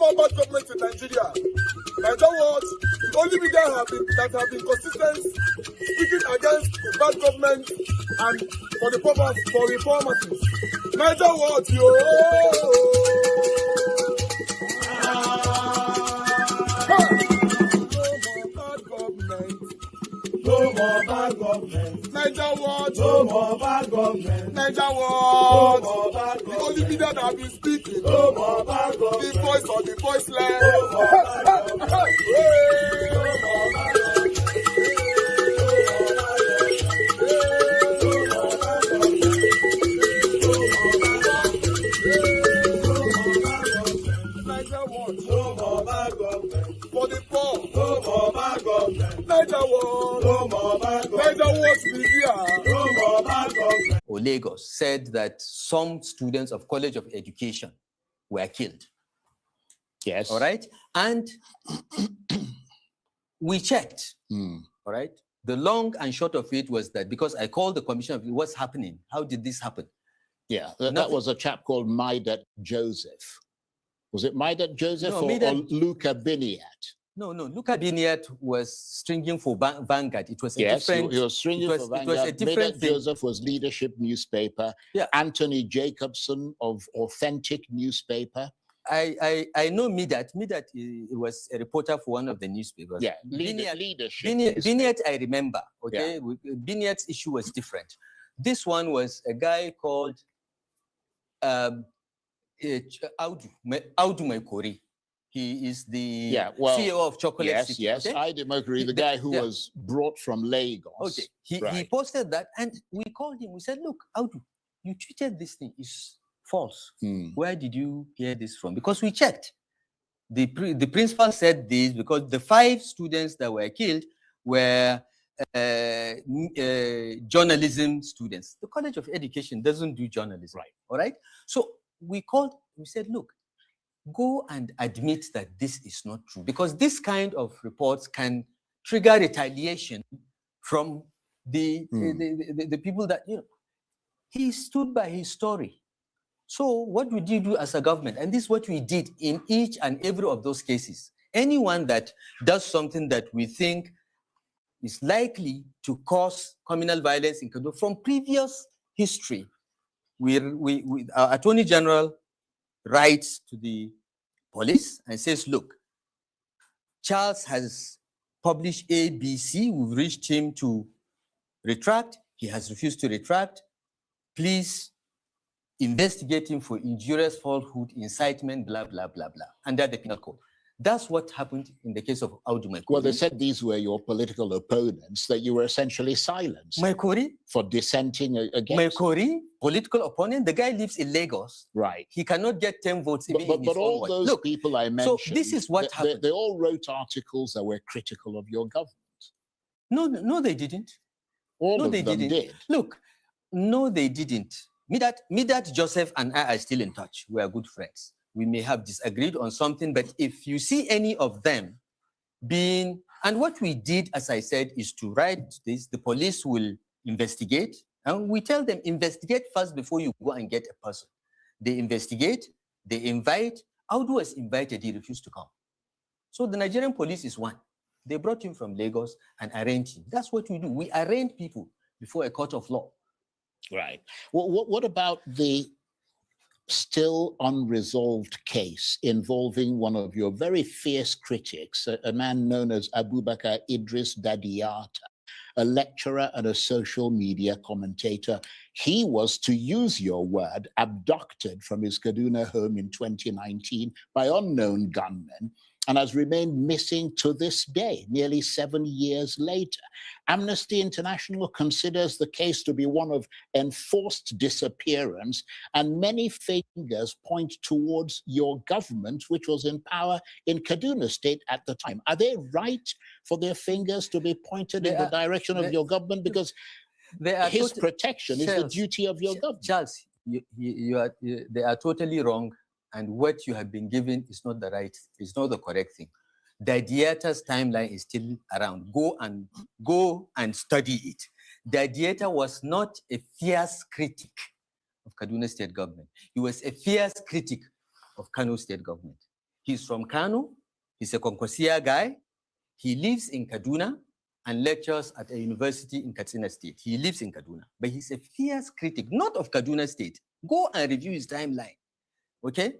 more bad government in Nigeria. Nigeria what? The only media that have been consistent speaking against bad government and for the purpose for reformers. Nigeria what, yo? No more bad government. Niger what? No more bad government. Niger what? No more bad government. The only media that have been speaking. No more bad government. The voice of the voiceless. No more bad government. No more bad government. Niger what? No more bad government. For the poor. No more bad government. Niger what? No more bad government. Niger what media? No more bad government. Lagos said that some students of College of Education were killed. Yes. All right. And we checked. All right. The long and short of it was that because I called the commission of what's happening, how did this happen? Yeah, that was a chap called Maidat Joseph. Was it Maidat Joseph or Luka Biniat? No, Luka Biniat was stringing for Vanguard. It was a different... Yes, he was stringing for Vanguard. It was a different thing. Joseph was Leadership newspaper. Yeah. Anthony Jacobson of Authentic newspaper. I know Midat. Midat was a reporter for one of the newspapers. Yeah, Leadership. Biniat, I remember. Okay, yeah. Biniat's issue was different. This one was a guy called Audu Maikori. He is the CEO of Chocolate City. Yes, okay? Audu Maikori, the guy who was brought from Lagos. Okay, he posted that, and we called him. We said, "Look, Audu, you tweeted this thing is false. Where did you hear this from?" Because we checked. The principal said this because the 5 students that were killed were journalism students. The College of Education doesn't do journalism. Right. All right. So we called. We said, "Look, go and admit that this is not true, because this kind of reports can trigger retaliation from the people that, you know." He stood by his story. So what would you do as a government? And this is what we did in each and every of those cases. Anyone that does something that we think is likely to cause communal violence in Kaduna from previous history, our Attorney General writes to the police and says, "Look, Charles has published ABC. We've reached him to retract. He has refused to retract. Please investigate him for injurious falsehood, incitement, blah, blah, blah, blah," under the penal code. That's what happened in the case of Audu Maikori. Well, they said these were your political opponents, that you were essentially silenced. Maikori? For dissenting against. Maikori, political opponent, the guy lives in Lagos. Right. He cannot get 10 votes even in his own But all those people I mentioned, so this is what happened. They all wrote articles that were critical of your government. No, they didn't. All of them did. Look, no, they didn't. Midat Joseph and I are still in touch. We are good friends. We may have disagreed on something, but if you see any of them being, and what we did, as I said, is to write this, the police will investigate, and we tell them, investigate first before you go and get a person. They investigate, they invite. Audu was invited, he refused to come. So the Nigerian police is one. They brought him from Lagos and arraigned him. That's what we do. We arraign people before a court of law. Right. Well, what about the still unresolved case involving one of your very fierce critics, a man known as Abubakar Idris Dadiyata, a lecturer and a social media commentator? He was, to use your word, abducted from his Kaduna home in 2019 by unknown gunmen and has remained missing to this day, nearly 7 years later. Amnesty International considers the case to be one of enforced disappearance, and many fingers point towards your government, which was in power in Kaduna State at the time. Are they right for their fingers to be pointed in the direction of your government? Because his protection is the duty of your government. Charles, they are totally wrong. And what you have been given is not the right, is not the correct thing. Dadiyata's timeline is still around. Go and study it. Dadiyata was not a fierce critic of Kaduna State government. He was a fierce critic of Kano State government. He's from Kano. He's a Konkosia guy. He lives in Kaduna and lectures at a university in Katsina State. He lives in Kaduna, but he's a fierce critic, not of Kaduna State. Go and review his timeline, okay?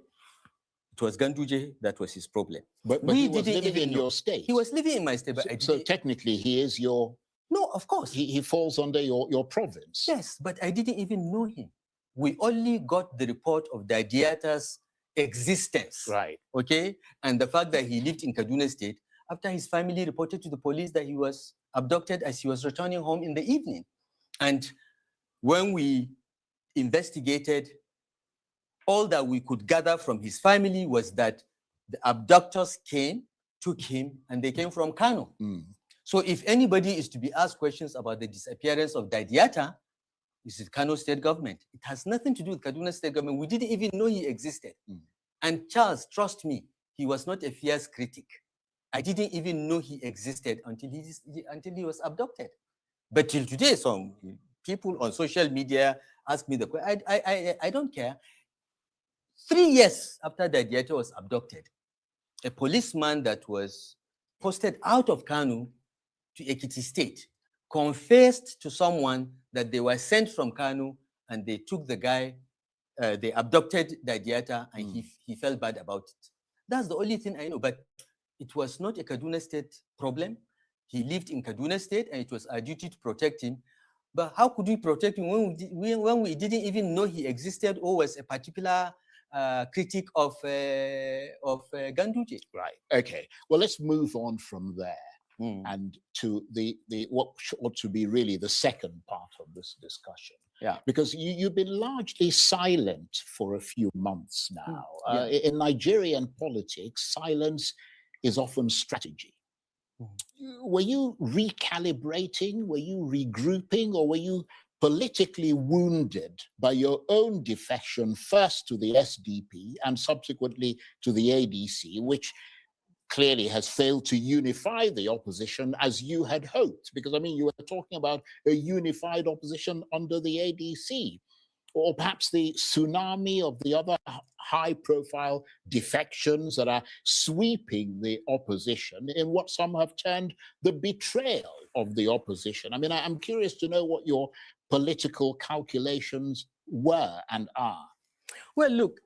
It was Ganduje that was his problem. But he was living in your state. He was living in my state, but so technically he is your... No, of course. He falls under your province. Yes, but I didn't even know him. We only got the report of Dadiata's existence. Right. Okay? And the fact that he lived in Kaduna State after his family reported to the police that he was abducted as he was returning home in the evening. And when we investigated, all that we could gather from his family was that the abductors came, took him, and they came from Kano. So if anybody is to be asked questions about the disappearance of Dadiata, it's the Kano state government. It has nothing to do with Kaduna state government. We didn't even know he existed. And Charles, trust me, he was not a fierce critic. I didn't even know he existed until he was abducted. But till today, some people on social media ask me the question. I don't care. 3 years after Dadiata was abducted, a policeman that was posted out of Kano to Ekiti State confessed to someone that they were sent from Kano and they took the guy, they abducted Dadiata, and he felt bad about it. That's the only thing I know. But it was not a Kaduna State problem. He lived in Kaduna State and it was our duty to protect him. But how could we protect him when we didn't even know he existed or was a particular critic of Ganduje? Right. Okay. Well, let's move on from there and to the what ought to be really the second part of this discussion. Yeah. Because you've been largely silent for a few months now. In Nigerian politics, silence is often strategy. Were you recalibrating? Were you regrouping? Or were you politically wounded by your own defection first to the SDP and subsequently to the ADC, which clearly has failed to unify the opposition as you had hoped? Because, I mean, you were talking about a unified opposition under the ADC, or perhaps the tsunami of the other high-profile defections that are sweeping the opposition in what some have termed the betrayal of the opposition. I mean, I'm curious to know what your political calculations were and are. Well, look,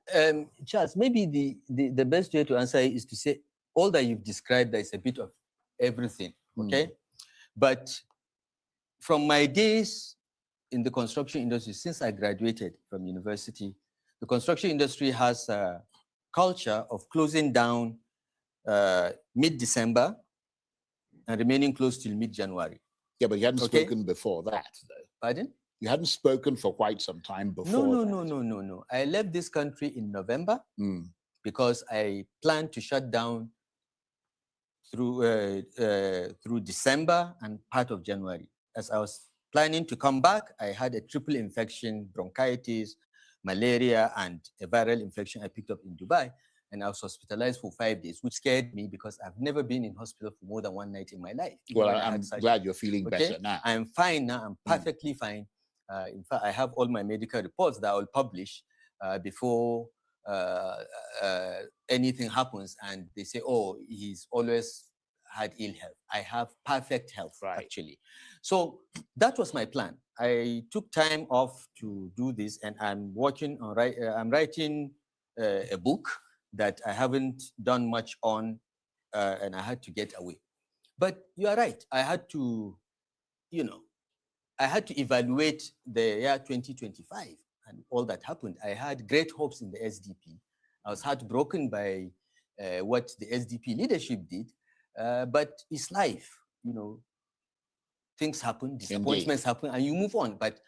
Charles, maybe the best way to answer it is to say all that you've described, there is a bit of everything, okay? But from my days in the construction industry, since I graduated from university, the construction industry has a culture of closing down mid-December and remaining closed till mid-January. Yeah, but you hadn't spoken before that, though. Pardon? You hadn't spoken for quite some time before No. I left this country in November because I planned to shut down through December and part of January. As I was planning to come back, I had a triple infection, bronchitis, malaria, and a viral infection I picked up in Dubai. And I was hospitalized for 5 days, which scared me because I've never been in hospital for more than one night in my life. Well, I'm glad you're feeling better now. I'm fine now. I'm perfectly fine. In fact, I have all my medical reports that I will publish before anything happens. And they say, oh, he's always had ill health. I have perfect health, actually. So that was my plan. I took time off to do this, and I'm working on I'm writing a book that I haven't done much on, and I had to get away. But you are right. I had to, I had to evaluate the year 2025 and all that happened. I had great hopes in the SDP. I was heartbroken by what the SDP leadership did, but it's life, things happen, disappointments happen, and you move on. But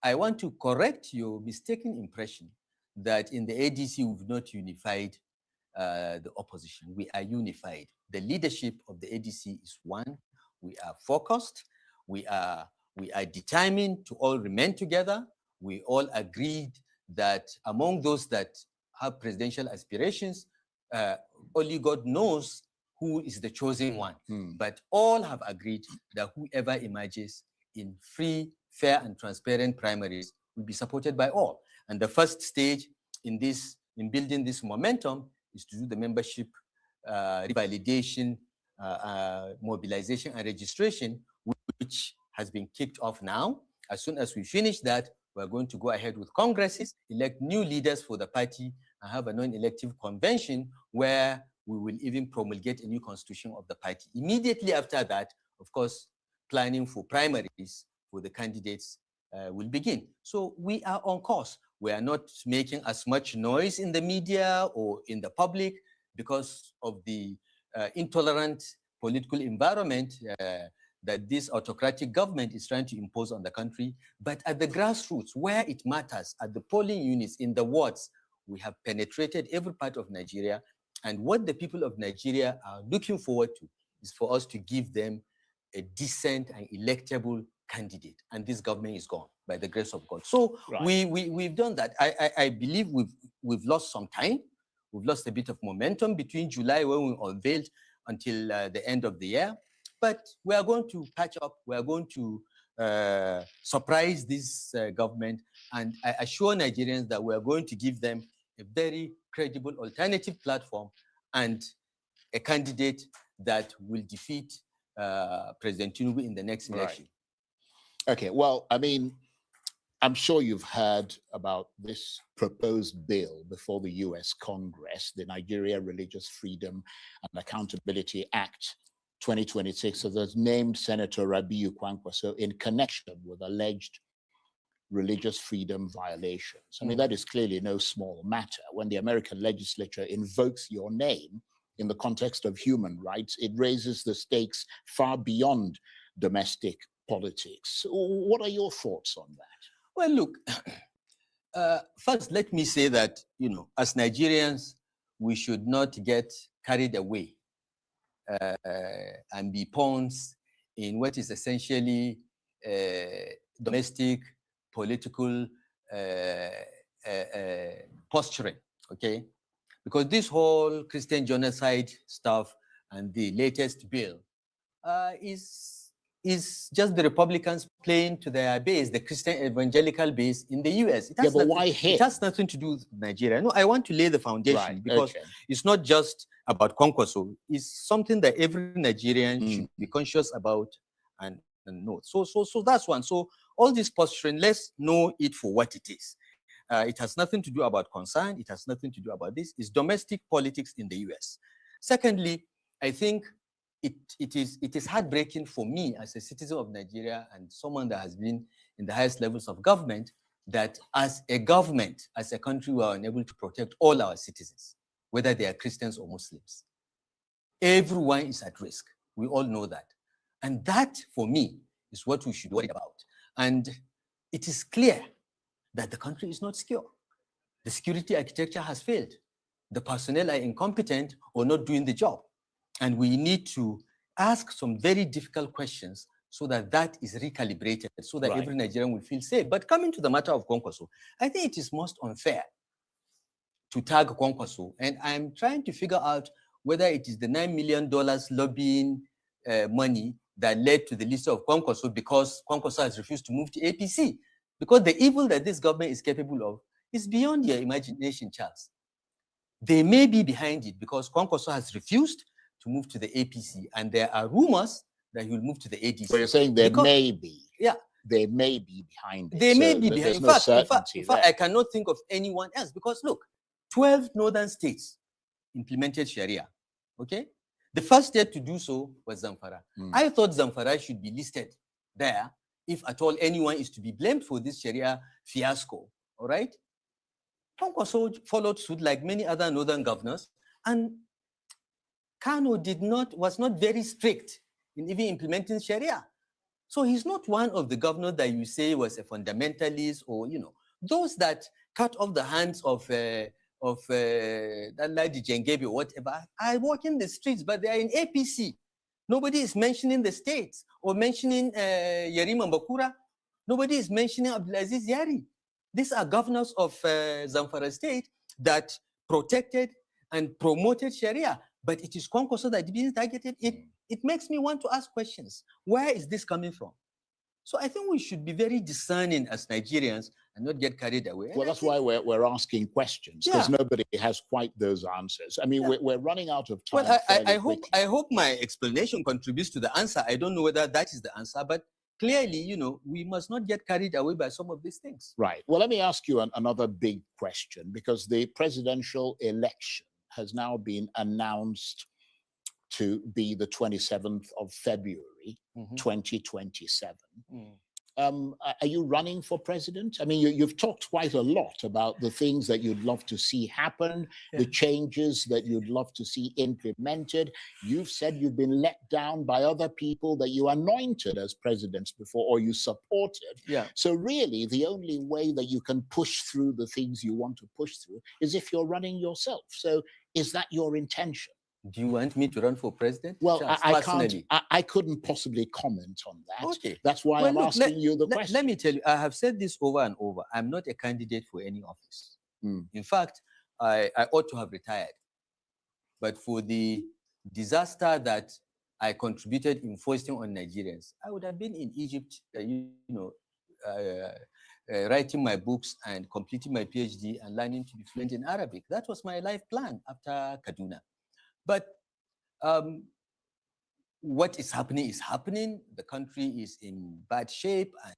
I want to correct your mistaken impression that in the ADC we've not unified the opposition. We are unified. The leadership of the ADC is one. We are focused. We are determined to all remain together. We all agreed that among those that have presidential aspirations, only God knows who is the chosen one. But all have agreed that whoever emerges in free, fair, and transparent primaries will be supported by all. And the first stage in building this momentum is to do the membership revalidation, mobilization, and registration, which has been kicked off now. As soon as we finish that, we're going to go ahead with congresses, elect new leaders for the party, and have a non-elective convention where we will even promulgate a new constitution of the party. Immediately after that, of course, planning for primaries for the candidates will begin. So we are on course. We are not making as much noise in the media or in the public because of the intolerant political environment that this autocratic government is trying to impose on the country. But at the grassroots, where it matters, at the polling units, in the wards, we have penetrated every part of Nigeria. And what the people of Nigeria are looking forward to is for us to give them a decent and electable candidate. And this government is gone by the grace of God. So we've done that. I believe we've lost some time. We've lost a bit of momentum between July when we unveiled until the end of the year. But we are going to patch up. We are going to surprise this government. And I assure Nigerians that we are going to give them a very credible alternative platform and a candidate that will defeat President Tinubu in the next election. Okay, well, I mean, I'm sure you've heard about this proposed bill before the US Congress, the Nigeria Religious Freedom and Accountability Act 2026. So there's named Senator Rabiu Kwankwaso in connection with alleged religious freedom violations. I mean, that is clearly no small matter. When the American legislature invokes your name in the context of human rights, it raises the stakes far beyond domestic politics. What are your thoughts on that? Well, look, first, let me say that, as Nigerians, we should not get carried away and be pawns in what is essentially domestic political posturing, okay? Because this whole Christian genocide stuff and the latest bill is just the Republicans playing to their base, the Christian evangelical base in the US. But why here? It has nothing to do with Nigeria. No, I want to lay the foundation because it's not just about Kwankwaso. It's something that every Nigerian should be conscious about and know. So that's one. So all this posturing, let's know it for what it is. It has nothing to do about concern. It has nothing to do about this. It's domestic politics in the US. Secondly, I think it is heartbreaking for me as a citizen of Nigeria and someone that has been in the highest levels of government that as a government, as a country, we are unable to protect all our citizens, whether they are Christians or Muslims. Everyone is at risk. We all know that. And that, for me, is what we should worry about. And it is clear that the country is not secure. The security architecture has failed. The personnel are incompetent or not doing the job. And we need to ask some very difficult questions so that is recalibrated, so that every Nigerian will feel safe. But coming to the matter of Kwankwaso, I think it is most unfair to tag Kwankwaso. And I'm trying to figure out whether it is the $9 million lobbying money that led to the list of Kwankwaso because Kwankwaso has refused to move to APC. Because the evil that this government is capable of is beyond your imagination, Charles. They may be behind it because Kwankwaso has refused to move to the APC, and there are rumors that he will move to the ADC. So you're saying there may be. Yeah. They may be behind it. They may be behind it. In fact, I cannot think of anyone else because look, 12 northern states implemented Sharia, okay? The first state to do so was Zamfara. I thought Zamfara should be listed there if at all anyone is to be blamed for this Sharia fiasco, all right? Kwankwaso followed suit like many other northern governors, and Kano was not very strict in even implementing Sharia. So he's not one of the governors that you say was a fundamentalist or, those that cut off the hands of that lady Jengebe or whatever are walking the streets, but they are in APC. Nobody is mentioning the states or mentioning Yerima Bakura. Nobody is mentioning Abdulaziz Yari. These are governors of Zamfara state that protected and promoted Sharia. But it is Kwankwaso that is being targeted. It makes me want to ask questions. Where is this coming from? So I think we should be very discerning as Nigerians and not get carried away. Well, that's why we're asking questions, because nobody has quite those answers. I mean, we're running out of time. Well, I hope my explanation contributes to the answer. I don't know whether that is the answer, but clearly, you know, we must not get carried away by some of these things. Right. Well, let me ask you another big question, because the presidential election has now been announced to be the 27th of February, 2027. Are you running for president? I mean, you've talked quite a lot about the things that you'd love to see happen, the changes that you'd love to see implemented. You've said you've been let down by other people that you anointed as presidents before, or you supported. So really, the only way that you can push through the things you want to push through is if you're running yourself. So is that your intention? Do you want me to run for president? Well, I can't. I couldn't possibly comment on that. Okay. That's why I'm asking you the question. Let me tell you, I have said this over and over. I'm not a candidate for any office. In fact, I ought to have retired. But for the disaster that I contributed in foisting on Nigerians, I would have been in Egypt, writing my books and completing my PhD and learning to be fluent in Arabic. That was my life plan after Kaduna. But what is happening is happening. The country is in bad shape, and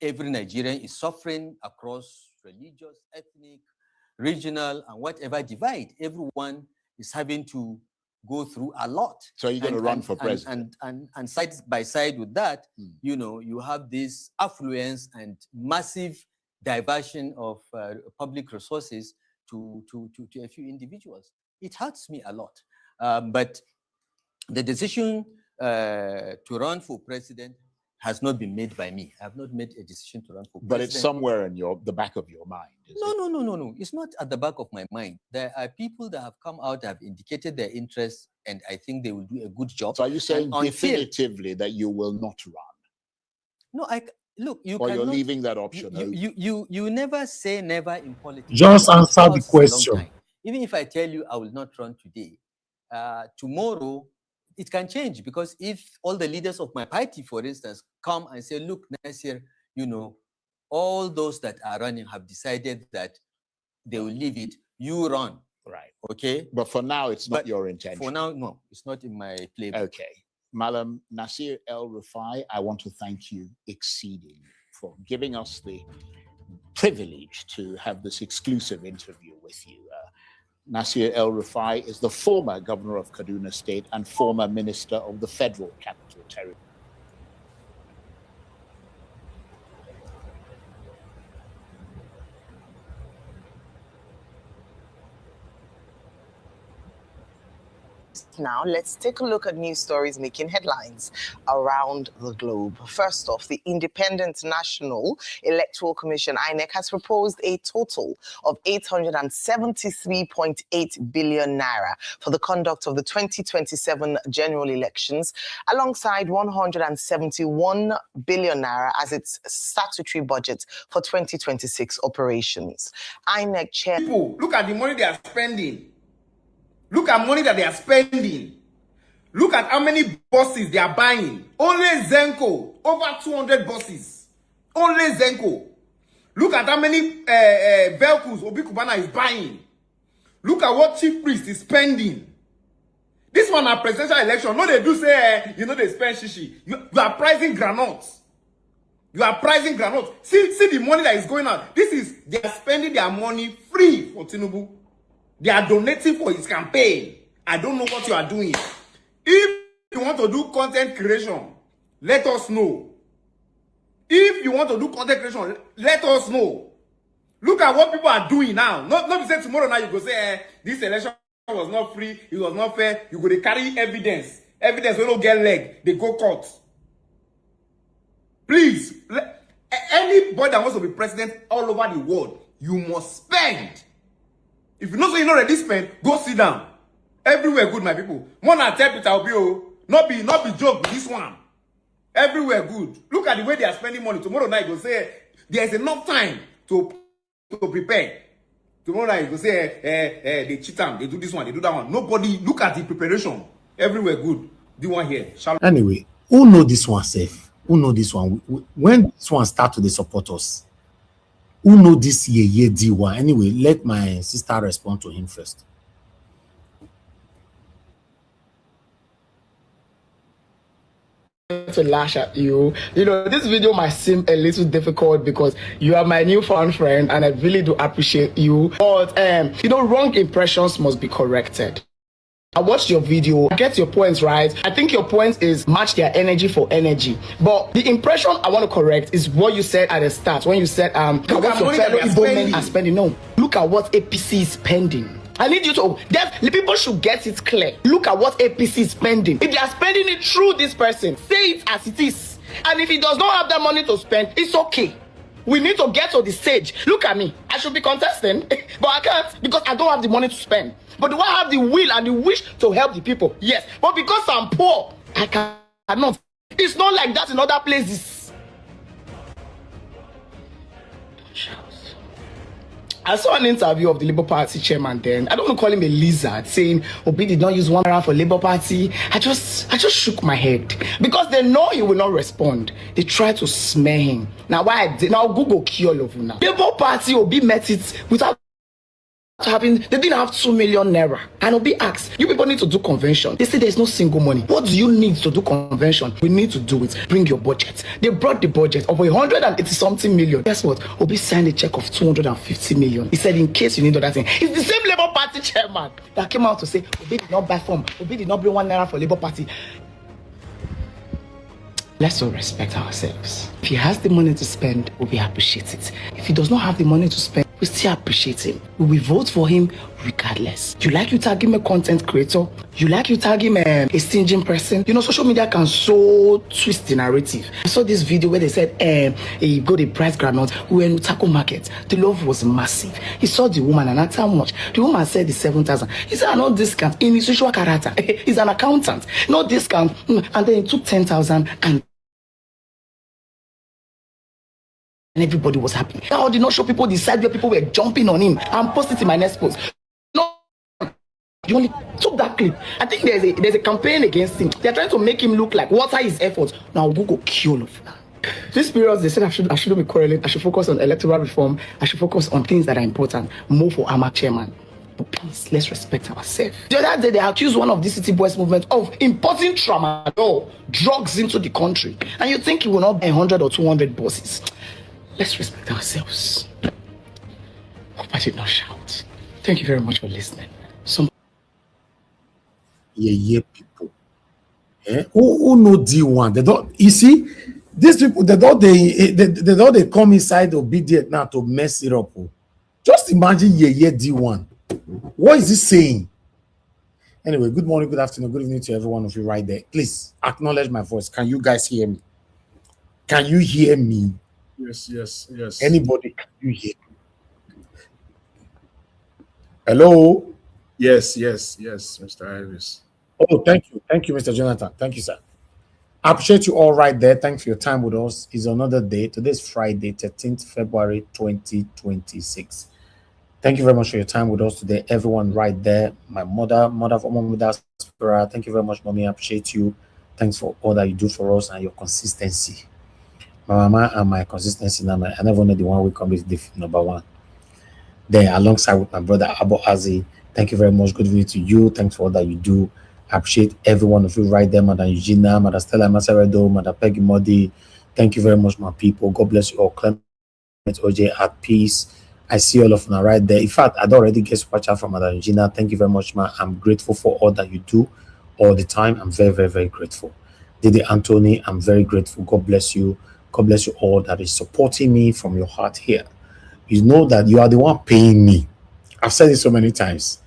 every Nigerian is suffering across religious, ethnic, regional, and whatever divide. Everyone is having to go through a lot. So you're going to run for president? And side by side with that, you know, you have this affluence and massive diversion of public resources to a few individuals. It hurts me a lot. But the decision to run for president has not been made by me. I have not made a decision to run for president. But it's somewhere in the back of your mind. No. It's not at the back of my mind. There are people that have come out, have indicated their interest, and I think they will do a good job. So are you saying definitively that you will not run? No, look, you or cannot, you're leaving that option. You never say never in politics. Just answer the question. Even if I tell you I will not run today, tomorrow it can change, because if all the leaders of my party, for instance, come and say, look, Nasir, you know, all those that are running have decided that they will leave it, you run. Right. Okay. But for now, it's not your intention. For now, no, it's not in my playbook. Okay. Malam Nasir El Rufai, I want to thank you exceedingly for giving us the privilege to have this exclusive interview with you. Nasir El Rufai is the former governor of Kaduna State and former minister of the Federal Capital Territory. Now, let's take a look at news stories making headlines around the globe. First off, the Independent National Electoral Commission, INEC, has proposed a total of 873.8 billion naira for the conduct of the 2027 general elections, alongside 171 billion naira as its statutory budget for 2026 operations. INEC chair... People, look at the money they are spending. Look at money that they are spending. Look at how many buses they are buying. Only Zenko, over 200 buses. Only Zenko. Look at how many vehicles Obi Kubana is buying. Look at what Chief Priest is spending. This one a presidential election. No, they do say, they spend shishi. You are pricing granules. You are pricing granules. See the money that is going out. They are spending their money free for Tinubu. They are donating for his campaign. I don't know what you are doing. If you want to do content creation, let us know. If you want to do content creation, let us know. Look at what people are doing now. Not be say tomorrow now you go say, this election was not free, it was not fair. You go to carry evidence. Evidence will not get leg. They go court. Please, anybody that wants to be president all over the world, you must spend. If you know so you not ready spend, go sit down. Everywhere good, my people. More than 10 Peter will be not be joke with this one. Everywhere good. Look at the way they are spending money. Tomorrow night you go say there is enough time to prepare. Tomorrow night you go say they cheat them, they do this one, they do that one. Nobody look at the preparation. Everywhere good. Do one here. Anyway, who know this one safe? Who know this one? When this one start to the support us, Who know this Yeye D1? Anyway, let my sister respond to him first. To lash at you. You know, this video might seem a little difficult because you are my newfound friend and I really do appreciate you. But, you know, wrong impressions must be corrected. I watched your video. I get your points, right? I think your point is match their energy for energy. But the impression I want to correct is what you said at the start when you said, look at what your fellow Igbo men are spending. No, look at what APC is spending. I need you to, the people should get it clear. Look at what APC is spending. If they are spending it through this person, say it as it is. And if he does not have that money to spend, it's okay. We need to get to the stage. Look at me. I should be contesting, but I can't because I don't have the money to spend. But do I have the will and the wish to help the people? Yes. But because I'm poor, I cannot. It's not like that in other places. I saw an interview of the Labour Party chairman then. I don't want to call him a lizard, saying Obi did not use 1 naira for Labour Party. I just shook my head because they know he will not respond. They try to smear him. Now now Google key all of you now. Labour Party Obi met it without having, they didn't have 2 million naira. And Obi asked, you people need to do convention. They say there's no single money. What do you need to do convention? We need to do it. Bring your budget. They brought the budget of 180 something million. Guess what? Obi signed a check of 250 million. He said, in case you need other thing. It's the same Labour Party chairman that came out to say, Obi did not buy form. Obi did not bring 1 naira for Labour Party. Let's all respect ourselves. If he has the money to spend, we will appreciate it. If he does not have the money to spend, we still appreciate him. We will vote for him regardless. You like you tag him a content creator? You like you tag him a stinging person? You know, social media can so twist the narrative. I saw this video where they said, he got a price granite. We were in Taco Market. The love was massive. He saw the woman and asked how much. The woman said the 7,000. He said, no discount. In his usual character, he's an accountant. No discount. And then he took 10,000 and everybody was happy. How did not show people the side where people were jumping on him and post it in my next post? No, you only took that clip. I think there's a campaign against him. They're trying to make him look like what are his efforts. Now Google kill all of that. This period they said I shouldn't be quarreling. I should focus on electoral reform. I should focus on things that are important. More for AMA chairman. But please, let's respect ourselves. The other day, they accused one of the City Boys movement of importing tramadol, drugs into the country. And you think he will not buy 100 or 200 buses. Let's respect ourselves. Hope I did not shout. Thank you very much for listening. People. Who know D1? They don't. You see, these people they don't come inside obedient now to mess it up. Just imagine D1. What is he saying? Anyway, good morning, good afternoon, good evening to every one of you right there. Please acknowledge my voice. Can you guys hear me? Can you hear me? Yes. Anybody, can you hear me? Hello? Yes, Mr. Iris. Oh, thank you, Mr. Jonathan. Thank you, sir. I appreciate you all right there. Thanks for your time with us. It's another day. Today's Friday, 13th February 2026. Thank you very much for your time with us today, everyone right there. My mother of Mommy Diaspora. Thank you very much, Mommy. I appreciate you. Thanks for all that you do for us and your consistency. My mama and my consistency. I never know the one will come with the number one. There, alongside with my brother Abo Azi. Thank you very much. Good evening to you. Thanks for all that you do. I appreciate every one of you right there, Madam Eugenia, Madam Stella Masaredo, Madam Peggy Modi. Thank you very much, my people. God bless you all. Clement OJ at peace. I see all of you right there. In fact, I'd already get super chat from Madam Eugenia. Thank you very much, man. I'm grateful for all that you do all the time. I'm very, very, very grateful. Didi Anthony, I'm very grateful. God bless you. God bless you all that is supporting me from your heart here. You know that you are the one paying me. I've said it so many times.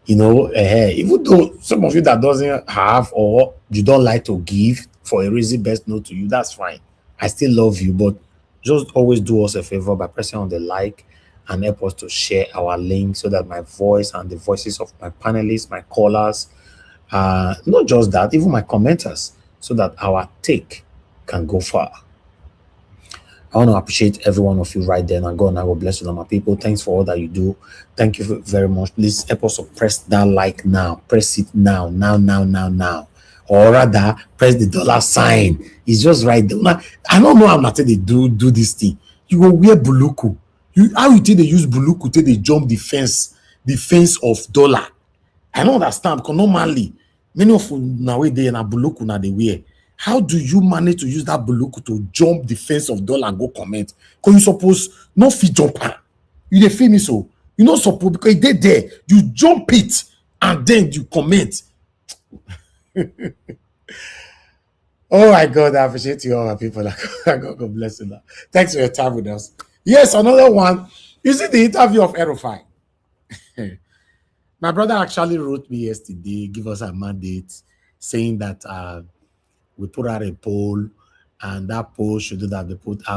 You know, even though some of you that doesn't have or you don't like to give for a reason best known to you, that's fine. I still love you, but just always do us a favor by pressing on the like and help us to share our link so that my voice and the voices of my panelists, my callers, not just that, even my commenters, so that our take can go far. I want to appreciate every one of you right there. And God will bless you, my people. Thanks for all that you do. Thank you very much. Please help us to press that like now. Press it now. Or rather, press the dollar sign. It's just right there. I don't know how much they do this thing. You go wear buluku. How you think they use Buluku till they jump the fence of dollar? I don't understand, because normally many of now they na Buluku na they wear. How do you manage to use that Buluku to jump the fence of dollar and go comment? Because you suppose not fit jump. You dey feel me so? You not suppose, because they there, you jump it and then you comment. Oh my God, I appreciate you all, my people. God bless you. Thanks for your time with us. Yes, another one. You see the interview of Rufai. My brother actually wrote me yesterday, give us a mandate, saying that we put out a poll, and that poll should do that.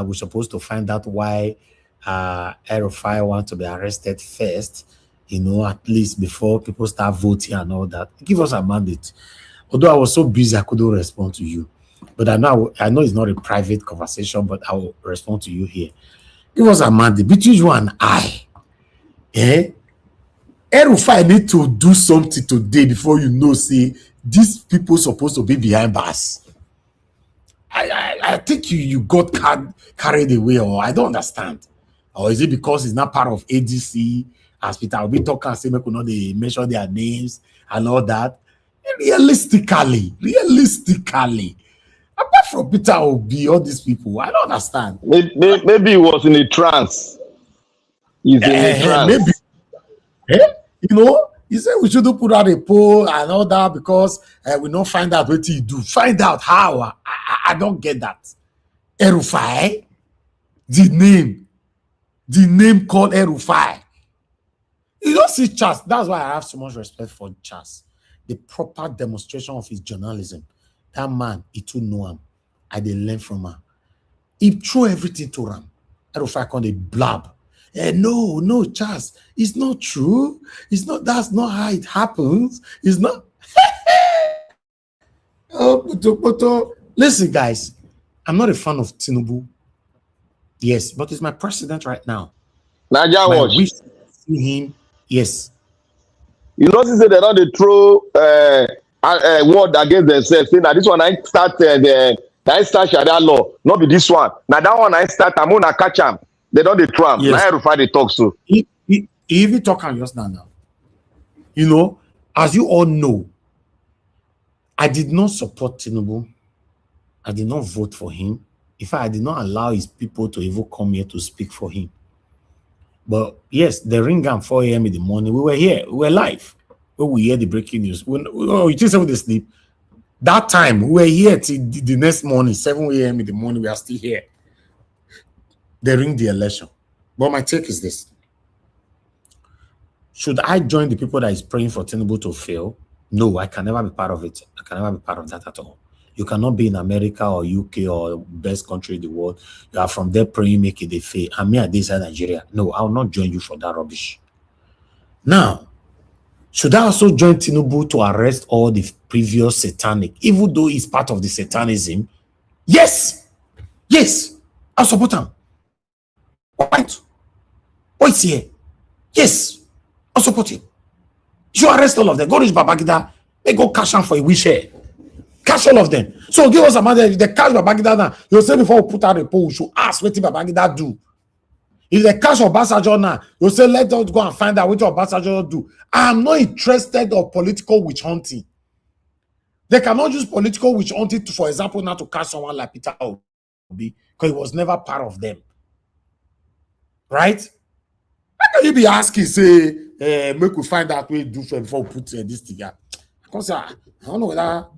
We're supposed to find out why Rufai want to be arrested first, at least before people start voting and all that. Give us a mandate. Although I was so busy, I couldn't respond to you. But I know it's not a private conversation, but I will respond to you here. Give us a mandate between you and I. Rufai need to do something today before see these people supposed to be behind bars. I think you got carried away, or I don't understand. Or is it because it's not part of ADC? As Peter will be talking and say, make they mention their names and all that. Realistically, apart from Peter Obi, all these people, I don't understand. Maybe he was in a trance. He's in a trance. Maybe. He said we shouldn't put out a poll and all that because we don't find out what he do. Find out how. I don't get that. Rufai, the name called Rufai. You don't see Charles. That's why I have so much respect for Charles. The proper demonstration of his journalism. That man, he too know him. I did learn from him. He threw everything to him. Rufai called a blab. No, Charles, it's not true. It's not. That's not how it happens. It's not. Listen, guys, I'm not a fan of Tinubu. Yes, but he's my president right now. Niger watch. Wish to see him. Yes. You notice that they don't throw word against themselves, saying that this one I start Sharia law, not be this one. Now that one I start, I'm gonna catch him. They don't throw him. Yes. Now Rufai they talk so. He even talk on just now. As you all know, I did not support Tinubu. I did not vote for him. In fact, I did not allow his people to even come here to speak for him. But yes, the ring at 4 a.m. in the morning, we were here. We were live. When we hear the breaking news. You just have to sleep. That time, we were here till the next morning, 7 a.m. in the morning, we are still here. They ring the election. But my take is this. Should I join the people that is praying for Tinubu to fail? No, I can never be part of it. I can never be part of that at all. You cannot be in America or UK or best country in the world. You are from there praying, make it a fail. And me at this side Nigeria. No, I will not join you for that rubbish. Now, should I also join Tinubu to arrest all the previous satanic, even though it's part of the satanism? Yes! Yes! I'll support him. What? What's here? Yes! I'll support him. You should arrest all of them. Go reach Babangida. They go cash out for a wish here. Cash all of them. So give us a mandate. If they cash Babangida now, you'll say before we put out a poll, we should ask what Babangida do. If they cash Obasanjo now, you'll say let us go and find out what Obasanjo do. I'm not interested in political witch hunting. They cannot use political witch hunting, for example, now to catch someone like Peter Obi, because he was never part of them. Right? How can you be asking, say, make we find out what we do before we put this together? Because I don't know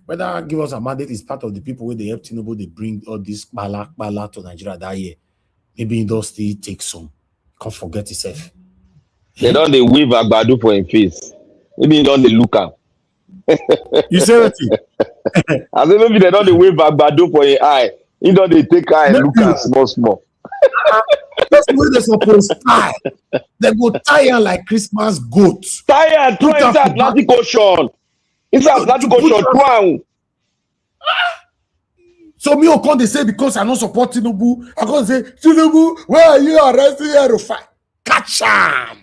whether give us a mandate is part of the people where they help Tinubu, they bring all this bala to Nigeria that year. Maybe industry take some. Can't forget itself. They don't they weave Agbado for him face. Maybe he don't they look up. You say what? I say maybe they don't they wave Agbado for him eye. He don't they take eye and look at small. That's the way they're supposed to tie. They go tie like Christmas goats. Tie and throw inside Atlantic Ocean. Inside Atlantic Ocean, throw. So me Okon, they say because I don't support Tinubu, I can't say, Tinubu, where are you arresting Rufai? Catch him.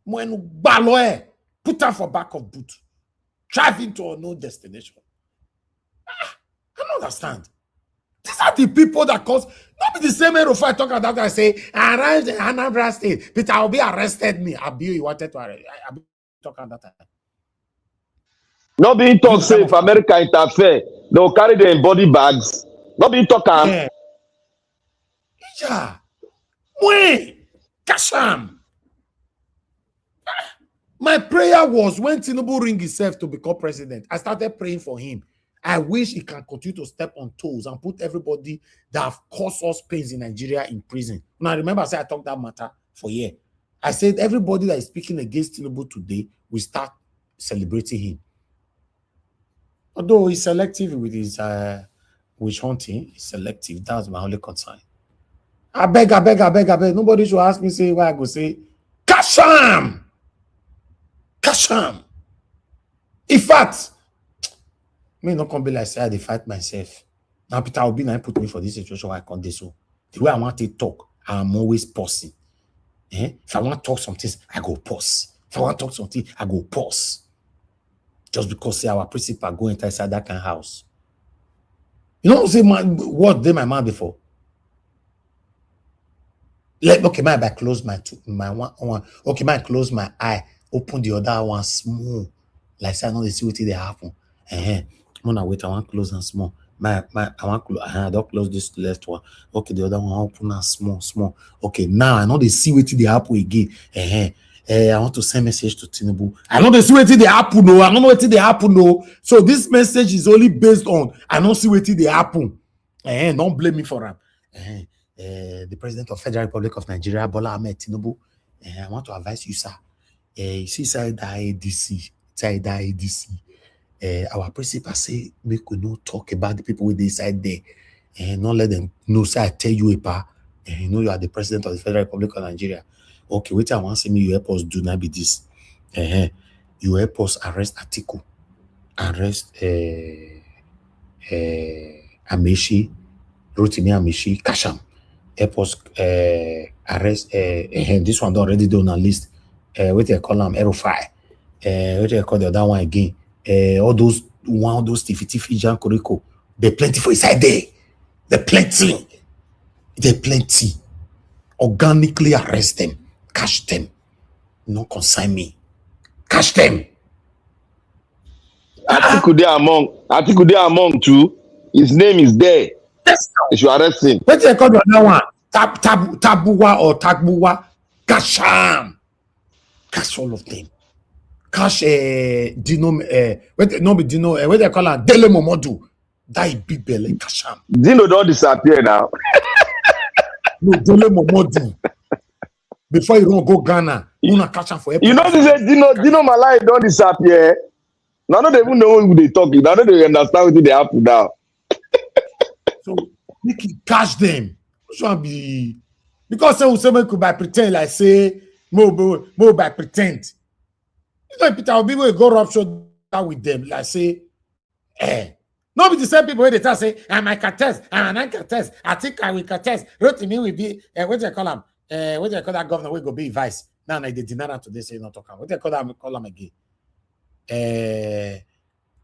When Baloe, put her for back of boot. Drive into a no destination. I don't understand. These are the people that cause. Not be the same way Rufai talk about that guy say, I arrived in Anambra State, Peter Obi arrested me. Abi, you wanted to arrest. I talk about that time. Not being talk say if America interfere, they will carry them in body bags. Not being talk Yeah. Yeah. When Kasham. My prayer was when Tinubu ring himself to become president, I started praying for him. I wish he can continue to step on toes and put everybody that have caused us pains in Nigeria in prison. Now, remember, I said I talked that matter for a year. I said everybody that is speaking against Tinubu today, we start celebrating him. Although he's selective with his witch hunting, he's selective. That's my only concern. I beg. Nobody should ask me, say, why I go say, Kasham! Kasham! In fact, me not come be like say I fight myself. Now Peter Obi now put me for this situation where I can't do so. The way I want to talk, I'm always pausing. If I want to talk something, I go pause. If I want to talk something, I go pause. Just because say our principal go inside that kind of house. You know, say what did my man before? Okay, my close my one. Okay, my close my eye, open the other one small. Like say I know the see what they happen. I'm gonna wait. I want close and small. I want close. I don't close this left one. Okay, the other one open and small. Okay, now I know they see what they happen again. I want to send message to Tinubu. I know they see what they happen. No, I don't know what they happen. No, so this message is only based on I don't see what they happen. Don't blame me for that. The President of Federal Republic of Nigeria, Bola Ahmed Tinubu. I want to advise you, sir. You see, inside the ADC, our principal say we could not talk about the people with the side there, and not let them know. Say I tell you, you know you are the President of the Federal Republic of Nigeria. Okay, wait, I want to see me. You help us do not be this. You help us arrest Atiku, arrest Amechi, Rotimi Amechi, Kasham. Help us arrest this one already done on list. What they call them Rufai. What they call the other one again? All those tiffy Jan Koriko. They plenty for inside there. They plenty. Organically arrest them, catch them. No consign me. Catch them. Atiku they among too. His name is there. Yes. You should arrest him. What they call the other one? Tabuwa or Tagbuwa. Kasham. Catch all of them. Catch Dino. What they call her? Dele Momodu. That big belly. Kasham. Dino don't disappear now. No, Dele Momodu. Before you don't go Ghana, you not catch him for. You know this Dino Malai don't disappear. Now they even know who they talking. Now they understand what they happen now. So make it catch them. Should be because someone could by pretend like say more by pretend. You know, Peter Obi will go rupture with them like say, not be the same people where they tell say, I'm a contest, I'm an contest. I think I will contest. Rotimi will be what do you call him? What do you call that governor? Will go be vice. Now they deny that today. Say not talking. What do you call him? Call him again.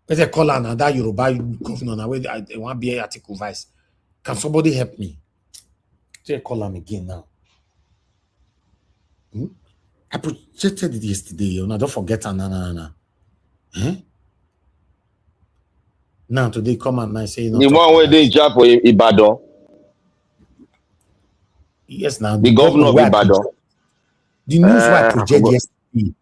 What they call him? That Yoruba governor. Now where they want to be a article vice. Can somebody help me? They call him again now. I projected it yesterday. You know, don't forget. Now today come and I say the one where they jump for Ibadan. Yes, now the governor of Ibadan. The news I projected yesterday.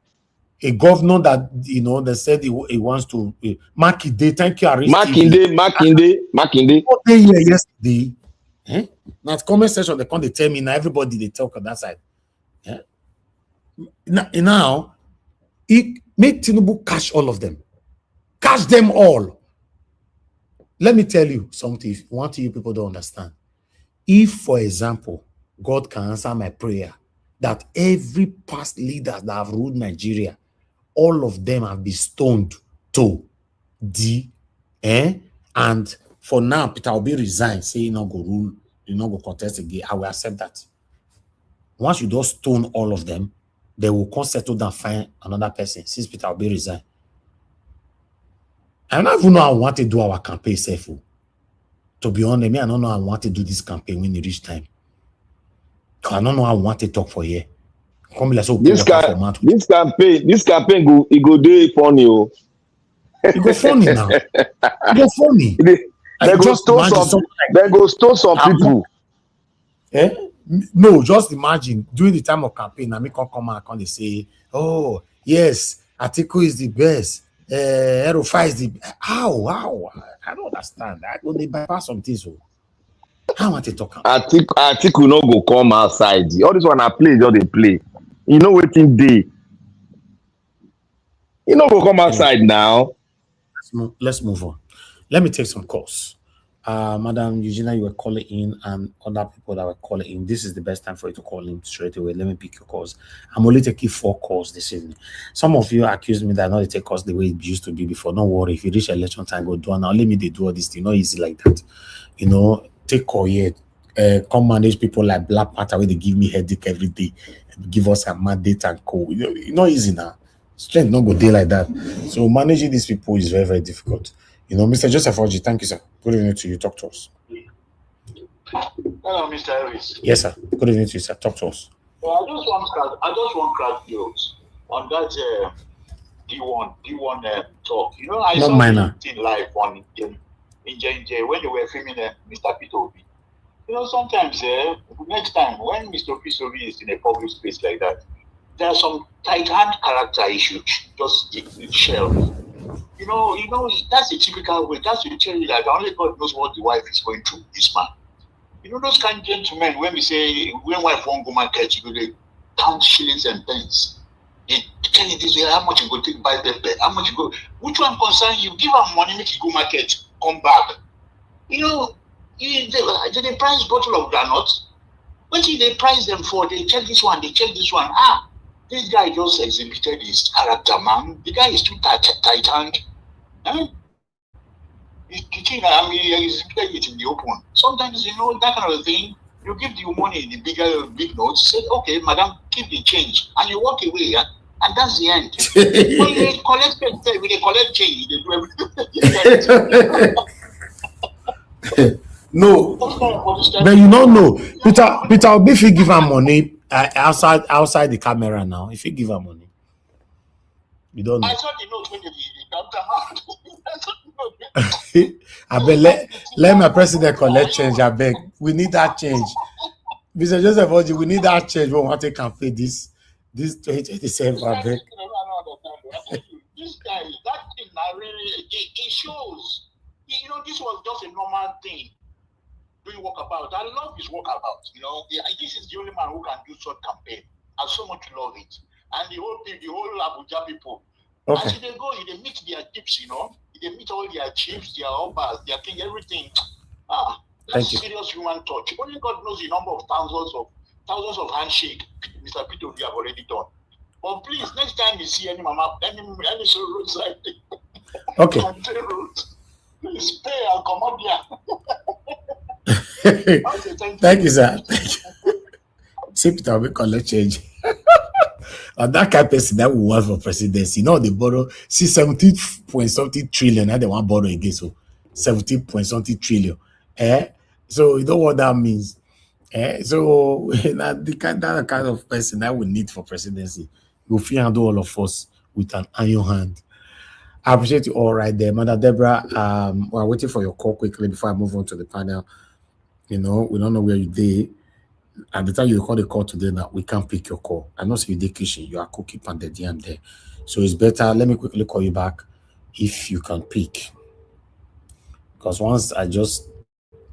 A governor that you know they said he wants to Makinde. Thank you, Makinde. Yesterday. Now comment section they come they tell me now everybody they talk on that side. Now it make Tinubu catch all of them. Catch them all. Let me tell you something. One thing you people don't understand. If, for example, God can answer my prayer that every past leaders that have ruled Nigeria, all of them have been stoned to and for now, Peter Obi resign, say you not go rule, you not go contest again. I will accept that. Once you just stone all of them, they will come settle down, find another person since Peter Obi resign. I don't even know how I want to do our campaign safe to To be honest, me, I don't know I want to do this campaign when it reach time. I don't know I want to talk for here. Come like so This campaign go it go dey funny. Oh. It go funny now. It go funny. They go stone some people. Eh? No, just imagine during the time of campaign, I come out and they say, oh, yes, Atiku is the best. Rufai is the how? I don't understand. I go they bypass some things. So how want to talk? Atiku no go come outside. All this one I play, just they play. You know waiting day. You know go come outside now. Let's move on. Let me take some calls. Madam Eugenia, you were calling in, and other people that were calling in. This is the best time for you to call in straight away. Let me pick your calls. I'm only taking 4 calls this evening. Some of you accuse me that I not take calls the way it used to be before. Don't worry, if you reach election time, go do it now. Let me do all this thing. Not easy like that. You know, take call here. Come manage people like Black Panther where they give me headache every day, give us a mandate and call. You know, it's not easy now. Strength not go day like that. So managing these people is very, very difficult. You know, Mr. Joseph Oji, thank you, sir. Good evening to you. Talk to us. Hello, Mr. Harris. Yes, sir. Good evening to you, sir. Talk to us. Well, I just want crack jokes on that D1 talk. You know, I saw it in live on in JJ when they were filming Mr. Peter Obi. You know, sometimes next time when Mr. Obi is in a public space like that, there are some tight hand character issues just shell. You know, that's a typical way. That's to tell you that only God knows what the wife is going through, this man. You know, those kind of gentlemen, when we say, when wife won't go market, you go, they count shillings and pence. They tell you this way, how much you go take buy pepper, how much you go, which one concern you? Give her money, make you go market, come back. You know, they price bottle of granuts. What did they price them for? They check this one, they check this one. This guy just exhibited his character, man. The guy is too tight-hand. He's exhibited it in the open. Sometimes, you know, that kind of thing, you give the money in the big notes, say, okay, madam, keep the change. And you walk away, and that's the end. When they collect change, they do everything. No, but you don't know. Peter Obi, if you give her money outside the camera now, if you give her money, you don't know. I thought the note when they I bet let my president collect change. I beg, we need that change. Mr. Joseph Oji, we need that change. We want to campaign this 2027. I beg. This guy, that thing, really, it shows. You know, this was just a normal thing. Doing walkabout. I love his walkabout. You know, this is the only man who can do such campaign. I so much love it. And the whole Abuja people. Okay. As they go, they meet their chiefs, you know. They meet all their chiefs, their obas, their king, everything. That's serious human touch. Only God knows the number of thousands of handshake Mr. Peter we have already done. But please, next time you see any mama, any roadside, okay. Please pay and come up here. Okay, thank you, sir. See, Peter will collect change. And that kind of person that will work for presidency, you know, they borrow 17-point-something trillion, and they want to borrow again, so 17-point-something trillion. So you know what that means. So that kind of person that we need for presidency will handle all of us with an iron hand. I appreciate you all right there. Mother Deborah, we're waiting for your call quickly before I move on to the panel. You know, we don't know where you did. At the time you call the call today, now we can't pick your call. I know you did kitchen, you are cooking and the DM there. So it's better. Let me quickly call you back if you can pick. Because once I just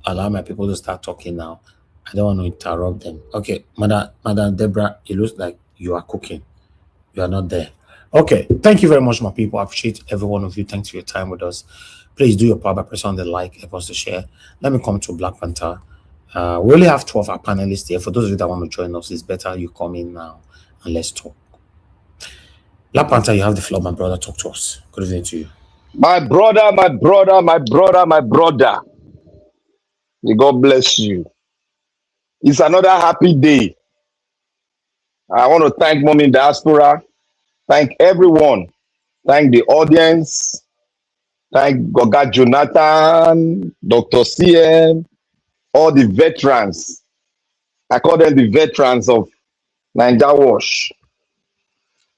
allow my people to start talking now, I don't want to interrupt them. Okay, Madam Deborah, it looks like you are cooking. You are not there. Okay, thank you very much, my people. I appreciate every one of you. Thanks for your time with us. Please do your part by pressing on the like, help us to share. Let me come to Black Panther. We only have 2 of our panelists here. For those of you that want to join us, it's better you come in now and let's talk. Black Panther, you have the floor, my brother. Talk to us. Good evening to you. My brother. May God bless you. It's another happy day. I want to thank Mom in Diaspora. Thank everyone. Thank the audience. Thank Goga Jonathan, Dr. CM, all the veterans. I call them the veterans of Niger Wash.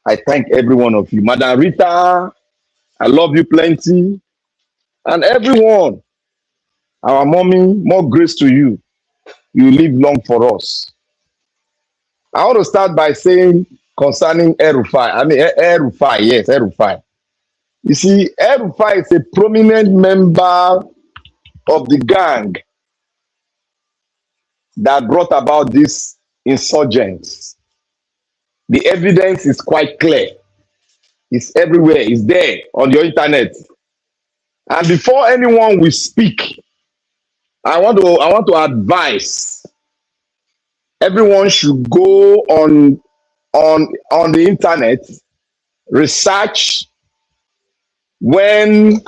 I thank every one of you. Madam Rita, I love you plenty. And everyone, our mommy, more grace to you. You live long for us. I want to start by saying concerning Rufai. Rufai, yes, Rufai. You see, Rufai is a prominent member of the gang that brought about this insurgents. The evidence is quite clear. It's everywhere. It's there on your internet. And before anyone will speak, I want to advise everyone should go on the internet, research when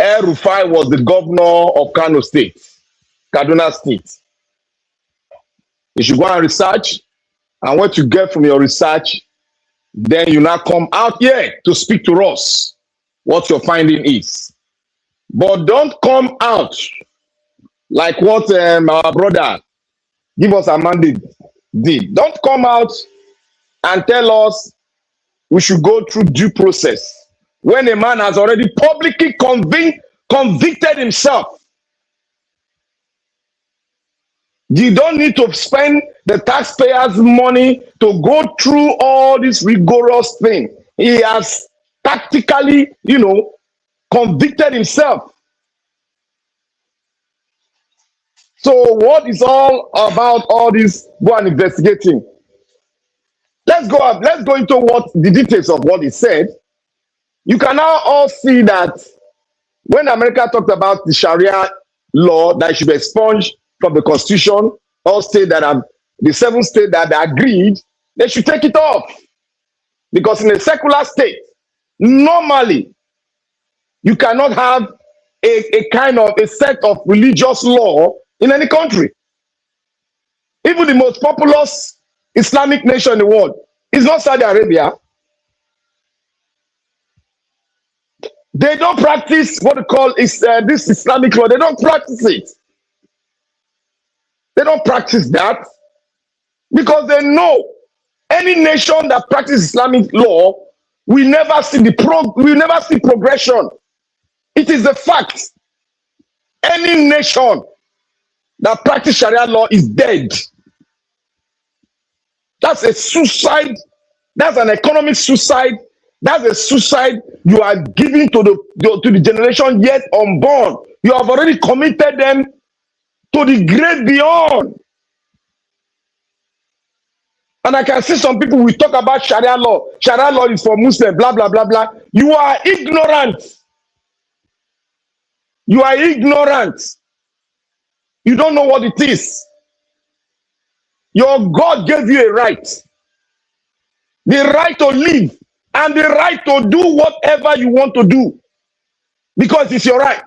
Rufai was the governor of Kano State, Kaduna State. You should go and research, and what you get from your research, then you now come out here to speak to us what your finding is. But don't come out like what our brother Give Us a Mandate did. Don't come out and tell us we should go through due process when a man has already publicly convicted himself. You don't need to spend the taxpayers' money to go through all this rigorous thing. He has tactically, convicted himself. So what is all about all this go and investigating? Let's go into what the details of what he said. You can now all see that when America talked about the Sharia law that should be expunged from the Constitution, all states that have the 7 states that agreed, they should take it off. Because in a secular state, normally you cannot have a kind of a set of religious law in any country. Even the most populous Islamic nation in the world is not Saudi Arabia. They don't practice what we call this Islamic law. They don't practice it. They don't practice that because they know any nation that practices Islamic law will never see progression. It is a fact. Any nation that practices Sharia law is dead. That's a suicide. That's an economic suicide. That's a suicide you are giving to the generation yet unborn. You have already committed them to the great beyond. And I can see some people will talk about Sharia law. Sharia law is for Muslims, blah, blah, blah, blah. You are ignorant. You are ignorant. You don't know what it is. Your God gave you a right. The right to live and the right to do whatever you want to do. Because it's your right.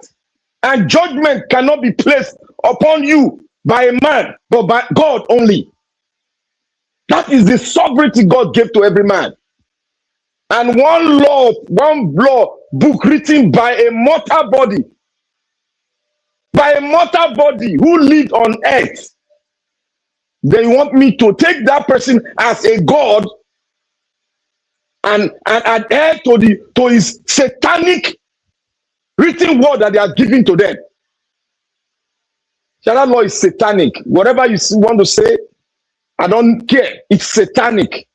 And judgment cannot be placed upon you by a man, but by God only. That is the sovereignty God gave to every man. And one law book written by a mortal body, who lived on earth. They want me to take that person as a God and adhere to his satanic written word that they are giving to them. Sharia law is satanic. Whatever you want to say, I don't care. It's satanic.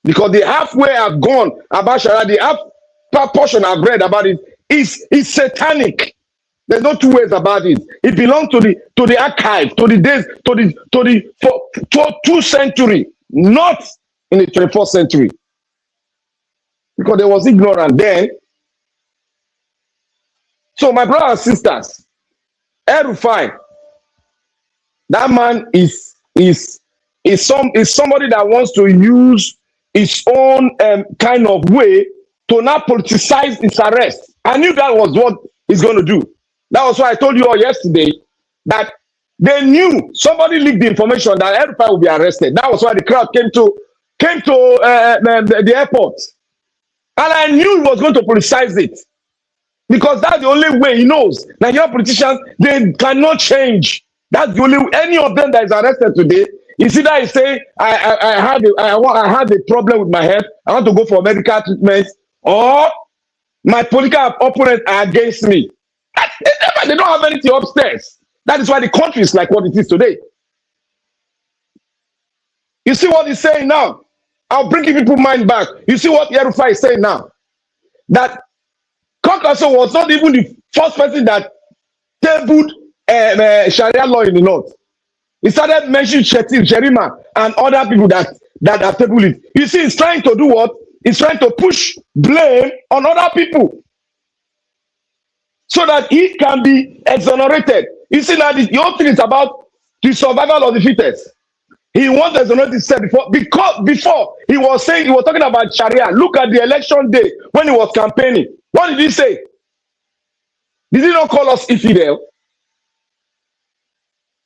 Because the halfway I've gone about Sharia, the half portion I've read about it is satanic. There's no 2 ways about it. It belongs to the archive, to the days, to the 2nd century, not in the 21st century. Because there was ignorance then. So my brothers and sisters, Rufai, that man is somebody that wants to use his own kind of way to not politicize his arrest. I knew that was what he's going to do. That was why I told you all yesterday that they knew somebody leaked the information that Rufai will be arrested. That was why the crowd came to the airport. And I knew he was going to politicize it. Because that's the only way he knows. Nigerian politicians, they cannot change. That's the only any of them that is arrested today. Is either he say I had a problem with my head, I want to go for medical treatment, or my political opponents are against me. They don't have anything upstairs. That is why the country is like what it is today. You see what he's saying now? I'll bring people's mind back. You see what Rufai is saying now? That Kokaso was not even the first person that tabled Sharia law in the north. He started mentioning Sherima and other people that have tabled it. You see, he's trying to do what? He's trying to push blame on other people so that he can be exonerated. You see, now the whole thing is about the survival of the fittest. He wants to exonerate himself before he was talking about Sharia. Look at the election day when he was campaigning. What did he say? Did he not call us infidel?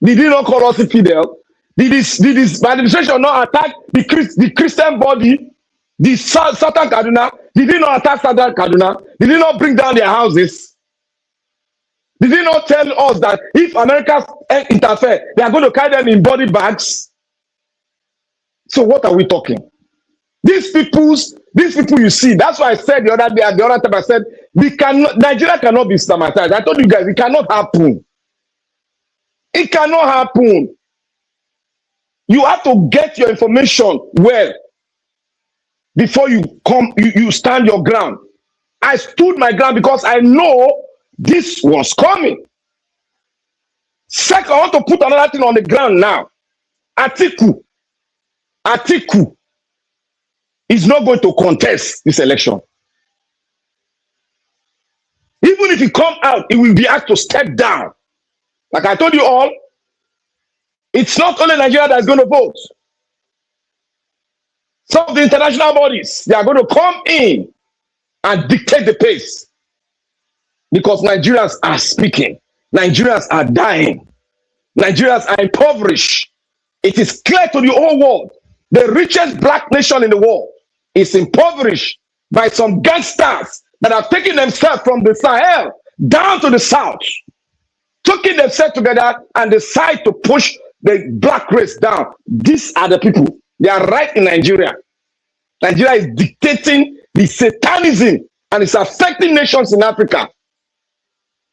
Did he not call us infidel? Did his administration not attack the Christian body, the Southern Kaduna? Did he not attack Southern Kaduna? Did he not bring down their houses? Did he not tell us that if America interfere, they are going to carry them in body bags? So what are we talking? These people you see, that's why I said the other time I said, Nigeria cannot be systematized. I told you guys, it cannot happen. It cannot happen. You have to get your information well before you stand your ground. I stood my ground because I know this was coming. Second, I want to put another thing on the ground now. Atiku is not going to contest this election. Even if he come out, he will be asked to step down. Like I told you all, it's not only Nigeria that's going to vote. Some of the international bodies, they are going to come in and dictate the pace. Because Nigerians are speaking. Nigerians are dying. Nigerians are impoverished. It is clear to the whole world. The richest black nation in the world is impoverished by some gangsters that have taken themselves from the Sahel down to the south, taking themselves together and decide to push the black race down. These are the people. They are right in Nigeria. Nigeria is dictating the satanism and it's affecting nations in Africa.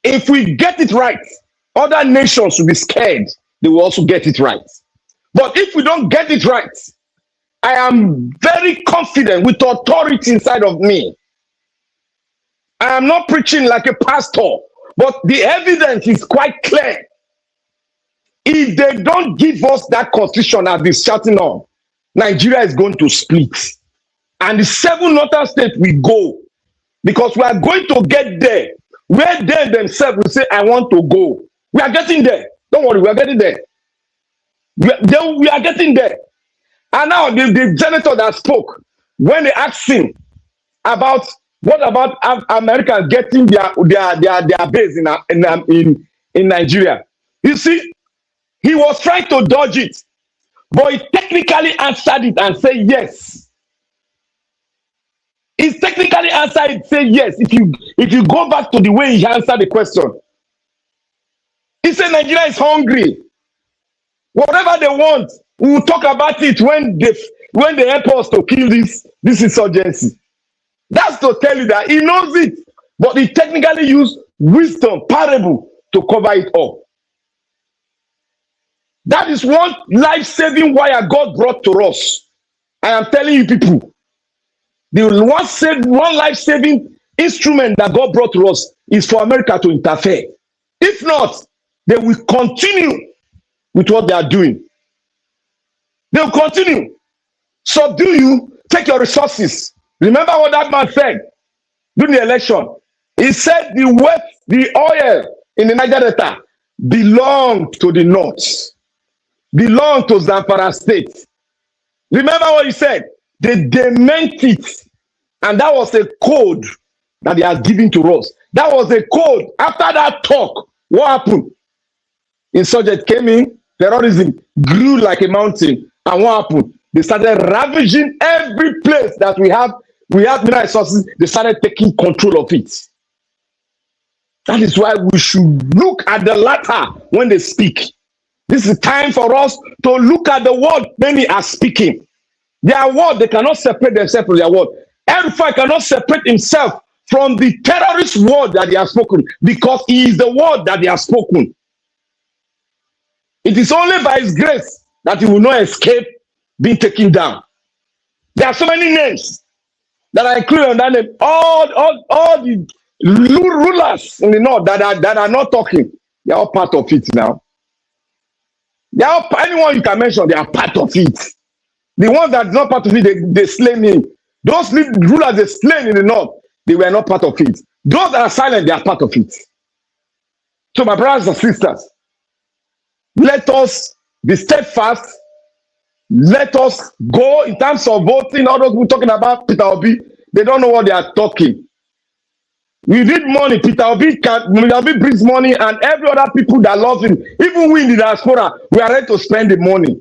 If we get it right, other nations will be scared. They will also get it right. But if we don't get it right, I am very confident with authority inside of me. I am not preaching like a pastor, but the evidence is quite clear. If they don't give us that constitution as this shouting on, Nigeria is going to split. And the 7 northern states will go. Because we are going to get there. Where they themselves will say, I want to go. We are getting there. Don't worry, we are getting there. We are getting there. And now the senator that spoke, when they asked him about what about Americans getting their base in Nigeria, you see, he was trying to dodge it, but he technically answered it and said yes. He technically answered it, say yes. If you go back to the way he answered the question, he said Nigeria is hungry. Whatever they want, we will talk about it when they help us to kill this insurgency. That's to tell you that he knows it, but he technically used wisdom, parable, to cover it up. That is one life-saving wire God brought to us. I am telling you people, the one life-saving instrument that God brought to us is for America to interfere. If not, they will continue with what they are doing. They will continue. Subdue you, take your resources. Remember what that man said during the election. He said the oil in the Niger Delta belonged to the north, belonged to Zamfara State. Remember what he said? They meant it. And that was a code that they are giving to us. That was a code. After that talk, what happened? Insurgents came in, terrorism grew like a mountain. And what happened? They started ravaging every place that we have mineral resources. They started taking control of it. That is why we should look at the latter when they speak. This is time for us to look at the word many are speaking. Their word, they cannot separate themselves from their word. Rufai cannot separate himself from the terrorist word that they have spoken because he is the word that they have spoken. It is only by his grace that he will not escape being taken down. There are so many names that are included on that name. All the rulers in the north that are not talking, they are all part of it now. They are all, anyone you can mention, they are part of it. The ones that are not part of it, they slain him. Those rulers they slain in the north, they were not part of it. Those that are silent, they are part of it. So my brothers and sisters, let us be steadfast. Let us go in terms of voting. All those people talking about Peter Obi, they don't know what they are talking. We need money. Peter Obi brings money, and every other people that love him, even we in the diaspora, we are ready to spend the money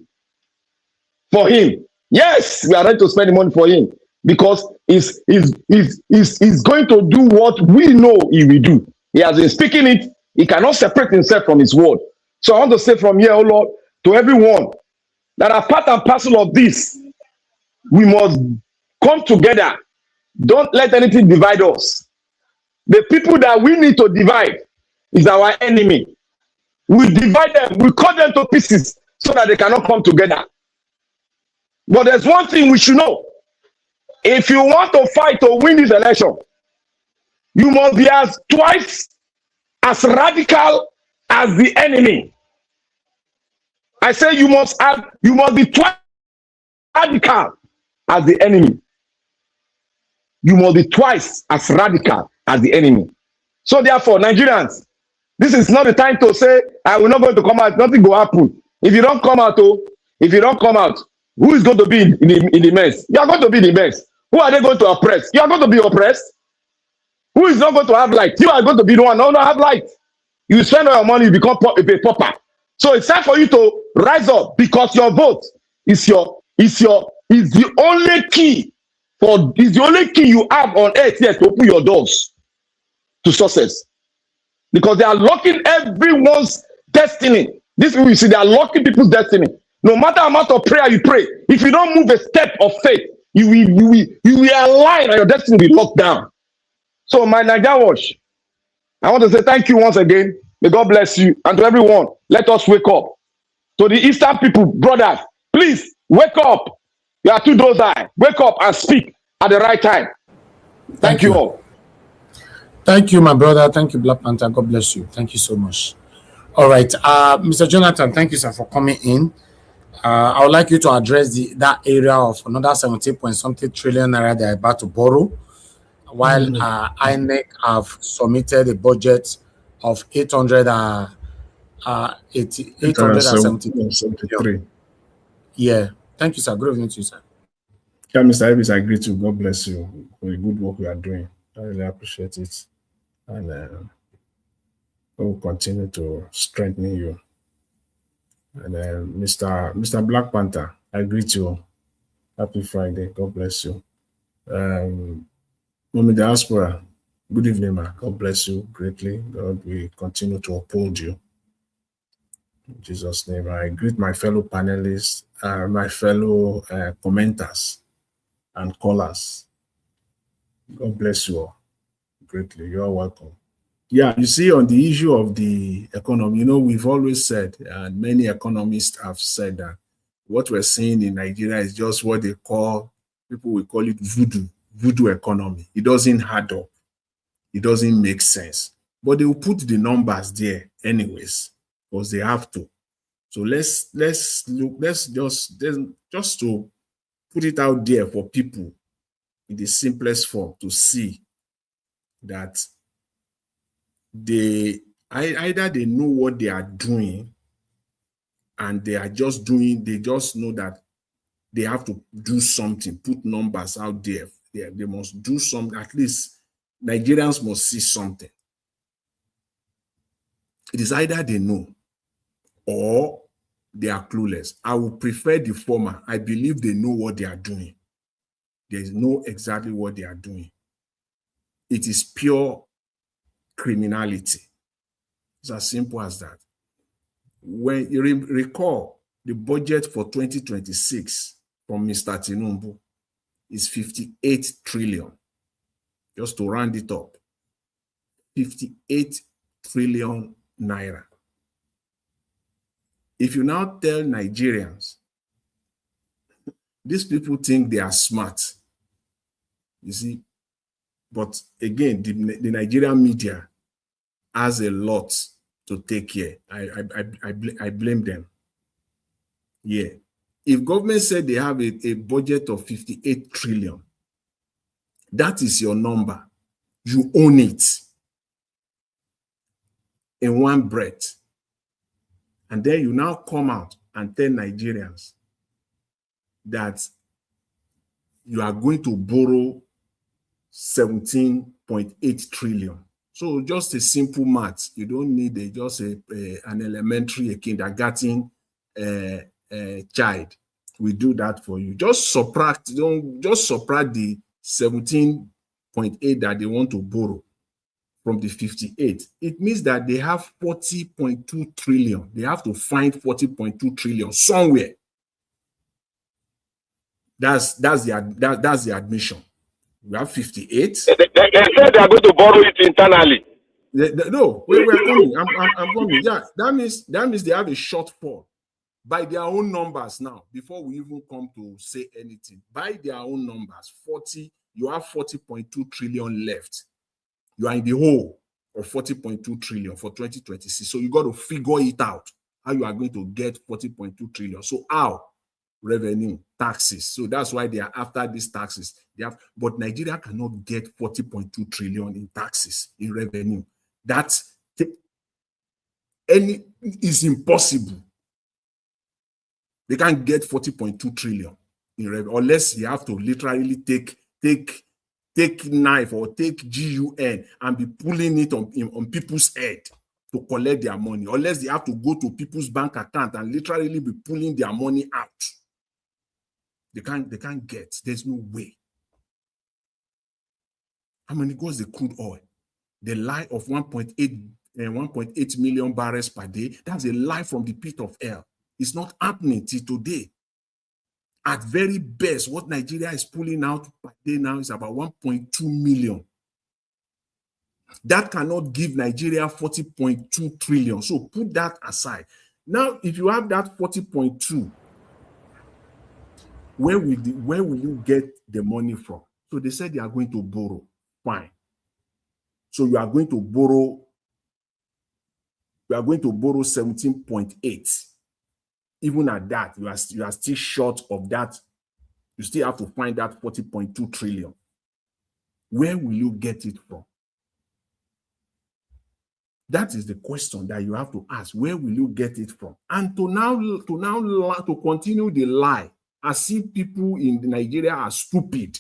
for him. Yes, we are ready to spend the money for him because he's going to do what we know he will do. He has been speaking it. He cannot separate himself from his word. So I want to say from here, oh Lord, to everyone that are part and parcel of this, we must come together. Don't let anything divide us. The people that we need to divide is our enemy. We divide them, we cut them to pieces so that they cannot come together. But there's one thing we should know. If you want to fight to win this election, you must be twice as radical as the enemy. I say you must be twice radical as the enemy. You must be twice as radical as the enemy. So therefore, Nigerians, this is not the time to say, I will not going to come out, nothing will happen. If you don't come out, who is going to be in the mess? You are going to be in the mess. Who are they going to oppress? You are going to be oppressed. Who is not going to have light? You are going to be the one not have light. You spend all your money, you become a pauper. So it's time for you to rise up because your vote is the only key you have on earth here to open your doors to success. Because they are locking everyone's destiny. This is what you see, they are locking people's destiny. No matter how much of prayer you pray, if you don't move a step of faith, you will align and your destiny will be locked down. So my Nigerian watch, I want to say thank you once again. May God bless you. And to everyone, let us wake up. To the Eastern people, brothers, please wake up. You are too docile. Wake up and speak at the right time. Thank you all. Thank you, my brother. Thank you, Black Panther. God bless you. Thank you so much. All right. Mr. Jonathan, thank you, sir, for coming in. I would like you to address that area of another 17-point-something trillion naira they are about to borrow, while INEC have submitted a budget of 873. Yeah. Thank you, sir. Good evening to you, sir. Yeah, Mr. Ibis, I agree to. God bless you for the good work you are doing. I really appreciate it. And we will continue to strengthen you. And Mr. Black Panther, I greet you. Happy Friday. God bless you. Mommy Diaspora, good evening, ma. God bless you greatly. God will continue to uphold you. In Jesus' name, I greet my fellow panelists, my fellow commenters and callers. God bless you all greatly. You are welcome. Yeah, you see, on the issue of the economy, we've always said, and many economists have said that what we're seeing in Nigeria is just what people will call it voodoo economy. It doesn't add up. It doesn't make sense. But they will put the numbers there anyways, because they have to. So let's just to put it out there for people in the simplest form to see that either they know what they are doing and they just know that they have to do something, put numbers out there. They must do something. At least Nigerians must see something. It is either they know or they are clueless. I would prefer the former. I believe they know what they are doing. They know exactly what they are doing. It is pure criminality. It's as simple as that. When you recall, the budget for 2026 from Mr. Tinubu is 58 trillion. Just to round it up, 58 trillion naira. If you now tell Nigerians, these people think they are smart, you see, but again, the Nigerian media has a lot to take care. I blame them. Yeah. If government said they have a budget of 58 trillion, that is your number. You own it in one breath. And then you now come out and tell Nigerians that you are going to borrow 17.8 trillion. So just a simple math. You don't need an elementary, a kindergarten child. We do that for you. Just subtract the 17.8 that they want to borrow from the 58. It means that they have 40.2 trillion. They have to find 40.2 trillion somewhere. That's the admission. We have 58. They said they are going to borrow it internally. No, we're coming. I'm coming. Yeah, that means they have a shortfall by their own numbers now. Before we even come to say anything, by their own numbers, you have 40.2 trillion left. You are in the hole of 40.2 trillion for 2026. So you got to figure it out how you are going to get 40.2 trillion. So how? Revenue, taxes. So that's why they are after these taxes. But Nigeria cannot get 40.2 trillion in taxes, in revenue. Is impossible. They can't get 40.2 trillion in revenue unless you have to literally take knife or take GUN and be pulling it on people's head to collect their money, unless they have to go to people's bank account and literally be pulling their money out. They can't get. There's no way. How many goes the crude oil? The lie of 1.8 million barrels per day. That's a lie from the pit of hell. It's not happening till today. At very best, what Nigeria is pulling out per day now is about 1.2 million. That cannot give Nigeria 40.2 trillion. So put that aside. Now, if you have that 40.2, where will you get the money from? So they said they are going to borrow. Fine. So you are going to borrow 17.8. Even at that, you are still short of that. You still have to find that 40.2 trillion. Where will you get it from? That is the question that you have to ask. Where will you get it from? And to continue the lie, as if people in Nigeria are stupid.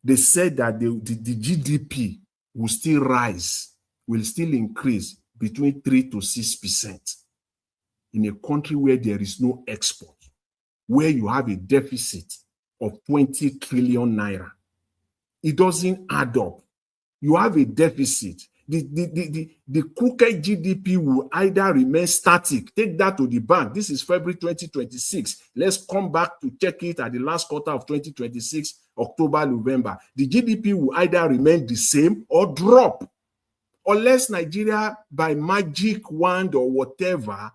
They said that the GDP will still rise, will still increase between 3 to 6% in a country where there is no export, where you have a deficit of 20 trillion naira. It doesn't add up. You have a deficit. The crooked GDP will either remain static. Take that to the bank. This is February 2026. Let's come back to check it at the last quarter of 2026, October, November. The GDP will either remain the same or drop. Unless Nigeria, by magic wand or whatever,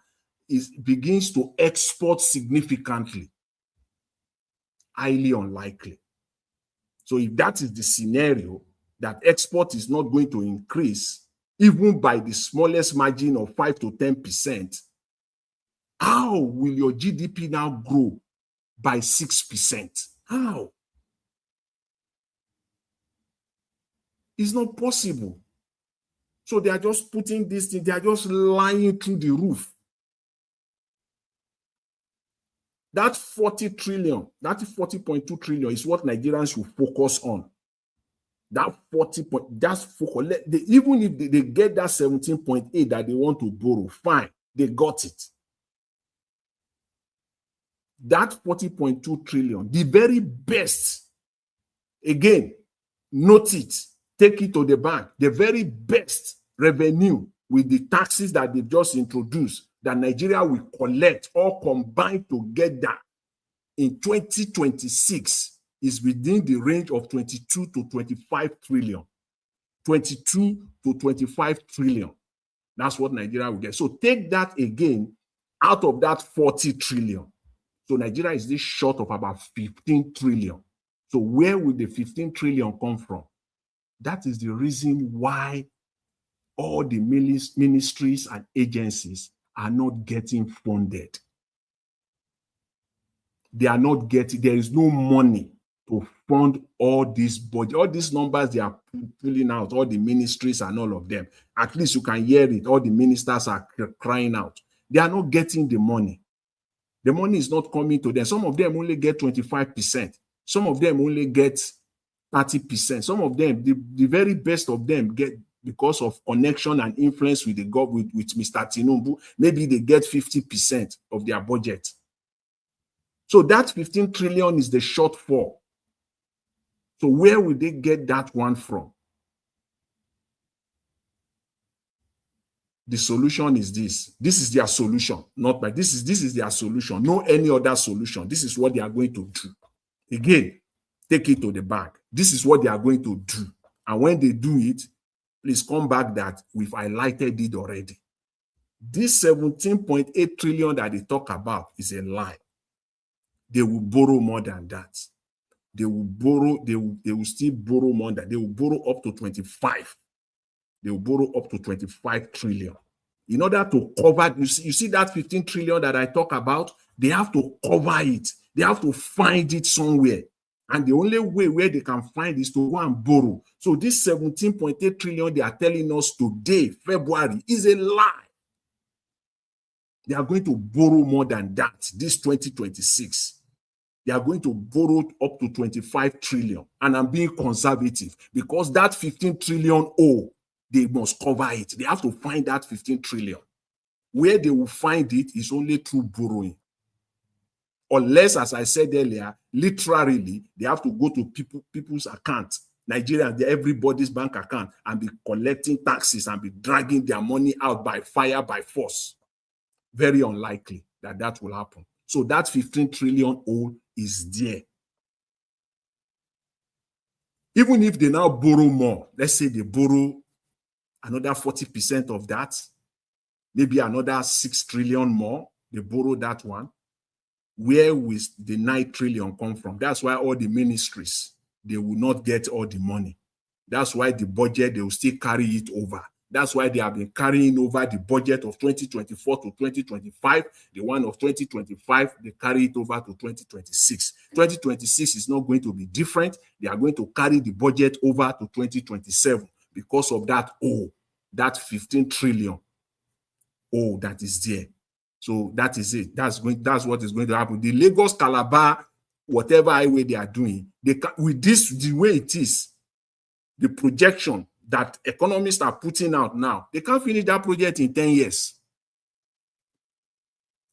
begins to export significantly. Highly unlikely. So if that is the scenario, that export is not going to increase, even by the smallest margin of 5 to 10%, how will your GDP now grow by 6%? How? It's not possible. So they are just putting this thing, they are just lying through the roof. That 40 trillion, that 40.2 trillion is what Nigerians should focus on. That 40 point, that's focus. Even if they get that 17.8 that they want to borrow, fine, they got it. That 40.2 trillion, the very best, again, note it, take it to the bank. The very best revenue with the taxes that they've just introduced that Nigeria will collect all combined together in 2026 is within the range of 22 to 25 trillion. 22 to 25 trillion. That's what Nigeria will get. So take that again out of that 40 trillion. So Nigeria is this short of about 15 trillion. So where will the 15 trillion come from? That is the reason why all the ministries and agencies are not getting funded. They are not getting, there is no money to fund all these budget, all these numbers they are pulling out, all the ministries and all of them. At least you can hear it. All the ministers are crying out. They are not getting the money. The money is not coming to them. Some of them only get 25%. Some of them only get 30%. Some of them, the very best of them get, because of connection and influence with the government, with Mr. Tinubu, maybe they get 50% of their budget. So that 15 trillion is the shortfall. So where will they get that one from? The solution is this. This is their solution, not by this is their solution. No any other solution. This is what they are going to do. Again, take it to the bank. This is what they are going to do. And when they do it, please come back that we've highlighted it already. This 17.8 trillion that they talk about is a lie. They will borrow more than that. They will borrow, they will still borrow more than, they will borrow up to 25. They will borrow up to 25 trillion. In order to cover, you see that 15 trillion that I talk about, they have to cover it. They have to find it somewhere. And the only way where they can find is to go and borrow. So this 17.8 trillion they are telling us today, February, is a lie. They are going to borrow more than that, this 2026. They are going to borrow up to 25 trillion. And I'm being conservative because that 15 trillion they must cover it. They have to find that 15 trillion. Where they will find it is only through borrowing. Unless, as I said earlier, literally, they have to go to people's account, Nigerians, everybody's bank account, and be collecting taxes and be dragging their money out by fire, by force. Very unlikely that that will happen. So that 15 trillion is there. Even if they now borrow more, let's say they borrow another 40% of that, maybe another 6 trillion more, they borrow that one. Where will the 9 trillion come from? That's why all the ministries, they will not get all the money. That's why the budget, they will still carry it over. That's why they have been carrying over the budget of 2024 to 2025. The one of 2025, they carry it over to 2026. 2026 is not going to be different. They are going to carry the budget over to 2027 because of that that 15 trillion that is there. So that is it. That's what is going to happen. The Lagos Calabar, whatever highway they are doing, with this the way it is, the projection that economists are putting out now, they can't finish that project in 10 years.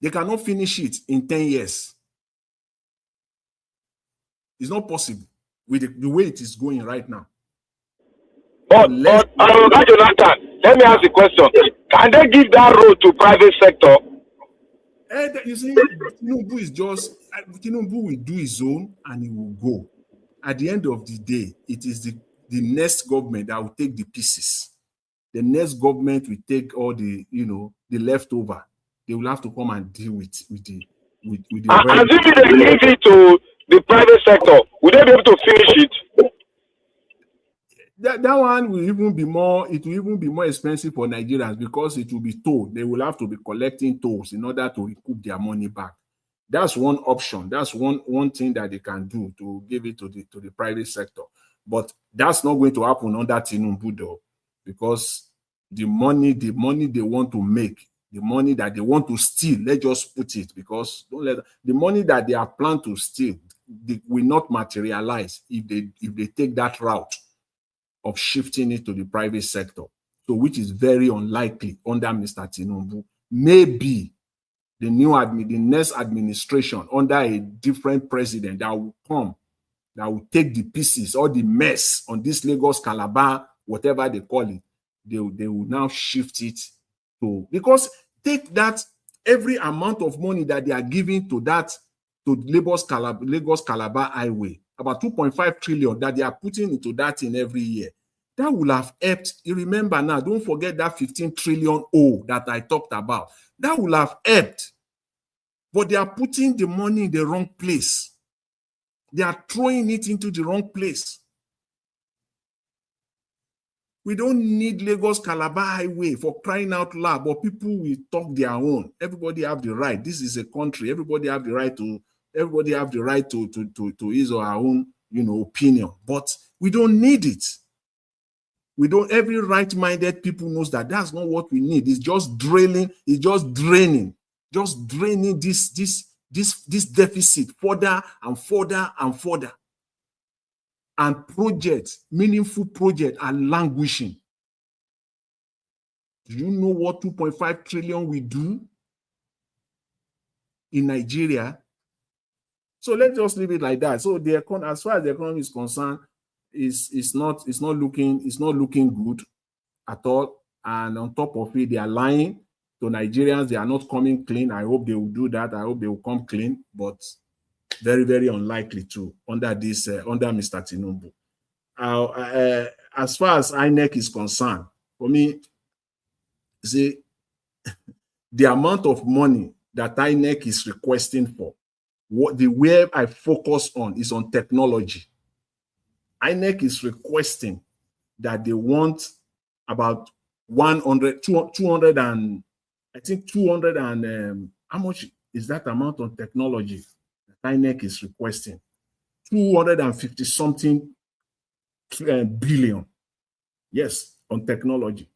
They cannot finish it in 10 years. It's not possible with the way it is going right now. But Jonathan, let me ask a question. Can they give that road to private sector? You see, Tinubu is just, Tinubu will do his own and he will go. At the end of the day, it is the next government that will take the pieces. The next government will take all the, the leftover. They will have to come and deal with the and if they give it to the private sector, will they be able to finish it? That one will even be more, it will even be more expensive for Nigerians because it will be toll. They will have to be collecting tolls in order to recoup their money back. That's one option. That's one thing that they can do to give it to the private sector. But that's not going to happen under Tinubu though, because the money they want to make, the money that they want to steal, let's just put it, because the money that they are planned to steal, they will not materialize if they take that route of shifting it to the private sector. So which is very unlikely under Mr. Tinubu. Maybe the next administration under a different president that will come that will take the pieces or the mess on this Lagos Calabar, whatever they call it, they will now shift it to, because take that, every amount of money that they are giving to that, to Lagos Calabar highway, about 2.5 trillion that they are putting into that in every year. That will have helped. You remember now, don't forget that 15 trillion that I talked about. That will have helped. But they are putting the money in the wrong place. They are throwing it into the wrong place. We don't need Lagos Calabar highway, for crying out loud, but people will talk their own. Everybody have the right. This is a country. Everybody have the right to his or her own, opinion. But we don't need it. We don't, every right-minded people knows that that's not what we need. It's just draining, this deficit further and further and further. And projects, meaningful projects, are languishing. Do you know what 2.5 trillion we do in Nigeria? So let's just leave it like that. So the as far as the economy is concerned, it's not looking good at all. And on top of it, they are lying to Nigerians. They are not coming clean. I hope they will do that. I hope they will come clean, but very, very unlikely to under Mr. Tinubu. As far as INEC is concerned, for me, see, the amount of money that INEC is requesting for, where I focus on is on technology. INEC is requesting that they want about 200 and I think 200 and how much is that amount on technology that INEC is requesting? 250 something billion. Yes, on technology.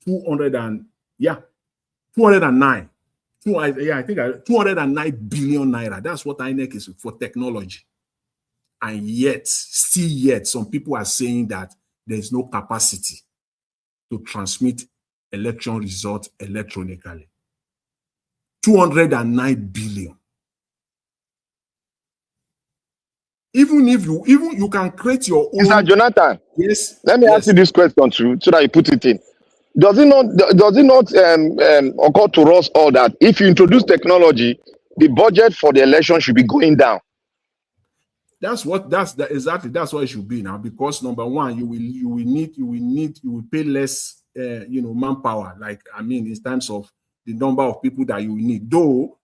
209. I think 209 billion naira. That's what INEC is for technology. And yet, some people are saying that there is no capacity to transmit election results electronically. 209 billion. Even you can create your own. Mr. Jonathan, yes. Let me ask you this question too, so that you put it in. Does it not occur to us all that if you introduce technology, the budget for the election should be going down? That's what it should be now, because number one, you will pay less manpower, in terms of the number of people that you will need. Though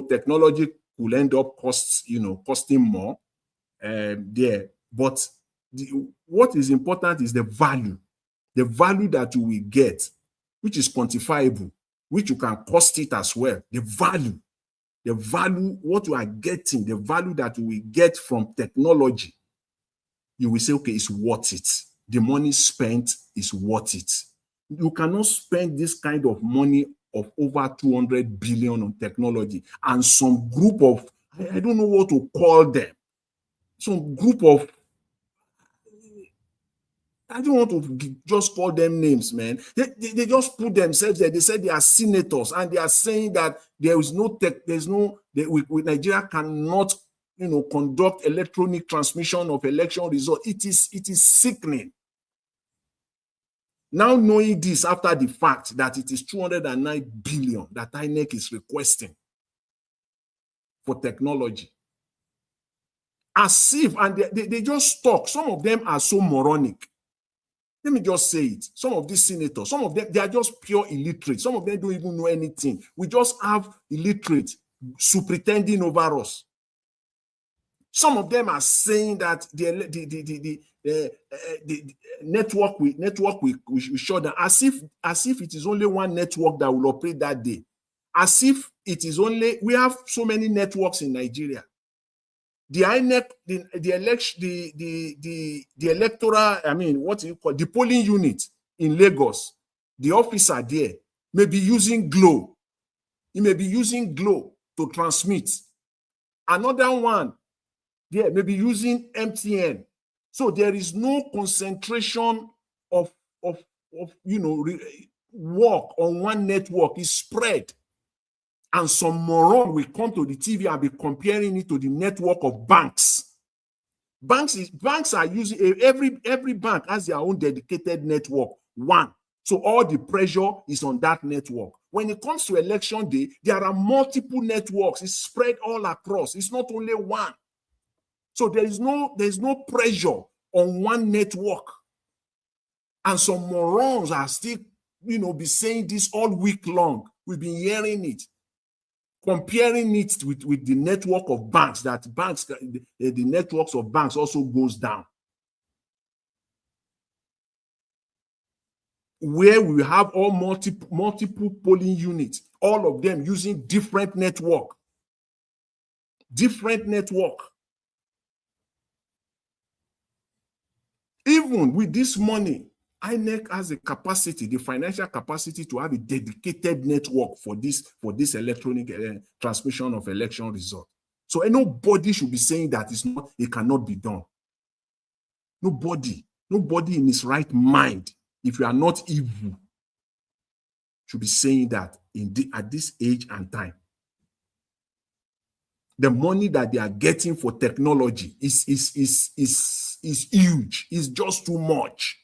technology will end up costing more there, but what is important is the value that you will get, which is quantifiable, which you can cost it as well. The value, what you are getting, the value that you will get from technology, you will say, okay, it's worth it. The money spent is worth it. You cannot spend this kind of money of over 200 billion on technology and some group of, I don't know what to call them, some group of, I don't want to just call them names, man. They just put themselves there. They said they are senators, and they are saying that there is no Nigeria cannot, conduct electronic transmission of election results. It is sickening. Now knowing this after the fact that it is 209 billion that INEC is requesting for technology. As if, and they just talk. Some of them are so moronic. Let me just say it. Some of these senators, some of them, they are just pure illiterate. Some of them don't even know anything. We just have illiterate superintending over us. Some of them are saying that the network we shut down, as if it is only one network that will operate that day. As if it is only, we have so many networks in Nigeria. The INEC, the electoral, the polling unit in Lagos, the officer there may be using Glo. He may be using Glo to transmit. Another one there may be using MTN. So there is no concentration of work on one network. It's spread. And some moron will come to the TV and be comparing it to the network of banks. Banks are using, every bank has their own dedicated network, one. So all the pressure is on that network. When it comes to election day, there are multiple networks. It's spread all across. It's not only one. So there's no pressure on one network. And some morons are still, be saying this all week long. We've been hearing it, comparing it with the network of banks, that banks, the networks of banks also goes down. Where we have all multiple polling units, all of them using different network. Even with this money, INEC has the capacity, the financial capacity to have a dedicated network for this electronic transmission of election results. So nobody should be saying that it cannot be done. Nobody in his right mind, if you are not evil, should be saying that at this age and time. The money that they are getting for technology is huge. It's just too much.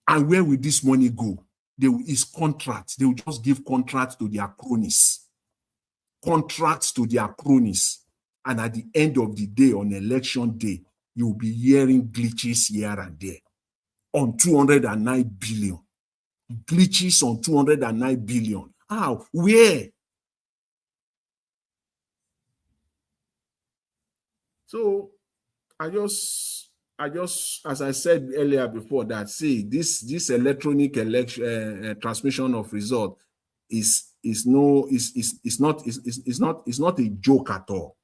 And where will this money go? Is contracts. They will just give contracts to their cronies. Contracts to their cronies. And at the end of the day, on election day, you'll be hearing glitches here and there. On 209 billion. Glitches on 209 billion. How? Where? So I just, as I said earlier before, that see this electronic election transmission of result is not a joke at all.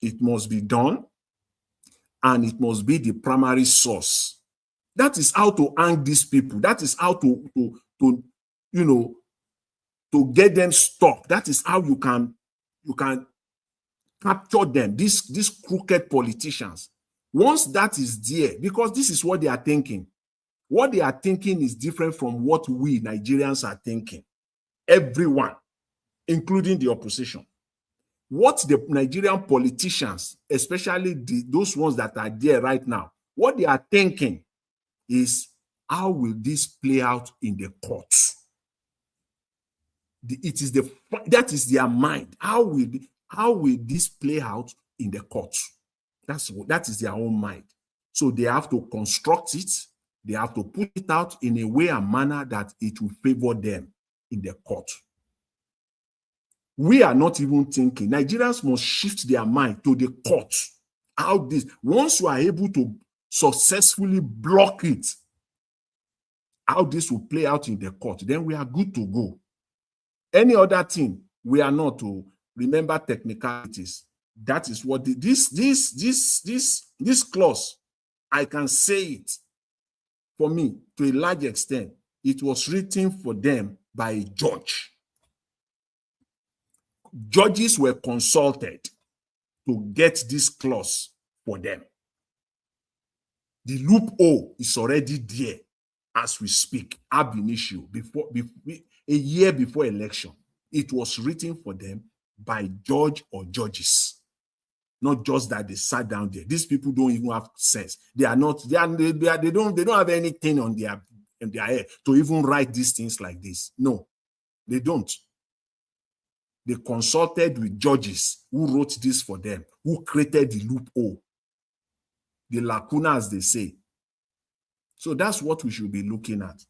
It must be done, and it must be the primary source. That is how to hang these people. That is how to get them stopped. That is how you can capture them, these crooked politicians. Once that is there, because this is what they are thinking. What they are thinking is different from what we Nigerians are thinking. Everyone, including the opposition. What the Nigerian politicians, especially those ones that are there right now, what they are thinking is, how will this play out in the courts? That is their mind. How will this play out in the courts? That is their own mind. So they have to construct it. They have to put it out in a way and manner that it will favor them in the court. We are not even thinking. Nigerians must shift their mind to the court. Once you are able to successfully block it, how this will play out in the court, then we are good to go. Any other thing, we are not to remember technicalities. That is what this clause, I can say it, for me, to a large extent, it was written for them by a judge. Judges were consulted to get this clause for them. The loophole is already there as we speak, ab initio, a year before election. It was written for them by judge or judges. Not just that they sat down there. These people don't even have sense. They don't have anything on their head to even write these things like this. No, they don't. They consulted with judges who wrote this for them, who created the loophole, the lacuna, as they say. So that's what we should be looking at.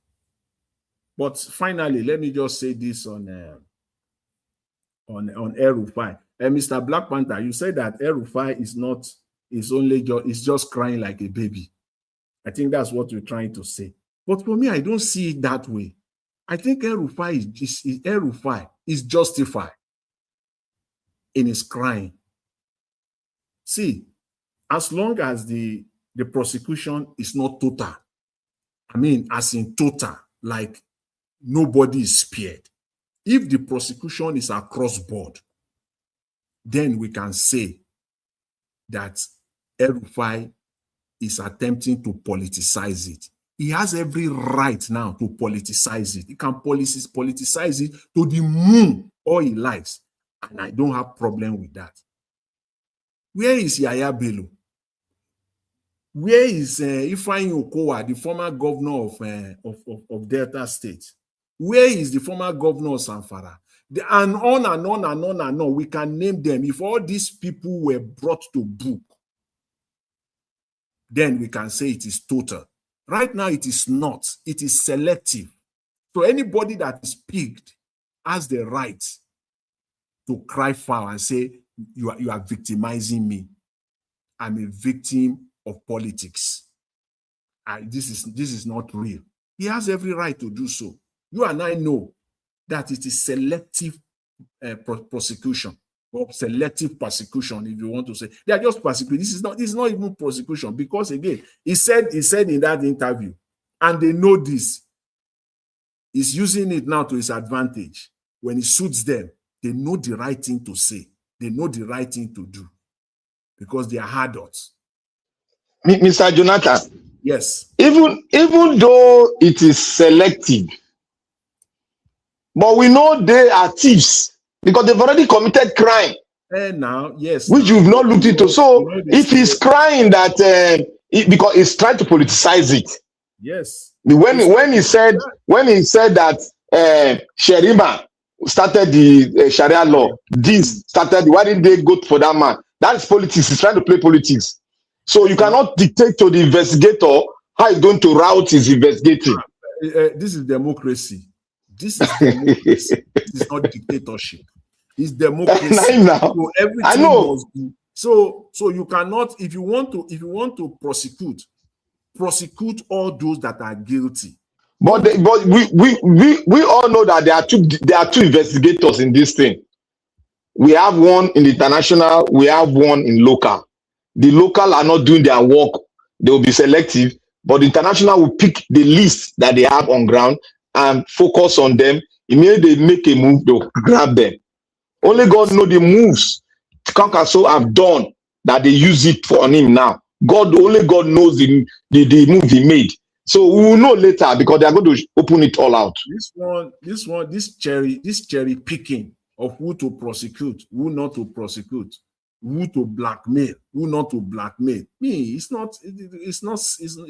But finally, let me just say this on Rufai. Mr. Black Panther, you said that Rufai is just crying like a baby. I think that's what you're trying to say. But for me, I don't see it that way. I think Rufai is justified in his crying. See, as long as the prosecution is not total, I mean, as in total, like nobody is spared. If the prosecution is across board, then we can say that Rufai is attempting to politicize it. He has every right now to politicize it. He can politicize it to the moon all he likes. And I don't have problem with that. Where is Yaya Bello? Where is Ifeanyi Okowa, the former governor of Delta State? Where is the former governor of Zamfara? And on and on and on and on. We can name them. If all these people were brought to book, then we can say it is total. Right now, it is not. It is selective. So anybody that is picked has the right to cry foul and say, you are victimizing me. I'm a victim of politics. And this is not real. He has every right to do so. You and I know that it is selective prosecution or selective persecution, if you want to say. They are just persecuting. This is not even prosecution, because again, he said in that interview, and they know this. He's using it now to his advantage. When it suits them, they know the right thing to say. They know the right thing to do, because they are adults. Mr. Jonathan. Yes. Even though it is selective, but we know they are thieves because they've already committed crime. Now, yes. Which you've not looked into. So if he's crying that because he's trying to politicize it. Yes. When he said that Sherima started the Sharia law, this started, why didn't they go for that man? That's politics. He's trying to play politics. So you cannot dictate to the investigator how he's going to route his investigating. This is democracy. This is democracy. This is not dictatorship. It's democracy. So everything I know. must be. So you cannot, if you want to prosecute all those that are guilty. But we all know that there are two investigators in this thing. We have one in the international, we have one in local. The local are not doing their work. They will be selective, but the international will pick the list that they have on ground and focus on them. Immediately they make a move, they'll grab them. Only God knows the moves Kankaso have done that they use it for him now. Only God knows the move he made. So we will know later, because they are going to open it all out. This cherry picking of who to prosecute, who not to prosecute, who to blackmail, who not to blackmail. It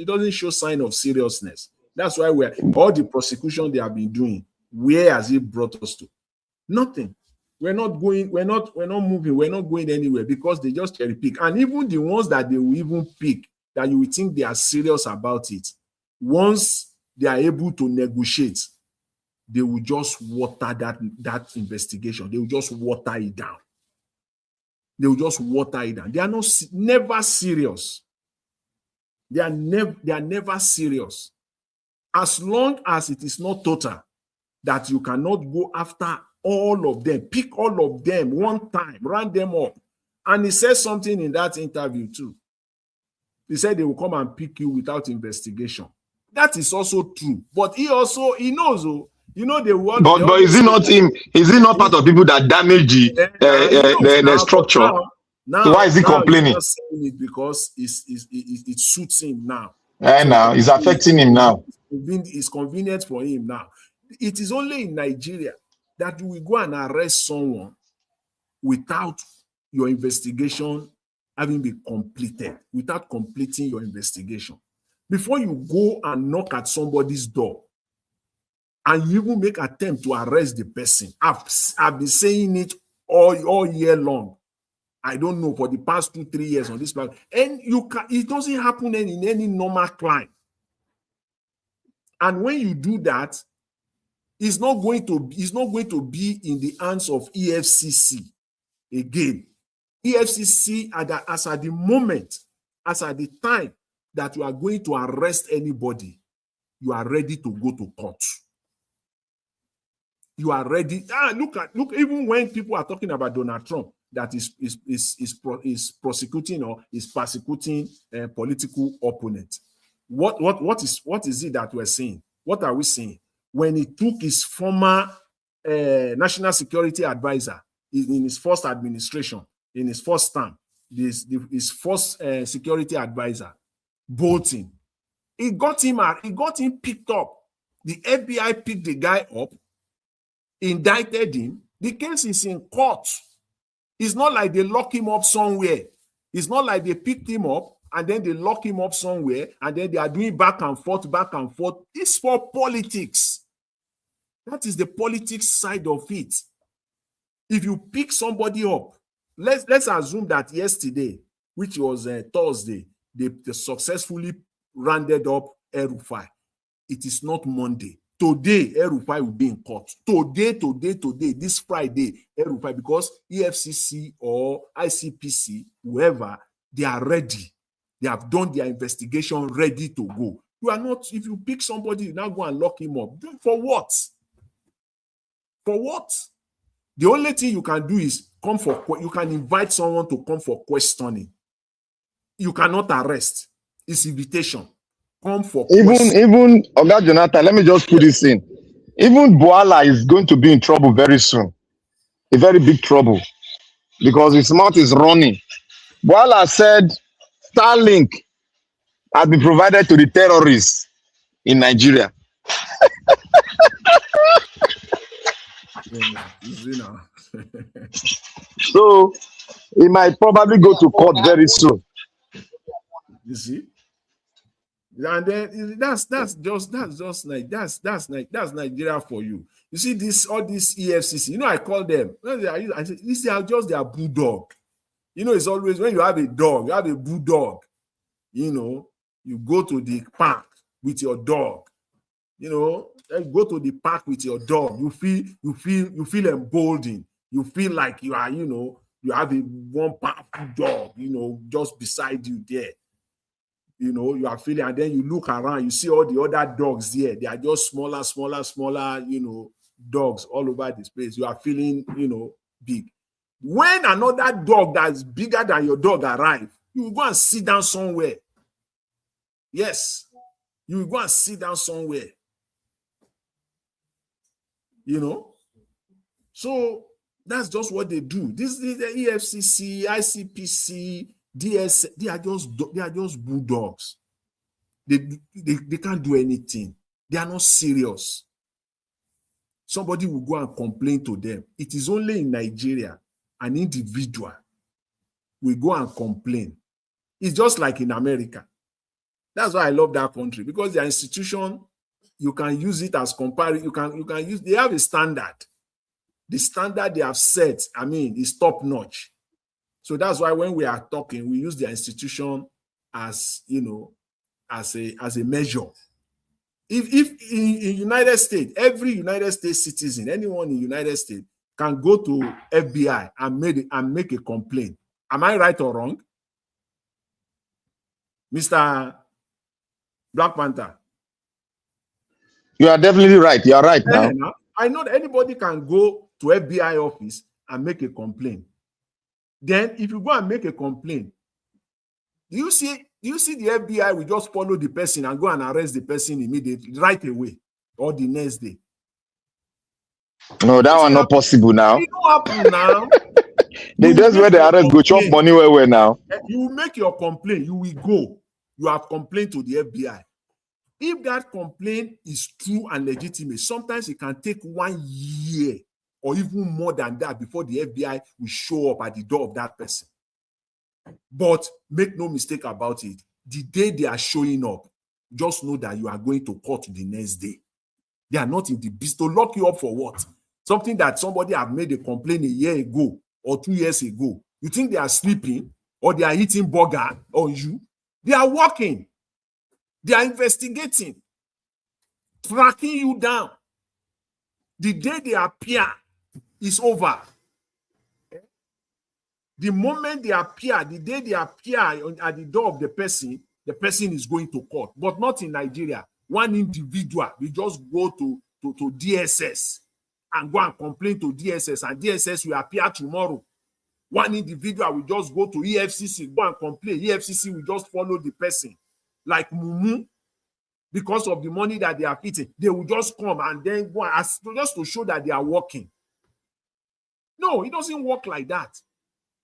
doesn't show sign of seriousness. That's why all the prosecution they have been doing, where has it brought us to? Nothing. We're not moving, we're not going anywhere, because they just cherry pick. And even the ones that they will even pick, that you will think they are serious about it, once they are able to negotiate, they will just water that investigation. They will just water it down. They will just water it down. They are never serious. They are never serious. As long as it is not total, that you cannot go after all of them, pick all of them one time, round them up. And he said something in that interview too. He said they will come and pick you without investigation. That is also true. But he knows, they want. But is it not him? Is it not part of people that damage the structure? Now, so why is he complaining? He's not saying it because it suits him now. Now it's affecting him now. It's convenient for him now. It is only in Nigeria that you will go and arrest someone without your investigation having been completed, without completing your investigation. Before you go and knock at somebody's door and you even make attempt to arrest the person, I've been saying it all year long. I don't know, for the past 2-3 years on this platform. And it doesn't happen in any normal crime. And when you do that, it's not going to be in the hands of EFCC again. EFCC as at the time that you are going to arrest anybody, you are ready to go to court. You are ready. Look, even when people are talking about Donald Trump, that is prosecuting or is persecuting a political opponent. What is it that we're seeing? What are we seeing? When he took his former national security advisor in his first administration, in his first term, his first security advisor, Bolton, he got him picked up. The FBI picked the guy up, indicted him. The case is in court. It's not like they lock him up somewhere. It's not like they picked him up and then they lock him up somewhere, and then they are doing back and forth. It's for politics. That is the politics side of it. If you pick somebody up, let's assume that yesterday, which was Thursday, they successfully rounded up Rufai. It is not Monday. Today, Rufai will be in court. Today, this Friday, Rufai, because EFCC or ICPC, whoever, they are ready. They have done their investigation, ready to go. You are not, if you pick somebody, you now go and lock him up. For what? For what? The only thing you can do is you can invite someone to come for questioning. You cannot arrest. It's invitation. Come for questioning. Even Oga Jonathan, let me just put this in. Even Boala is going to be in trouble very soon. A very big trouble. Because his mouth is running. Boala said Starlink has been provided to the terrorists in Nigeria. So he might probably go to court very soon. You see? And then that's Nigeria for you. You see all this EFCC. You know, I call them. I say these are just their bulldog. You know, it's always when you have a dog, you have a bulldog. You know, you go to the park with your dog. You know, go to the park with your dog. You feel emboldened. You feel like you are, you know, you have one powerful dog, you know, just beside you there. You know, you are feeling, and then you look around, you see all the other dogs there. They are just smaller, you know, dogs all over this place. You are feeling, you know, big. When another dog that's bigger than your dog arrives, you will go and sit down somewhere. Yes, you will go and sit down somewhere. You know? So that's just what they do. This is the EFCC, ICPC, DS, they are just bulldogs. They can't do anything. They are not serious. Somebody will go and complain to them. It is only in Nigeria an individual will go and complain. It's just like in America. That's why I love that country, because their institution, you can use it as comparison. You can use, they have a standard. The standard they have set, I mean, is top notch. So that's why when we are talking, we use the institution as, you know, as a measure. If in United States, every United States citizen, anyone in United States can go to FBI and make a complaint. Am I right or wrong? Mr. Black Panther? You are definitely right. You are right now. I know that anybody can go to FBI office and make a complaint. Then if you go and make a complaint, do you see the FBI will just follow the person and go and arrest the person immediately, right away, or the next day? No, that one not possible now. It don't happen now. That's where the arrest go chop money where now. You will make your complaint. You will go. You have complained to the FBI. If that complaint is true and legitimate, sometimes it can take 1 year or even more than that before the FBI will show up at the door of that person. But make no mistake about it. The day they are showing up, just know that you are going to court the next day. They are not in the business to lock you up for what? Something that somebody have made a complaint a year ago or 2 years ago. You think they are sleeping or they are eating burger on you? They are working. They are investigating, tracking you down. The day they appear is over. The moment they appear, the day they appear at the door of the person is going to court. But not in Nigeria. One individual will just go to DSS and go and complain to DSS, and DSS will appear tomorrow. One individual will just go to EFCC, go and complain. EFCC will just follow the person. Like Mumu, because of the money that they are eating, they will just come and then go and just to show that they are working. No, it doesn't work like that.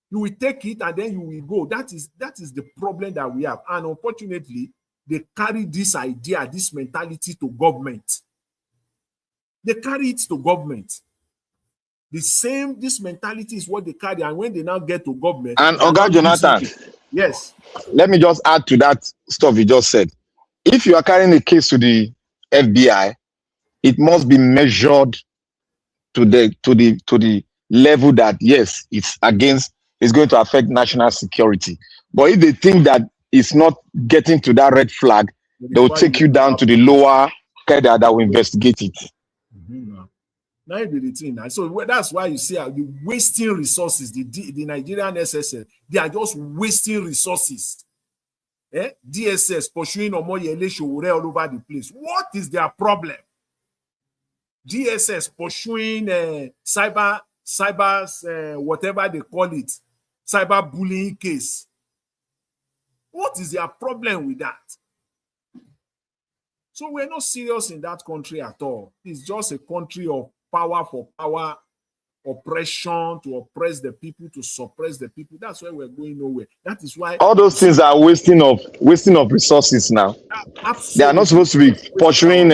You will take it and then you will go. That is the problem that we have. And unfortunately, they carry this idea, this mentality to government. They carry it to government. This mentality is what they carry. And when they now get to government. And Oga Jonathan. Yes. let me just add to that stuff you just said. If you are carrying a case to the FBI, it must be measured to the level that yes, it's going to affect national security. But if they think that it's not getting to that red flag, they will take you down to the lower cadre that will investigate it. Now it be the thing. So that's why you see the wasting resources. The Nigerian SSL, they are just wasting resources. DSS pursuing Omoyele Sowore all over the place. What is their problem? DSS pursuing cyber whatever they call it, cyber bullying case. What is their problem with that? So we're not serious in that country at all. It's just a country of power for power, oppression to oppress the people, to suppress the people. That's why we're going nowhere. That is why all those things are wasting of resources now. Absolutely. They are not supposed to be pursuing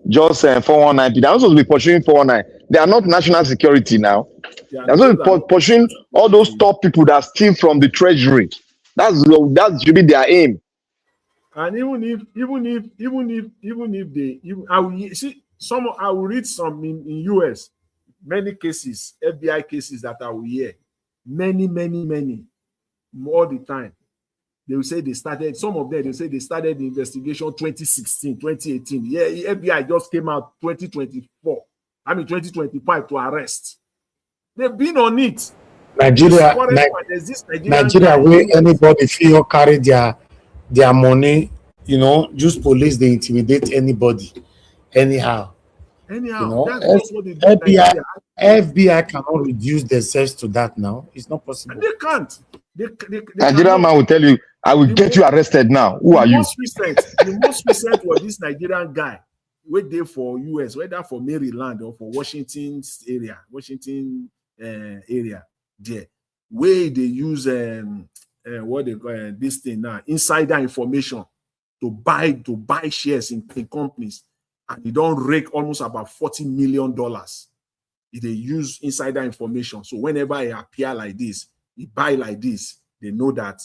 just 419. They are not supposed to be pursuing 419. They are not national security now. They are supposed to be pursuing all those top people that steal from the treasury. That should be their aim. And even if they, I will see some. I will read some in US. Many cases, FBI cases that I will hear. Many all the time. They will say they started, some of them, they say they started the investigation 2016, 2018. Yeah, FBI just came out 2025 to arrest. They've been on it. Nigeria, where anybody feel carry their money, use police, they intimidate anybody, anyhow. That's what they do. FBI cannot reduce themselves to that now. It's not possible. And they can't. Nigerian man will tell you, I will get you arrested now. Who are you? The most recent was this Nigerian guy, wait there for US, whether for Maryland or for Washington area there, where they use what they call this thing now, insider information to buy shares in companies, and he don't rake almost about $40 million. If they use insider information, so whenever he appear like this, he buy like this, they know that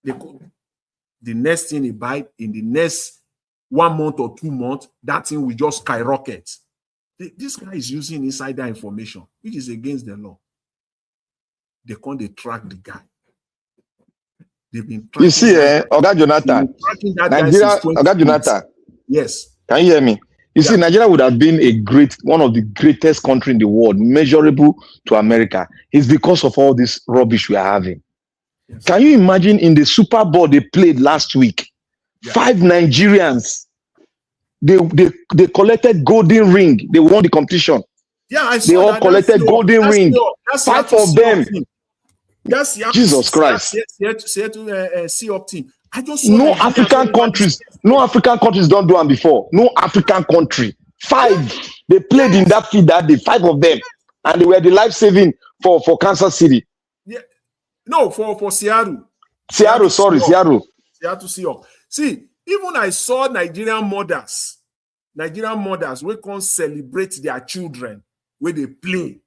the next thing he buy in the next 1 month or 2 months, that thing will just skyrocket. This guy is using insider information, which is against the law. They track the guy. They've been tracking. You see, Oga Jonathan, Nigeria, Oga Jonathan. Yes. Can you hear me? You see, Nigeria would have been one of the greatest country in the world, measurable to America. It's because of all this rubbish we are having. Yes. Can you imagine in the Super Bowl they played last week? Yeah. 5 Nigerians, they collected golden ring. They won the competition. Yeah, I saw they all collected golden ring. 5 of them. That's Jesus Christ. C-up team. No African countries don't do them before. No African country. 5. They played in that field that day, 5 of them. And they were the life-saving for Kansas City. Yeah. No, for Seattle. Seattle. Seattle Seahawks. See, even I saw Nigerian mothers we can celebrate their children where they play.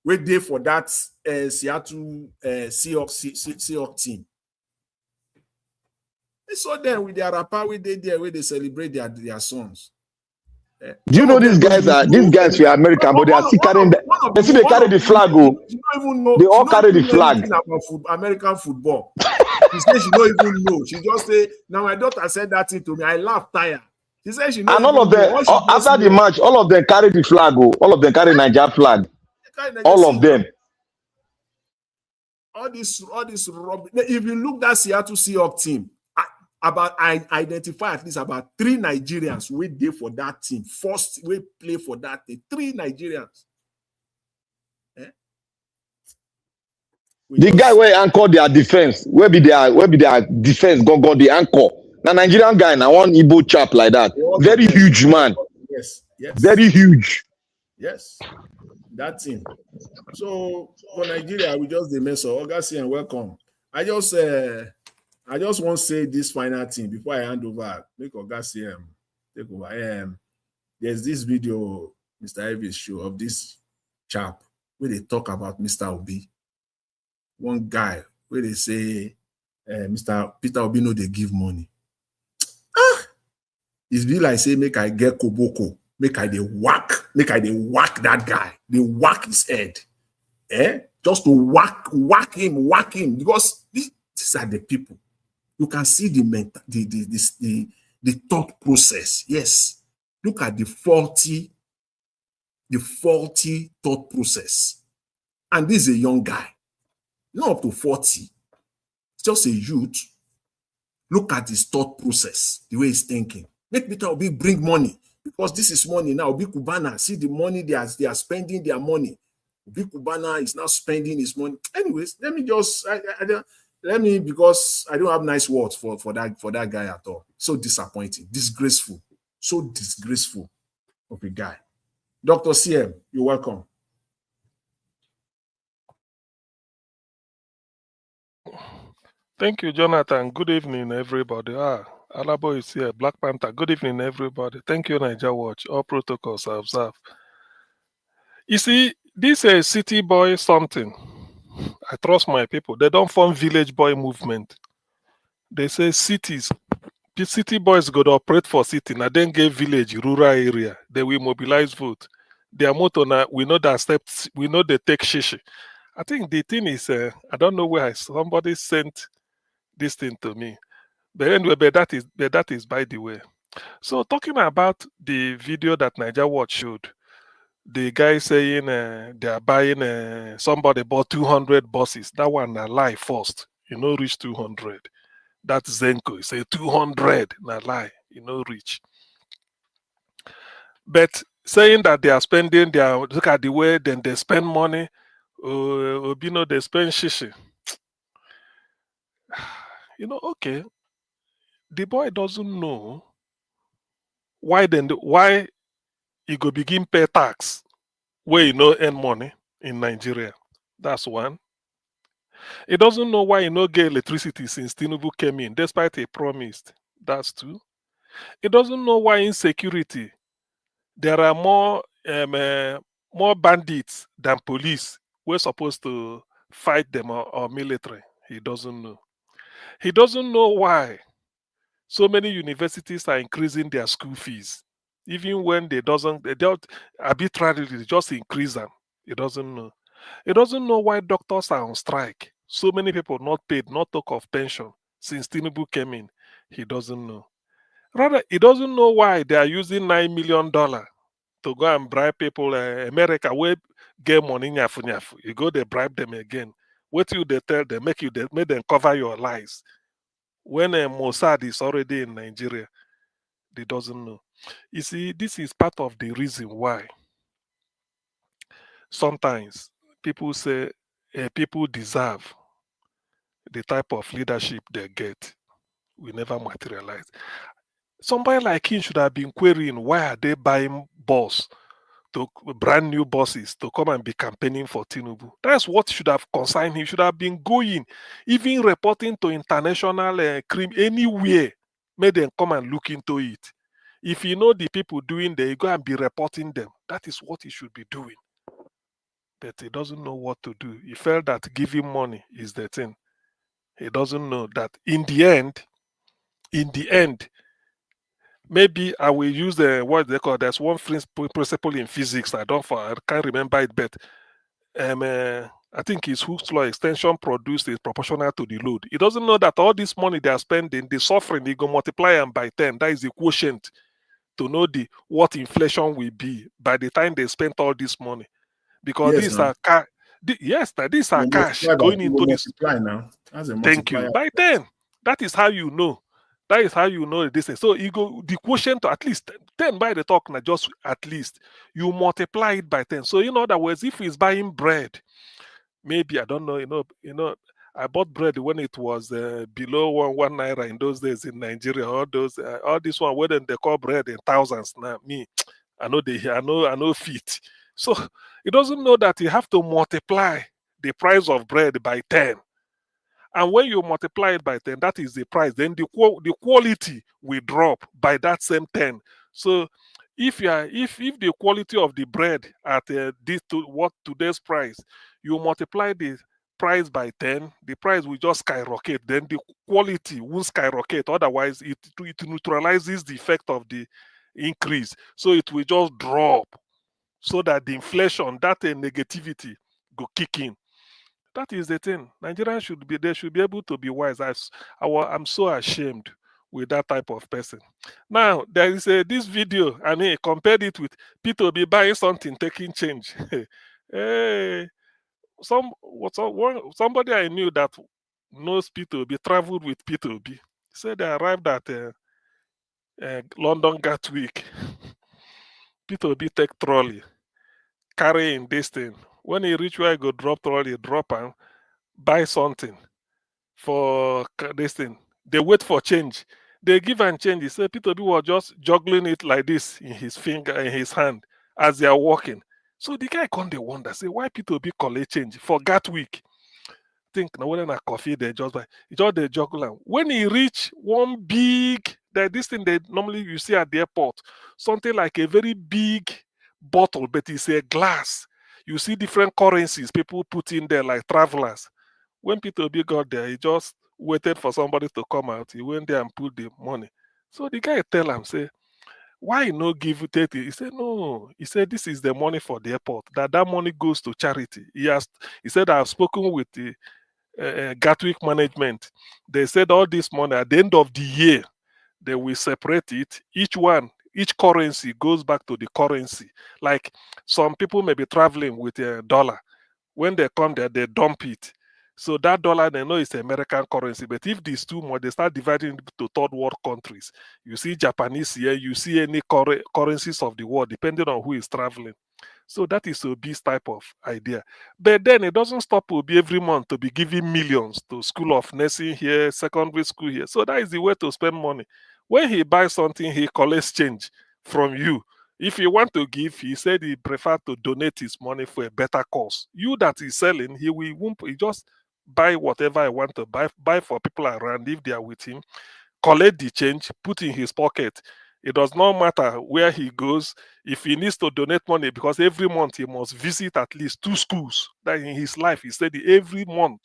Where they for that Seattle Seahawks team. I saw them with their rapper where they celebrate their sons. Do you know these guys were American, but they are still carrying they carry the flag. They all carry the flag. About American football. She said she don't even know. She just say, now my daughter said that thing to me. I laughed tired. She said she knows. And all of them, after the match, all of them carry the flag. All of them carry Niger flag. All of them. All this rubbish. If you look at Seattle Seahawks team, I identify at least about 3 Nigerians who there for that team. First, we play for that team. 3 Nigerians. The guy where anchor their defense, where be their defense go the anchor. Now Nigerian guy, now one Igbo chap like that. Very huge man. Yes. Very huge. Yes. That thing. So for Nigeria, we just the mess up. Augustine, and welcome. I just want to say this final thing before I hand over. Make Augustine take over. There's this video Mr. Ives show of this chap where they talk about Mr. Obi. One guy where they say Mr. Peter Obino, they give money. It's be like say, make I get koboko, make I dey whack that guy, they whack his head. Just to whack him, because these are the people. You can see the thought process. Yes, look at the faulty thought process. And this is a young guy, not up to 40, just a youth. Look at his thought process, the way he's thinking. Make Peter Obi bring money, because this is money now. Obi Kubana, see the money they are spending their money. Obi Kubana is now spending his money. Anyways, let me just because I don't have nice words for that guy at all. So disappointing, disgraceful, so disgraceful of a guy. Dr. CM, you're welcome. Thank you, Jonathan. Good evening, everybody. Alabo is here. Black Panther. Good evening, everybody. Thank you, Niger Watch. All protocols are observed. You see, this is a city boy something. I trust my people. They don't form village boy movement. They say city boys go to operate for city. Now then get village, rural area. They will mobilize vote. Their motto now, we know that steps, we know they take shishi. I think the thing is, I don't know where somebody sent this thing to me. But anyway, but that is by the way. So talking about the video that Niger Watch showed, the guy saying they are buying, somebody bought 200 buses. That one a lie first. You know, reach 200. That's Zenko. He say 200, na lie. You know, reach. But saying that they are spending look at the way then they spend money. You know, they spend shishi. You know, okay. The boy doesn't know why he go begin pay tax where you know earn money in Nigeria. That's one. He doesn't know why he no get electricity since Tinubu came in, despite he promised. That's two. He doesn't know why insecurity. There are more bandits than police. We're supposed to fight them or military. He doesn't know. He doesn't know why so many universities are increasing their school fees, even when they don't arbitrarily just increase them. He doesn't know. He doesn't know why doctors are on strike. So many people not paid, not talk of pension since Tinubu came in. He doesn't know. Rather, he doesn't know why they are using $9 million to go and bribe people. America will get money nyafu nyafu. You go, they bribe them again. What you they tell them, make them cover your lies. When Mossad is already in Nigeria, they doesn't know. You see, this is part of the reason why sometimes people say people deserve the type of leadership they get. We never materialize. Somebody like him should have been querying why are they buying brand new buses to come and be campaigning for Tinubu. That's what should have concerned him. He should have been going, even reporting to international crime anywhere. Make them come and look into it. If you know the people doing there, you go and be reporting them. That is what he should be doing. But he doesn't know what to do. He felt that giving money is the thing. He doesn't know that in the end, maybe I will use what they call, there's one principle in physics. I can't remember it, but I think it's Hooke's law. Extension produced is proportional to the load. He doesn't know that all this money they are spending, the suffering, they go multiply them by 10. That is the quotient to know what inflation will be by the time they spent all this money. Because Yes, these are these are cash going into this. Now. Thank you. By 10. That is how you know. That is how you know this. So you go the quotient to at least 10 by the talk now, just at least you multiply it by 10. So in other words, if he's buying bread, maybe I don't know, you know, I bought bread when it was below one naira in those days in Nigeria. All this one where they call bread in thousands now. Me, I know feet. So he doesn't know that you have to multiply the price of bread by 10. And when you multiply it by 10, that is the price. Then the quality will drop by that same 10. So if the quality of the bread at today's price, you multiply the price by 10, the price will just skyrocket. Then the quality won't skyrocket. Otherwise, it neutralizes the effect of the increase. So it will just drop so that the inflation, that negativity go kick in. That is the thing. Nigerians should be able to be wise. I'm so ashamed with that type of person. Now, there is this video, and he compared it with P2B buying something, taking change. Hey, somebody I knew that knows P2B traveled with P2B. Said they arrived at London Gatwick. P2B take trolley, carrying this thing. When he reach where he go drop trolley, drop and buy something for this thing. They wait for change. They give and change. He said P2B was just juggling it like this in his finger, in his hand, as they are walking. So the guy come dey wonder, say why P2B collect change for Gatwick? Think now when a coffee they just buy, just the juggle am. When he reach one big, this thing they normally you see at the airport, something like a very big bottle, but it's a glass. You see different currencies people put in there like travelers. When P2B got there, he just waited for somebody to come out. He went there and put the money. So the guy tell him, say, why no give it? He said, no. He said, this is the money for the airport. That money goes to charity. He said, I've spoken with the Gatwick management. They said all this money at the end of the year, they will separate it. Each currency goes back to the currency. Like some people may be traveling with a dollar. When they come there, they dump it. So that dollar, they know it's American currency. But if these two more, they start dividing it to third world countries. You see Japanese here, you see any currencies of the world, depending on who is traveling. So that is Obi's type of idea. But then it doesn't stop Obi every month to be giving millions to School of Nursing here, secondary school here. So that is the way to spend money. When he buys something, he collects change from you. If you want to give, he said he prefer to donate his money for a better cause. You that is selling, he just buy whatever I want to buy for people around if they are with him, collect the change, put in his pocket. It does not matter where he goes. If he needs to donate money, because every month he must visit at least 2 schools. That in his life, he said every month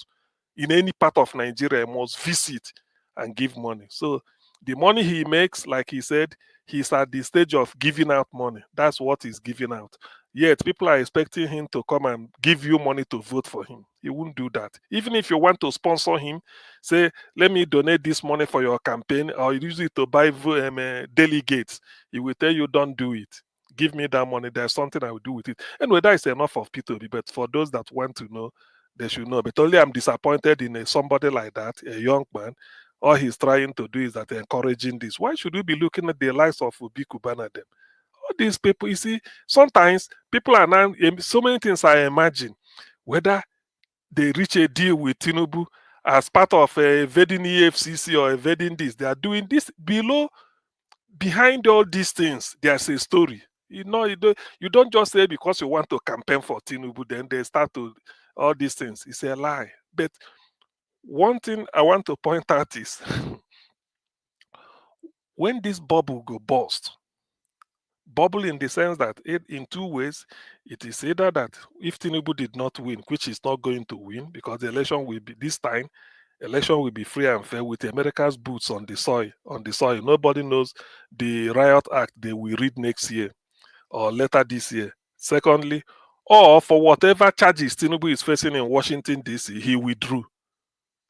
in any part of Nigeria, he must visit and give money. So the money he makes, like he said, he's at the stage of giving out money. That's what he's giving out. Yet people are expecting him to come and give you money to vote for him. He won't do that. Even if you want to sponsor him, say, let me donate this money for your campaign, or use it to buy delegates. He will tell you, don't do it. Give me that money. There's something I will do with it. Anyway, that is enough of P2B. But for those that want to know, they should know. But only I'm disappointed in somebody like that, a young man. All he's trying to do is that encouraging this. Why should we be looking at the likes of Obi Kubana then? All these people, you see, sometimes people are now, so many things I imagine, whether they reach a deal with Tinubu as part of evading EFCC or evading this, they are doing this behind all these things, there's a story. You know, you don't just say because you want to campaign for Tinubu, then they start to all these things. It's a lie. But one thing I want to point out is when this bubble go burst, bubble in the sense that in 2 ways, it is either that if Tinubu did not win, which is not going to win, because the election will be this time, election will be free and fair with America's boots on the soil. Nobody knows the riot act they will read next year or later this year. Secondly, or for whatever charges Tinubu is facing in Washington, D.C., he withdrew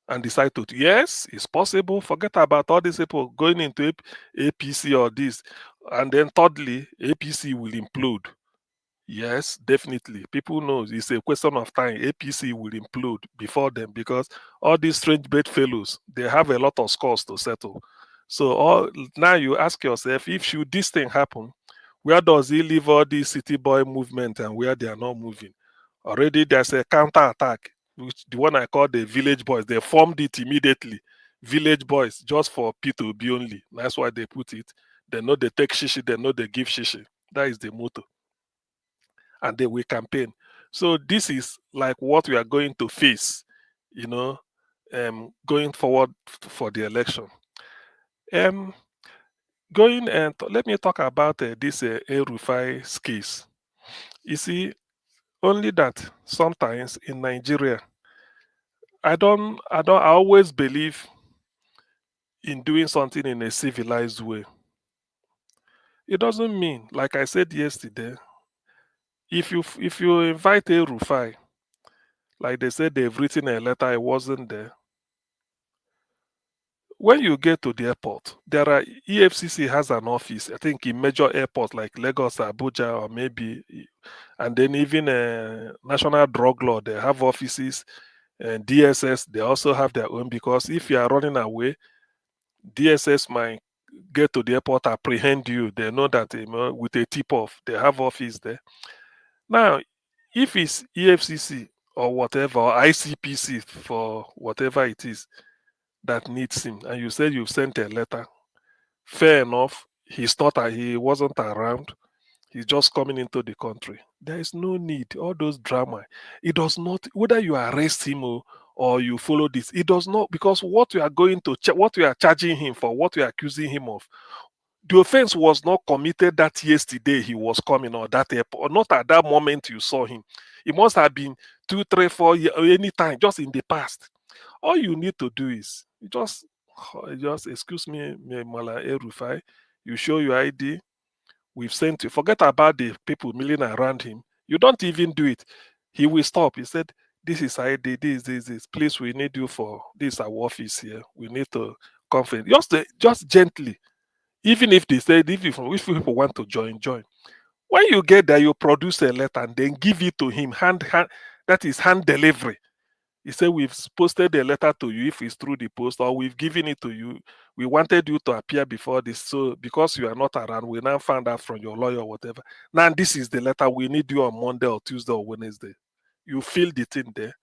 and decided to. Yes, it's possible. Forget about all these people going into APC or this. And then thirdly, APC will implode. Yes, definitely. People know it's a question of time. APC will implode before them because all these strange bedfellows, they have a lot of scores to settle. So now you ask yourself, if should this thing happen, where does he leave all these city boy movement and where they are not moving? Already there's a counter-attack, which the one I call the village boys. They formed it immediately. Village boys, just for P2B only. That's why they put it. They know they take shishi, they know they give shishi. That is the motto. And they will campaign. So this is like what we are going to face, going forward for the election. Let me talk about this Rufai case. You see, only that sometimes in Nigeria, I always believe in doing something in a civilized way. It doesn't mean, like I said yesterday, if you invite a Rufai, like they said they've written a letter, I wasn't there. When you get to the airport, there are EFCC has an office, I think in major airports like Lagos, Abuja, or maybe, and then even National Drug Law, they have offices, and DSS, they also have their own, because if you are running away, DSS might get to the airport, apprehend you. They know that with a tip-off, they have office there. Now, if it's EFCC or whatever, or ICPC for whatever it is that needs him, and you said you've sent a letter, fair enough. He wasn't around. He's just coming into the country. There is no need. All those drama. It does not, whether you arrest him or you follow this, it does not, because what you are going to, what you are charging him for, what you are accusing him of, the offense was not committed that yesterday he was coming, or that airport, or not at that moment you saw him. It must have been 2, 3, 4 years, any time, just in the past. All you need to do is just excuse me, Mala Rufai, you show your ID. We've sent you. Forget about the people milling around him. You don't even do it. He will stop. He said, "This is ID. This. Please, we need you for this. Our office here. We need to conference." Just gently. Even if they said, if people want to join. When you get there, you produce a letter and then give it to him. Hand. That is hand delivery. He said, "We've posted a letter to you if it's through the post, or we've given it to you. We wanted you to appear before this. So because you are not around, we now found out from your lawyer or whatever. Now this is the letter. We need you on Monday or Tuesday or Wednesday." You fill the thing there.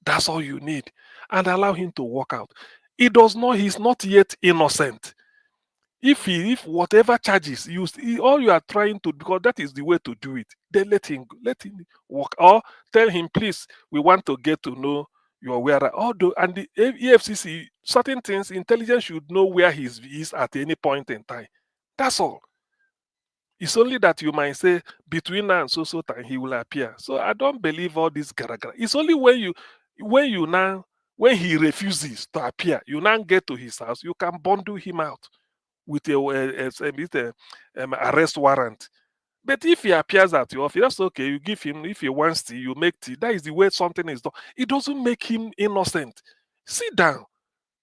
That's all you need. And allow him to walk out. He's not yet innocent. If whatever charges all you are trying to, because that is the way to do it, then let him walk, or tell him, "Please, we want to get to know your where." And the EFCC, certain things, intelligence should know where he is at any point in time. That's all. It's only that you might say between now and so time he will appear. So I don't believe all this gara. It's only when he refuses to appear, you now get to his house, you can bundle him out with a arrest warrant. But if he appears at your office, that's okay. You give him, if he wants tea, you make tea. That is the way something is done. It doesn't make him innocent. Sit down.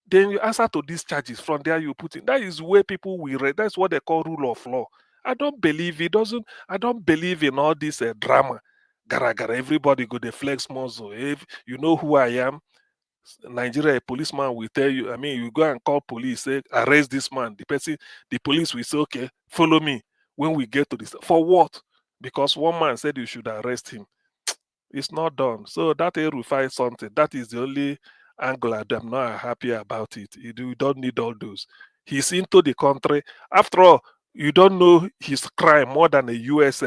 Then you answer to these charges. From there, you put in. That is where people will read. That's what they call rule of law. I don't believe in all this drama. Gara. Everybody go the flex muscle. If you know who I am, Nigeria, a policeman will tell you, you go and call police, say, "Arrest this man." The police will say, "Okay, follow me." When we get to this, for what? Because one man said you should arrest him. It's not done. So that Rufai something, that is the only angle I'm not happy about it. You don't need all those. He's into the country. After all, you don't know his crime more than a US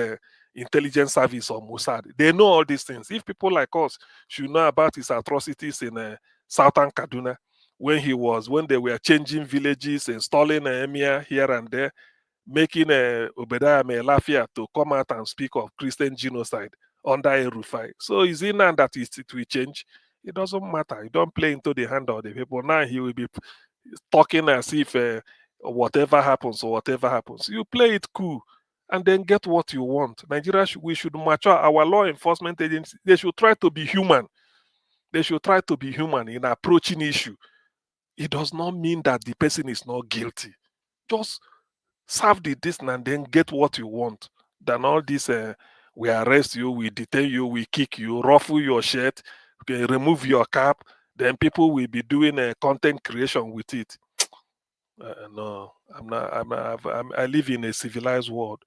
intelligence service or Mossad. They know all these things. If people like us should know about his atrocities in southern Kaduna, when they were changing villages, installing an emir here and there, making Obadiah Melafia to come out and speak of Christian genocide under a Rufai. So is it now that it will change? It doesn't matter. You don't play into the hand of the people. Now he will be talking as if whatever happens. You play it cool and then get what you want. Nigeria, we should mature. Our law enforcement agencies, they should try to be human. They should try to be human in approaching issue. It does not mean that the person is not guilty. Just serve the distance and then get what you want. Than all this, we arrest you, we detain you, we kick you, ruffle your shirt, remove your cap, then people will be doing a content creation with it. No, I live in a civilized world.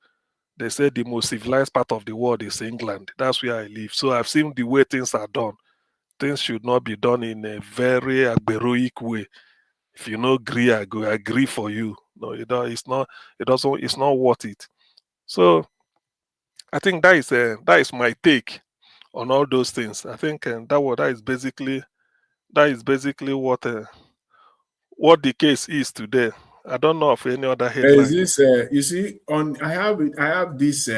They say the most civilized part of the world is England. That's where I live. So I've seen the way things are done. Things should not be done in a very heroic way. If you no agree, I go agree for you. No, it's not worth it. So I think that is my take on all those things. I think that is basically what the case is today. I don't know of any other headline. Is this you see I have this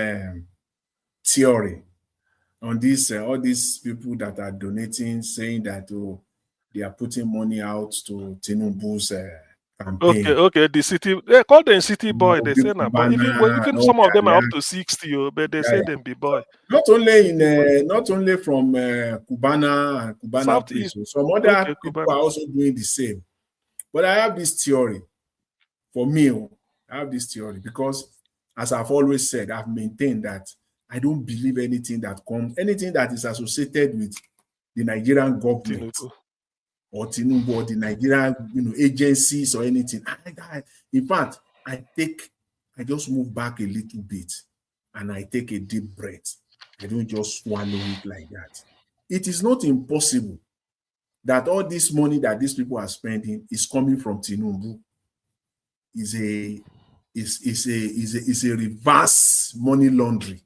theory on this all these people that are donating, saying that they are putting money out to Tinubu's campaign. Okay. The city, they call them city boy. They say now, but Cubana, even no, some of them are yeah, up to 60, but they say them be boy. not only from Cubana and Cubana Southeast. Priest, some other people Cubana. are also doing the same. But I have this theory. For me, I have this theory because, as I've always said, I've maintained that I don't believe anything that is associated with the Nigerian government Tinubu. or Tinubu or the Nigerian agencies or anything. In fact, I just move back a little bit and I take a deep breath. I don't just swallow it like that. It is not impossible that all this money that these people are spending is coming from Tinubu. Is a reverse money laundry,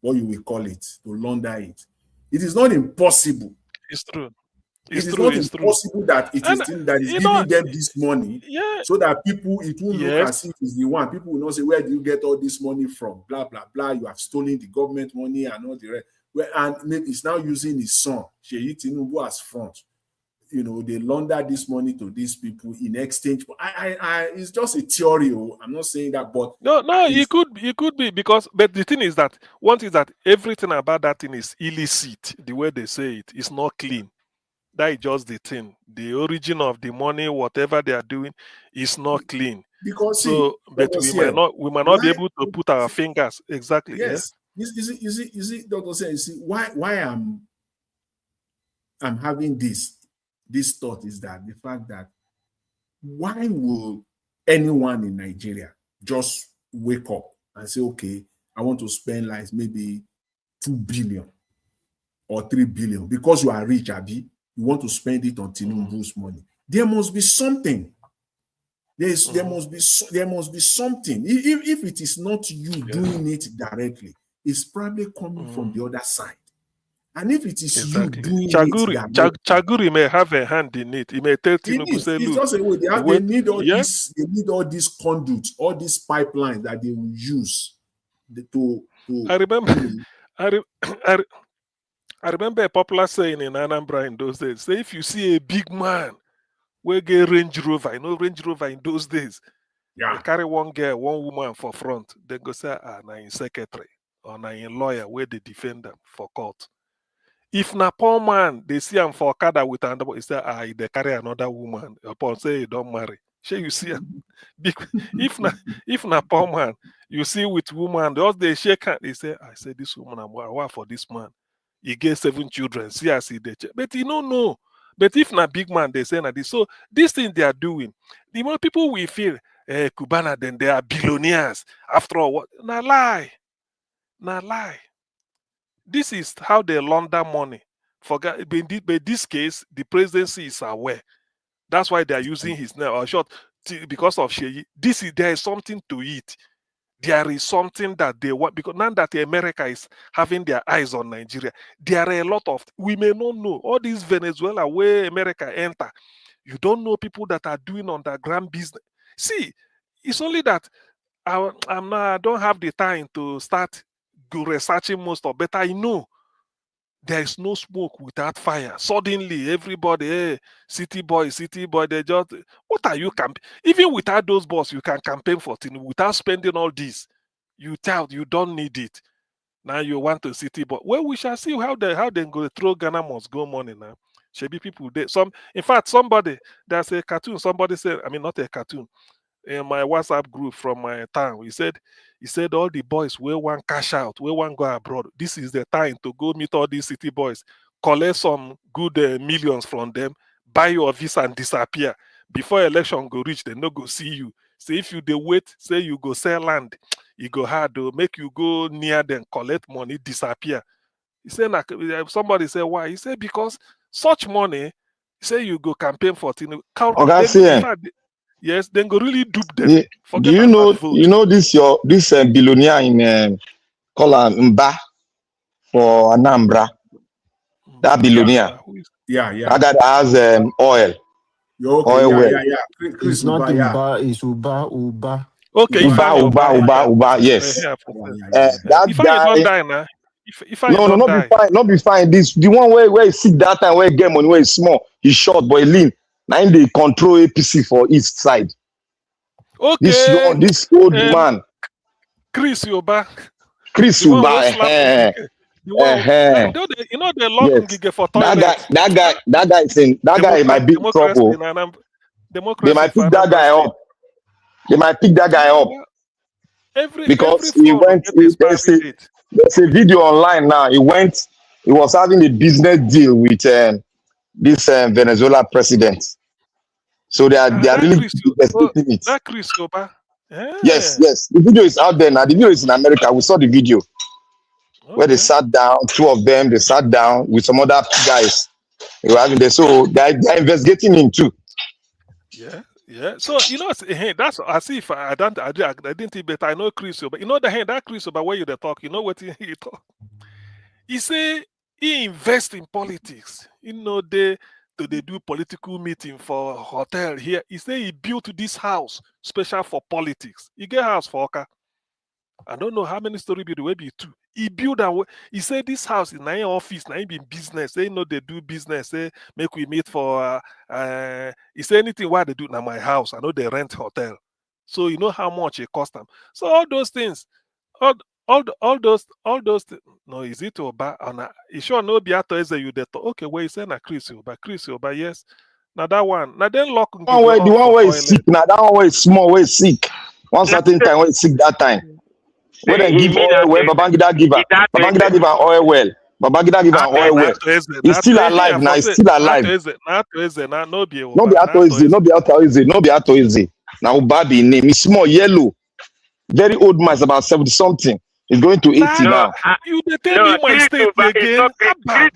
what you will call it, to launder it. It is not impossible. It's true. It is not impossible that it is that is giving them this money, so that people, it won't look as if it's the one. People will not say, where do you get all this money from? Blah, blah, blah. You have stolen the government money and all the rest. And maybe it's now using his son, Sheyi Tinubu, as front. They launder this money to these people in exchange. It's just a theory. I'm not saying that, but no, it could be because. But the thing is that one thing is that everything about that thing is illicit. The way they say it is not clean. That is just the thing. The origin of the money, whatever they are doing, is not clean. Because but we might not be able to put our fingers exactly. Yes. Yeah? You see, Dr. Say, you see why I'm having this thought is that the fact that why will anyone in Nigeria just wake up and say, okay, I want to spend like maybe 2 billion or 3 billion because you are rich, Abi, you want to spend it on Tinubu's money. There must be something. There must be something. If it is not you doing it directly, it's probably coming from the other side. And if it is you doing it, Chaguri may have a hand in it. He may tell Tinubu, say, look, just a way. They need all this. They need all these conduits, all these pipelines that they will use to. I remember a popular saying in Anambra in those days. Say, if you see a big man, we get Range Rover. Range Rover in those days. Yeah. They carry one girl, one woman for front. They go say, na in secretary or na in lawyer where they defend them for court. If na poor man, they see him for Okada with another, he say, they carry another woman. Upon say, you don't marry. Sure, you see, if na poor man, you see with woman, they shake hand. They say, I say this woman, I'm wife for this man. He gave 7 children. See, I see the but you don't know. But if na big man, they say na this. So this thing they are doing, the more people we feel, Cubana, then they are billionaires. After all, what? Na lie. This is how they launder money. But in this case, the presidency is aware. That's why they are using his name or short because of Sheyi. There is something to it. There is something that they want, because now that America is having their eyes on Nigeria, there are a lot of, we may not know, all these Venezuela where America enter, you don't know people that are doing underground business. See, it's only that I don't have the time to start researching most of, but I know there is no smoke without fire. Suddenly, everybody, city boy, they just, what are you campaigning? Even without those boss, you can campaign for Tinubu without spending all this. You don't need it. Now you want a city boy. Well, we shall see how they go throw Ghana must go money now. Should be people there. In fact, there's a cartoon. Somebody said, I mean, not a cartoon. In my WhatsApp group from my town, he said all the boys will want cash out, will want go abroad. This is the time to go meet all these city boys, collect some good millions from them, buy your visa and disappear. Before election go reach, they no go see you. So if you wait, say you go sell land, you go hard to make you go near them, collect money, disappear. He said, somebody said, why? He said, because such money, say you go campaign for Tinubu. Yes, then go really dupe them. Do you know this billionaire in call Mba for Anambra? That billionaire. Yeah. That has oil. Oil well. Yeah. It's not Mba, it's Uba. Okay, Uba, yes. That guy is not dying now. If I No, don't not die. be fine, not be fine. This the one where he sick that time, where he get money, where he's small, he's short, but he lean. Now they control APC for east side. Okay. This old man, Chris Yoba. Chris The one who Uba, slap Ngige. The one they lock yes, Ngige for toilet. that guy might be in Democracy trouble. in Anambra. They Democracy might for pick that Anambra guy State. up. They might pick that guy up because he went. There's a video online now. He was having a business deal with this Venezuela president. So they are really investigating it. That Chris Yoba. Yes. The video is out there now. The video is in America. We saw the video where they sat down. Two of them, they sat down with some other guys. They were having so they're investigating him too. Yeah. So that's as if I didn't think better. I know Chris Yoba. That Chris Yoba where you they talk. You know what he talk? He say he invest in politics. They do political meeting for hotel here. He say he built this house special for politics. He get house for Oka. I don't know how many story build will be two. He built and he said this house is nine office, nine in business. They know they do business. Say make we meet for he say anything why they do now my house. I know they rent hotel. So you know how much it cost them. So all those things, all those no, is it Oba? And you sure no be ato is you that okay, where you say na Chris Oba, yes. Now that one. Now then lock the one where he's sick. Now that one where he's small, where he's sick. One certain time where he's sick that time. When they give oil well, Babangida give him oil well. Babangida give him oil well. He's still alive now. He's still alive. No be Ato Eze. Now Ubabi name. He's small, yellow. Very old man, about 70 something. He's going to 80 now. You tell me my state again.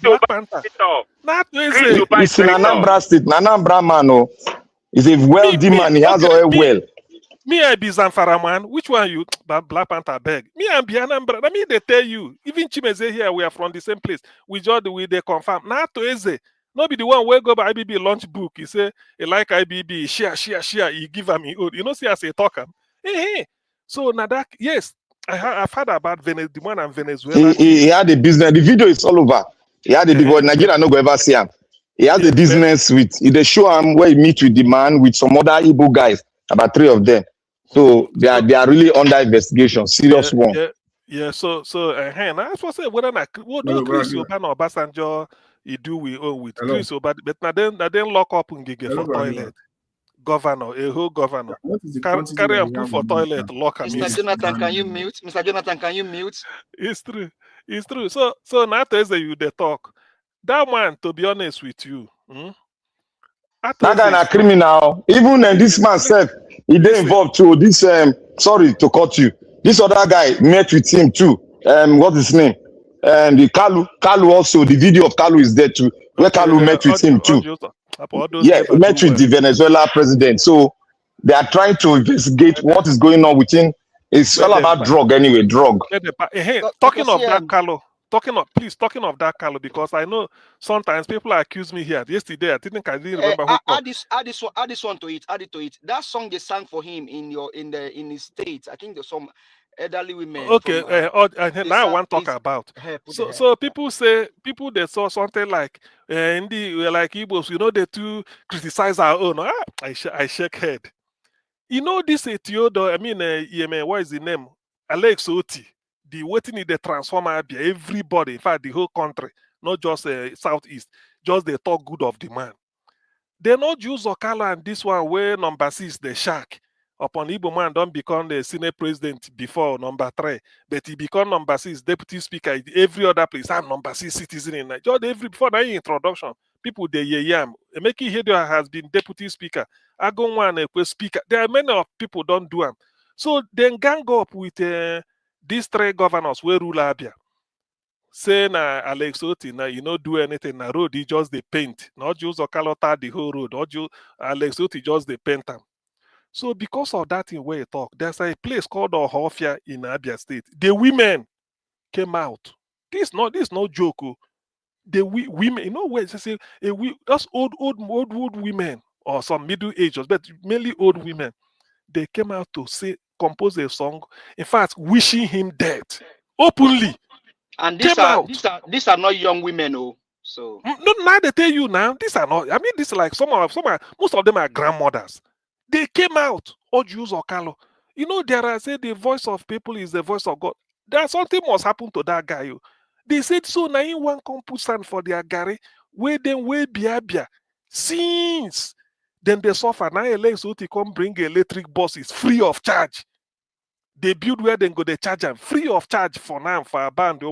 Black Panther. He's in Anambra State. Anambra man, oh. He's a wealthy man. He has oil well. Me, I be Zamfara man. Which one you? Black Panther beg. Me, I be Anambra. I mean, they tell you. Even Chimeze here, we are from the same place. We they confirm. Now to Eze. No be the one where go by IBB launch book. He say, he like IBB, share. He give him his own. You know, see as a talker. Hey. So now that, yes, I've heard about the one in Venezuela. He had a business. The video is all over. He had a divorce. Nigeria no go ever see him. He has a business with. They show him where he meet with the man with some other Igbo guys. About 3 of them. So they are really under investigation. Serious one. Yeah. So now I was say whether Chris Yoba or Obasanjo he do we own with Chris Yoba, but now then lock up Ngige for toilet. Governor, a whole governor. Carry and put for toilet, lock him. Mr. Jonathan, can you mute? Mr. Jonathan, can you mute? It's true. So now Thursday you they talk. That man, to be honest with you, that guy a criminal. Even this man self, he dey involved too. This sorry to cut you. This other guy met with him too. What's his name? And the Kalu also. The video of Kalu is there too. Where Kalu met with him too. Met with the Venezuela president. So they are trying to investigate what is going on with him. It's all about drug anyway. Drug. Talking of that Kalu. Talking of that, Carlo, because I know sometimes people accuse me here. Yesterday, I didn't remember who. Add this one to it. Add it to it. That song they sang for him in his state. I think there's some elderly women. Okay, now I want to talk about. So people they saw something like in the like Igbos, they too criticize our own. I shake head. You know this Theodore. What is the name? Alex Oti. The waiting in the transformer, everybody, in fact, the whole country, not just Southeast, just they talk good of the man. They not use Okala and this one where number 6, the shark. Upon Igbo man don't become the Senate president before number 3, but he become number 6, deputy speaker. Every other place, I'm number 6 citizen in Nigeria. Before that introduction, people they yam. Emeki Hedo has been deputy speaker. Agonwan speaker. There are many of people don't do them. So then gang up with these 3 governors will rule Abia. Say na Alex Oti na do anything na road, he just the paint. Not just Okalota the whole road. Not just Alex Oti just the paint them. So because of that in where you talk, there's a place called Ohofia in Abia State. The women came out. This no joke. The women, where they say that's old women or some middle agers, but mainly old women. They came out to compose a song, in fact, wishing him death openly. And came out. these are not young women, oh. So No, now they tell you now, these are not. I mean, this is like most of them are grandmothers. They came out. Or Jews or Carlo. You know, there are say the voice of people is the voice of God. There's something must happen to that guy. Oh. They said so. Now in one come put stand for their Gary. Where them way bia since then they suffer. Now electricity come bring electric buses free of charge. They build where they go, they charge them free of charge for now for a band.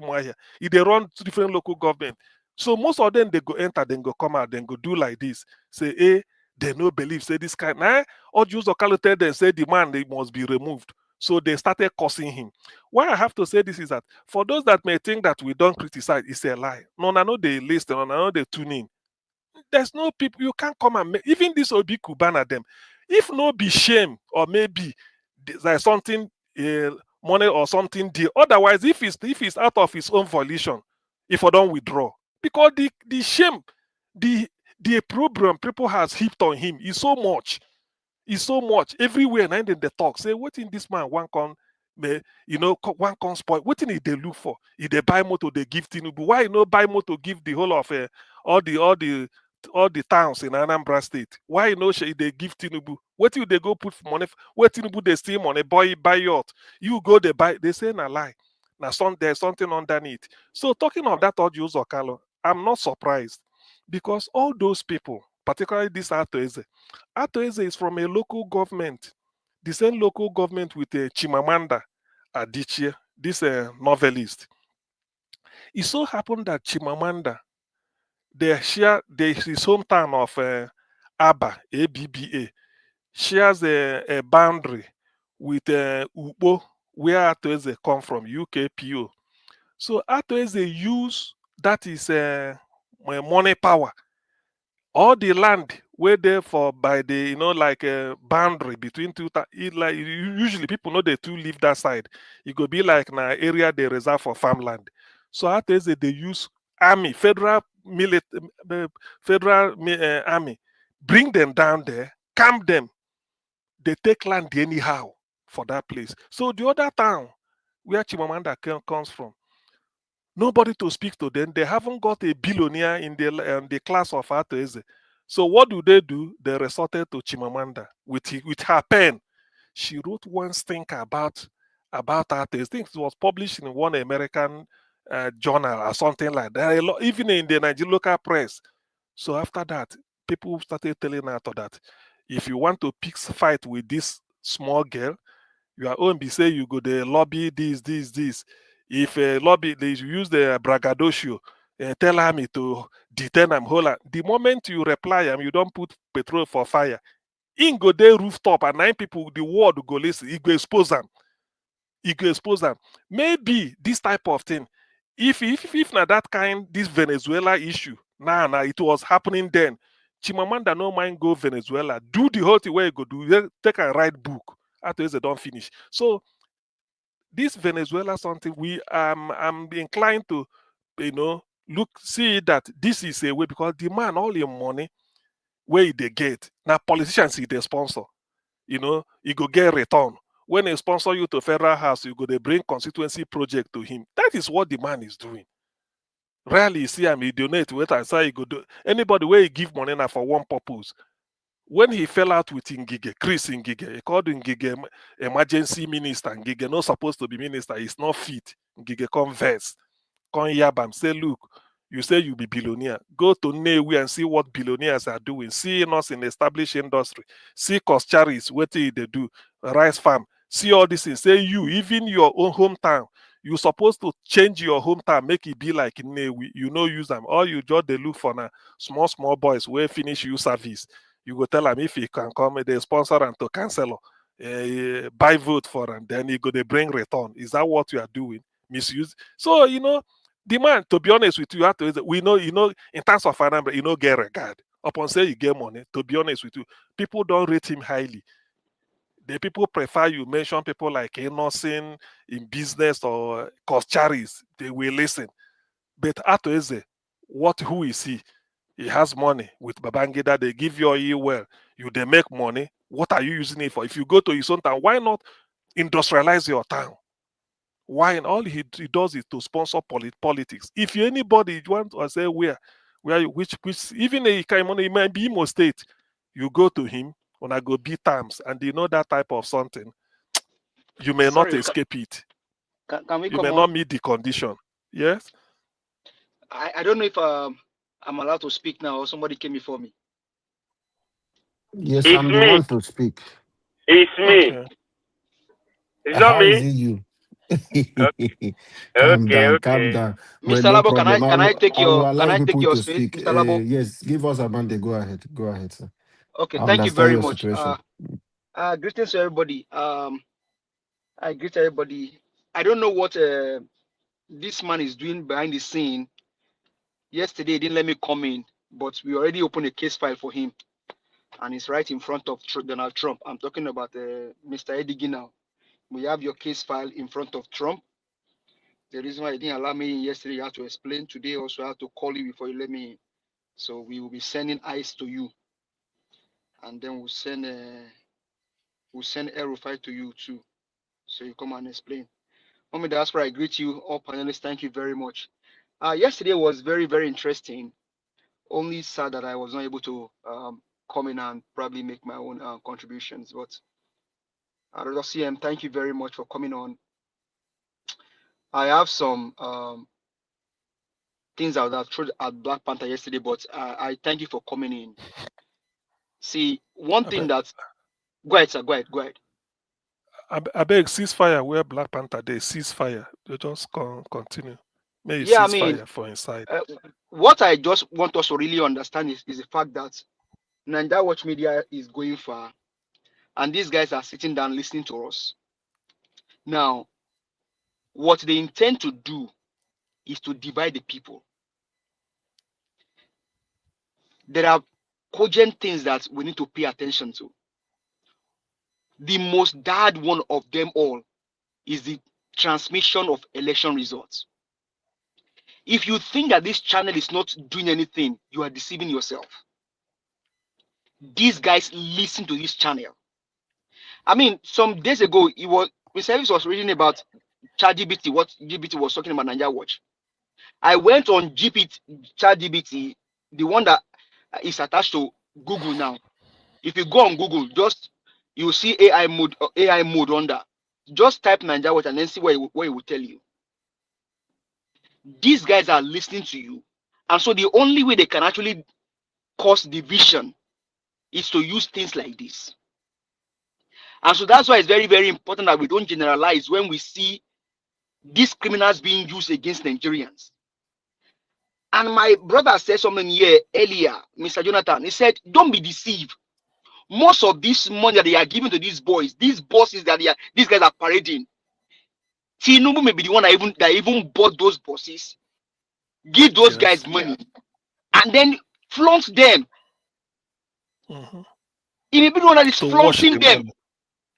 If they run to different local government. So most of them they go enter, then go come out, then go do like this. Say, they no believe, say this kind. Nah, or Jews or tell them say the man they must be removed. So they started cursing him. Why I have to say this is that for those that may think that we don't criticize, it's a lie. No, I know they listen, no, I know they tune in. There's no people you can't come and make, even this will be Kubana them. If no be shame or maybe there's something money or something deal. Otherwise, if it's out of his own volition, if I don't withdraw, because the shame, the problem people has heaped on him is so much. Is so much everywhere. And then they talk. Say, what in this man one con one con spoil. What in it they look for? If they buy motor, they give Tinubu. Why no buy motor give the whole of all the towns in Anambra State? Why no they give Tinubu? What do they go put money? Where Tinubu they steal money, buy yacht? You go they buy. They say na lie. Now there's something underneath. So talking of that audio Zokalo, I'm not surprised because all those people, particularly this Atoeze is from a local government, the same local government with Chimamanda Adichie, this novelist. It so happened that Chimamanda, his hometown of Aba, ABBA, shares a boundary with Ukpo, where Atoeze come from, UKPO. So Atoeze use that is money power. All the land where there for by the like a boundary between two like usually people know they two live that side. It could be like na area they reserve for farmland. So Atoeze they use army, federal army, bring them down there, camp them. They take land anyhow for that place. So the other town where Chimamanda comes from, nobody to speak to them. They haven't got a billionaire in the class of Atoeze. So what do? They resorted to Chimamanda with her pen. She wrote one stink about Atoeze. I think it was published in one American journal or something like that. Even in the Nigerian local press. So after that, people started telling her that if you want to pick fight with this small girl, your own be say you go the lobby this. If lobby they use the braggadocio, tell army to detain them whole. The moment you reply you don't put petrol for fire. In go there rooftop and 9 people the world go listen. He go expose them. Maybe this type of thing. If na that kind this Venezuela issue, nah, it was happening then. Chimamanda no mind go Venezuela, do the whole thing where you go do, take a write book. After they don't finish. So this Venezuela something I'm inclined to see that this is a way because the man all your money where they get now politicians see the sponsor, you go get return. When they sponsor you to federal house, you go they bring constituency project to him. That is what the man is doing. Rarely you see him he donate what I say he go do anybody where he give money now for one purpose. When he fell out with Chris Ngige, he called Ngige emergency minister. Ngige not supposed to be minister. He's not fit. Ngige converse. Come Yabam, say, look, you say you be billionaire. Go to Newi and see what billionaires are doing. See us in established industry. See Coscharis, what they do. Rice farm. See all this things. Say you, even your own hometown, you're supposed to change your hometown, make it be like Newi. You know use them. All you just they look for now. Small boys where finish you service. You go tell them if he can come, they sponsor and to cancel, buy vote for them, then you go they bring return. Is that what you are doing? Misuse. So the man, to be honest with you, we know, in terms of Anambra, get regard. Upon say you get money, to be honest with you, people don't rate him highly. The people prefer you mention people like Innocent in business or Coscharis, they will listen. But Atoeze, who is he? He has money with Babangida. They give you oil well. They make money. What are you using it for? If you go to his own town, why not industrialize your town? Why? And all he does is to sponsor politics. If anybody want to say where which even it might be Imo State, you go to him when I go B terms, and you know that type of something, you may not escape it. Can we you come may on? not meet the condition. Yes. I don't know if I'm allowed to speak now or somebody came before me. Yes, I'm the one to speak. It's me. Okay. It's not How is me. it you? Okay. Calm down. Well, Mr. no Labo, problem. can I take I will your allow people space, to speak. Mr. Labo? Yes, give us a mandate. Go ahead, sir. Okay, I thank you understand very your much. situation. Greetings to everybody. I greet everybody. I don't know what this man is doing behind the scene. Yesterday, he didn't let me come in, but we already opened a case file for him, and it's right in front of Donald Trump. I'm talking about Mr. Eddie now. We have your case file in front of Trump. The reason why he didn't allow me in yesterday, you have to explain. Today, also, I have to call you before you let me in. So we will be sending ice to you, and then we'll send Rufai to you too, so you come and explain. Mommy Diaspora, I greet you all panelists. Thank you very much. Yesterday was very, very interesting. Only sad that I was not able to come in and probably make my own contributions. But CM, thank you very much for coming on. I have some things I would have thrown at Black Panther yesterday, but I thank you for coming in. See, one thing that... Go ahead, sir. Go ahead. I beg, ceasefire where Black Panther they ceasefire. They just continue. May Yeah, ceasefire for inside. What I just want us to really understand is the fact that Nigeria Watch Media is going far, and these guys are sitting down listening to us. Now, what they intend to do is to divide the people. There are cogent things that we need to pay attention to. The most bad one of them all is the transmission of election results. If you think that this channel is not doing anything, you are deceiving yourself. These guys listen to this channel. I mean, some days ago, Mr. Elvis was reading about ChatGPT, what GPT was talking about Nigeria Watch. I went on ChatGPT, the one that is attached to Google now. If you go on Google, you'll see AI mode under. Just type Nigeria Watch and then see what it will tell you. These guys are listening to you. And so the only way they can actually cause division is to use things like this. And so that's why it's very, very important that we don't generalize when we see these criminals being used against Nigerians. And my brother said something here earlier, Mr. Jonathan. He said, don't be deceived. Most of this money that they are giving to these boys, these bosses that these guys are parading, Tinubu may be the one that even bought those bosses, give those guys money, and then flaunt them. Mm-hmm. He may be the one that is flaunting them. Money.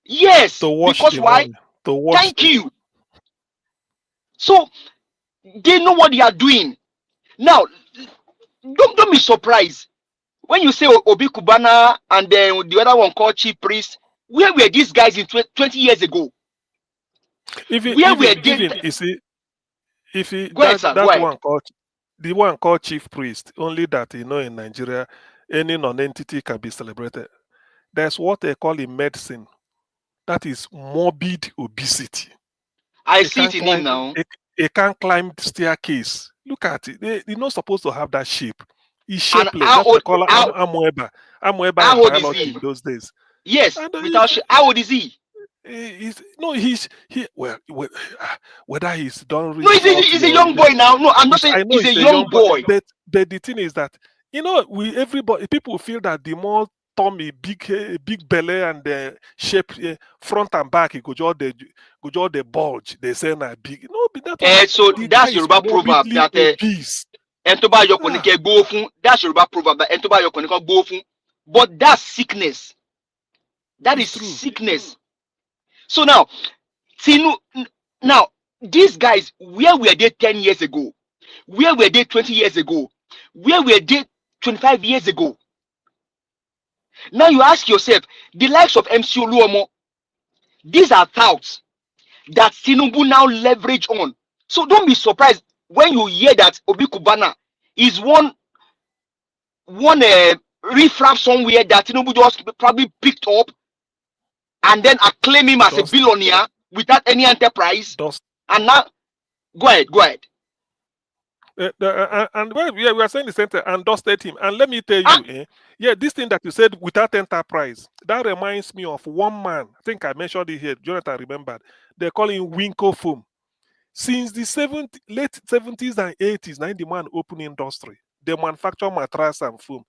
Yes, because why? Thank you. So they know what they are doing. Now, don't be surprised when you say Obi Kubana and then the other one called Chief Priest. Where were these guys in 20 years ago? The one called Chief Priest, only that in Nigeria, any non-entity can be celebrated. That's what they call in medicine. That is morbid obesity. I see it in him now. It can't climb the staircase. Look at it. They're not supposed to have that shape. He's shapeless. That's what they call Amoeba. Amoeba in biology in those days. Yes. How old is he? Whether he's done. No, he's a young boy now. No, I'm not saying he's a young boy. But the thing is that people feel that the more tummy, big belly, and the shape front and back, it go just the bulge. They say na big. No, so that's Yoruba proverb that that's Yoruba proverb that but that's sickness. That is sickness. So now, these guys, where were they 10 years ago? Where were they 20 years ago? Where were they 25 years ago? Now you ask yourself, the likes of MC Oluomo, these are touts. that Tinubu now leverage on. So don't be surprised when you hear that Obi Kubana is one riffraff somewhere that Tinubu just probably picked up and then acclaim him as a billionaire without any enterprise. And now, go ahead. And well, yeah, we are saying the same thing, and dusted him. And let me tell you, yeah, this thing that you said without enterprise, that reminds me of one man. I think I mentioned it here. Jonathan remembered. They call him Winko Foam. Since the late 70s and 80s, now the man open industry. They manufacture mattress and foam.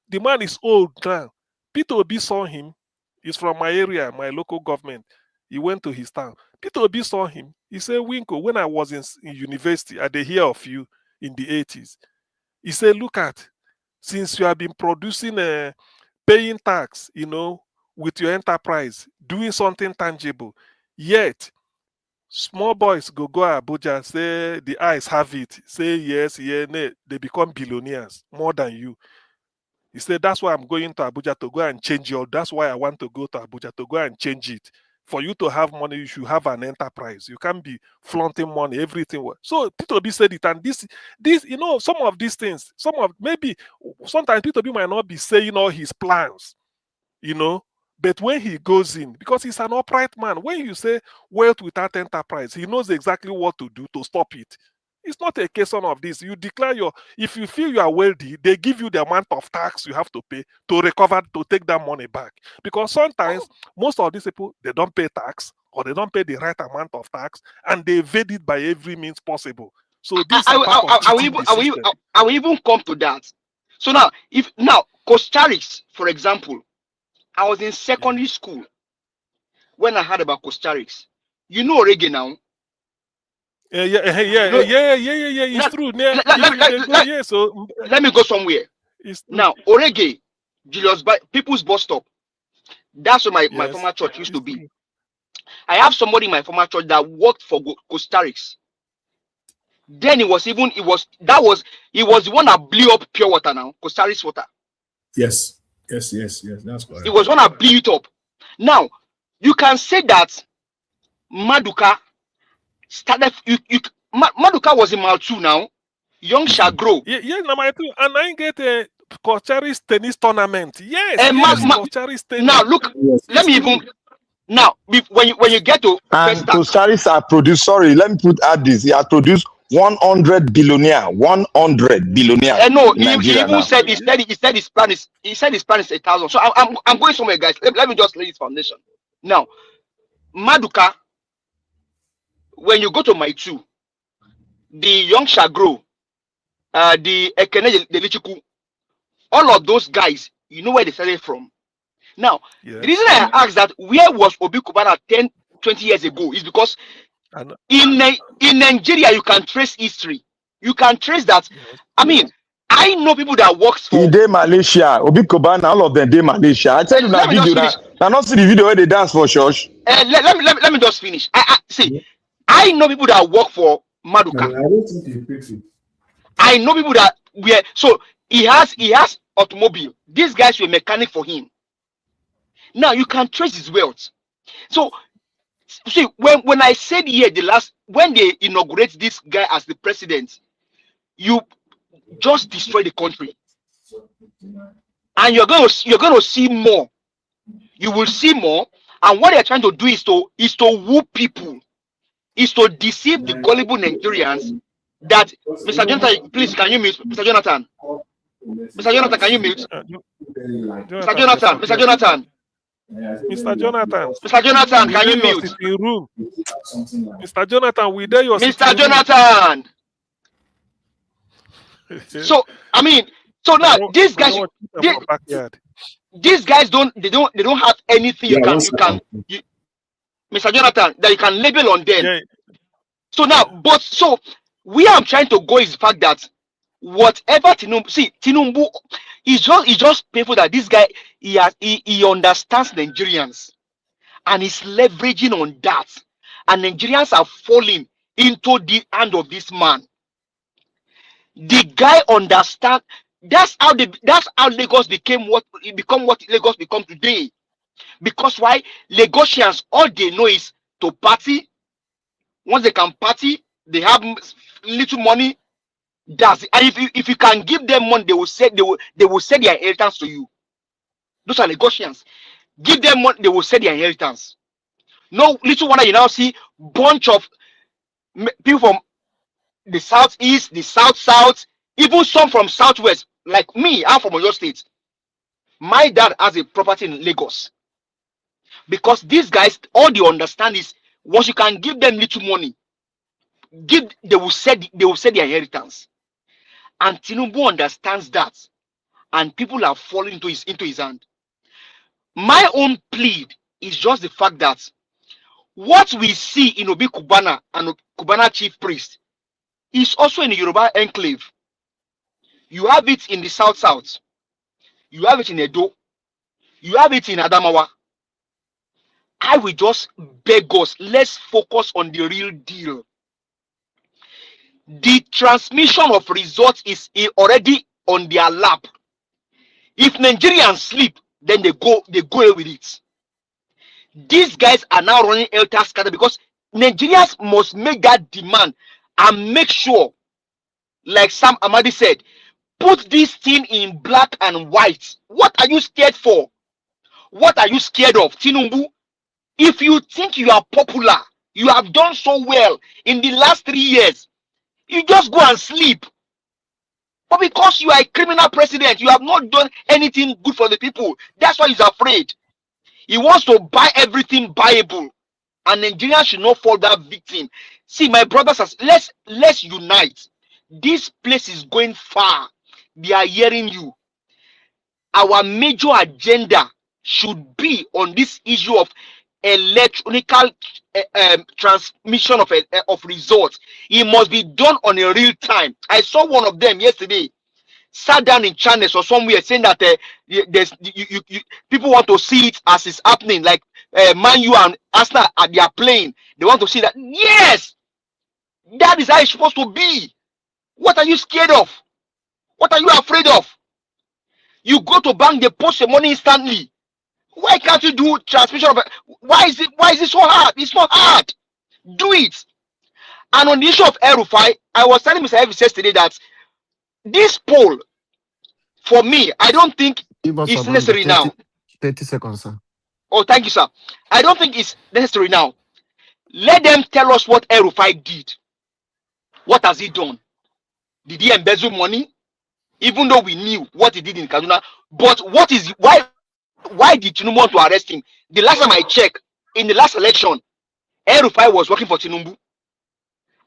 The man is old now. Peter Obi saw him. He's from my area, my local government. He went to his town. Peter Obi saw him. He said, Winko, when I was in university, I did hear of you in the 80s. He said, look at, since you have been producing, paying tax, with your enterprise, doing something tangible, yet small boys go Abuja, say the eyes have it, say yes, yeah, no, they become billionaires more than you. He said, that's why I'm going to Abuja to go and change it. That's why I want to go to Abuja to go and change it. For you to have money, you should have an enterprise. You can't be flaunting money, everything. So Peter Obi said it, and this, some of these things, sometimes Peter Obi might not be saying all his plans, but when he goes in, because he's an upright man, when you say wealth without enterprise, he knows exactly what to do to stop it. It's not a case of this. You declare if you feel you are wealthy, they give you the amount of tax you have to pay to recover, to take that money back. Because sometimes most of these people, they don't pay tax or they don't pay the right amount of tax and they evade it by every means possible. So this I will even come to that. So now, Costa Rica, for example, I was in secondary school when I heard about Costa Rica. You know reggae now. Yeah. It's true. Let me go somewhere. Now, Orege, Julius People's Bus Stop. That's where my former church used to be. True. I have somebody in my former church that worked for Costa Rica. Then he was the one that blew up pure water now, Costa Rica water. Yes. That's correct. It was one that blew it up. Now, you can say that Maduka started. Maduka was in Maltu now. Young shall grow. Yeah, Maltu, and I get a Costa Rica tennis tournament. Yes, Costa Rica tennis. Now look, let me even. Now, when you get to and Costa Rica produced. Sorry, let me add this. He has produced 100 billionaire. 100 billionaire. No, he even said his plan is 1,000. So I'm going somewhere, guys. Let me just lay this foundation. Now, Maduka, when you go to Maitu, the young shall grow, the Ekene, the Lichiku, all of those guys, you know where they started from. Now, the reason I asked that where was Obi Kubana 10, 20 years ago is because in Nigeria, you can trace history. You can trace that. I mean, I know people that works for. He did Malaysia, Obi Kubana, all of them did Malaysia. I tell you that video that I not see the video where they dance for church. Let me just finish. I know people that work for Maduka. I know people that so he has automobile. These guys were mechanic for him. Now you can trace his wealth. So see, when I said here when they inaugurate this guy as the president, you just destroy the country, and you're going to see more. You will see more, and what they're trying to do is to woo people, is to deceive the gullible Nigerians. That Mr. Jonathan, please, can you mute Mr. Jonathan? Mr. Jonathan, can you mute? Mr. Jonathan, Mr. Jonathan. Mr. Jonathan. Mr. Jonathan, can you mute? Room. Mr. Jonathan, we there your Mr. Jonathan. So I mean, so now these guys don't have anything Mr. Jonathan, that you can label on them. Yeah. So now, so where I'm trying to go is the fact that whatever Tinubu is just painful that this guy he understands Nigerians and he's leveraging on that, and Nigerians are falling into the hand of this man. The guy understands. That's how Lagos become what Lagos become today. Because why? Lagosians, all they know is to party, Once they can party, they have little money. That's it. And if you can give them money, they will say their inheritance to you. Those are Lagosians. Give them money, they will say their inheritance. No little wonder you now see bunch of people from the southeast, the south, even some from southwest. Like me, I'm from Oyo State. My dad has a property in Lagos. Because these guys, all they understand is once you can give them little money, they will say their inheritance. And Tinubu understands that, and people are falling into his hand. My own plea is just the fact that what we see in Obi Kubana and Kubana chief priest is also in the Yoruba enclave. You have it in the south. You have it in Edo. You have it in Adamawa. I will just beg us, let's focus on the real deal. The transmission of results is already on their lap. If Nigerians sleep, then they go away with it. These guys are now running helter skelter because Nigerians must make that demand and make sure, like Sam Amadi said, put this thing in black and white. What are you scared for? What are you scared of, Tinubu? If you think you are popular, you have done so well in the last 3 years, you just go and sleep. But because you are a criminal president, you have not done anything good for the people. That's why he's afraid. He wants to buy everything buyable. And Nigerians should not fall that victim. See, my brothers, let's unite. This place is going far. They are hearing you. Our major agenda should be on this issue of electronic transmission of results. It must be done on a real time. I saw one of them yesterday. Sat down in channels or somewhere saying that people want to see it as it's happening, like Man U and Arsenal they are playing. They want to see that. Yes, that is how it's supposed to be. What are you scared of? What are you afraid of? You go to bank, they post your money instantly. Why can't you do transmission of? Why is it so hard? It's not hard. Do it. And on the issue of Rufai, I was telling Mr. Evans yesterday that this poll, for me, I don't think it's necessary now. 30 seconds, sir. Oh, thank you, sir. I don't think it's necessary now. Let them tell us what Rufai did. What has he done? Did he embezzle money? Even though we knew what he did in Kaduna. But why did Tinubu want to arrest him? The last time I checked, in the last election, Rufai was working for Tinubu.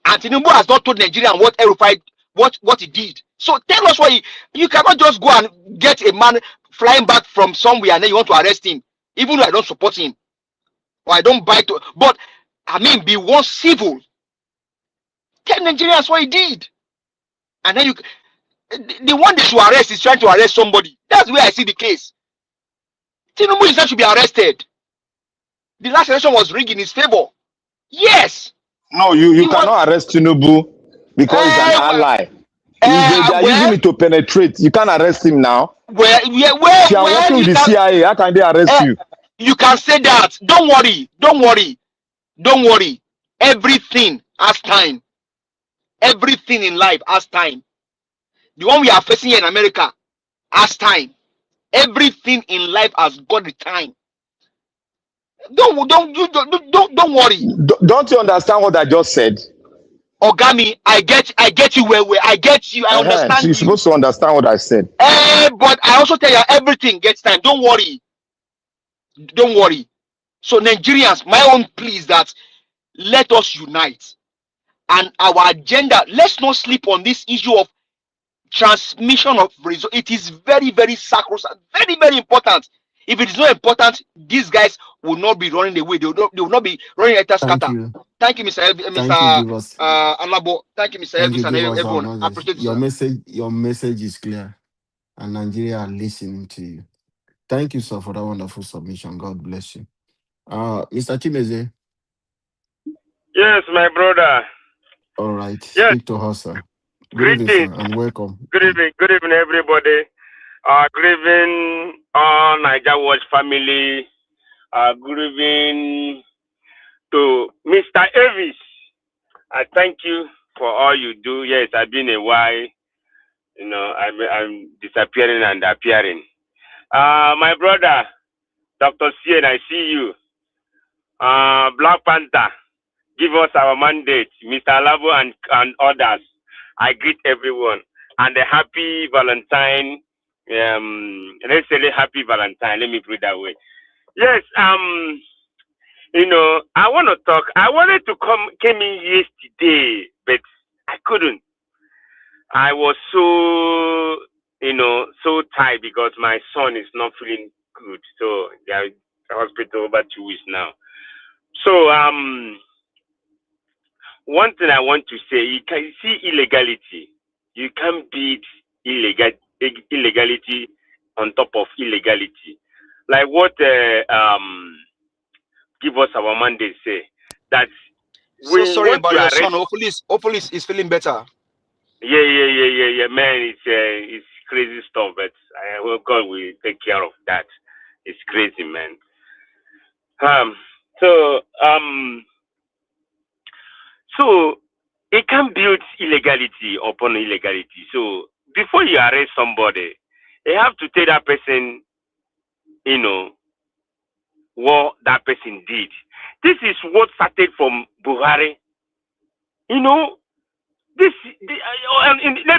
And Tinubu has not told Nigeria what Rufai what he did. So tell us why you cannot just go and get a man flying back from somewhere and then you want to arrest him, even though I don't support him or I don't buy to. But I mean, be one civil. Tell Nigerians what he did, and then the one they should arrest is trying to arrest somebody. That's where I see the case. Tinubu is not to be arrested. The last election was rigged in his favor. Yes. No, you cannot arrest Tinubu because he's an ally. They are using it to penetrate. You can't arrest him now. If you are working with the CIA, how can they arrest you? You can say that. Don't worry. Everything has time. Everything in life has time. The one we are facing here in America has time. Everything in life has got the time. Don't worry. Don't you understand what I just said? Ogami, I get you where I get you. I understand. So you're supposed to understand what I said. But I also tell you everything gets time. Don't worry. So Nigerians, my own plea is that let us unite. And our agenda, let's not sleep on this issue of transmission of results. It is very, very sacrosanct, very, very important. If it is not important, these guys will not be running away. They will not be running at a scatter. Thank you, Mr. Alabo. Thank you, Mr. Elvis and everyone. I appreciate Your message is clear, and Nigeria are listening to you. Thank you, sir, for that wonderful submission. God bless you. Mr. Chimeze. Yes, my brother. All right. Yes. Speak to us, sir. Good evening, sir, and welcome. Good evening, everybody. Good evening, all Niger Watch family. Good evening to Mr. Elvis. I thank you for all you do. Yes, I've been a while. You know, I'm disappearing and appearing. My brother, Dr. Cien, I see you. Black Panther, give us our mandate. Mr. Alabo and others. I greet everyone. And a happy Valentine. Let's say happy Valentine. Let me put it that way. Yes, you know, I want to talk. I wanted to came in yesterday, but I couldn't. I was so, you know, so tired because my son is not feeling good. So they are in the hospital over 2 weeks now. So one thing I want to say, you can see illegality. You can't beat illegality on top of illegality. Like what give us our mandate say that So sorry about your son. arrest. Hopefully he's feeling better. Yeah, man. It's crazy stuff, but I hope God will take care of that. It's crazy, man. So it can build illegality upon illegality. So before you arrest somebody, you have to tell that person, you know, what that person did. This is what started from Buhari. You know, let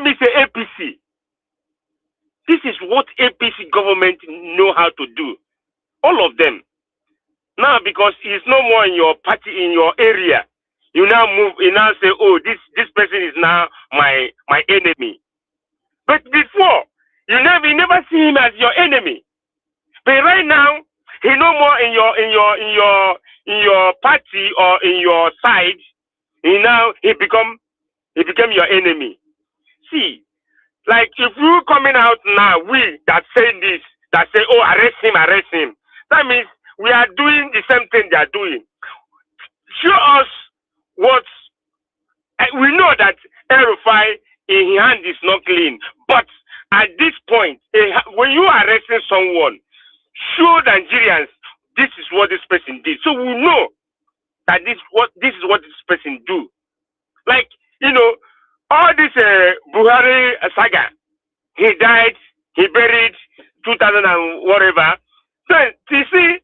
me say APC. This is what APC government know how to do. All of them. Now, because it's no more in your party, in your area, you now move, you now say, oh, this person is now my enemy. But before, you never see him as your enemy. But right now, he no more in your party or in your side. He became your enemy. See, like if you coming out now, we that say this, that say, oh, arrest him. That means we are doing the same thing they are doing. Show us what we know that Rufai in his hand is not clean. But at this point, when you are arresting someone, show Nigerians this is what this person did. So we know that this is what this person do. Like, you know, all this Buhari saga, he died, he buried 2000 and whatever. So you see,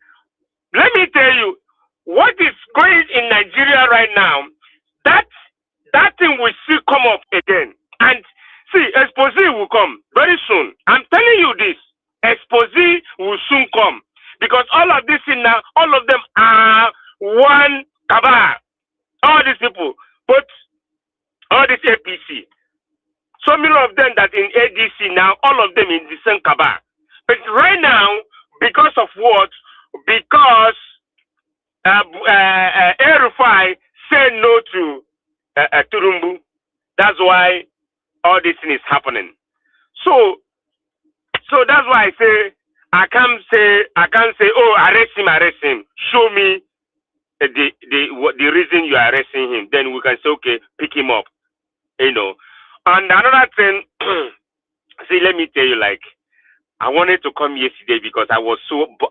let me tell you, what is going in Nigeria right now, that thing will still come up again. And see, expose will come very soon. I'm telling you this. Expose will soon come. Because all of this thing now, all of them are one cabal. All these people, but all this APC. So many of them that in ADC now, all of them in the same cabal. But right now, because of what? Because Rufai said no to Tinubu. That's why all this thing is happening. So that's why I say I can't say oh arrest him. Show me the reason you are arresting him. Then we can say okay, pick him up. You know. And another thing, see, let me tell you, like I wanted to come yesterday because I was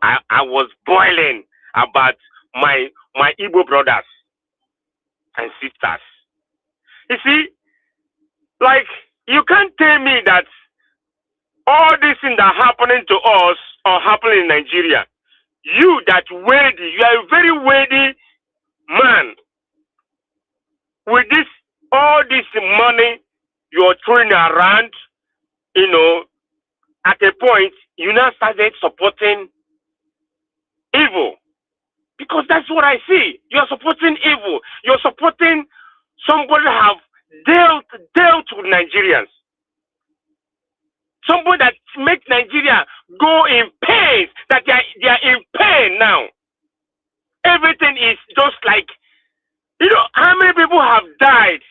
I was boiling about my Igbo brothers and sisters. You see, like you can't tell me that all these things that are happening to us are happening in Nigeria. You that worthy, you are a very worthy man. With all this money you're throwing around, you know, at a point you now started supporting evil. Because that's what I see. You're supporting evil. You're supporting somebody have dealt with Nigerians. Somebody that makes Nigeria go in pain, that they are in pain now. Everything is just like, you know, how many people have died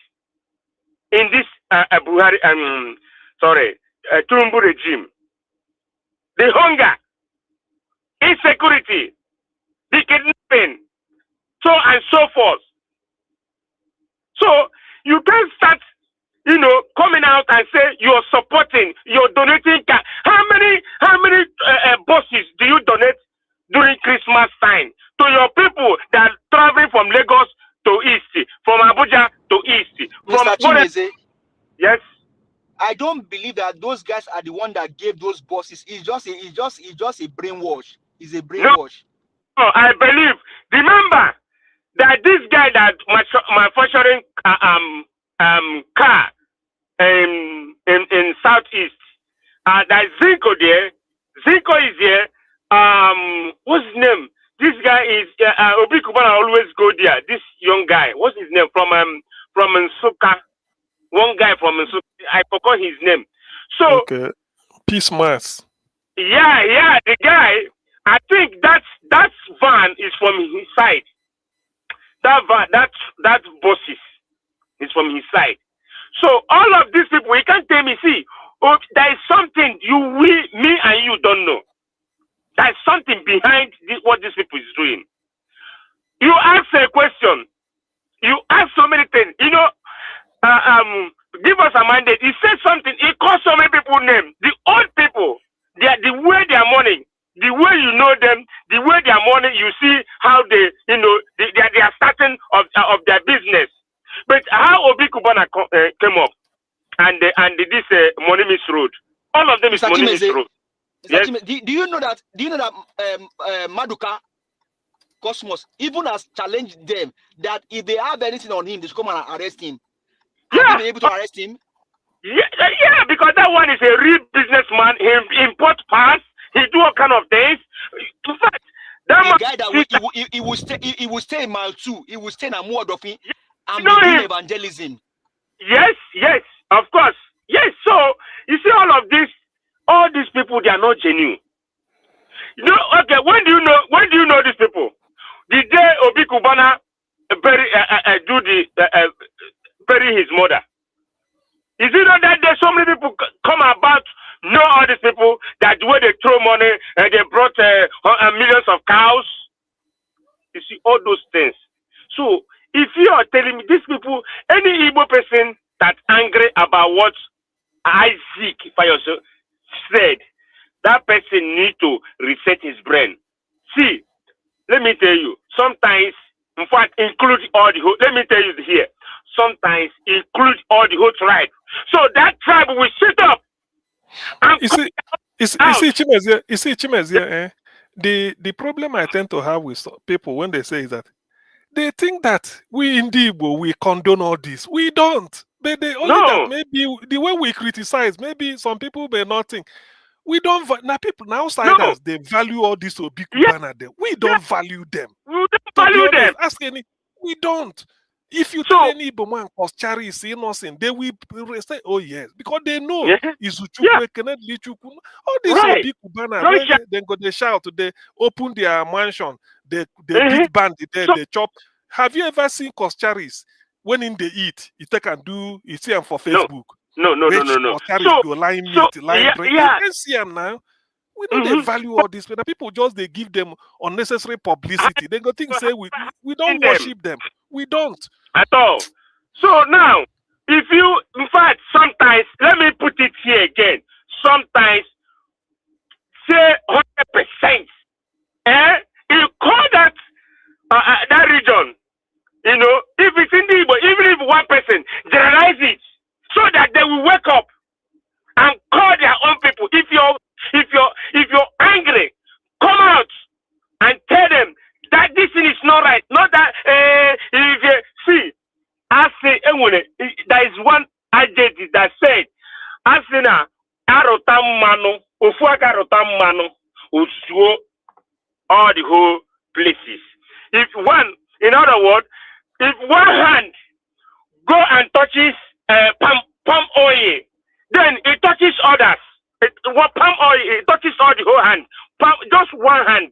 in this Tinubu regime? The hunger, insecurity, the kidnapping, so and so forth. So you can't start, you know, coming out and say you're supporting, you're donating. How many buses do you donate during Christmas time to your people that are traveling from Lagos to East, from Abuja to Chimeze, yes. I don't believe that those guys are the one that gave those bosses. It's just a brainwash. It's a brainwash. No, I believe. Remember that this guy that manufacturing car in Southeast, that Zinco there. Zinco is here. What's his name? This guy is Obi Kubana always go there. This young guy, what's his name? From Nsuka. One guy from Nsuka. I forgot his name. So okay, Peace Mass. Yeah, the guy. I think that van is from his side. That van, that bosses is from his side. So all of these people, you can't tell me. See, there is something me and you don't know. There is something behind what these people is doing. You ask a question. You ask so many things. You know, give us a mandate. He said something. He called so many people names. The old people, the way they are mourning, the way you know them, the way they are mourning, you see how they are starting of their business. But how Obi Kubana came up and this Monimis Road, all of them is Monimis Road. Yes? Do you know that Maduka Cosmos even has challenged them that if they have anything on him, they should come and arrest him. Have you been able to arrest him? Yeah, because that one is a real businessman. He import parts. He do all kind of things. In fact, that guy that he will stay in Mile 2. He will stay in Amuadofi and be doing evangelism. Yes, of course. Yes, so you see all these people, they are not genuine. You know, okay, when do you know these people? The day Obi Kubana bury his mother. Is it not that there's so many people come about, know all these people, that the way they throw money and they brought millions of cows? You see, all those things. So, if you are telling me these people, any Igbo person that's angry about what Isaac Fayose said, that person need to reset his brain. See, let me tell you, sometimes, in fact, include all the whole, let me tell you here, sometimes include all the whole tribe. So that tribe will sit up. And you see, Chimezie, the problem I tend to have with people when they say is that they think that we in Igbo, we condone all this. We don't. But they only that maybe the way we criticize, maybe some people may not think. We don't now people outsiders they value all this Obi Kubana them. We don't value them. We don't value them. Ask any, we don't. If you tell any Igbo man cause Chari is innocent, they will say, oh yes, because they know Izuchukwu, Kenedichukwu, all these Obi Kubana, then go they shout, they open their mansion, they beat band there, they chop. Have you ever seen Koscharis when in they eat? You take and do, you see them for Facebook. No. Koscharis go line meat, line bread. You can see them now. We don't value all this, but people just they give them unnecessary publicity. They go think say we don't worship them. We don't at all. So now, if you, in fact, sometimes let me put it here again. Sometimes say 100%. You call that that region. You know, if it's in the Igbo, even if one person generalize it, so that they will wake up and call their own people. If you're angry, come out and tell them that this thing is not right. Not that see, I say there is one adjective that said, Asina arotam mano, ofuaka rotam mano, usuo all the whole places. If one, in other words, if one hand go and touches palm oil, then it touches others. Palm oil, it touches all the whole hand. Just one hand.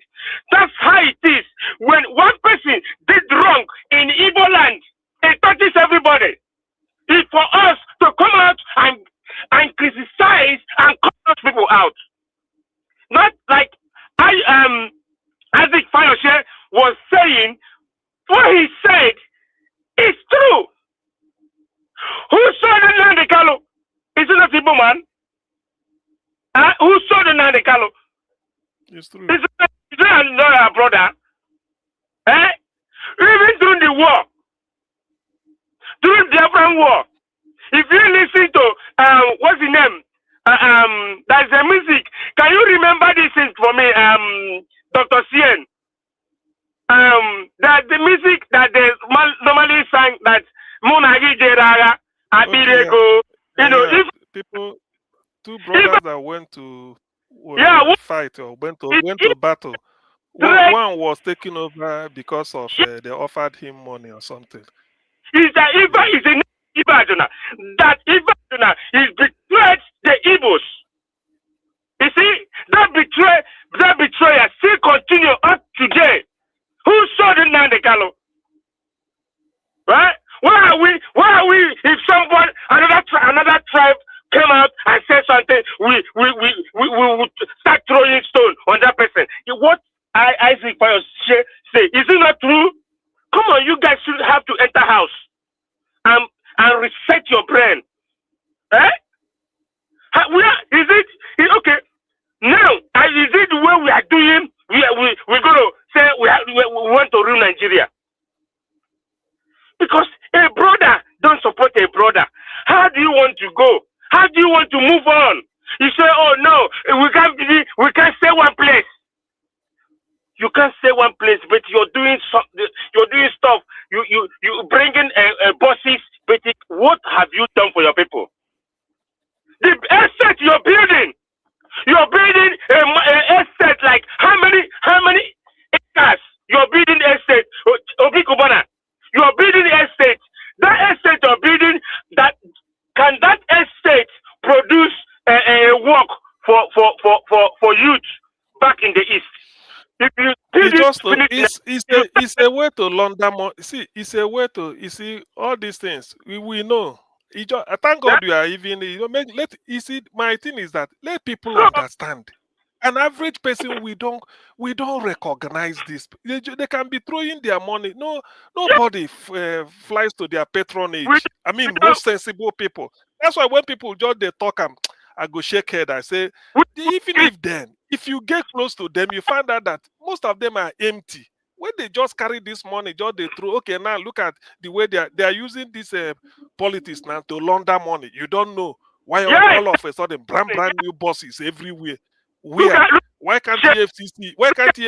That's how it is. When one person did wrong in Igbo land, it touches everybody. It's for us to come out and criticize and call those people out. Not like Isaac Fayose was saying, what he said is true. Who saw the Nandekalo? Is it not Igbo man? Who saw the Nandekalo? It's true. Is it not our brother? Even during the war, during the Biafran war, If you listen to what's the name? There's a music. Can you remember this thing for me? Dr. Cien. That the music that they normally sang that Munagi Jeraga Abirego. You know, if people, two brothers that went to fight or went to battle. One was taken over because of they offered him money or something. Is that Iba is a Ibaduna? That Ibaduna is betrayed the Igbos. You see, that betrayer still continue up today. Who saw the Nandekalo? Right? Why are we? If someone another tribe came out and said something, we would start throwing stone on that person. What Isaac Fayos say, is it not true? Come on, you guys should have to enter house and reset your brain. Eh? Is it okay? Now, is it the way we are doing? We're going to say we want to rule Nigeria. Because a brother don't support a brother. How do you want to go? How do you want to move on? You say, oh no, we can't stay one place. You can't stay one place, but you're doing something. You're doing stuff. You bringing bosses. But what have you done for your people? The estate you're building an estate like how many acres? You're building estate, Obi Kubana. You're building estate. That estate you're building, that estate produce work for youth back in the east? If you it's a way to launder more. See, it's a way to all these things we know. I thank God you are even my thing is that let people understand. An average person we don't recognize this. They can be throwing their money. Nobody flies to their patronage. I mean, most sensible people. That's why when people just they talk, I go shake head. I say, even if you get close to them, you find out that most of them are empty. When they just carry this money, just they throw. Okay, now look at the way they are using this politics now to launder money. You don't know why all of a sudden brand new bosses everywhere. Why can't the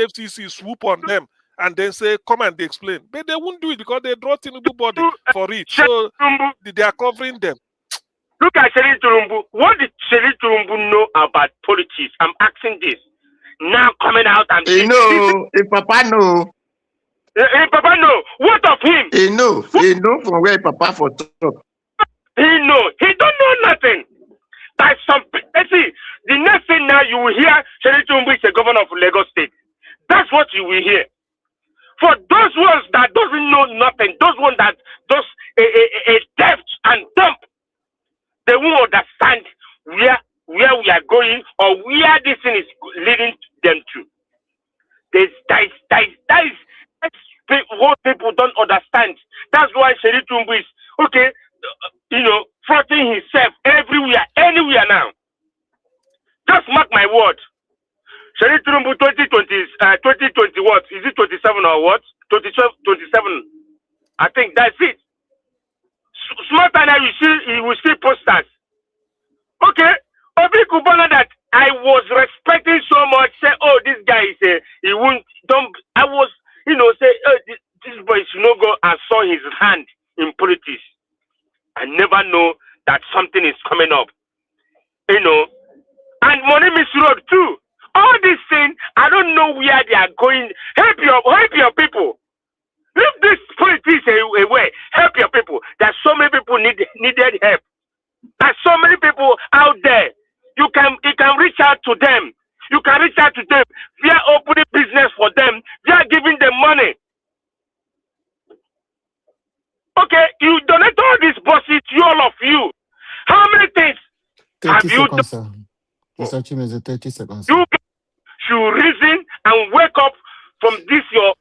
FCC swoop on them and then say, come and explain? But they won't do it because they draw Tinubu body for it. So they are covering them. Look at Sheri Turumbu. What did Sheri Turumbu know about politics? I'm asking this. Now coming out and he know. If Papa know. Papa know. What of him? He know from where Papa for talk. He know. He don't know nothing. That's see, the next thing now you will hear Sheri Turumbu is the governor of Lagos State. That's what you will hear. For those ones that doesn't know nothing, those ones that just a theft and dump, they won't understand where we are going or where this thing is leading them to. That is what people don't understand. That's why Sheri Turumbu is fronting himself everywhere, anywhere now. Just mark my word. Sheri Turumbu 2020 what? Is it 27 or what? 27. I think that's it. Small time now you will see posters. Okay. Obi Kubana that I was respecting so much, say, oh, this guy is he won't I was, say, oh, this boy should not go and saw his hand in politics. I never know that something is coming up. And money misroad too. All these things, I don't know where they are going. Help your people. Leave this politics away. Help your people. There's so many people needed help. There's so many people out there. You can reach out to them. You can reach out to them. We are opening business for them. We are giving them money. Okay, you donate all these bosses to all of you. How many things have you done? Mr. Chimeze, 30 seconds. You should reason and wake up from this your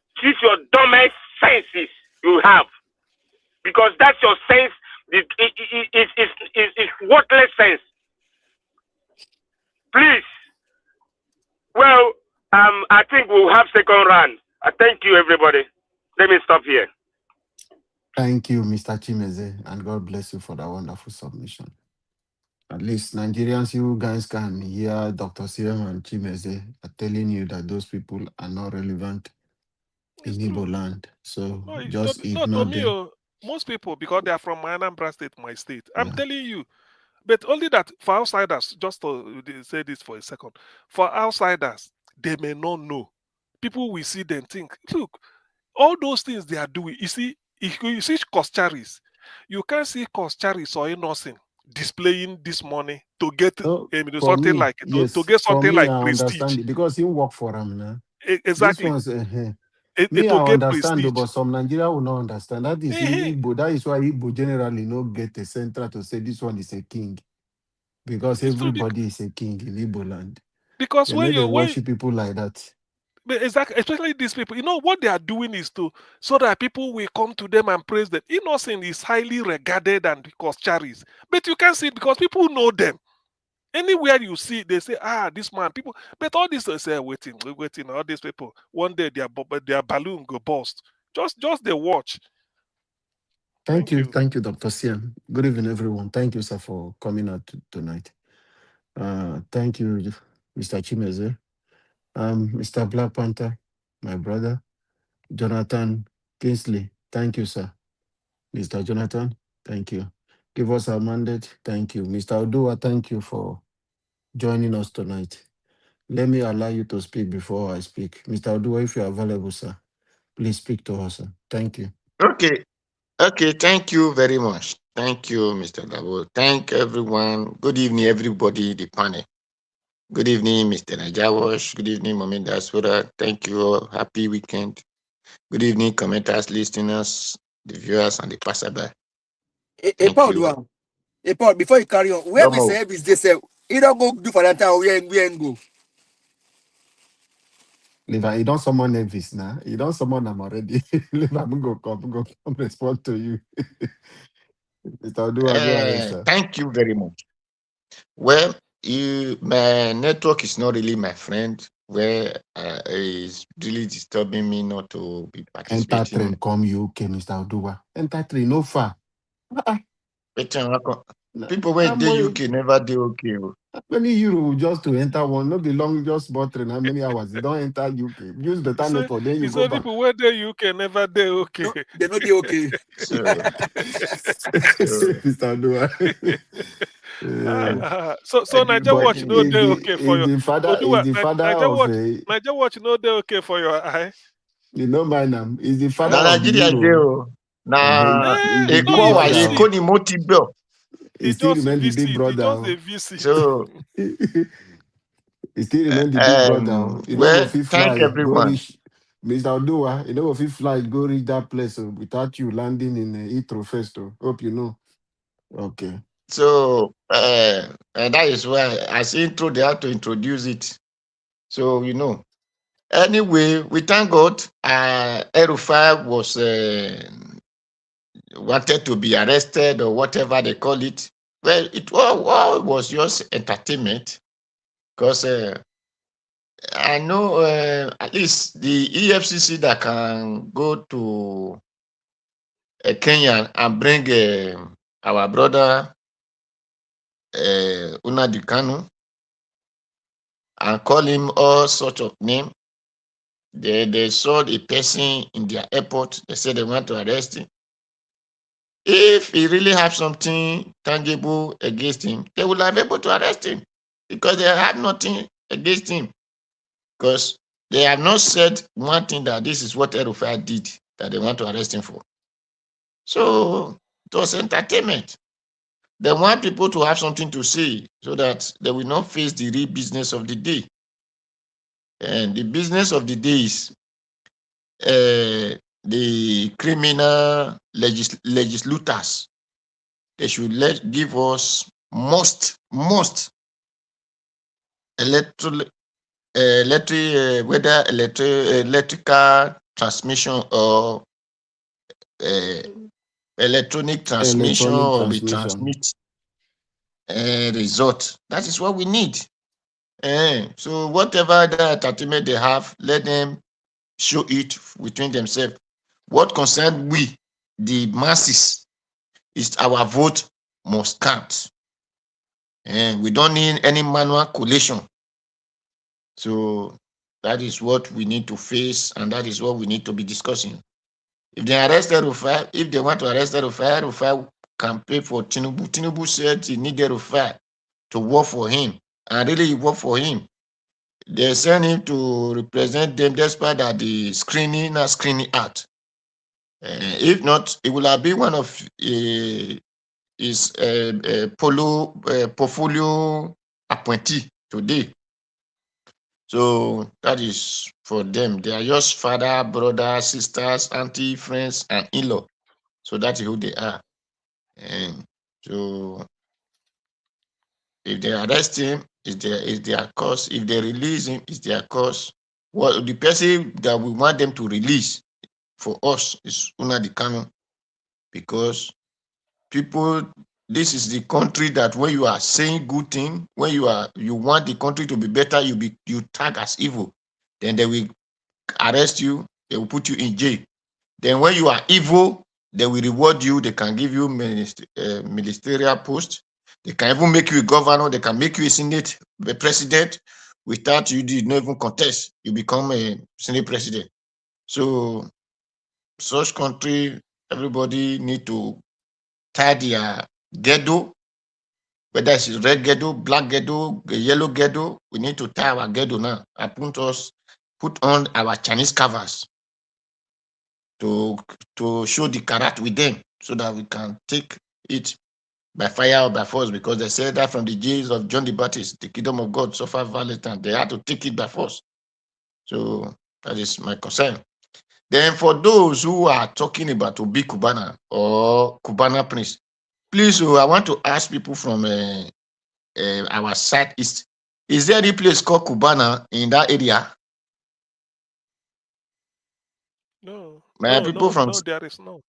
dumbest senses you have, because that's your sense. It's worthless sense. Please. Well, I think we'll have second round. Thank you, everybody. Let me stop here. Thank you, Mr. Chimeze, and God bless you for that wonderful submission. At least Nigerians, you guys can hear Dr. Siem and Chimeze are telling you that those people are not relevant in Igbo land. So No, just no, ignore to me, them. most people, because they are from my Anambra state, my state. I'm telling you, but only that for outsiders, just to say this for a second, for outsiders, they may not know. People will see them think, look, all those things they are doing. You see, if you see Koscharris, you can't see Koscharris or Innocent displaying this money to get So for something me, like to yes, get for something me, like I prestige. understand it because he work for them now. This Exactly. one's me, To I get understand, though, prestige. but some Nigeria will not understand. That is Eh-heh. Igbo. That is why Igbo generally not get a center to say this one is a king. Because It's true everybody is a king in Igbo land. because They when know they you worship people like that. exactly, especially these people, what they are doing is so that people will come to them and praise them. Innocent is highly regarded and Koscharris, but you can't see it because people know them. Anywhere you see, they say, this man, people. But all this, they say, waiting. All these people, one day their balloon go bust. Just they watch. Thank you, Dr. Siam. Good evening, everyone. Thank you, sir, for coming out tonight. Thank you, Mr. Chimeze. Mr. Black Panther, my brother. Jonathan Kingsley, thank you, sir. Mr. Jonathan, thank you. Give us our mandate, thank you. Mr. Odua, thank you for joining us tonight. Let me allow you to speak before I speak. Mr. Odua, if you are available, sir, please speak to us, sir. Thank you. Okay. Thank you very much. Thank you, Mr. Dabo. Thank everyone. Good evening, everybody, the panel. Good evening, Mr. Najawash. Good evening, Momin Daswara. Thank you all. Happy weekend. Good evening, commenters, listeners, the viewers, and the passerby. Hey, Paul, hey, Paul, before you carry on, where we say is this? You don't go do for that time. We ain't go. Levi, you don't summon Elvis now. You don't summon them already. Levi, I'm going to come respond to you. Mr. Odua, go ahead, sir. Thank you very much. Well, my network is not really my friend, where it's really disturbing me not to be participating. Enter train, come UK, Mr. Odua. Enter train, no far. People when they UK never do okay. How many euro just to enter one? Not be long, just bought train. How many hours? You don't enter UK. Use better network, then you go back. People where they UK never they okay. No, they not they okay. Mr. Odua. So Niger Watch no they okay for you. Niger Watch no they okay for your eye. You know my name. Is the father of Nigeria the euro. He still remain the big brother. So he still remain the big brother. You know if he fly, everyone. Go reach, Mr. Odua, you know if he fly, go reach that place without you landing in Heathrow first. Hope you know. Okay. So and that is why as intro they have to introduce it. So Anyway, we thank God. Rufai was wanted to be arrested or whatever they call it. Well, it was just entertainment because I know at least the EFCC that can go to Kenya and bring our brother Nnamdi Kanu and call him all sorts of names. They saw a person in their airport. They said they want to arrest him. If he really have something tangible against him, they will have been able to arrest him because they have nothing against him. Because they have not said one thing that this is what Rufai did that they want to arrest him for. So it was entertainment. They want people to have something to say so that they will not face the real business of the day. And the business of the day is the criminal legislators. They should give us most electrical transmission or electronic transmission or we transmit result. That is what we need. So whatever the entertainment they have, let them show it between themselves. What concerns we, the masses. Is our vote must count. And we don't need any manual collation. So that is what we need to face, and that is what we need to be discussing. If they arrested Rufai, if they want to arrest Rufai, Rufai can pay for Tinubu. Tinubu said he needed Rufai to work for him, and really he worked for him. They sent him to represent them despite that the screening out. If not, it will have been one of his portfolio appointee today. So that is for them. They are just father, brother, sisters, auntie, friends, and in-law. So that is who they are. And so if they arrest him, is their cause. If they release him, is their cause. Well, the person that we want them to release for us is Nnamdi Kanu, because people, this is the country that when you are saying good thing, when you want the country to be better, you tag as evil, then they will arrest you, they will put you in jail. Then when you are evil, they will reward you, they can give you ministerial post, they can even make you a governor, they can make you a senate, a president. Without you did not even contest, you become a senate president. So such country, everybody need to tie their ghetto, whether it's red ghetto, black ghetto, yellow ghetto. We need to tie our ghetto now and put on our Chinese covers to show the karat with them, so that we can take it by fire or by force, because they said that from the days of John the Baptist, the kingdom of God suffered violence, and they had to take it by force. So that is my concern. Then for those who are talking about Obi Cubana or Cubana Prince, please, I want to ask people from our southeast, is there any place called Cubana in that area? No, People from... no, there is no.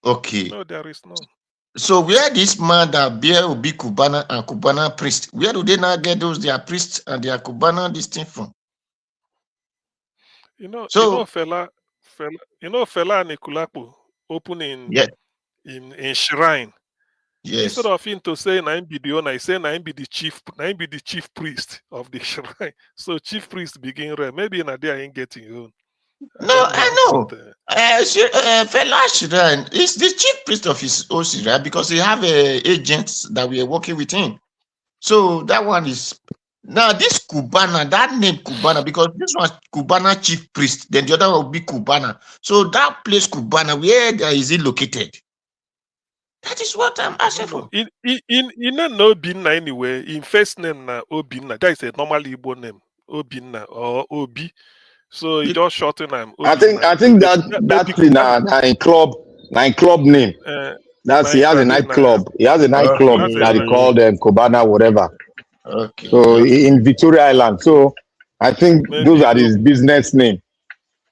Okay. No, there is no. So where this man that bear Obi Cubana and Cubana priest, where do they now get those their priests and their Cubana this thing from? Fela Anikulapo opening in shrine. Yes. Instead of him to say na him be the owner, he say na him be the chief priest of the shrine. So chief priest begin rare. Maybe in a day I ain't getting your own. I know. Fela Shrine is the chief priest of his own shrine, because he have agents that we are working with him. So that one is... Now this Cubana, that name Cubana, because this one Cubana chief priest, then the other one will be Cubana. So that place Cubana, where is it located? That is what I'm asking for. In no Obinna anyway. In first name na Obinna. That is a normal Igbo name. Obinna or Obi. So he just shorten him. I think that thing na club name. That's he has a nightclub. He has a nightclub that he called Cubana whatever. Okay. So in Victoria Island. So I think those are his business name.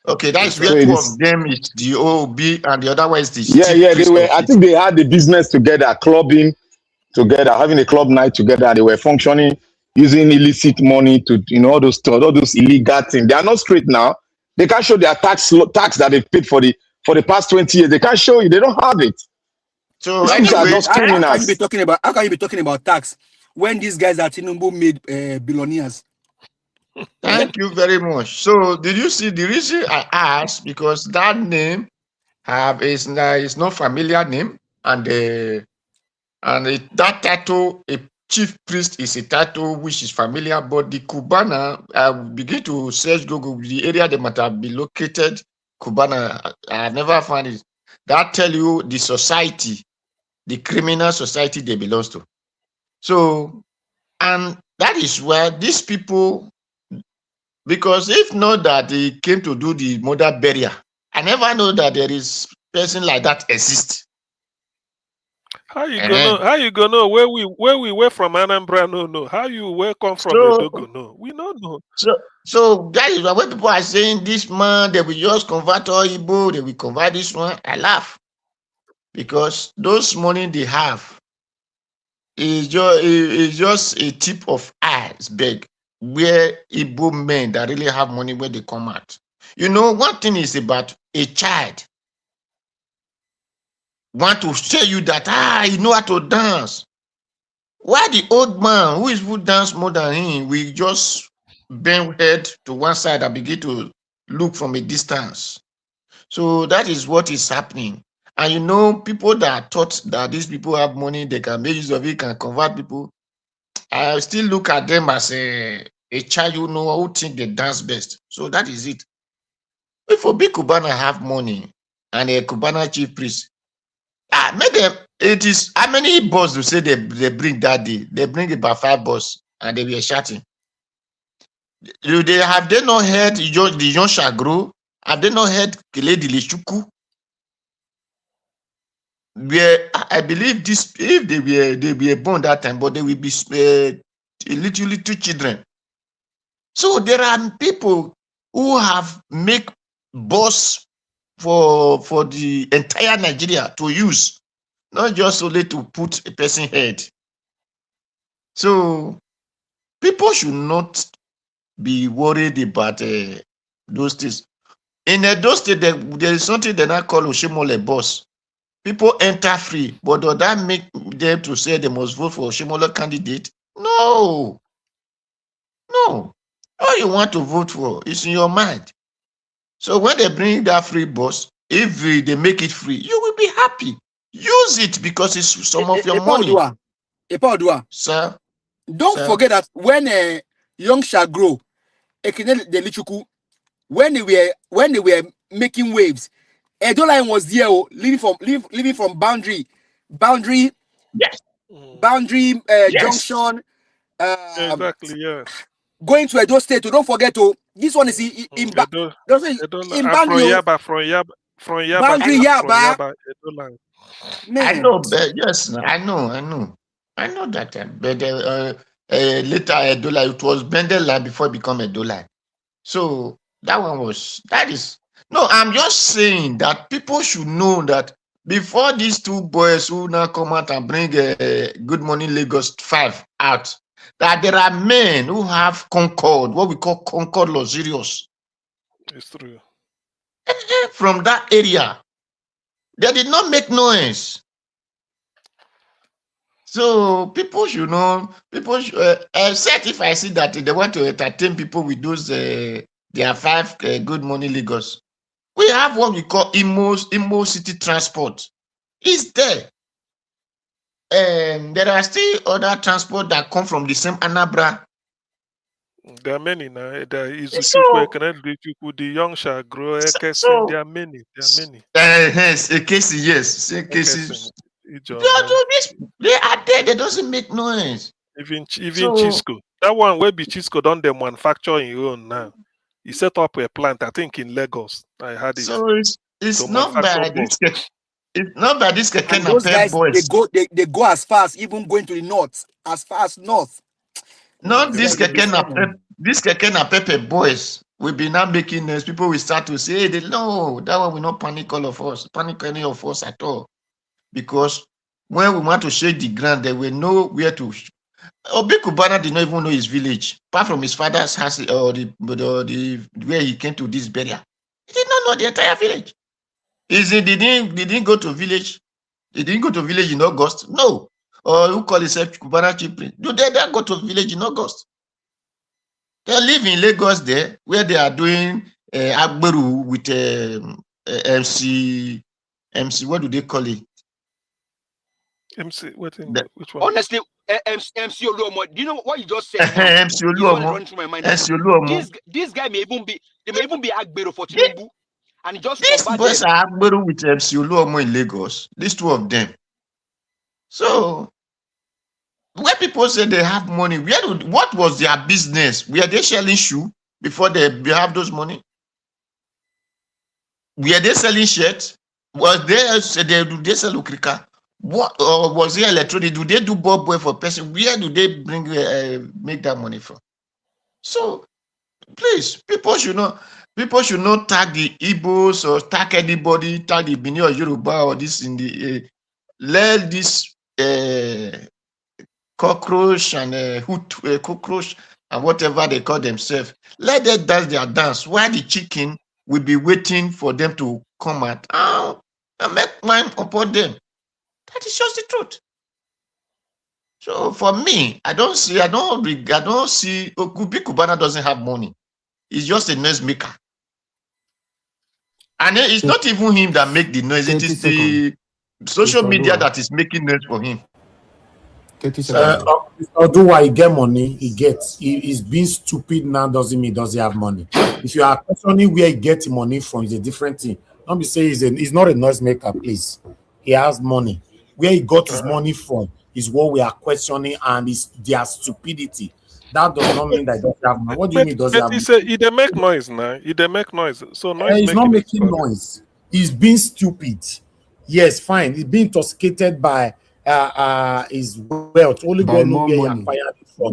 Okay, that's where two of them is the OB and the other one is the they were. I think they had the business together, clubbing together, having a club night together. They were functioning using illicit money to all those illegal things. They are not straight now. They can't show their tax that they paid for the past 20 years. They can't show you. They don't have it. So these are just criminals. How can you be talking about tax when these guys at Tinubu made billionaires? Thank you very much. So did you see the reason I asked? Because that name is not familiar name, and that title, a chief priest, is a title which is familiar. But the Cubana, I begin to search Google the area they might have been located. Cubana, I never found it. That tell you the society, the criminal society they belong to. So, and that is where these people. Because if not that they came to do the mother burial, I never know that there is person like that exists. How you gonna know where we were from Anambra? No. How you welcome from Edogo? No, we don't know. So that is why when people are saying this man, they will just convert all Igbo, they will convert this one. I laugh, because those money they have is just a tip of iceberg where Igbo men that really have money, where they come out. One thing is about a child. want to tell you that you know how to dance. Why the old man who dance more than him, we just bend head to one side and begin to look from a distance. So that is what is happening. And you know, people that thought that these people have money, they can make use of it, can convert people. I still look at them as a child who think they dance best. So that is it. If a big Cubana have money and a Cubana chief priest, it is how many boss do say they bring that day? They bring about 5 boss and they were shouting. Have they not heard the John Shagro? Have they not heard Lady Lishuku? Where I believe this, if they were born that time, but they will be literally 2 children. So there are people who have make boss for the entire Nigeria to use, not just only to put a person head. So people should not be worried about those things. In those states, there is something they not call Oshimole boss. People enter free, but does that make them to say they must vote for Oshimole candidate? No. No. All you want to vote for is in your mind. So when they bring that free bus, if they make it free, you will be happy. Use it because it's some of your money. Sir, don't forget that when young shall grow, when they were making waves, Edoline was there, living from boundary, yes, boundary yes. junction. Exactly, yeah. Going to Edo State, don't forget this one is in boundary. From boundary Yaba. I know, but yes, I know that. But later Edola, it was Bendela before it become Edola. So that is no. I'm just saying that people should know that before these 2 boys who now come out and bring Good Morning Lagos 5 out, that there are men who have Concord, what we call Concord luxurious. It's true. From that area, they did not make noise. So people should know. People should, except if I see that they want to entertain people with those their 5 Good Morning Lagos. We have what we call Imo City Transport. It's there. And there are still other transport that come from the same Anambra. There are many now. There is So, the young shall grow. There are many. Yes, a case, yes. A cases. They are there. They doesn't make noise. Even Chisco. That one will be Chisco done them manufacture in your own now. He set up a plant, I think, in Lagos. I had it. So it's not by this. It's not by this. And those guys, boys. they go as far as even going to the north, as far as north. Not this Keke na Pepe boys will be now making noise. People will start to say, hey, no, that one will not panic all of us, panic any of us at all. Because when we want to shake the ground, they will know where to. Obi Kubana did not even know his village, apart from his father's house or the where he came to this burial. He did not know the entire village. He didn't go to village. He didn't go to village in August. No. Or who call himself Kubana Chief Prince. Do they go to village in August? They live in Lagos there, where they are doing Agberu with MC. What do they call it? MC. Which one? Honestly, MC Oluomo. Do you know what you just said? MC Oluomo. MC Oluomo. This guy may even be Agberu for Tinubu, and just these boys are Agberu with MC Oluomo in Lagos. These 2 of them. So when people say they have money, what was their business? Were they selling shoe before they have those money? Were they selling shirts? Do they sell ukrika? What was it electronic? Do they do boy for person? Where do they make that money from? So please, people should not tag the Igbos or tag anybody, tag the Bini or Yoruba or this in the let this cockroach and cockroach and whatever they call themselves. Let them dance their dance while the chicken will be waiting for them to come out. and make mine upon them. That is just the truth. So for me, I don't see Obi Kubana doesn't have money. He's just a noise maker. And it's not even him that make the noise. It is the social media that is making noise for him. Although he get money, he's being stupid now doesn't mean does he have money. If you are questioning where he gets money from, is a different thing. Don't be saying he's not a noise maker, please. He has money. Where he got his money from is what we are questioning, and is their stupidity. That does not mean that he doesn't have money. What do you mean does he have money? He dey make noise now. He dey make noise. So noise he's not making noise. He's being stupid. Yes, fine. He's being intoxicated by his wealth. Only God knows where he acquired it from.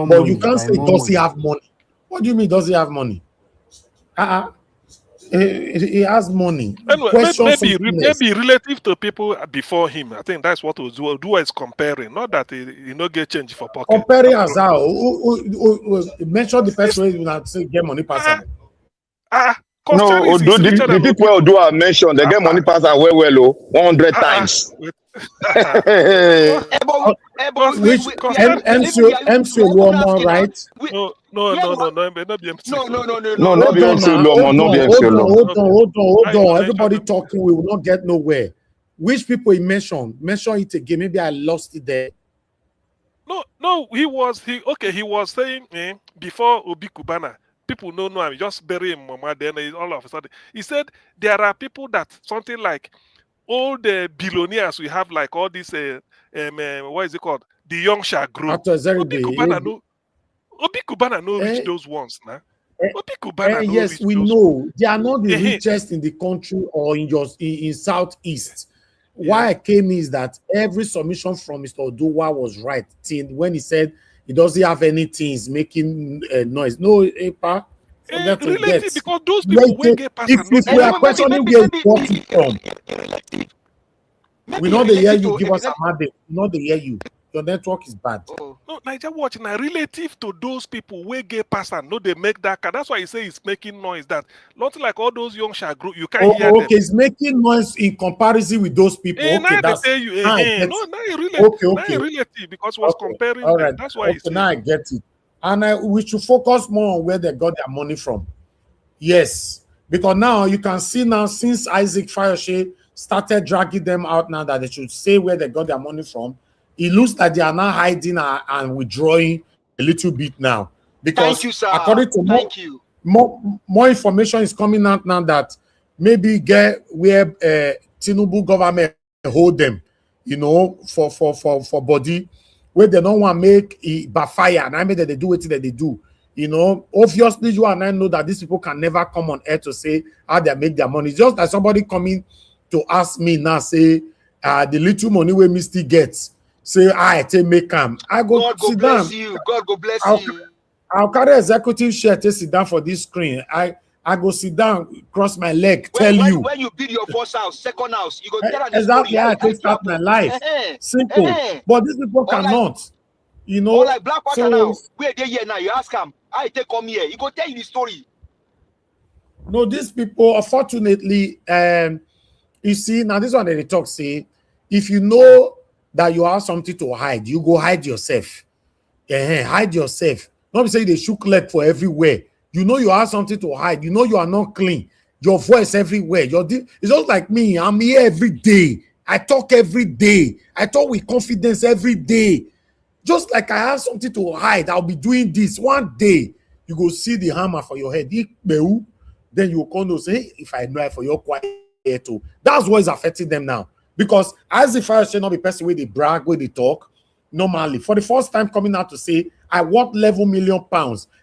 But you can't say does he have money. What do you mean does he have money? He has money. Anyway, maybe relative to people before him. I think that's what Odua is comparing. Not that he no get change for pocket. Comparing as how? Mention the person who will say get money pass. No, the people Odua mentioned they get money pass well 100 times. Which MC Luomo, right? No, not be MC Luomo, not be MC Luomo. Hold on. Everybody talking, we will not get nowhere. Which people he mentioned? Mention it again. Maybe I lost it there. No, he was saying before Obi Kubana, people know I'm just burying Mama. Then all of a sudden, he said there are people that something like all the billionaires we have, like all this what is it called? The Young Shah Group. Obi Kubana no reach those ones now. Obi Kubana no yes, reach we those know ones. they are not the richest in the country or in Southeast. Why I came is that every submission from Mr. Oduwa was right till when he said he doesn't have anything, he's making noise. No, relative, because those people will get past. If we are questioning where he got it from, we know they hear you. Give us a mandate. We know they hear you. Your network is bad. No, Niger watch now relative to those people where get past and no they make that car. That's why he say he's making noise. That not like all those young Shah group, you can't hear them. Okay, he's making noise in comparison with those people. Okay, that's now relative because he was comparing all them. right. That's why now I get it. And we should focus more on where they got their money from. Yes, because now you can see now since Isaac Fayoshe started dragging them out now that they should say where they got their money from. It looks like they are now hiding and withdrawing a little bit now. Because thank you, sir. According to more information is coming out now that maybe get where Tinubu government hold them, for body where they don't want to make it backfire. And I mean that they do it that they do. Obviously you and I know that these people can never come on air to say how they make their money. It's just like somebody coming to ask me now, say the little money where Misty gets. Say I take make him. I go God sit go bless down. you. God go bless you. I'll carry executive chair to sit down for this screen. I go sit down, cross my leg, when you build your first house, second house, you go tell exactly how I take start my life. Simple. But these people cannot. Or like Blackwater now. Where they here now? You ask him, I take come here. He go tell you the story. No, these people, unfortunately, you see, now this one that they talk say, if you know that you have something to hide, you go hide yourself. Hide yourself. Not say they shook leg for everywhere. You know you have something to hide. You know you are not clean. Your voice everywhere. It's just like me. I'm here every day. I talk every day. I talk with confidence every day. Just like I have something to hide, I'll be doing this. One day, you go see the hammer for your head. Then you will come to say, hey, if I know it for your quiet too. That's what is affecting them now. Because as the fire should not be person where they brag, where they talk, normally, for the first time coming out to say, I want level £1 million.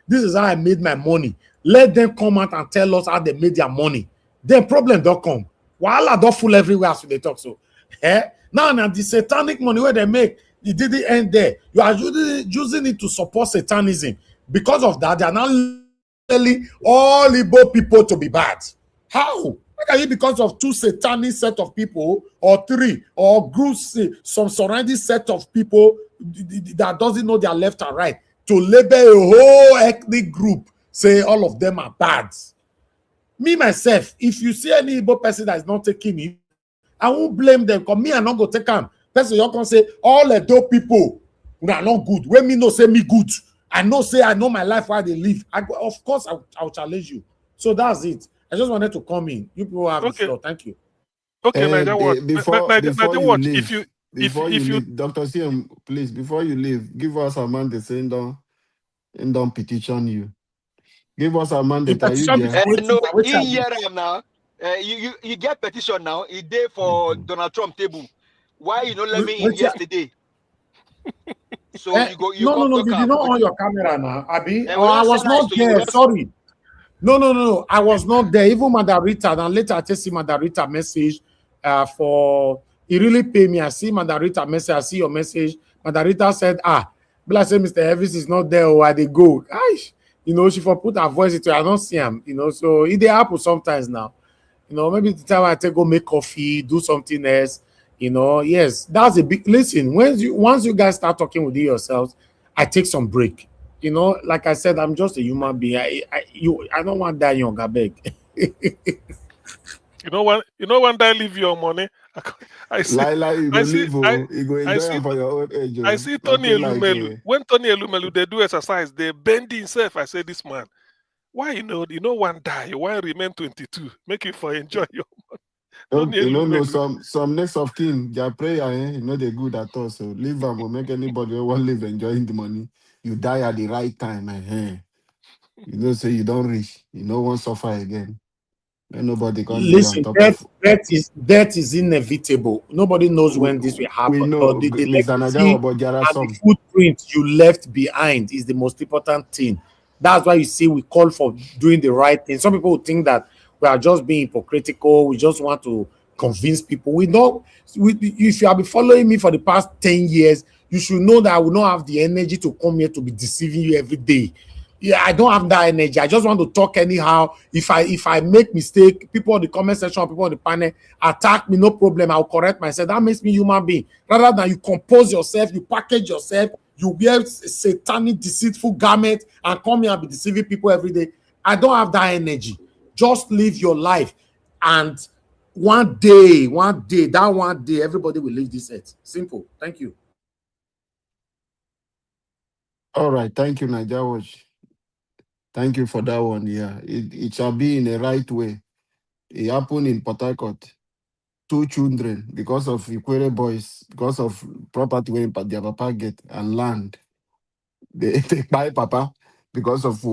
This is how I made my money. Let them come out and tell us how they made their money. Then problem don't come. Wahala don't full everywhere as they talk. So, now the satanic money where they make, it didn't end there. You are using it to support satanism. Because of that, they are now telling all Igbo people to be bad. How? Can it because of two satanic set of people or three or groups, some surrounding set of people that doesn't know their left and right to label a whole ethnic group, say all of them are bad? Me, myself, if you see any Igbo person that is not taking it, I won't blame them. Because me, I not go take them. Person you can say all the dope people are not good. When me no say me good, I know my life while they live. Of course I'll challenge you. So that's it. I just wanted to come in. You people have the floor. Thank you. Okay, Niger Watch. Before you Watch. leave, If you leave, Dr. CM, please, before you leave, give us a mandate saying don't petition you. Give us a mandate. Are you there? No, in here now. You get petition now. It day for Donald Trump table. Why you don't let me in yesterday? So you go. You no. You did not on your camera now, Abi. I was not there. Sorry. No. I was not there. Even Madarita. And later I see Madarita message for. He really paid me. I see Madarita message. I see your message. Madarita said, but I said, Mr. Elvis is not there. Where they go? She for put her voice into. I don't see him. So it they happen sometimes now. Maybe the time I take go make coffee, do something else. Yes, that's a big listen. Once you guys start talking with yourselves, I take some break. Like I said, I'm just a human being. I don't want to die young, I beg. When they leave your money, I see. For your old age. I see Tony Elumelu. When Tony Elumelu they do exercise, they bend himself. I say, this man, why one die? Why remain 22? Make it for enjoy your money. Some next of kin, their prayer, they're good at all. So leave them will make anybody who want live enjoying the money. You die at the right time, say you don't reach, won't suffer again. And nobody can listen. Death is inevitable. Nobody knows when this will happen. We know, but the footprint you left behind is the most important thing. That's why you see we call for doing the right thing. Some people think that we are just being hypocritical. We just want to convince people. If you have been following me for the past 10 years, you should know that I will not have the energy to come here to be deceiving you every day. Yeah, I don't have that energy. I just want to talk anyhow. If I make mistake, people in the comment section, people on the panel attack me, no problem. I'll correct myself. That makes me human being. Rather than you compose yourself, you package yourself, you wear a satanic, deceitful garment and come here and be deceiving people every day. I don't have that energy. Just live your life. And one day, everybody will leave this earth. Simple. Thank you. All right. Thank you, Niger Watch. Thank you for that one. Yeah, it shall be in the right way. It happened in Port Harcourt. 2 children, because of Ikwere boys, because of property where their papa get and land. They buy papa because of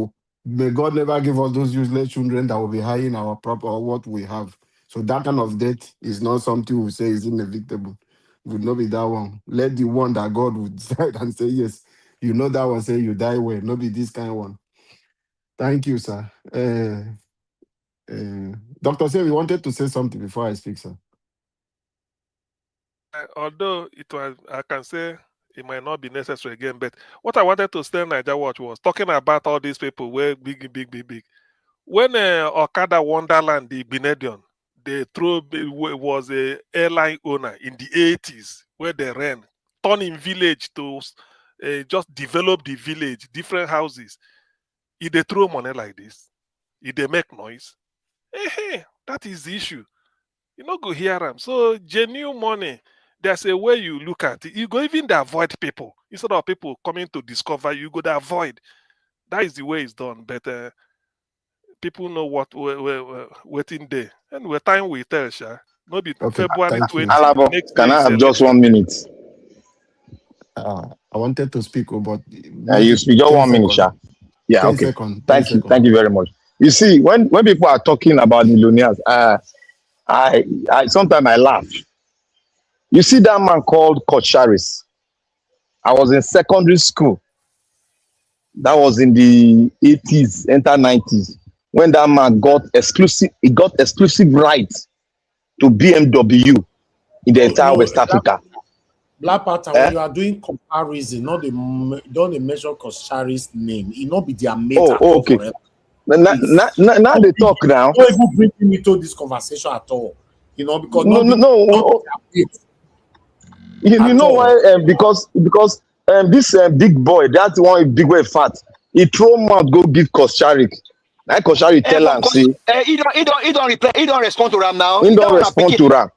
may God never give us those useless children that will be hiding our proper what we have. So that kind of death is not something we say is inevitable. Would not be that one. Let the one that God would decide and say, yes, that one say you die well, not be this kind of one. Thank you, sir. Dr. Say, we wanted to say something before I speak, sir. Although I can say it might not be necessary again, but what I wanted to say in Niger Watch was talking about all these people were big. When Okada Wonderland, the Benedion, was a airline owner in the 80s where they ran, turning village to just develop the village, different houses. If they throw money like this, if they make noise, that is the issue. You not go hear them. So genuine money, there's a way you look at it. You go even to avoid people. Instead of people coming to discover, you go to avoid. That is the way it's done. But people know what we're waiting there. And we're time we tell, Sha. Maybe February 20. Alabo, can I have just 1 minute? I wanted to speak, but you speak just 1 minute, Sha. Yeah, okay. Seconds, Thank you very much. You see, when people are talking about millionaires, I sometimes I laugh. You see that man called Coach Harris. I was in secondary school. That was in the 80s, enter 90s. When that man got exclusive rights to BMW in the entire West Africa. Black Panther, when you are doing comparison, don't measure Coach Harris' name. It not be their mate. Okay. Now they talk now. Don't even bring me into this conversation at all. Because no. You know why? Because this big boy, that one big boy fat, he throw mouth go give Koshari. Now Koshari tell him say he don't reply. He don't respond to Ram now. He don't respond to Ram.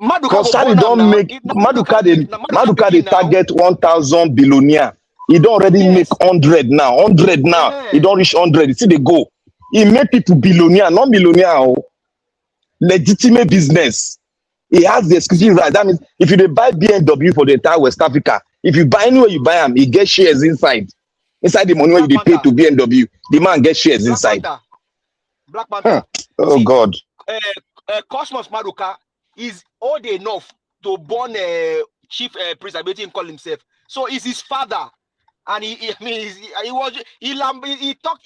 Maduka Concerning born am don't now. make Maduka Maduka they begin now. target 1,000 billionaire. He don't already make Yes. 100 now. 100 now. He Uh-huh. don't reach 100. You see they go. He make people billionaire, not millionaire. Oh. Legitimate business. He has the exclusive right. That means if you dey buy BMW for the entire West Africa, if you buy anywhere you buy them, he get shares inside. Inside the money where you dey pay to BMW, the man get shares inside. Black Panther. Oh See, God. Cosmos Maduka is old enough to born chief priest. I bet him call himself. So it's his father, and he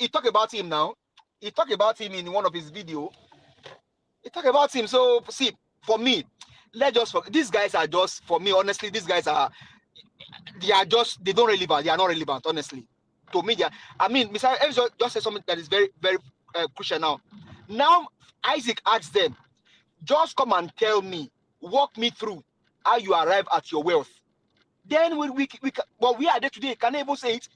talk about him now. He talk about him in one of his video. He talk about him. So see, for me, these guys are just, for me, honestly, these guys are they don't relevant. They are not relevant, honestly. To me, Mr. Evans just said something that is very, very crucial now. Now, Isaac asked them, just come and tell me, walk me through how you arrive at your wealth. Then we are there today. Can they even say it?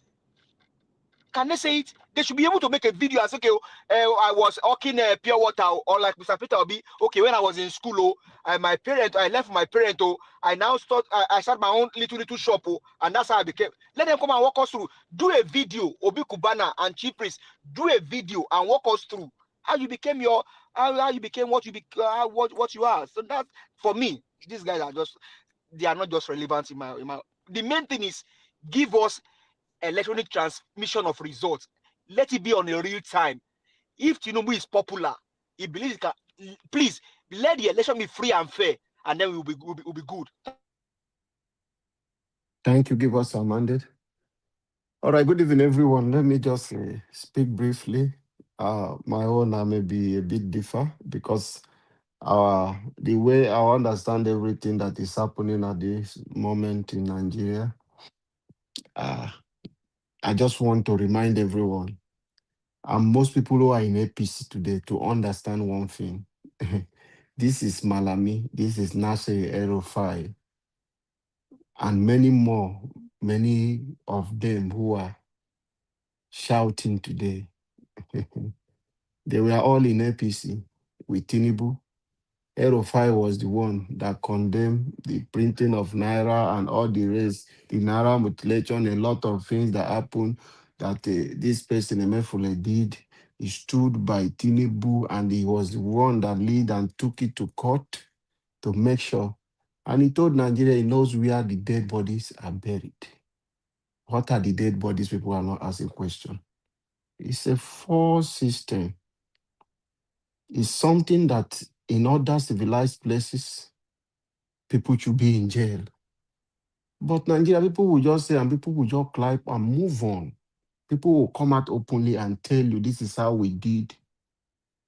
Can they say it? They should be able to make a video and say, okay, I was hawking pure water, or like Mr. Peter will be, okay, when I was in school, I left my parent, I now I started my own little shop, and that's how I became. Let them come and walk us through. Do a video, Obi Kubana and Chief Priest, do a video and walk us through how you became how you became what you are. So that, for me, these guys they are not just relevant in my. The main thing is, give us electronic transmission of results. Let it be on a real time. If Tinubu is popular, he believes it can, please let the election be free and fair, and then we'll be good. Thank you. Give us a mandate. All right. Good evening, everyone. Let me just speak briefly. My own may be a bit differ because the way I understand everything that is happening at this moment in Nigeria, I just want to remind everyone, and most people who are in APC today, to understand one thing. This is Malami, this is Nasser El-Rufai, and many more, many of them who are shouting today. They were all in APC with Tinubu. El-Rufai was the one that condemned the printing of Naira and all the rest, the Naira mutilation, a lot of things that happened that this person, Emefule, did. He stood by Tinubu, and he was the one that led and took it to court to make sure. And he told Nigeria he knows where the dead bodies are buried. What are the dead bodies? People are not asking question. It's a false system. It's something that in other civilized places, people should be in jail. But Nigeria, people will just say, and people will just clap and move on. People will come out openly and tell you, this is how we did.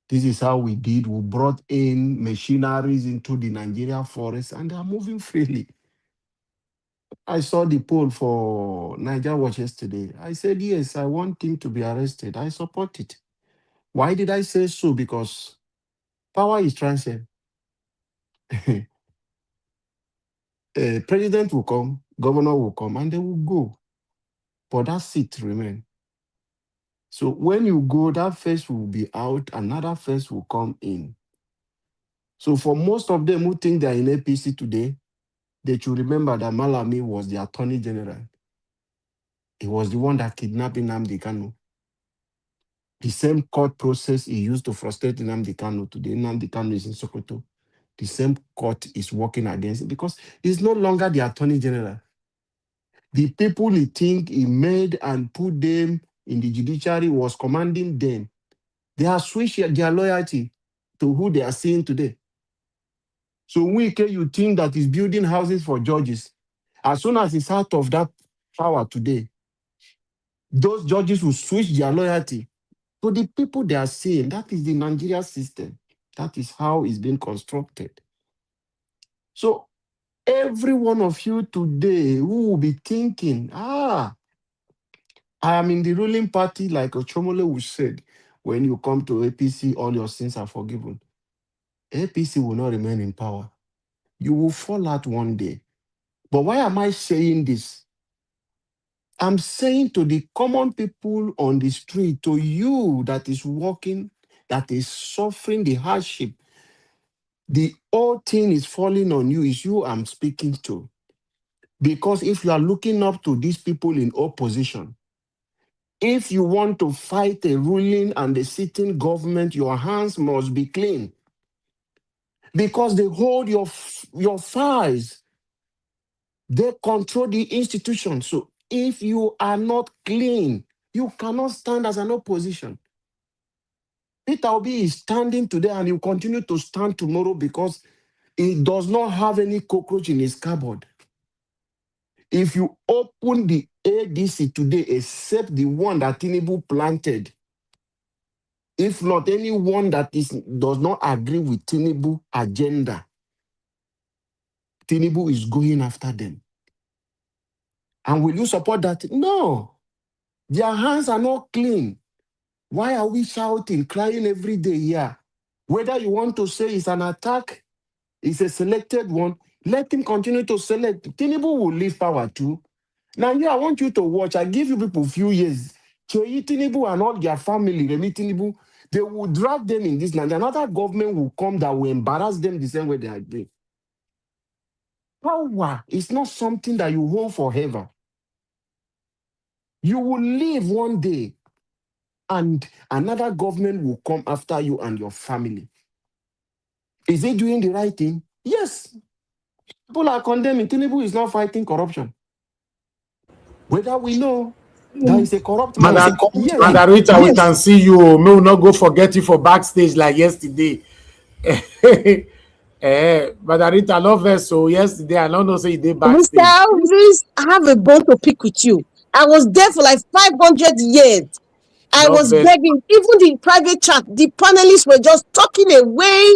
This is how we did. We brought in machineries into the Nigeria forest, and they are moving freely. I saw the poll for Niger Watch yesterday. I said, yes, I want him to be arrested. I support it. Why did I say so? Because power is transient. President will come, governor will come, and they will go. But that seat remain. So when you go, that face will be out, another face will come in. So for most of them who think they are in APC today, they should remember that Malami was the Attorney General. He was the one that kidnapped Nnamdi Kanu. The same court process he used to frustrate Nnamdi Kanu today. Nnamdi Kanu is in Sokoto. The same court is working against him because he's no longer the Attorney General. The people he think he made and put them in the judiciary was commanding them. They have switched their loyalty to who they are seeing today. So Wike, you think that he's building houses for judges. As soon as he's out of that power today, those judges will switch their loyalty to the people they are seeing. That is the Nigeria system. That is how it's been constructed. So every one of you today who will be thinking, I am in the ruling party, like Ochomole said, when you come to APC, all your sins are forgiven. APC will not remain in power. You will fall out one day. But why am I saying this? I'm saying to the common people on the street, to you that is working, that is suffering the hardship, The whole thing is falling on you. It's you I'm speaking to. Because if you are looking up to these people in opposition, if you want to fight a ruling and a sitting government, your hands must be clean. Because they hold your files. They control the institution. So if you are not clean, you cannot stand as an opposition. Peter Obi is standing today and he will continue to stand tomorrow because he does not have any cockroach in his cupboard. If you open the ADC today, except the one that Tinubu planted, if not anyone that does not agree with Tinubu agenda, Tinubu is going after them. And will you support that? No. Their hands are not clean. Why are we shouting, crying every day here? Whether you want to say it's an attack, it's a selected one, let him continue to select. Tinubu will leave power too. Now, I want you to watch. I give you people a few years. Cheyi Tinubu and all their family, Remi Tinubu, they will drag them in this land. Another government will come that will embarrass them the same way they are doing. Power is not something that you hold forever. You will leave one day and another government will come after you and your family. Is he doing the right thing? Yes. People are condemning. Tinubu is not fighting corruption. Whether we know that is a corrupt man. Yes. Madarita, we can see you. May we not go forget you for backstage like yesterday. Madarita, love her so yesterday. I don't know say you did backstage. Mr. Elvis, I have a bone to pick with you. I was there for like 500 years. I was begging. Even the private chat, the panelists were just talking away.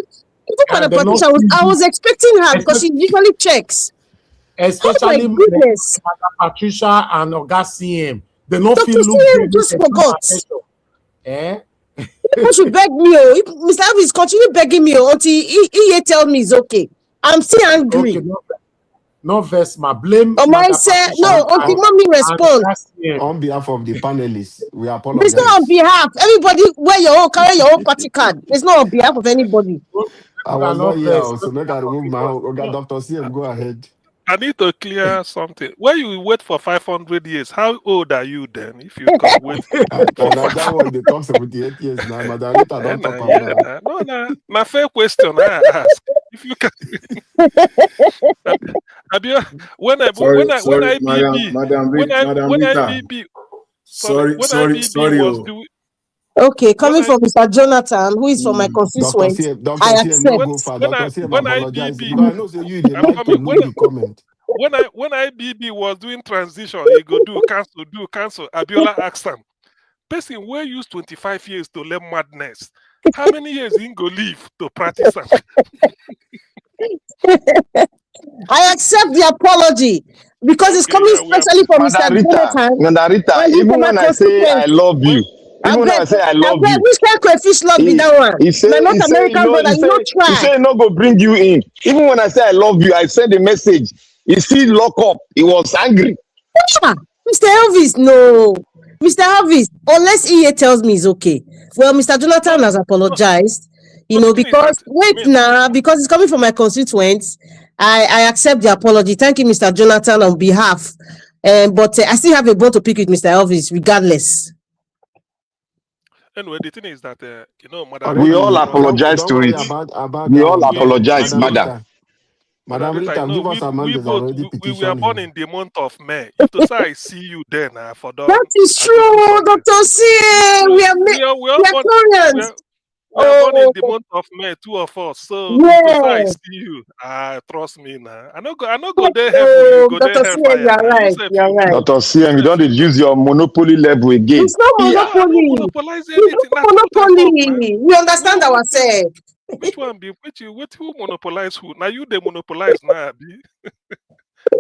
Even Madam Patricia, I was expecting her because she usually checks. Especially Madam Patricia and Oga CM. They don't feel look CM just forgot. People should beg me. Mr. Elvis continue begging me until he tell me it's okay. I'm still angry. Okay, no verse, my blame. I said no. Until mommy respond. On behalf of the panelists, we apologize. It's not on behalf. Everybody wear your own, carry your own party card. It's not on behalf of anybody. I was not here, so make I remove my own. Dr. CM, go ahead. I need to clear something. When you wait for 500 years, how old are you then? If you can wait for that one, they talk 78 years now. Madam Rita, don't talk about that. No, my fair question I ask. If you can. When IBB. Okay, coming from Mr. Jonathan, who is from my constituency, I accept. When IBB was doing transition, he go do cancel. Abiola asked him, person where use 25 years to learn madness, how many years he go live to practice them? I accept the apology because it's coming especially from Mr. Jonathan. Rita, even when I say I love you, even when I say I love you, which kind of crayfish love be that one? He say, North American brother, you don't try. He say no go bring you in. Even when I say I love you, I send a message. He still lock up. He was angry. Yeah. Mr. Elvis, no. Mr. Elvis, unless EA tells me it's okay. Well, Mr. Jonathan has apologized. Because because it's coming from my constituents, I accept the apology. Thank you, Mr. Jonathan, on behalf. But I still have a bone to pick with Mr. Elvis, regardless. Anyway, the thing is that we all apologize to it. We all apologize, madam. Madam Rita, give us a mandate already. We were born in the month of May. If to say I see you then, for that is true, Dr. C. We are born in the month of May, two of us. So if to say I see you, trust me now. I know go there heaven, go there hellfire. You're right. Dr. CM, you don't use your monopoly level again. It's not monopoly. Monopolize anything. Monopoly. We understand ourselves. Which one be who monopolize who? Now you they monopolize now, be.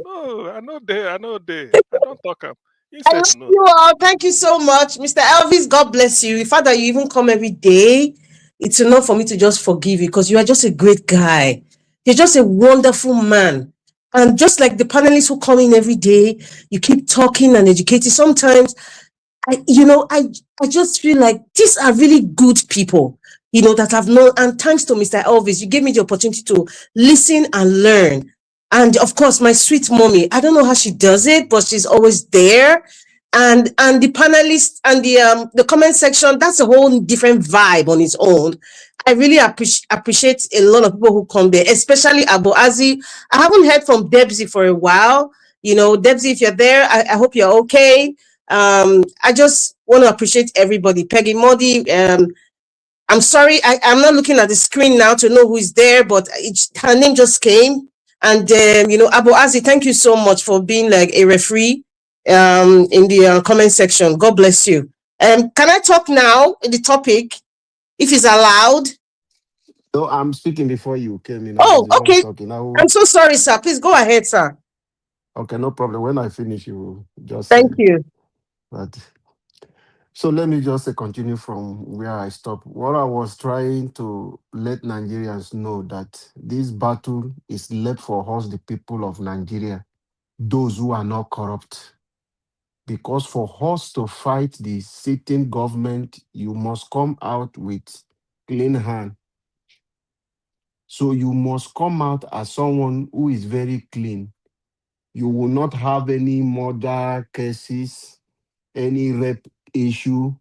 No, I know they. I don't talk up. I love you all. Thank you so much. Mr. Elvis, God bless you. Father, you even come every day. It's enough for me to just forgive you because you are just a great guy. You're just a wonderful man. And just like the panelists who come in every day, you keep talking and educating. Sometimes, I just feel like these are really good people. that I've known. And thanks to Mr. Elvis, you gave me the opportunity to listen and learn. And of course, my sweet mommy, I don't know how she does it, but she's always there. And the panelists and the comment section, that's a whole different vibe on its own. I really appreciate a lot of people who come there, especially Abu Azi. I haven't heard from Debsy for a while. Debsy, if you're there, I hope you're okay. I just want to appreciate everybody. Peggy Modi, I'm sorry, I'm not looking at the screen now to know who is there, but her name just came. And, Abu Azi, thank you so much for being like a referee in the comment section. God bless you. Can I talk now in the topic, if it's allowed? No, I'm speaking before you came in. Oh, okay. Talking. I'm so sorry, sir. Please go ahead, sir. Okay, no problem. When I finish, you will just Thank you. But so let me just continue from where I stopped. What I was trying to let Nigerians know that this battle is left for us, the people of Nigeria, those who are not corrupt. Because for us to fight the sitting government, you must come out with clean hand. So you must come out as someone who is very clean. You will not have any murder cases, any rape issue,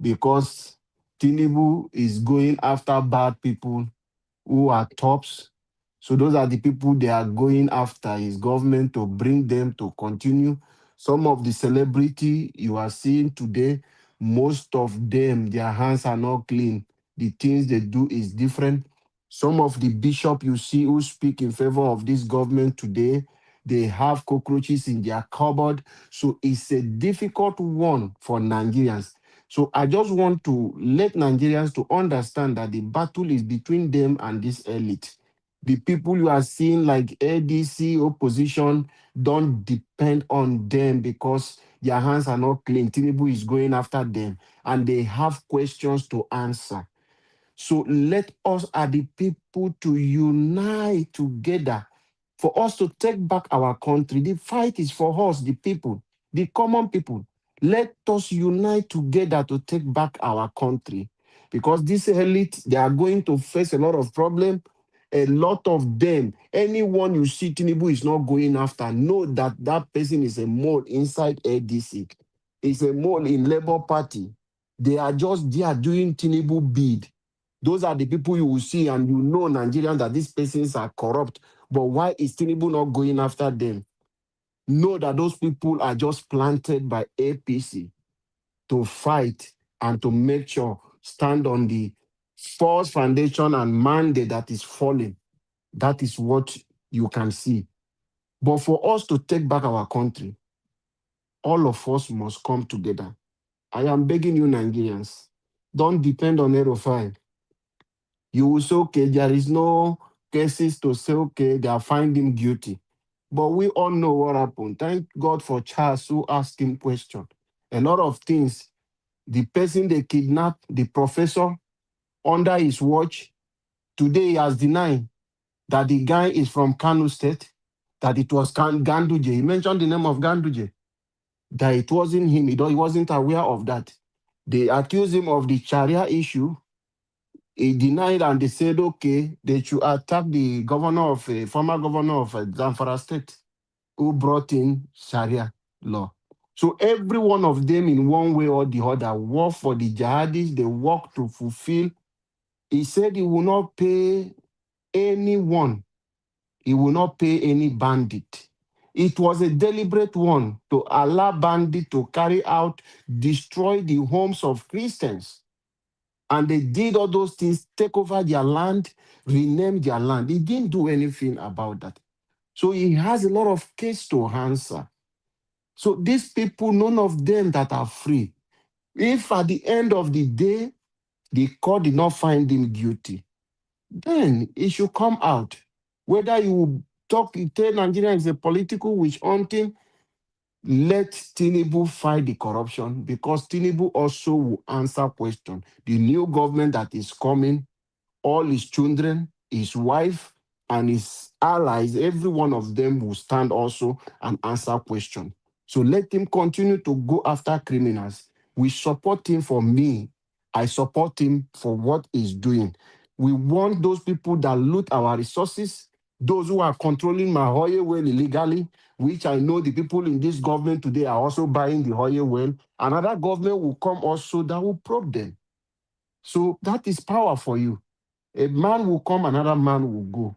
because Tinubu is going after bad people who are tops. So those are the people they are going after his government to bring them to continue. Some of the celebrity you are seeing today, most of them, their hands are not clean. The things they do is different. Some of the bishop you see who speak in favor of this government today, they have cockroaches in their cupboard. So it's a difficult one for Nigerians. So I just want to let Nigerians to understand that the battle is between them and this elite. The people you are seeing like ADC, opposition, don't depend on them because their hands are not clean. Tinubu is going after them and they have questions to answer. So let us as the people to unite together for us to take back our country. The fight is for us, the people, the common people. Let us unite together to take back our country. Because this elite, they are going to face a lot of problems. A lot of them, anyone you see Tinubu is not going after, know that that person is a mole inside ADC. It's a mole in Labour Party. They are just there doing Tinubu bid. Those are the people you will see, and you know, Nigerians, that these persons are corrupt. But why is Tinubu not going after them? Know that those people are just planted by APC to fight and to make sure stand on the false foundation and mandate that is falling. That is what you can see. But for us to take back our country, all of us must come together. I am begging you, Nigerians, don't depend on Rufai. You will say, okay, there is no cases to say, okay, they are finding him guilty. But we all know what happened. Thank God for Charles who asked him question. A lot of things, the person they kidnapped, the professor, under his watch, today he has denied that the guy is from Kano State, that it was Ganduje. He mentioned the name of Ganduje, that it wasn't him. He wasn't aware of that. They accused him of the Sharia issue. He denied and they said, okay, they should attack the former governor of Zamfara State, who brought in Sharia law. So every one of them in one way or the other work for the jihadists, they work to fulfill. He said he will not pay anyone. He will not pay any bandit. It was a deliberate one to allow bandits to carry out, destroy the homes of Christians. And they did all those things, take over their land, rename their land. He didn't do anything about that. So he has a lot of case to answer. So these people, none of them that are free. If at the end of the day, the court did not find him guilty, then he should come out. Whether you tell Nigeria is a political witch hunting, let Tinubu fight the corruption because Tinubu also will answer question. The new government that is coming, all his children, his wife, and his allies, every one of them will stand also and answer question. So let him continue to go after criminals. We support him for me. I support him for what he's doing. We want those people that loot our resources, those who are controlling my oil well illegally, which I know the people in this government today are also buying the oil well. Another government will come also that will probe them. So that is power for you. A man will come, another man will go,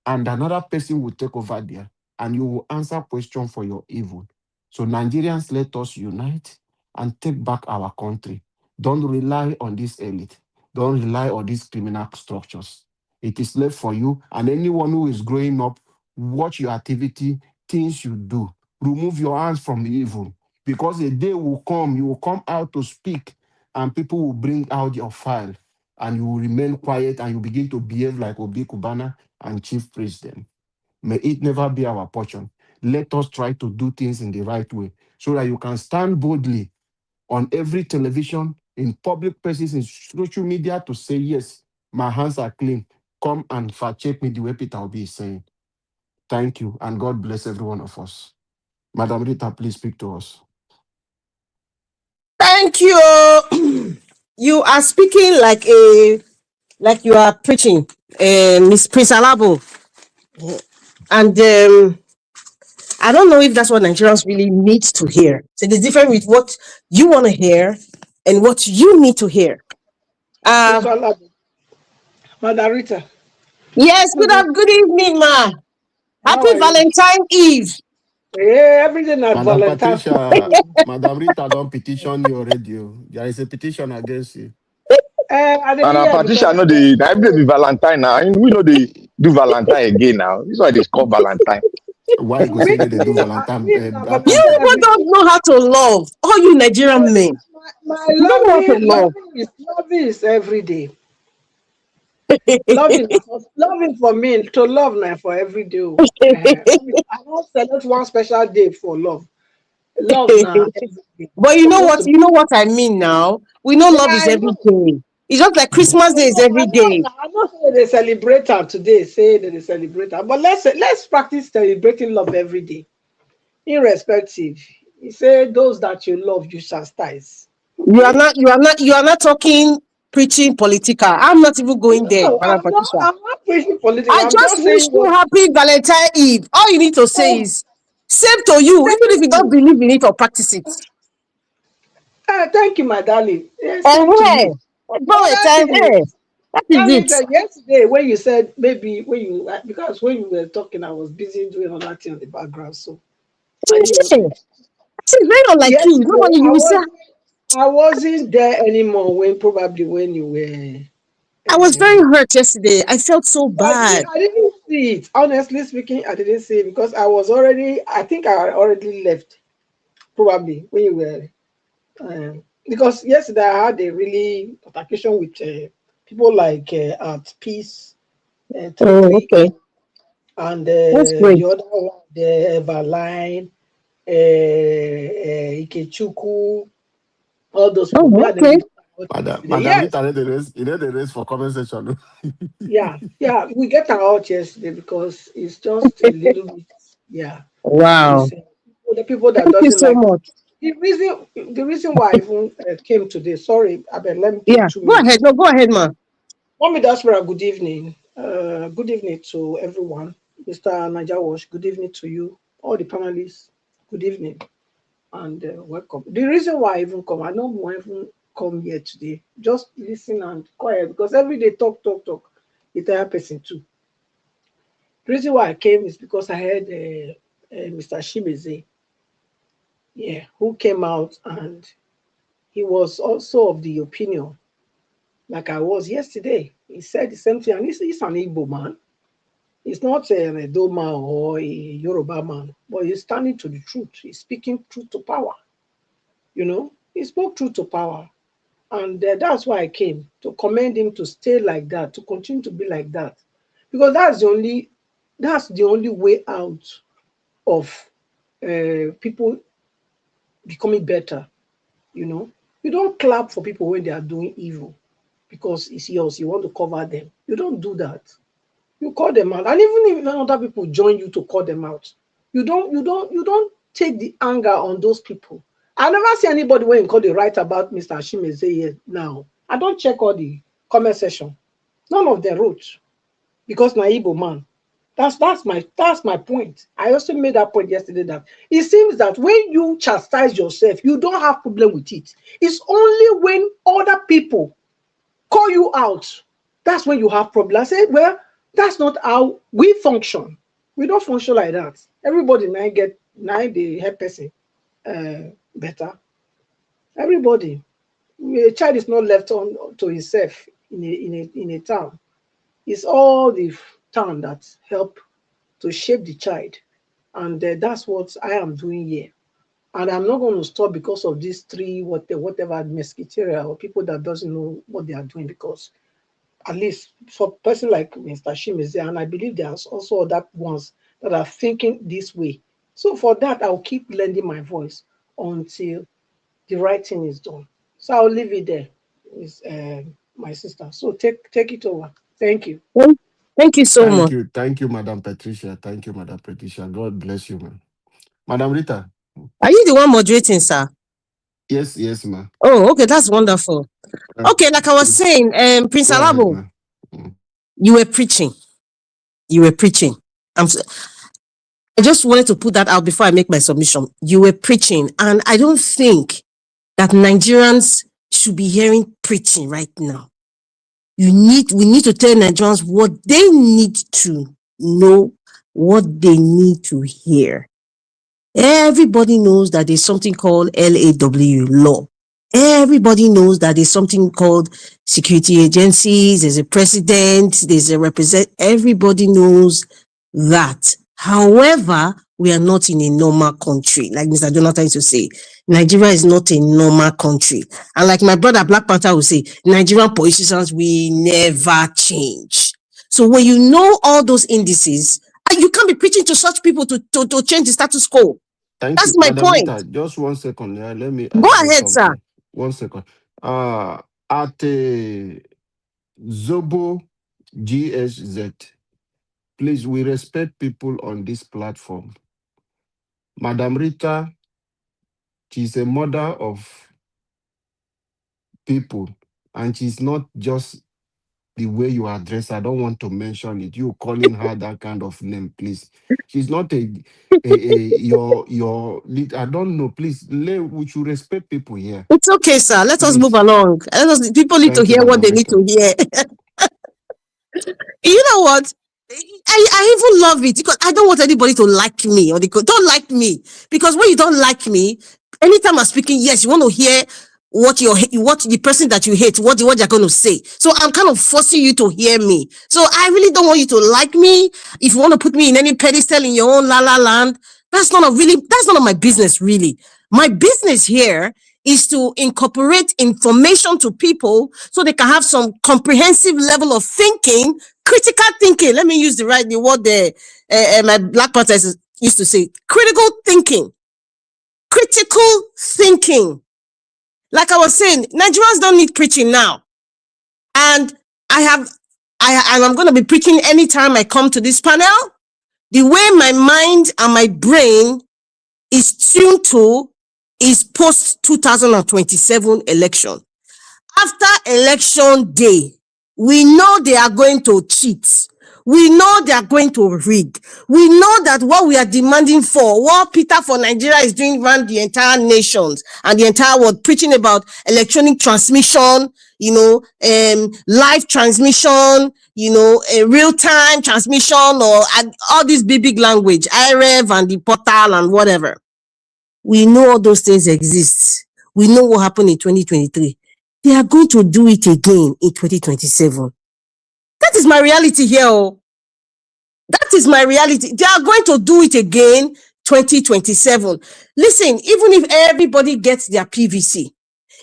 and another person will take over there, and you will answer questions for your evil. So Nigerians, let us unite and take back our country. Don't rely on this elite. Don't rely on these criminal structures. It is left for you, and anyone who is growing up, watch your activity, things you do. Remove your hands from the evil, because a day will come, you will come out to speak, and people will bring out your file, and you will remain quiet, and you begin to behave like Obi Kubana and Chief President. May it never be our portion. Let us try to do things in the right way so that you can stand boldly on every television, in public places, in social media to say, yes, my hands are clean. Come and fact check me the way Peter will be saying. Thank you, and God bless every one of us. Madam Rita, please speak to us. Thank you. You are speaking like you are preaching, Miss Prince Alabo. And I don't know if that's what Nigerians really need to hear. So there's difference with what you want to hear and what you need to hear. Madam Rita. Yes, good evening, ma. Happy Valentine Eve. Yeah, everything at Madam Valentine. Patricia, Madam Rita don't petition your radio. There is a petition against you. And Patricia, no, every day be Valentine now. We know they do Valentine again now. This is why they call Valentine. Why you go say they do Valentine? You people don't know how to love. All you Nigerian men. My You don't know how to love. loving is every day. loving for me to love now for every day. I don't select one special day for love. Love now. But you know what? You know what I mean now. We know love is every day. It's just like Christmas Day is every day. I know say they celebrate her today. Say that they celebrate her, but let's practice celebrating love every day, irrespective. You say those that you love, you chastise. You are not talking preaching political. I'm not even going there, Madam Patricia. I'm not preaching political. I just wish you happy Valentine Eve. All you need to say is same to you, even if you don't believe in it or practice it. Thank you, my darling. Yes, same to you. That is it. Yesterday, when you said maybe because when you were talking, I was busy doing other things in the background, so It's very unlike you. Nobody you will say. I wasn't there anymore when you were. I was very hurt yesterday. I felt so bad. I didn't see it. Honestly speaking, I didn't see it because I think I already left. Probably when you were. Because yesterday I had a really altercation with people like at Peace. Okay. And That's great. the other one, the Everline, Ikechukwu, all those people. Okay. Madam Rita, the race for comment section. Yeah, we get out yesterday because it's just a little bit, yeah. Wow. The people that Thank you doesn't so like much. The reason why I even came today. Sorry, let me take 2 minutes. Go ahead. No, go ahead, ma. Mommy Diaspora, good evening. Good evening to everyone. Mr. Najawash, good evening to you. All the panelists, good evening. And welcome. The reason why I even come, I don't want to even come here today. Just listen and quiet because every day talk. The entire person too. The reason why I came is because I heard Mr. Shimeze, who came out and he was also of the opinion, like I was yesterday. He said the same thing, and he's an Igbo man. He's not a Redoma or a Yoruba man, but he's standing to the truth. He's speaking truth to power. You know, he spoke truth to power. And that's why I came, to commend him to stay like that, to continue to be like that. Because that's the only way out of people becoming better. You know, you don't clap for people when they are doing evil because it's yours. You want to cover them. You don't do that. You call them out. And even if other people join you to call them out, you don't take the anger on those people. I never see anybody when you call the right about Mr. Shimeze now. I don't check all the comment section. None of them wrote because na Igbo man. That's my point. I also made that point yesterday that it seems that when you chastise yourself, you don't have problem with it. It's only when other people call you out, that's when you have problem. I said, well, that's not how we function. We don't function like that. Everybody now the help person better. Everybody. A child is not left on to himself in a town. It's all the town that help to shape the child, and that's what I am doing here. And I'm not going to stop because of these three whatever mesquiteria or people that doesn't know what they are doing. Because at least for a person like Mr. Shimeze, and I believe there's also other ones that are thinking this way. So for that, I'll keep lending my voice until the right thing is done. So I'll leave it there with my sister. So take it over. Thank you. Thank you so much. Thank you, Madam Patricia. Thank you, Madam Patricia. God bless you, man. Madam Rita. Are you the one moderating, sir? Yes, ma'am. Oh, okay, that's wonderful. Okay, like I was saying, Prince Alabo, you were preaching. I just wanted to put that out before I make my submission. You were preaching, and I don't think that Nigerians should be hearing preaching right now. We need to tell Nigerians what they need to know, what they need to hear. Everybody knows that there's something called LAW, law. Everybody knows that there's something called security agencies, there's a president, there's a representative. Everybody knows that. However, we are not in a normal country. Like Mr. Jonathan used to say, Nigeria is not a normal country. And like my brother Black Panther will say, Nigerian politicians will never change. So when you know all those indices, you can't be preaching to such people to change the status quo. That's my point. Rita, just 1 second. Yeah, let me go ahead, something. Sir. 1 second. At Zobo GSZ, please, we respect people on this platform. Madam Rita, she's a mother of people, and she's not just the way you address her. I don't want to mention it. You calling her that kind of name, please. She's not your I don't know. Please, we should respect people here. It's okay, sir. Let us move along. People need to hear what they need to hear. You know what? I even love it because I don't want anybody to like me or don't like me, because when you don't like me, anytime I'm speaking, yes, you want to hear what the person that you hate, what they're going to say. So I'm kind of forcing you to hear me. So I really don't want you to like me. If you want to put me in any pedestal in your own la la land, that's none of my business, really. My business here is to incorporate information to people so they can have some comprehensive level of thinking, critical thinking. Let me use the word my Black Panther used to say, critical thinking. Like I was saying, Nigerians don't need preaching now. And I'm going to be preaching anytime I come to this panel. The way my mind and my brain is tuned to is post 2027 election. After election day, we know they are going to cheat. We know they are going to rig. We know that what we are demanding for, what Peter for Nigeria is doing around the entire nations and the entire world, preaching about electronic transmission, live transmission, real-time transmission, or all this big language, IREV and the portal and whatever. We know all those things exist. We know what happened in 2023. They are going to do it again in 2027. That is my reality here. That is my reality. They are going to do it again 2027. Listen, even if everybody gets their PVC,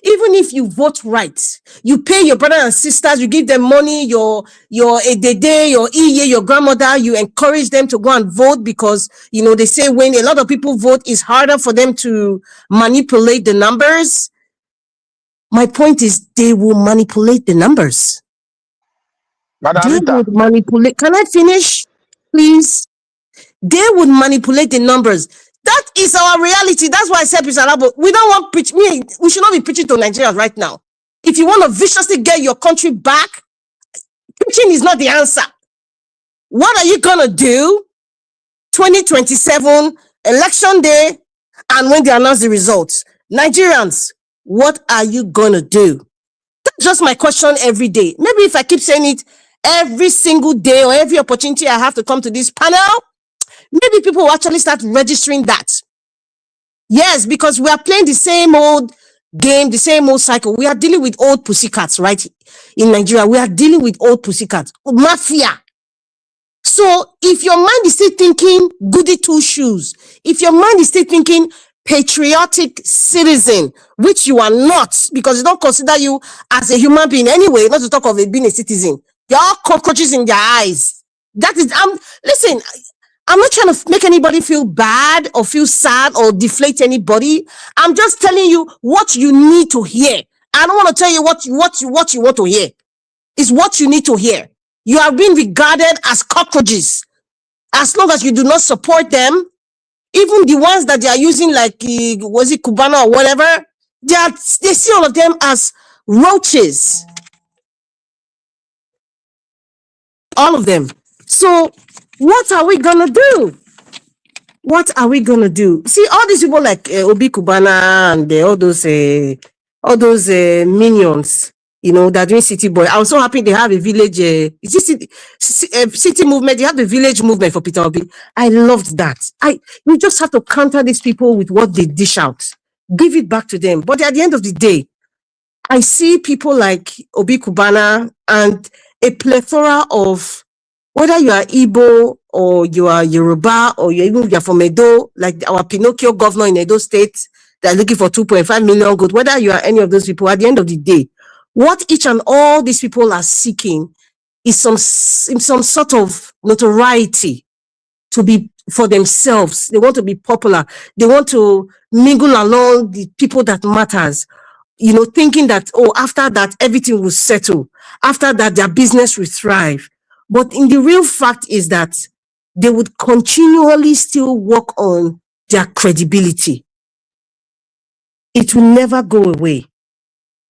even if you vote right, you pay your brothers and sisters, you give them money, your Edede, your Iye, your grandmother, you encourage them to go and vote because, they say when a lot of people vote, it's harder for them to manipulate the numbers. My point is they will manipulate the numbers. They would manipulate. Can I finish, please? They would manipulate the numbers. That is our reality. That's why I said, Mr. Alabo, we don't want preach. We should not be preaching to Nigerians right now. If you want to viciously get your country back, preaching is not the answer. What are you going to do 2027 election day and when they announce the results? Nigerians, what are you going to do? That's just my question every day. Maybe if I keep saying it every single day or every opportunity I have to come to this panel, maybe people will actually start registering that. Yes, because we are playing the same old game, the same old cycle. We are dealing with old pussycats, right? In Nigeria, we are dealing with old pussycats, mafia. So if your mind is still thinking goody two shoes, if your mind is still thinking patriotic citizen, which you are not, because they don't consider you as a human being anyway, not to talk of being a citizen. They're all cockroaches in their eyes. That is, listen, I'm not trying to make anybody feel bad or feel sad or deflate anybody. I'm just telling you what you need to hear. I don't want to tell you what you want to hear. It's what you need to hear. You are being regarded as cockroaches. As long as you do not support them, even the ones that they are using, like was it Cubana or whatever, they see all of them as roaches. All of them. So what are we gonna do? What are we gonna do? See, all these people like Obi Cubana and all those minions, you know, they're doing city boy. I was so happy they have a village. Is this city movement? They have the village movement for Peter Obi. I loved that. We just have to counter these people with what they dish out. Give it back to them. But at the end of the day, I see people like Obi Cubana and a plethora of, whether you are Igbo or you are Yoruba or you're from Edo, like our Pinocchio governor in Edo State, they're looking for 2.5 million good. Whether you are any of those people, at the end of the day, what each and all these people are seeking is some sort of notoriety to be for themselves. They want to be popular. They want to mingle along the people that matters, you know, thinking that, oh, after that, everything will settle. After that, their business will thrive. But in the real fact is that they would continually still work on their credibility. It will never go away.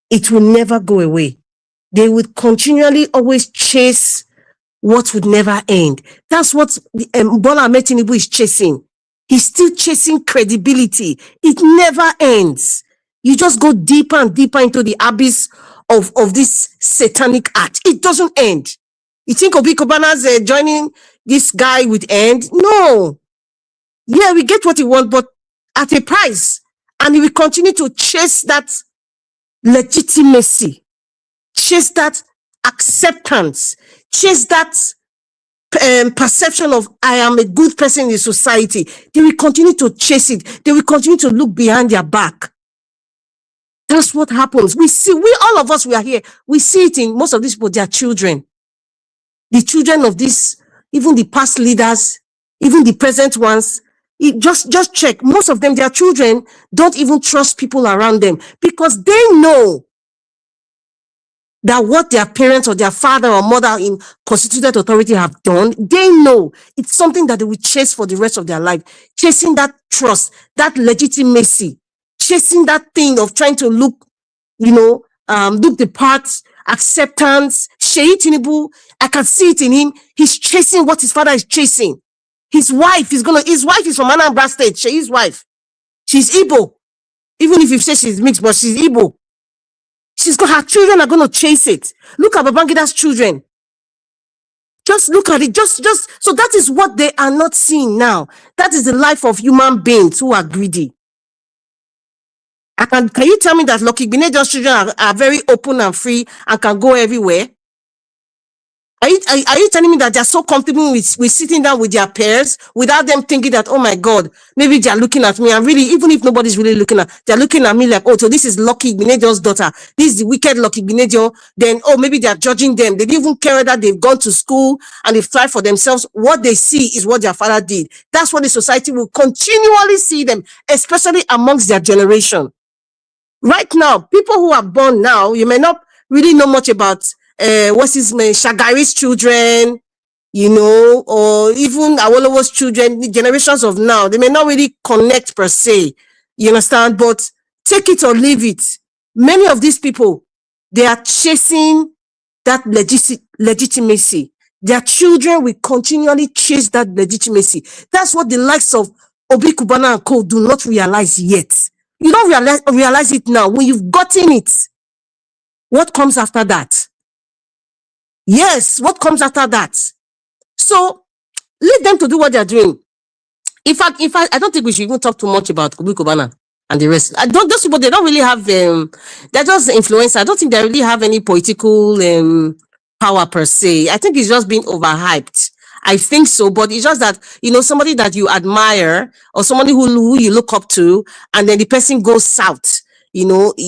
It will never go away. They would continually always chase what would never end. That's what Bola Ahmed Tinubu is chasing. He's still chasing credibility. It never ends. You just go deeper and deeper into the abyss of this satanic act. It doesn't end. You think Obi Cubana's joining this guy with end? No. Yeah, we get what he wants, but at a price. And he will continue to chase that legitimacy, chase that acceptance, chase that perception of I am a good person in the society. They will continue to chase it. They will continue to look behind their back. That's what happens. All of us, we are here. We see it in most of these people, their children. The children of this, even the past leaders, even the present ones, just check. Most of them, their children don't even trust people around them because they know that what their parents or their father or mother in constituted authority have done, they know it's something that they will chase for the rest of their life. Chasing that trust, that legitimacy, chasing that thing of trying to look the part, acceptance. Sheyi Tinubu, I can see it in him. He's chasing what his father is chasing. His wife is from Anambra State. Sheyi's wife. She's Igbo. Even if you say she's mixed, but she's Igbo. Her children are going to chase it. Look at Babangida's children. Just look at it. So that is what they are not seeing now. That is the life of human beings who are greedy. And can you tell me that Lucky Gbenejo's children are very open and free and can go everywhere? Are you telling me that they're so comfortable with sitting down with their peers without them thinking that, oh my God, maybe they're looking at me, and really, even if nobody's really they're looking at me like, oh, so this is Lucky Gbenejo's daughter. This is the wicked Lucky Gbenejo. Then, oh, maybe they're judging them. They didn't even care that they've gone to school and they've tried for themselves. What they see is what their father did. That's what the society will continually see them, especially amongst their generation. Right now, people who are born now, you may not really know much about Shagari's children, or even Awolowo's children, the generations of now. They may not really connect per se, you understand? But take it or leave it. Many of these people, They are chasing that legitimacy. Their children will continually chase that legitimacy. That's what the likes of Obi Kubana and Co do not realize yet. You don't realize it now. When you've gotten it, what comes after that? Yes, what comes after that? So leave them to do what they're doing. In fact, I don't think we should even talk too much about Obi Kubana and the rest. Those people, they don't really have, they're just influencers. I don't think they really have any political power per se. I think it's just being overhyped. I think so, but it's just that, somebody that you admire or somebody who you look up to, and then the person goes south,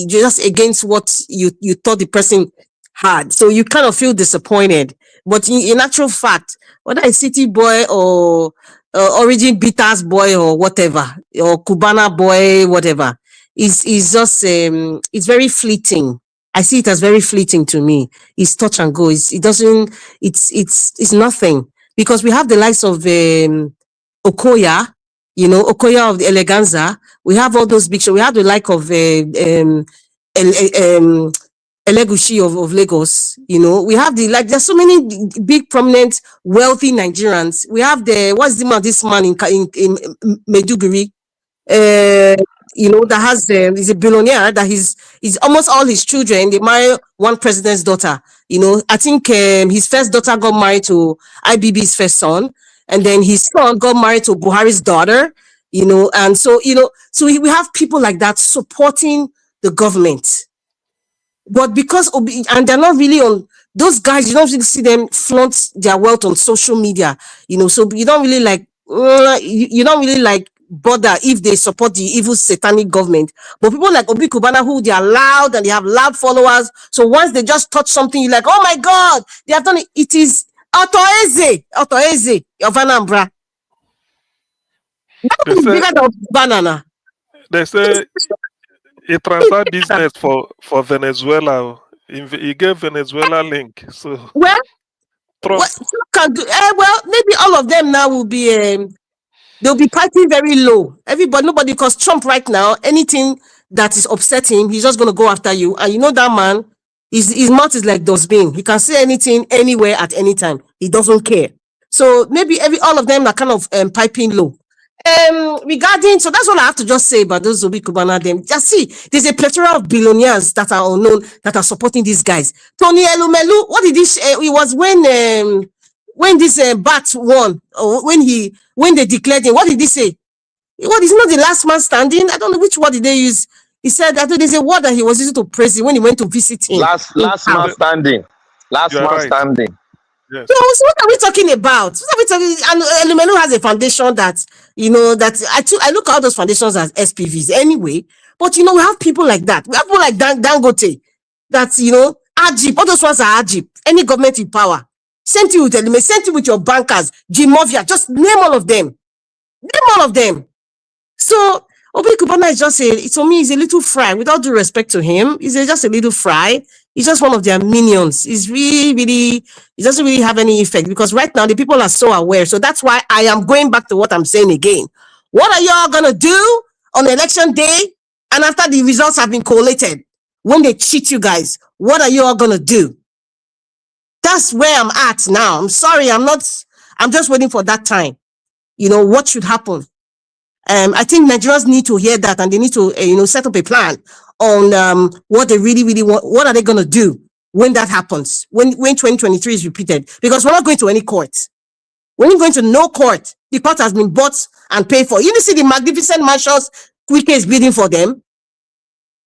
just against what you thought the person had. So you kind of feel disappointed. But in actual fact, whether a city boy or origin bitters boy or whatever, or Cubana boy, whatever, is just it's very fleeting. I see it as very fleeting to me. It's touch and go. It's nothing, because we have the likes of Okoya, Okoya of the Eleganza. We have all those big shows. We have the like of Elegushi of Lagos. We have there's so many big, prominent, wealthy Nigerians. We have what's the name of this man in Maiduguri? That has he's a billionaire, that he's almost all his children, they marry one president's daughter. I think his first daughter got married to IBB's first son, and then his son got married to Buhari's daughter. And so we have people like that supporting the government. But because and they're not really on those guys, you don't really see them flaunt their wealth on social media, so you don't really you don't really bother if they support the evil satanic government. But people like Obi Kubana, who they are loud and they have loud followers, so once they just touch something, you're like, oh my God, they have done it. It is Otoeze of Anambra. That is bigger than banana. They say he transferred business for Venezuela. He gave Venezuela link. So well, maybe all of them now will be they'll be fighting very low. Nobody, because Trump right now, anything that is upsetting him, he's just gonna go after you. And that man, his mouth is like dustbin. He can say anything anywhere at any time. He doesn't care. So maybe all of them are kind of piping low. So that's what I have to just say about those Obi Kubana. Them just see, there's a plethora of billionaires that are unknown that are supporting these guys. Tony Elumelu, what did he say? It was when this Bat won, or when they declared him. What did he say? What is not the last man standing? I don't know which word did they use. He said that there's a word that he was using to praise him when he went to visit him. Last man standing. Last man standing. Yes. So what are we talking about? What are we talking? And Elumelu has a foundation that that I look at all those foundations as SPVs anyway. But we have people like that. We have people like Dangote, that Ajib. All those ones are Ajib. Any government in power. Same thing with Elumelu. Same thing with your bankers, Jimovia. Just name all of them. Name all of them. So Obi Kubana is just to me, he's a little fry. Without due respect to him, he's just a little fry. He's just one of their minions. He's he doesn't really have any effect, because right now the people are so aware. So that's why I am going back to what I'm saying again. What are y'all gonna do on election day and after the results have been collated? When they cheat you guys, what are y'all gonna do? That's where I'm at now. I'm sorry, I'm just waiting for that time. What should happen? I think Nigerians need to hear that, and they need to set up a plan on what they really, really want. What are they going to do when that happens, when 2023 is repeated? Because we're not going to any court. We're not going to no court. The court has been bought and paid for. You see the magnificent mansions Wike is bidding for them.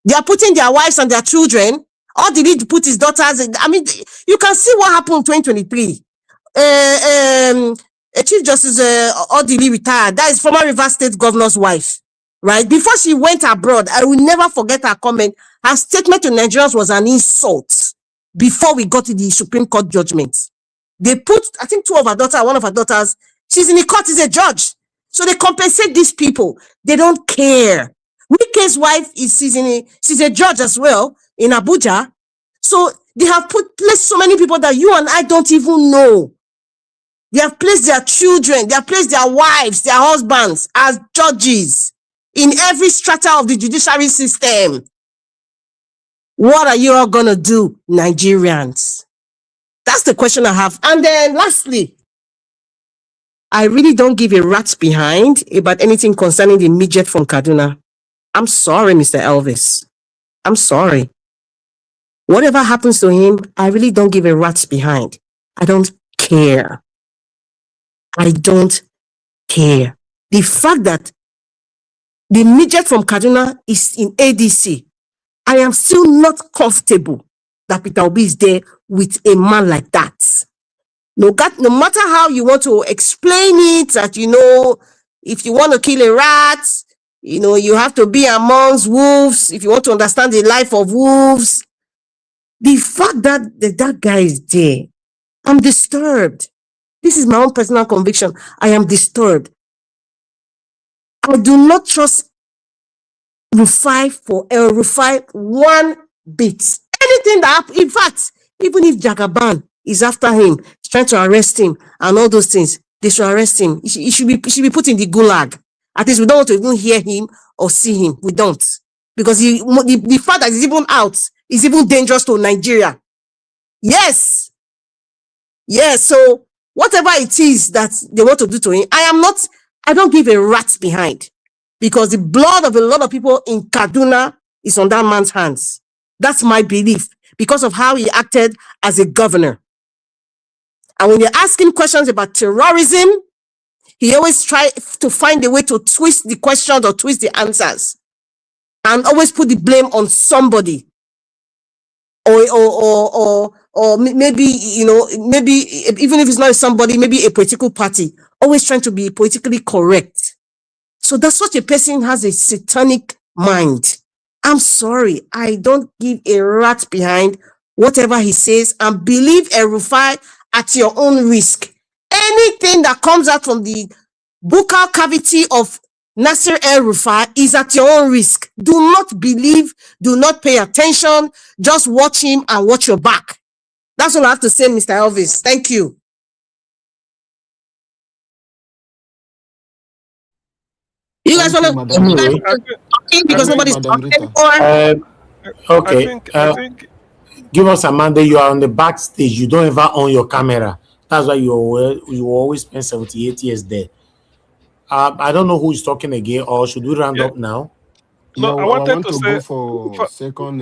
They are putting their wives and their children. All they need to put his daughters. I mean, you can see what happened in 2023. Chief Justice Odili retired. That is former Rivers State Governor's wife, right? Before she went abroad, I will never forget her comment. Her statement to Nigerians was an insult before we got to the Supreme Court judgment. They put, I think, one of her daughters, she's in the court, is a judge. So they compensate these people. They don't care. Wike's wife she's a judge as well in Abuja. So they have placed so many people that you and I don't even know. They have placed their children, they have placed their wives, their husbands as judges in every strata of the judiciary system. What are you all going to do, Nigerians? That's the question I have. And then lastly, I really don't give a rat's behind about anything concerning the midget from Kaduna. I'm sorry, Mr. Elvis. I'm sorry. Whatever happens to him, I really don't give a rat's behind. I don't care. I don't care. The fact that the midget from Kaduna is in ADC, I am still not comfortable that Peter Obi is there with a man like that. No matter how you want to explain it, that, if you want to kill a rat, you have to be amongst wolves. If you want to understand the life of wolves, the fact that that guy is there, I'm disturbed. This is my own personal conviction. I am disturbed. I do not trust Rufai one bit. Anything that happens, in fact, even if Jagaban is after him, trying to arrest him and all those things, they should arrest him. He should be put in the gulag. At least we don't want to even hear him or see him. We don't. Because the fact that he's even out is even dangerous to Nigeria. Yes. Yes. So whatever it is that they want to do to him, I don't give a rat's behind. Because the blood of a lot of people in Kaduna is on that man's hands. That's my belief, because of how he acted as a governor. And when you're asking questions about terrorism, he always tries to find a way to twist the questions or twist the answers, and always put the blame on somebody. Or maybe, maybe even if it's not somebody, maybe a political party, always trying to be politically correct. So that such a person has a satanic mind. I'm sorry, I don't give a rat behind whatever he says, and believe Rufai at your own risk. Anything that comes out from the buccal cavity of Nasir El-Rufai is at your own risk. Do not believe, do not pay attention, just watch him and watch your back. That's all I have to say, Mr. Elvis. Thank you. You guys want to because nobody's talking anymore? Okay. Give us a Monday. You are on the backstage. You don't ever on your camera. That's why you always spend 78 years there. I don't know who is talking again, or should we round up now? No, I want to go for second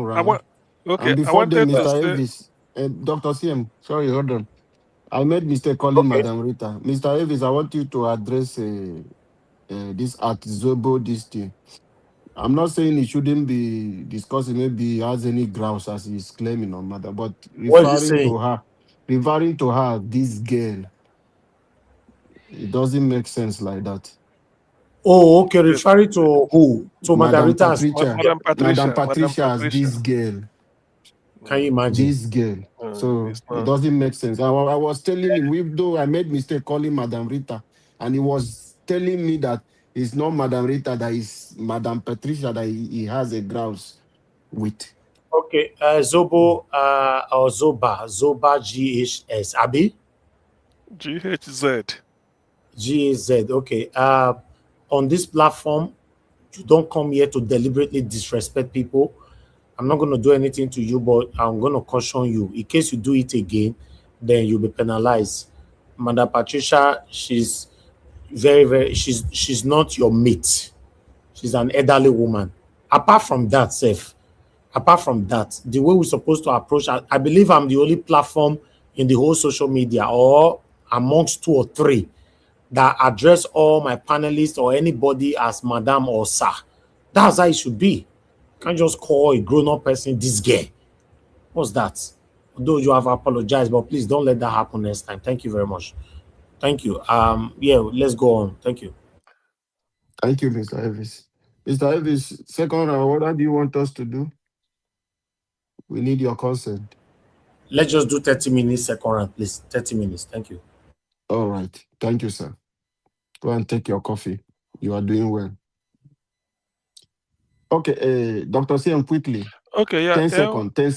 round. And before then, Mr. Elvis, Dr. CM, sorry, hold on. I made mistake calling Madam Rita. Mr. Elvis, I want you to address this at Zobo, this thing. I'm not saying he shouldn't be discussing, maybe he has any grounds as he's claiming on Madam, but referring to her, this girl, it doesn't make sense like that. Oh, okay. Referring to who? To Madam Rita. Madam Patricia as this girl. Can you imagine? This girl. So it doesn't make sense. I was telling him, even though I made mistake calling Madam Rita, and he was telling me that it's not Madam Rita, that is Madam Patricia that he has a grouse with. Okay, Zobo or Zoba GHS, Abi? GHZ. GHZ, okay. On this platform, you don't come here to deliberately disrespect people. I'm not going to do anything to you, but I'm going to caution you. In case you do it again, then you'll be penalized. Madam Patricia, she's she's not your mate. She's an elderly woman. Apart from that, the way we're supposed to approach, I believe I'm the only platform in the whole social media, or amongst 2 or 3, that address all my panelists or anybody as madam or sir. That's how it should be. You can't just call a grown-up person this guy. What's that? Though you have apologized, but please don't let that happen next time. Thank you very much. Thank you. Yeah, let's go on. Thank you. Thank you, Mr. Elvis. Mr. Elvis, second round, what do you want us to do? We need your consent. Let's just do 30 minutes second round, please. 30 minutes. Thank you. All right. Thank you, sir. Go and take your coffee. You are doing well. Okay, Dr. CM, quickly. Okay, yeah. 10 seconds. 10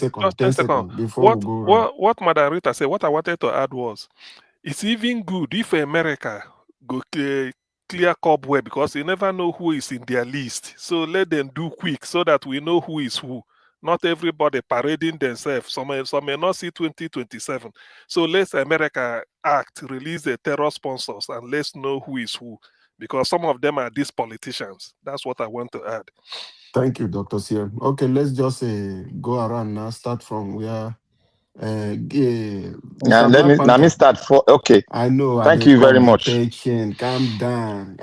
seconds before we go. What Madam Rita said, what I wanted to add was, it's even good if America go clear cobweb, because you never know who is in their list. So let them do quick so that we know who is who. Not everybody parading themselves. Some may not see 2027. So let's America act, release the terror sponsors, and let's know who is who. Because some of them are these politicians. That's what I want to add. Thank you, Dr. Siem. Okay, let's just go around now. Start from where Now Mr. Black let me Panther. start for okay. I know. Thank you very much. Patient. Calm down.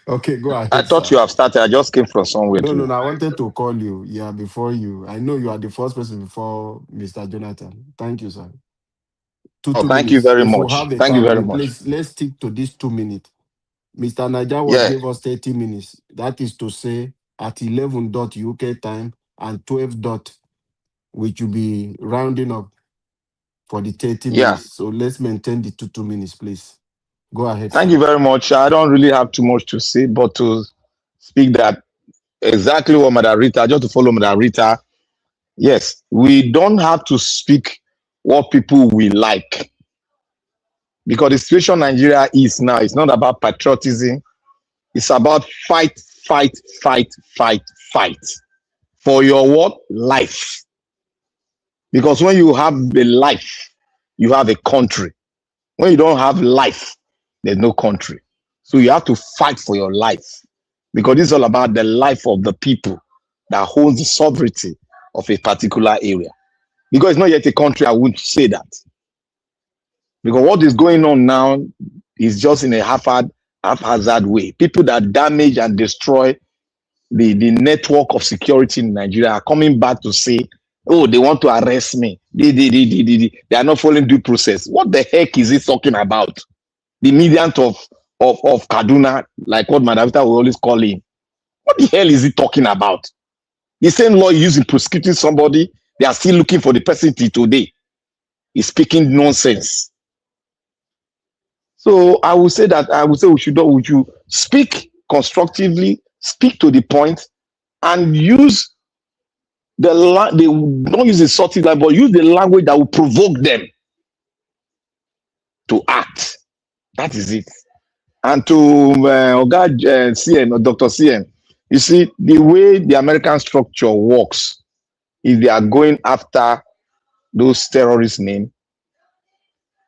Okay, go ahead. I thought you have started. I just came from somewhere. No. I wanted to call you. Yeah, before you. I know you are the first person before Mr. Jonathan. Thank you, sir. Two thank minutes. you very If much. we have a Thank you very much. let's stick to this 2 minutes. Mr. Niger gave us 30 minutes. That is to say, at 11 UK time and 12 we should be rounding up for the 30 minutes. So let's maintain the 2 minutes, please. Go ahead. Thank you very much. I don't really have too much to say, but to speak that exactly what Madam Rita, just to follow Madam Rita. Yes, we don't have to speak what people will like. Because the situation Nigeria is now, it's not about patriotism. It's about fight for your what? Life. Because when you have a life, you have a country. When you don't have life, there's no country. So you have to fight for your life. Because this is all about the life of the people that holds the sovereignty of a particular area. Because it's not yet a country, I wouldn't say that. Because what is going on now is just in a haphazard way. People that damage and destroy the network of security in Nigeria are coming back to say, oh, they want to arrest me. They are not following due process. What the heck is he talking about? The mediant of Kaduna, like what Madam Vita will always call him. What the hell is he talking about? The same law used in prosecuting somebody, they are still looking for the person till today. He's speaking nonsense. So I would say we should speak constructively, speak to the point, and use they don't use the salty language, but use the language that will provoke them to act. That is it. And to CN or Dr. CN, you see, the way the American structure works, if they are going after those terrorist names,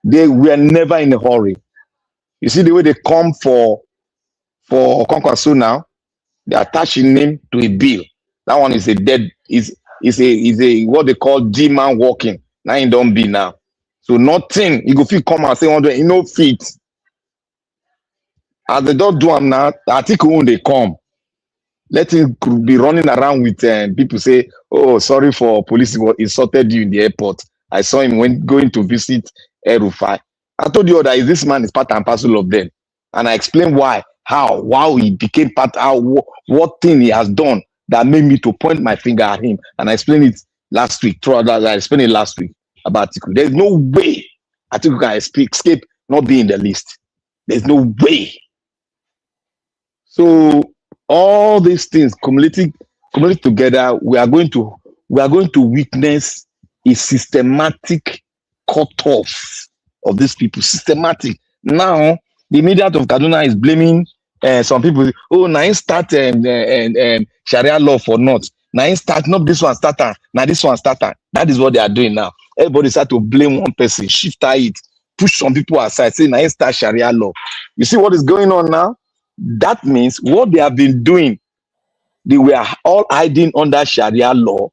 they were never in a hurry. You see the way they come for Kwankwaso now, they attach a name to a bill. That one is a dead, is a what they call G-man walking. Now it don't be now. So nothing, you go fit come and say, you know, fit. As they don't do them now, the article when they come, let him be running around with people say, oh, sorry for police insulted you in the airport. I saw him when going to visit Rufai. I told you that this man is part and parcel of them. And I explained why, how he became part, what thing he has done that made me to point my finger at him. And I explained it last week. I explained it last week about Atiku. There's no way Atiku can escape not being in the list. There's no way. So all these things cumulative together, we are going to witness a systematic cut-off of these people. Systematic. Now, the media of Kaduna is blaming some people. Oh, now start Sharia law for not. Now start not this one starter. Now this one starter. That is what they are doing now. Everybody start to blame one person, shift it, push some people aside, say now start Sharia law. You see what is going on now? That means what they have been doing, they were all hiding under Sharia law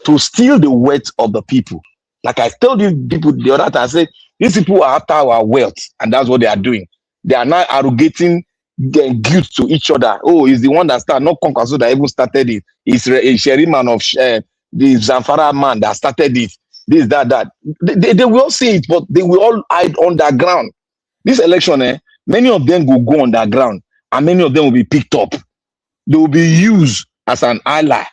to steal the wealth of the people. Like I told you people the other time, I said, these people are after our wealth, and that's what they are doing. They are now arrogating their guilt to each other. Oh, he's the one that started, not Kwankwaso that even started it. It's a Sherry man of the Zamfara man that started it. This, that. They will all see it, but they will all hide underground. This election, many of them will go underground, and many of them will be picked up. They will be used as an ally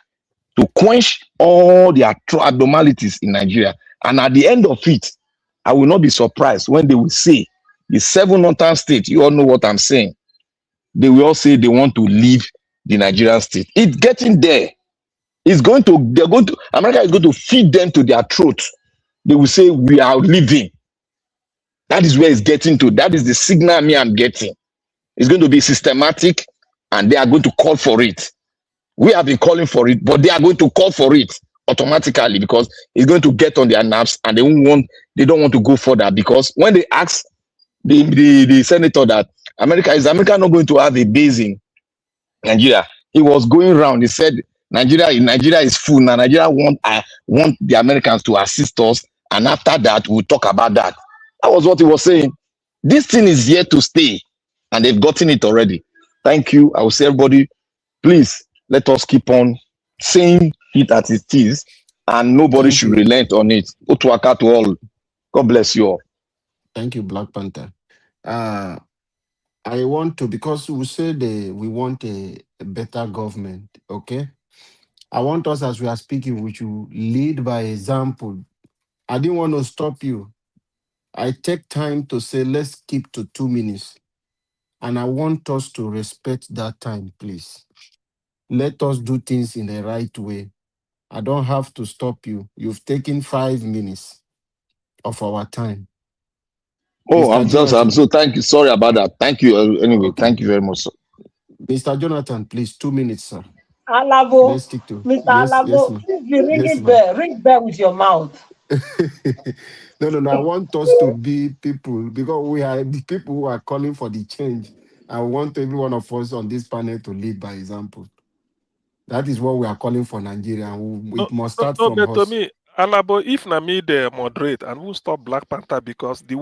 to quench all the abnormalities in Nigeria. And at the end of it, I will not be surprised when they will say, the 7 northern states, you all know what I'm saying. They will all say they want to leave the Nigerian state. It's getting there. America is going to feed them to their throats. They will say, we are leaving. That is where it's getting to. That is the signal I'm getting. It's going to be systematic, and they are going to call for it. We have been calling for it, but they are going to call for it automatically because it's going to get on their nerves, and they don't want to go further, because when they ask the senator that America not going to have a base in Nigeria, he was going around. He said Nigeria is full now. Nigeria want the Americans to assist us, and after that we'll talk about that. That was what he was saying. This thing is here to stay, and they've gotten it already. Thank you. I will say, everybody, please let us keep on saying it as it is, and nobody should relent on it. Otuaka to all. God bless you all. Thank you, Black Panther. I want to, because we said we want a better government, okay? I want us, as we are speaking, we should lead by example. I didn't want to stop you. I take time to say, let's keep to 2 minutes. And I want us to respect that time, please. Let us do things in the right way. I don't have to stop you. You've taken 5 minutes of our time. Oh, I'm so thank you. Sorry about that. Thank you. Anyway, okay. Thank you very much, sir. Mr. Jonathan, please, 2 minutes, sir. Alabo, Let's stick to Mr. yes, Alabo, yes, please be ringing yes, bell. Ring bell with your mouth. No. I want us to be people, because we are the people who are calling for the change. I want every one of us on this panel to lead by example. That is what we are calling for Nigeria. It must start from but us. to me, Alabo, if Nami they moderate and we'll stop Black Panther, because the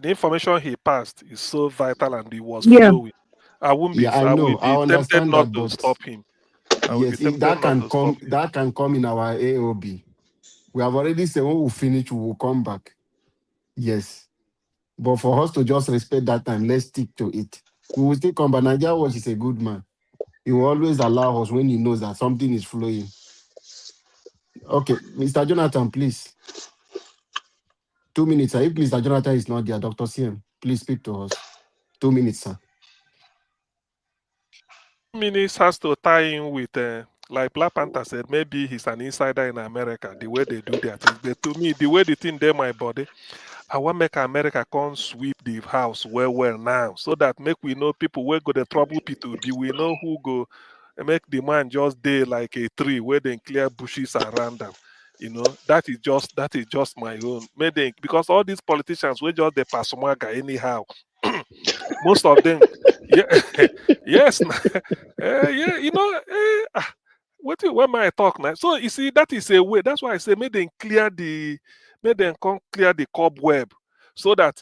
information he passed is so vital and he was flowing. I won't be. I know. I will be tempted not to stop him. Yes, if that can come, that can come in our AOB. We have already said when we finish, we will come back. Yes. But for us to just respect that time, let's stick to it. We will still come, but Nigeria Watch is a good man. He will always allow us when he knows that something is flowing. Okay, Mr. Jonathan, please. 2 minutes, sir. If Mr. Jonathan is not there, Dr. CM, please speak to us. 2 minutes, sir. 2 minutes has to tie in with, like Black Panther said, maybe he's an insider in America, the way they do their things. But to me, the way the thing there, my body, I want to make America come sweep the house well now, so that make we know people where go the trouble people be. We know who go make the man just day like a tree where they clear bushes around them. You know, that is just my own. Because all these politicians we just the pasmaga anyhow. Most of them, yeah, yes, yeah, you know, when I talk now. So you see, that is a way. That's why I say make them clear the cobweb, so that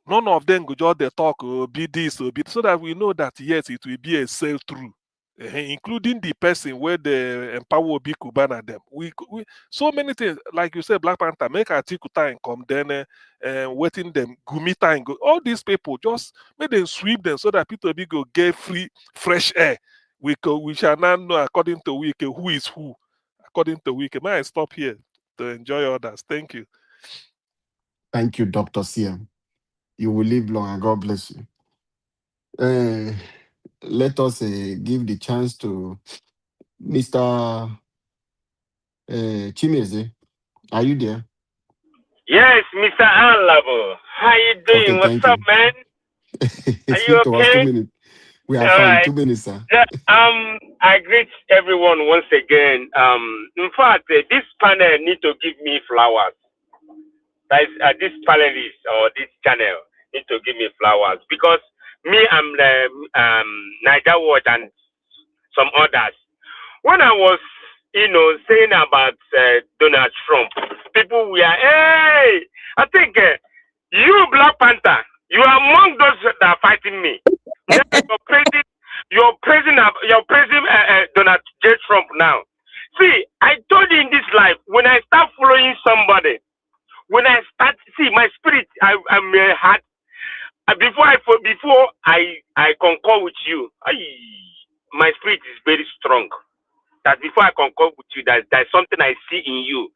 none of them go just they talk be this or be, so that we know that yes, it will be a sail through. Including the person where the empower be Kubana them. We so many things, like you said, Black Panther, make Atiku time come, then waiting them, Gumi time go. All these people just make them sweep them so that people be go get free, fresh air. We shall now know according to Wike who is who. According to Wike. May I stop here to enjoy others? Thank you. Thank you, Dr. CM. You will live long and God bless you. Let us give the chance to Mr. Chimeze. Are you there? Yes, Mr. Alabo. How you doing? Okay, What's up, man? Are you okay? 2 minutes. We are all fine. right. 2 minutes, sir. I greet everyone once again. In fact, this panel need to give me flowers. This panelist or this channel need to give me flowers, because me, I'm Niger Watch and some others. When I was, saying about Donald Trump, people were, hey, I think you, Black Panther, you are among those that are fighting me. You're praising Donald J. Trump now. See, I told you in this life, when I start following somebody, when I start, see, my spirit, I'm a heart. Before I concur with you, my spirit is very strong. That before I concur with you, there's something I see in you.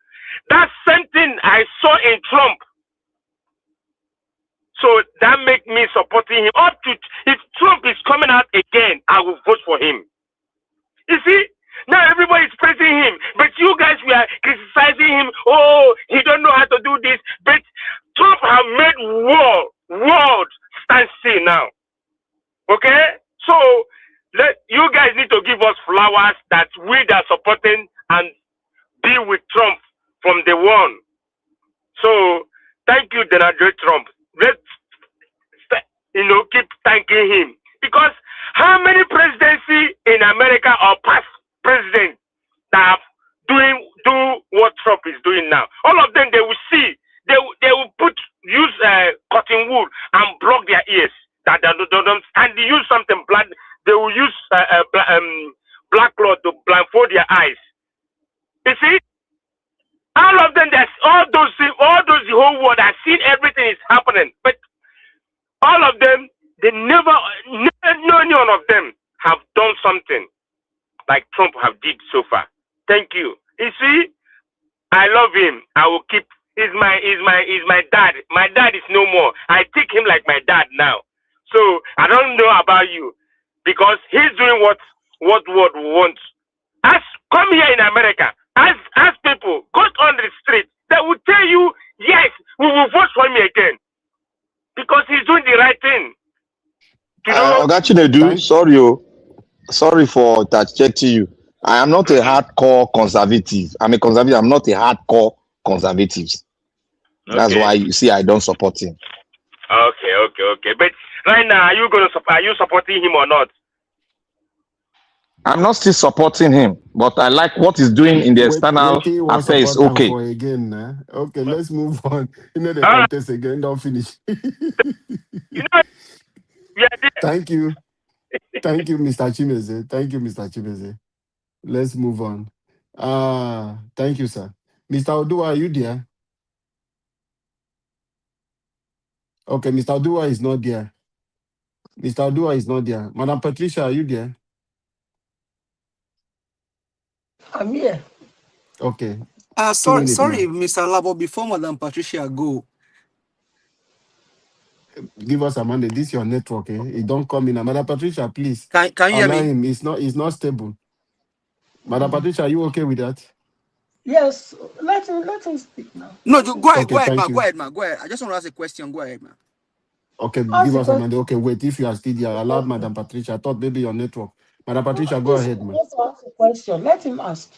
That same thing I saw in Trump. So that make me supporting him. If Trump is coming out again, I will vote for him. You see, now everybody is praising him, but you guys were criticizing him. Oh, he don't know how to do this. But Trump have made world stand still now. Okay, so You guys need to give us flowers that we are supporting and be with Trump from the one. So thank you, Donald J. Trump. Let's keep thanking him, because how many presidency in America or past presidents that have do what Trump is doing now? All of them, they will see, they will use cotton wool and block their ears that they don't, and they use something black. They will use black cloth to blindfold their eyes. You see, all of them, there's all those the whole world has seen everything is happening, but all of them, they never, none of them have done something like Trump have did so far. Thank you. You see, I love him. I will keep. He's my dad. My dad is no more. I take him like my dad now. So I don't know about you, because he's doing what world wants. Come here in America. Ask people. Go on the street. They will tell you, yes, we will vote for him again, because he's doing the right thing. Oga Chinedu, sorry for interjecting you. I am not a hardcore conservative. I'm a conservative. I'm not a hardcore conservative. That's why you see I don't support him. Okay. But right now, are you supporting him or not? I'm not still supporting him, but I like what he's doing in the external affairs. Okay. Again, okay, let's move on. The contest again, don't finish. Thank you. Thank you, Mr. Chimeze. Let's move on. Thank you, sir. Mr. Odua, are you there? Okay, Mr. Odua is not there. Madam Patricia, are you there? I'm here. Okay. Sorry, Mr. Labo, before Madam Patricia go. Give us a mandate. This is your network, eh? It don't come in. Madam Patricia, please. Can you hear me? Him. It's not stable. Madam Patricia, are you okay with that? Yes, let him speak now. No, go ahead, Go ahead, ma. Go ahead. I just want to ask a question. Go ahead, ma. Okay, give us a mandate. Okay, wait. If you are still there, allow Madam Patricia. I thought maybe your network. Madam Patricia, go ahead, man. Let's ask a question. Let him ask.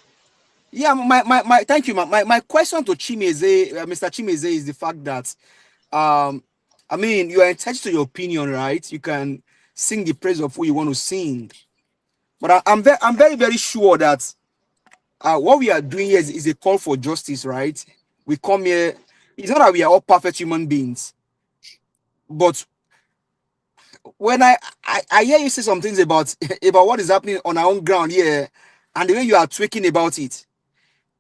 Yeah, my thank you, ma. My question to Chimeze, Mr. Chimeze, is the fact that, I mean, you are entitled to your opinion, right? You can sing the praise of who you want to sing, but I'm very, very sure that what we are doing here is a call for justice, right? We come here. It's not that we are all perfect human beings, but when I hear you say some things about what is happening on our own ground here, and the way you are tweaking about it,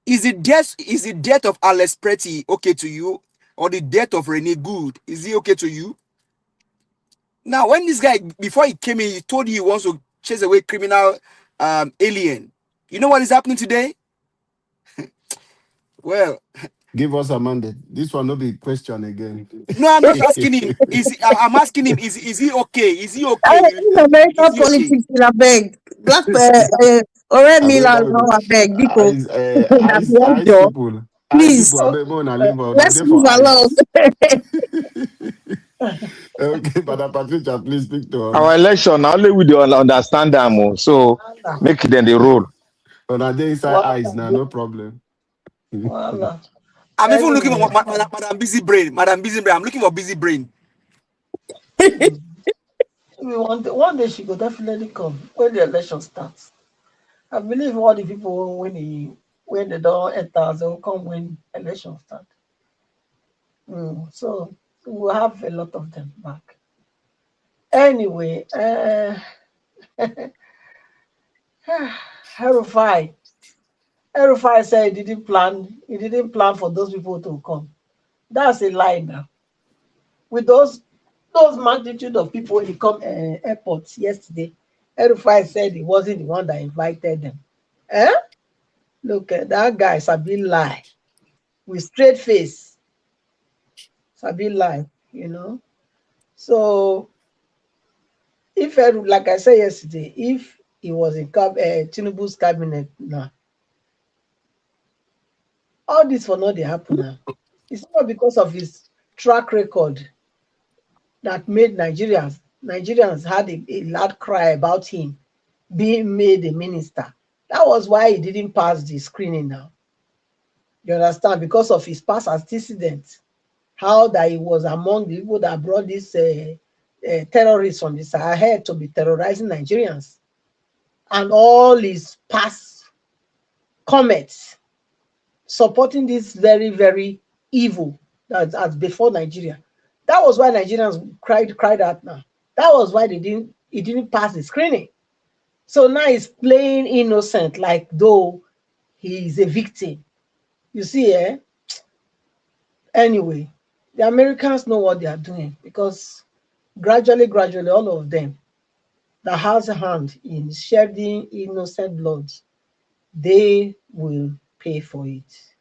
is the death of Alex Pretty okay to you, or the death of Rene Good, is he okay to you? Now, when this guy, before he came in, he told you he wants to chase away criminal alien. You know what is happening today? Well, give us a mandate. This one will be question again. No, I'm not asking him. I'm asking him, is he okay? Is he okay? In American politics, I beg. Black people. Please. Let's move along. Okay, Madam Patricia, please speak to us. Our election, only we don't understand them, so make them the rule. But are they inside eyes now? No problem. I'm even looking for Madam Busy Brain. I'm looking for Busy Brain. One day she could definitely come when the election starts. I believe all the people when they don't enter, they will come when election start. So we'll have a lot of them back. Anyway, Rufai said he didn't plan for those people to come. That's a lie now. With those magnitude of people in the airports yesterday, Rufai said he wasn't the one that invited them. Look, that guy Sabi lie with straight face. Sabi lie, So if, like I said yesterday, if he was in Tinubu's cabinet now, all this will not happen now. It's not because of his track record that made Nigerians had a loud cry about him being made a minister. That was why he didn't pass the screening now. You understand? Because of his past antecedents. How that he was among the people that brought these terrorists from the Sahel to be terrorizing Nigerians. And all his past comments supporting this very, very evil that's before Nigeria. That was why Nigerians cried out now. That was why he didn't pass the screening. So now he's playing innocent, like though he is a victim. You see, Anyway, the Americans know what they are doing because gradually, all of them that has a hand in shedding innocent blood, they will pay for it.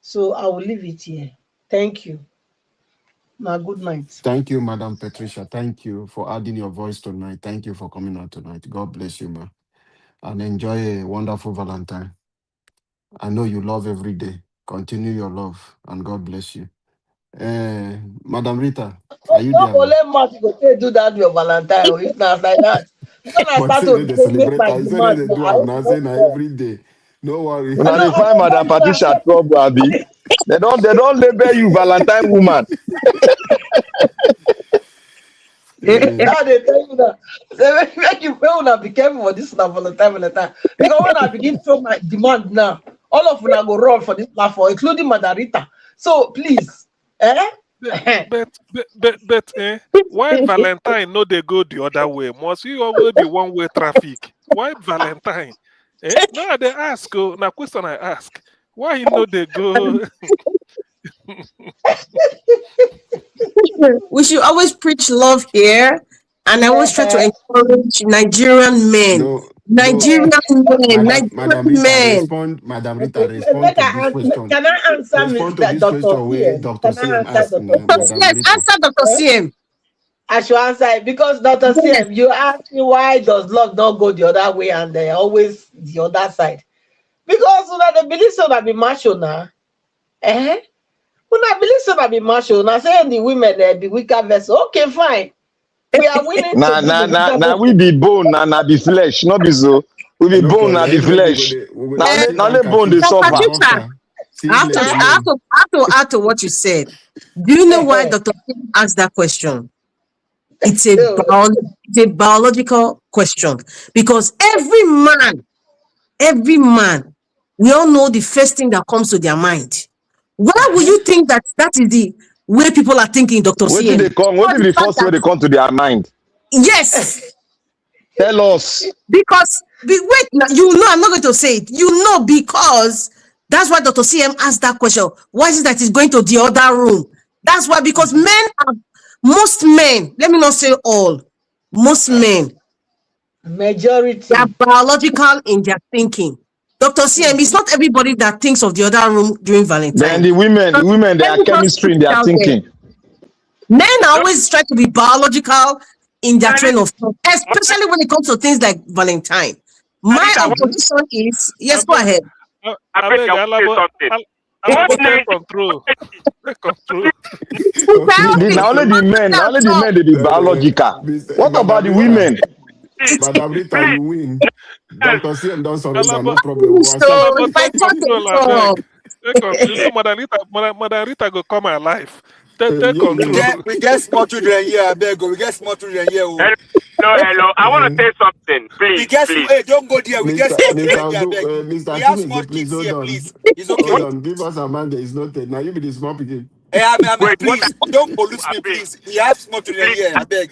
So I will leave it here. Thank you. Now, good night. Thank you, Madam Patricia. Thank you for adding your voice tonight. Thank you for coming out tonight. God bless you, ma. And enjoy a wonderful Valentine. I know you love every day. Continue your love, and God bless you. Madam Rita, are you there? Don't let much go do that your Valentine if not like that. When I start to make my demand, do every day. No worry. When they find Madam Patricia trouble, Abi, they don't label you Valentine woman. Now they tell you that. They make you feel be careful for this Valentine. Because when I begin to throw my demand now, all of them go run for this platform, including Madam Rita. So please, But why Valentine no they go the other way? Must you always be one-way traffic? Why Valentine? Now they ask, now question I ask, why you know they go? We should always preach love here, and I always try to encourage Nigerian men. Nigerian men. Madam Rita, respond to this question. Can I answer Mr. Dr. CM? Dr. CM asked. Yes, answer Dr. CM. I should answer it because Dr. CM, you asked me why does love not go the other way and they always the other side? Because when they believe so that be macho now. When I believe so that be macho, now saying the women be weaker vessel. Okay, fine. We are willing Nah, we be bone, nah, be flesh, not be so. We be bone, nah, be flesh. Now let bone they suffer. I have to add to what you said. Do you know why Dr. Kim asked that question? It's a biological question because every man, we all know the first thing that comes to their mind. Why would you think that is the way people are thinking, Dr. What CM? did they come? What did the first way they come to their mind? Yes. Tell us. Because wait, now, I'm not going to say it. Because that's why Dr. CM asked that question. Why is it that he's going to the other room? That's why, because most men, let me not say all, most men, majority, they are biological in their thinking. Dr. CM, it's not everybody that thinks of the other room during Valentine. Then the women, they are chemistry in their thinking. Men always try to be biological in their train of thought, especially when it comes to things like Valentine. My opposition is, yes, go ahead. I beg you something. Control. Only the men, they be biological. What about the women? Madam Rita, you win. Dr. CM don't surrender, no problem. So if I so Madam Rita go come alive. Take control. We get small children here, I beg. We get small children here. Hello. I want to say something, please. Hey, don't go there. We get small children here, I beg. Mr. We have small kids here, please. It's okay. Hold on, give us a man that is noted. Now you be the small picking. Hey, please, don't pollute me, please. We have small children here, I beg.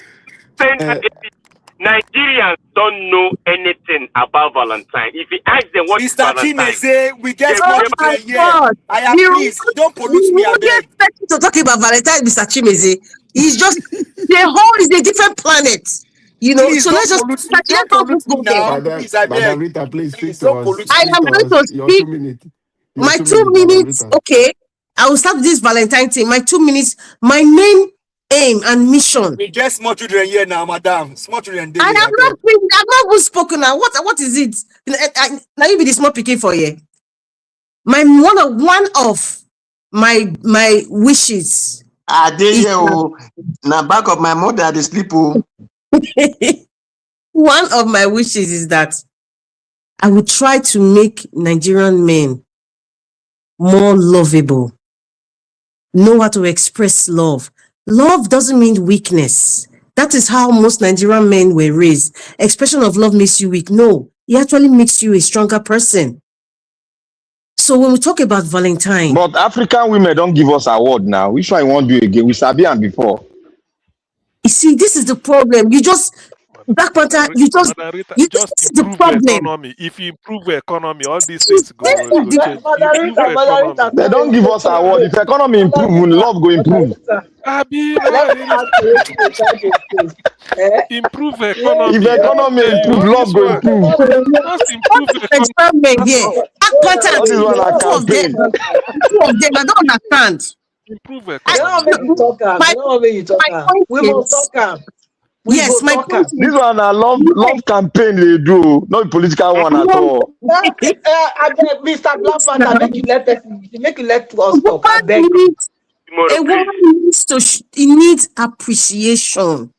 Nigerians don't know anything about Valentine. If you ask them what is Valentine, Chimeze, we get small children here. I am please, don't pollute me, I beg. To talk about Valentine, Mr. Chimeze, he's just the whole is a different planet. Please, so let's just don't pollute me now. Please, I beg. Madam Rita, please speak to us. I am going to speak. My 2 minutes, okay. I will start this Valentine thing. My 2 minutes, my main aim and mission. We get small children here now, madam. Small children. I have not even spoken now. What is it? Now you be the small picking for you. One of my wishes. I did here. Now back of my mother, they sleep. One of my wishes is that I would try to make Nigerian men more lovable, know how to express love. Love doesn't mean weakness. That is how most Nigerian men were raised. Expression of love makes you weak. No, it actually makes you a stronger person. So when we talk about Valentine, But African women don't give us award now. Which one you want to do again? We sabi am before. you see, this is the problem. You just Black Panther, Madam Rita, this just is the improve the problem. economy. If you improve the economy, all these things go change. Improve Margarita, the economy. They don't give us award. If economy improve, love go improve. Abi, improve the If economy. economy improve, love go improve. Just improve the economy. Experiment here. Black Panther, All this one are two of them. campaign. Two of them, I don't understand. Improve the They don't economy. make you talk am. They don't make you talk am. We must talk am. Yes, my point is, This one are love campaign they do, not political one at all. I beg, Mr. Black Panther, make you let us talk. I beg. A woman needs to needs appreciation.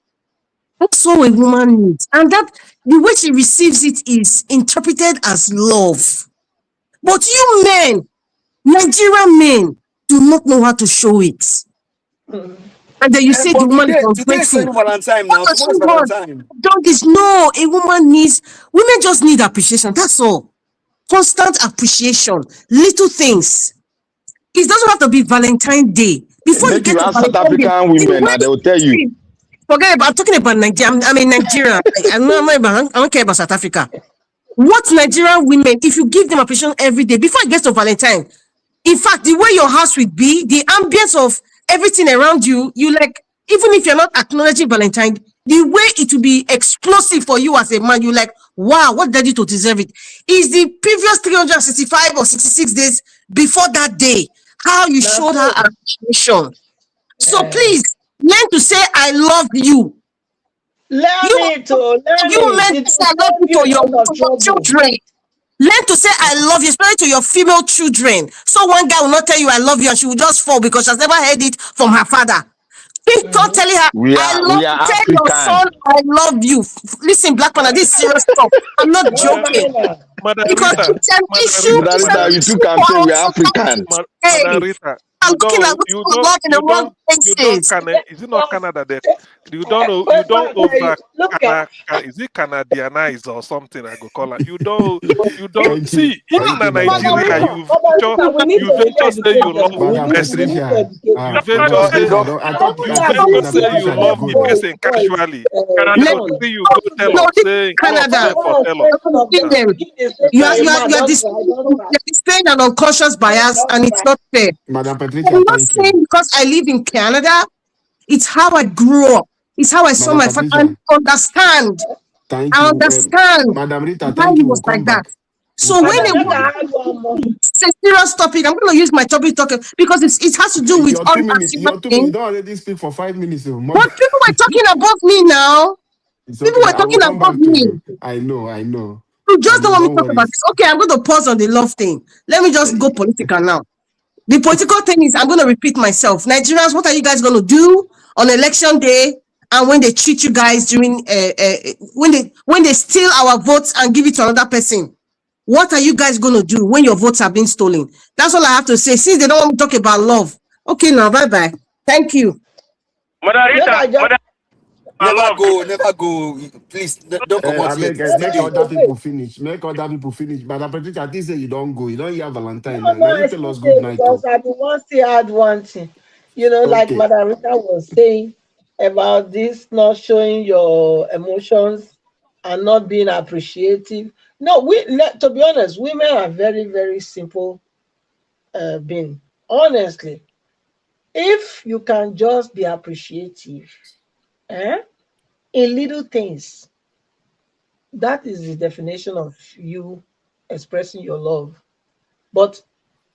That's all a woman needs, and that the way she receives it is interpreted as love. But you men, Nigerian men, do not know how to show it. And then you say the woman is ungrateful. Valentine now. Tomorrow's Valentine. No, a woman needs, women just need appreciation. That's all. Constant appreciation, little things. It doesn't have to be Valentine's Day. Before you get to South Valentine's Day, African women, and they will tell you. Forget about, I'm talking about Nigeria. I'm in Nigeria. I don't care about South Africa. What Nigerian women, if you give them appreciation every day, before it gets to Valentine, in fact, the way your house would be, the ambience of everything around you, you like, even if you're not acknowledging Valentine, the way it will be explosive for you as a man, you like, wow, what did I do to deserve it? Is the previous 365 or 66 days before that day, how you showed her appreciation. So please, learn to say, I love you. Learn you learn to say, I love you to your children. Learn to say, I love you, especially to your female children. So one guy will not tell you, I love you, and she will just fall because she has never heard it from her father. Keep on telling her, I love you. Tell your son, I love you. Listen, Black Panther, this is serious stuff. I'm not joking. Because it's an issue. You too campaign, we are African. I'm looking at love in the wrong places. Is it not Canada that you don't over is it Canadianize or something I go call it? You don't see even in Nigeria you just say you love one person. You just say you love the person casually. You go tell us say Canada. You are displaying an unconscious bias and it's not fair. Madam Patricia, I'm not saying because I live in Canada, it's how I grew up. It's how I saw my father and understand. Thank I you. understand. Madam Rita, thank you. Was like that. So when it's a serious topic, I'm going to use my topic because it has to do with your 2 minutes. Your 2 minutes. You don't already speak for 5 minutes. But people were talking above me now. People were talking above me. I know. You just don't want me to talk about this. Okay, I'm going to pause on the love thing. Let me just go political now. The political thing is, I'm going to repeat myself. Nigerians, what are you guys going to do on election day and when they treat you guys during, when they steal our votes and give it to another person? What are you guys going to do when your votes are being stolen? That's all I have to say. Since they don't want to talk about love. Okay, now, bye-bye. Thank you. Never go. Please, don't come out here. Make other people finish. Madam Patricia, I think say you don't go. You don't hear Valentine. Now you tell us good night. Because I want to add one thing. Like Madam Rita was saying about this not showing your emotions and not being appreciative. No, to be honest, women are very, very simple being. Honestly, if you can just be appreciative, in little things, that is the definition of you expressing your love. But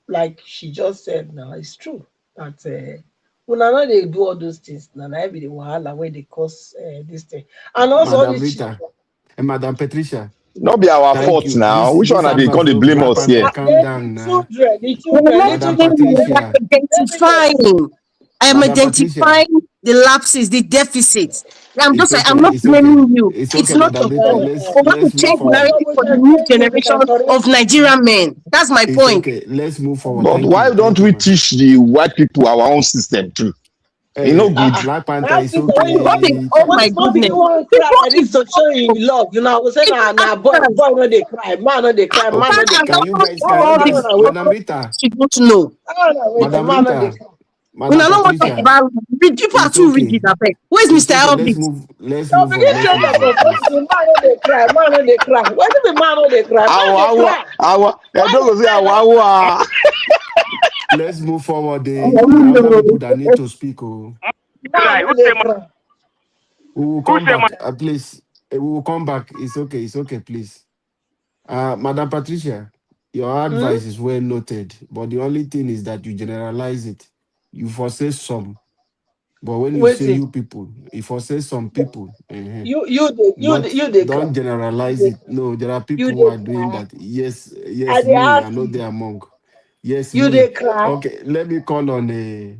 like she just said now, it's true that when they do all those things, now be the wahala where they cause this thing. And also Madam Rita and Madam Patricia. Not be our fault now. Which one are they going to blame us here? Calm down now. The children. Madam Patricia. I am identifying the lapses, the deficits. I'm It's just like, I'm okay. not It's okay. blaming you. It's It's okay, not your Madam Rita. fault. Let's We want to move change the forward. narrative for the new generation of Nigerian men. That's my It's point. okay. Let's move forward. But Thank why you. don't Thank you, we man. teach the white people our own system too? You know, good. Black Panther That's is it. When you okay. Oh my goodness. you want to cry like this to show you love, you know, I was saying, nah, boy, no, they cry, man, no, they cry, man, no, Okay. they cry. Can you guys, all can this Madam Rita, you don't know. Madam Man, no, they Rita, cry. We Madam don't know what to Patricia, about. People are it's too rigid. okay. I beg. Where's It's Mr. okay. Let's Elvis? move. Let's So move on. begin Let's change move that on, for please. man, no, they cry, man, no, they cry. What do the man, no, they cry? Man, they cry. I don't say our. Let's move forward. There are other people that need to speak. Oh. Cry. Man, no, they cry. We will come back. Please, we will come back. It's okay. It's okay, please. Madam Patricia, your advice is well noted, but the only thing is that you generalize it. You forsake some, but when you say you people, you forsake some people. Don't generalize it. No, there are people who are doing that. Yes, me. I know they are among. Yes, You me. they cry. Okay, let me call on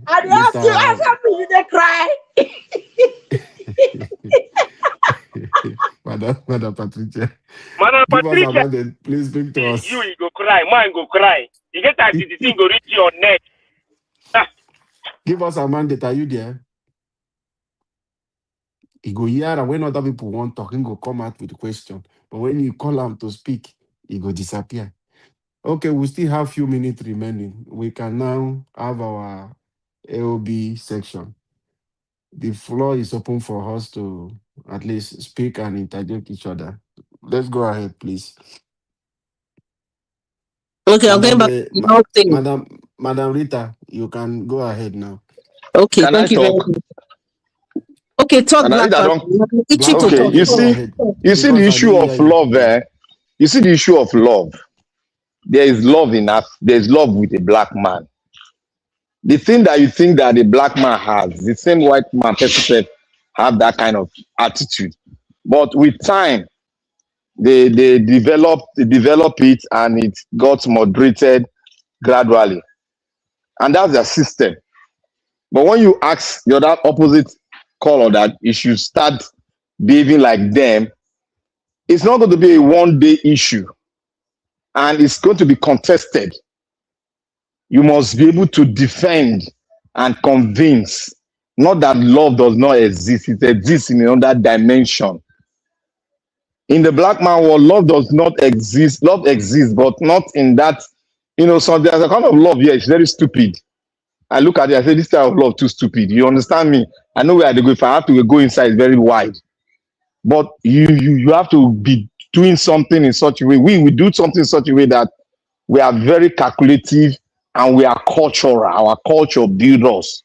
I ask you, you they cry. Madam Patricia. Madam Give us a Patricia, moment. Please speak to us. you go cry, man go cry. You get that the thing go reach your neck. Give us a mandate. Are you there? He go hear, and when other people want talk, he go come out with a question. But when you call him to speak, he go disappear. Okay, we still have few minutes remaining. We can now have our AOB section. The floor is open for us to at least speak and interject each other. Let's go ahead, please. Okay, I'm going back to the whole thing. Madam Rita, you can go ahead now. Okay, thank you very much. Okay, talk Black Panther. Okay, you see the issue of love there. You see the issue of love. There is love enough. There is love with a black man. The thing that you think that a black man has, the same white man person have that kind of attitude. But with time, they develop it, and it got moderated gradually. And that's their system. But when you ask the other opposite color that you should start behaving like them, it's not going to be a one-day issue. And it's going to be contested. You must be able to defend and convince. Not that love does not exist. It exists in another dimension. In the black man world, love does not exist. Love exists, but not in that, so there's a kind of love here. It's very stupid. I look at it, I say, this type of love too stupid. You understand me? I know where I go. If I have to go inside, it's very wide. But you have to be doing something in such a way. We do something in such a way that we are very calculative and we are cultural. Our culture build us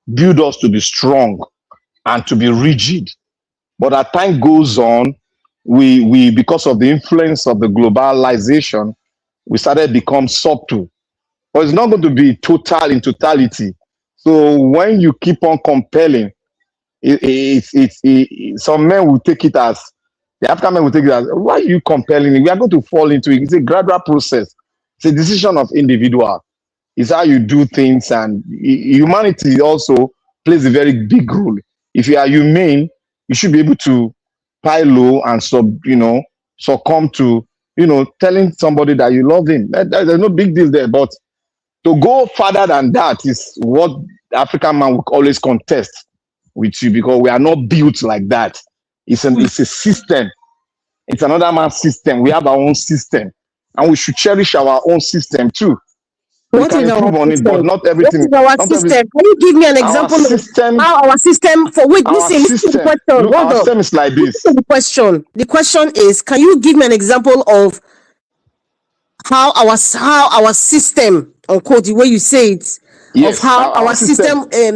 to be strong and to be rigid. But as time goes on, we because of the influence of the globalization, we started become subtle. But it's not going to be total in totality. So when you keep on compelling, some men will take it as, the African men will take it as, why are you compelling it? We are going to fall into it. It's a gradual process. It's a decision of individual. It's how you do things, and humanity also plays a very big role. If you are humane, you should be able to pile low and succumb to telling somebody that you love him. There's no big deal there. But to go further than that is what the African man will always contest with you, because we are not built like that. It's a system. It's another man's system. We have our own system, and we should cherish our own system too. We can improve on it, but not everything. What is our system? Can you give me an example of how our system listen to the question. Look, our system is like this. The question is, can you give me an example of how our system, unquote, the way you say it, yes, of how our system is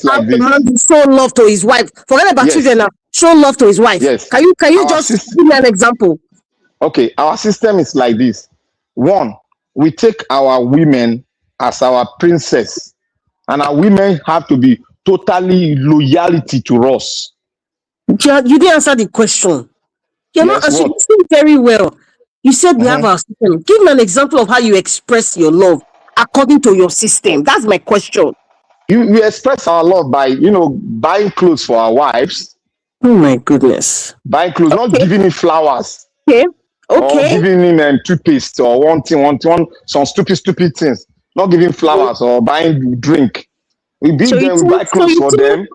like this. Man show love to his wife. Forget about children now. Show love to his wife. Yes. Can you just give me an example? Okay, our system is like this. One, we take our women as our princess, and our women have to be totally loyalty to us. You didn't answer the question. You're not answering. You said very well. You said we have our system. Give me an example of how you express your love according to your system. That's my question. We express our love by, buying clothes for our wives. Oh my goodness. Buying clothes, not giving him flowers. Okay. Or giving him toothpaste or one some stupid things. Not giving flowers or buying drink. We beat them, we buy clothes for them,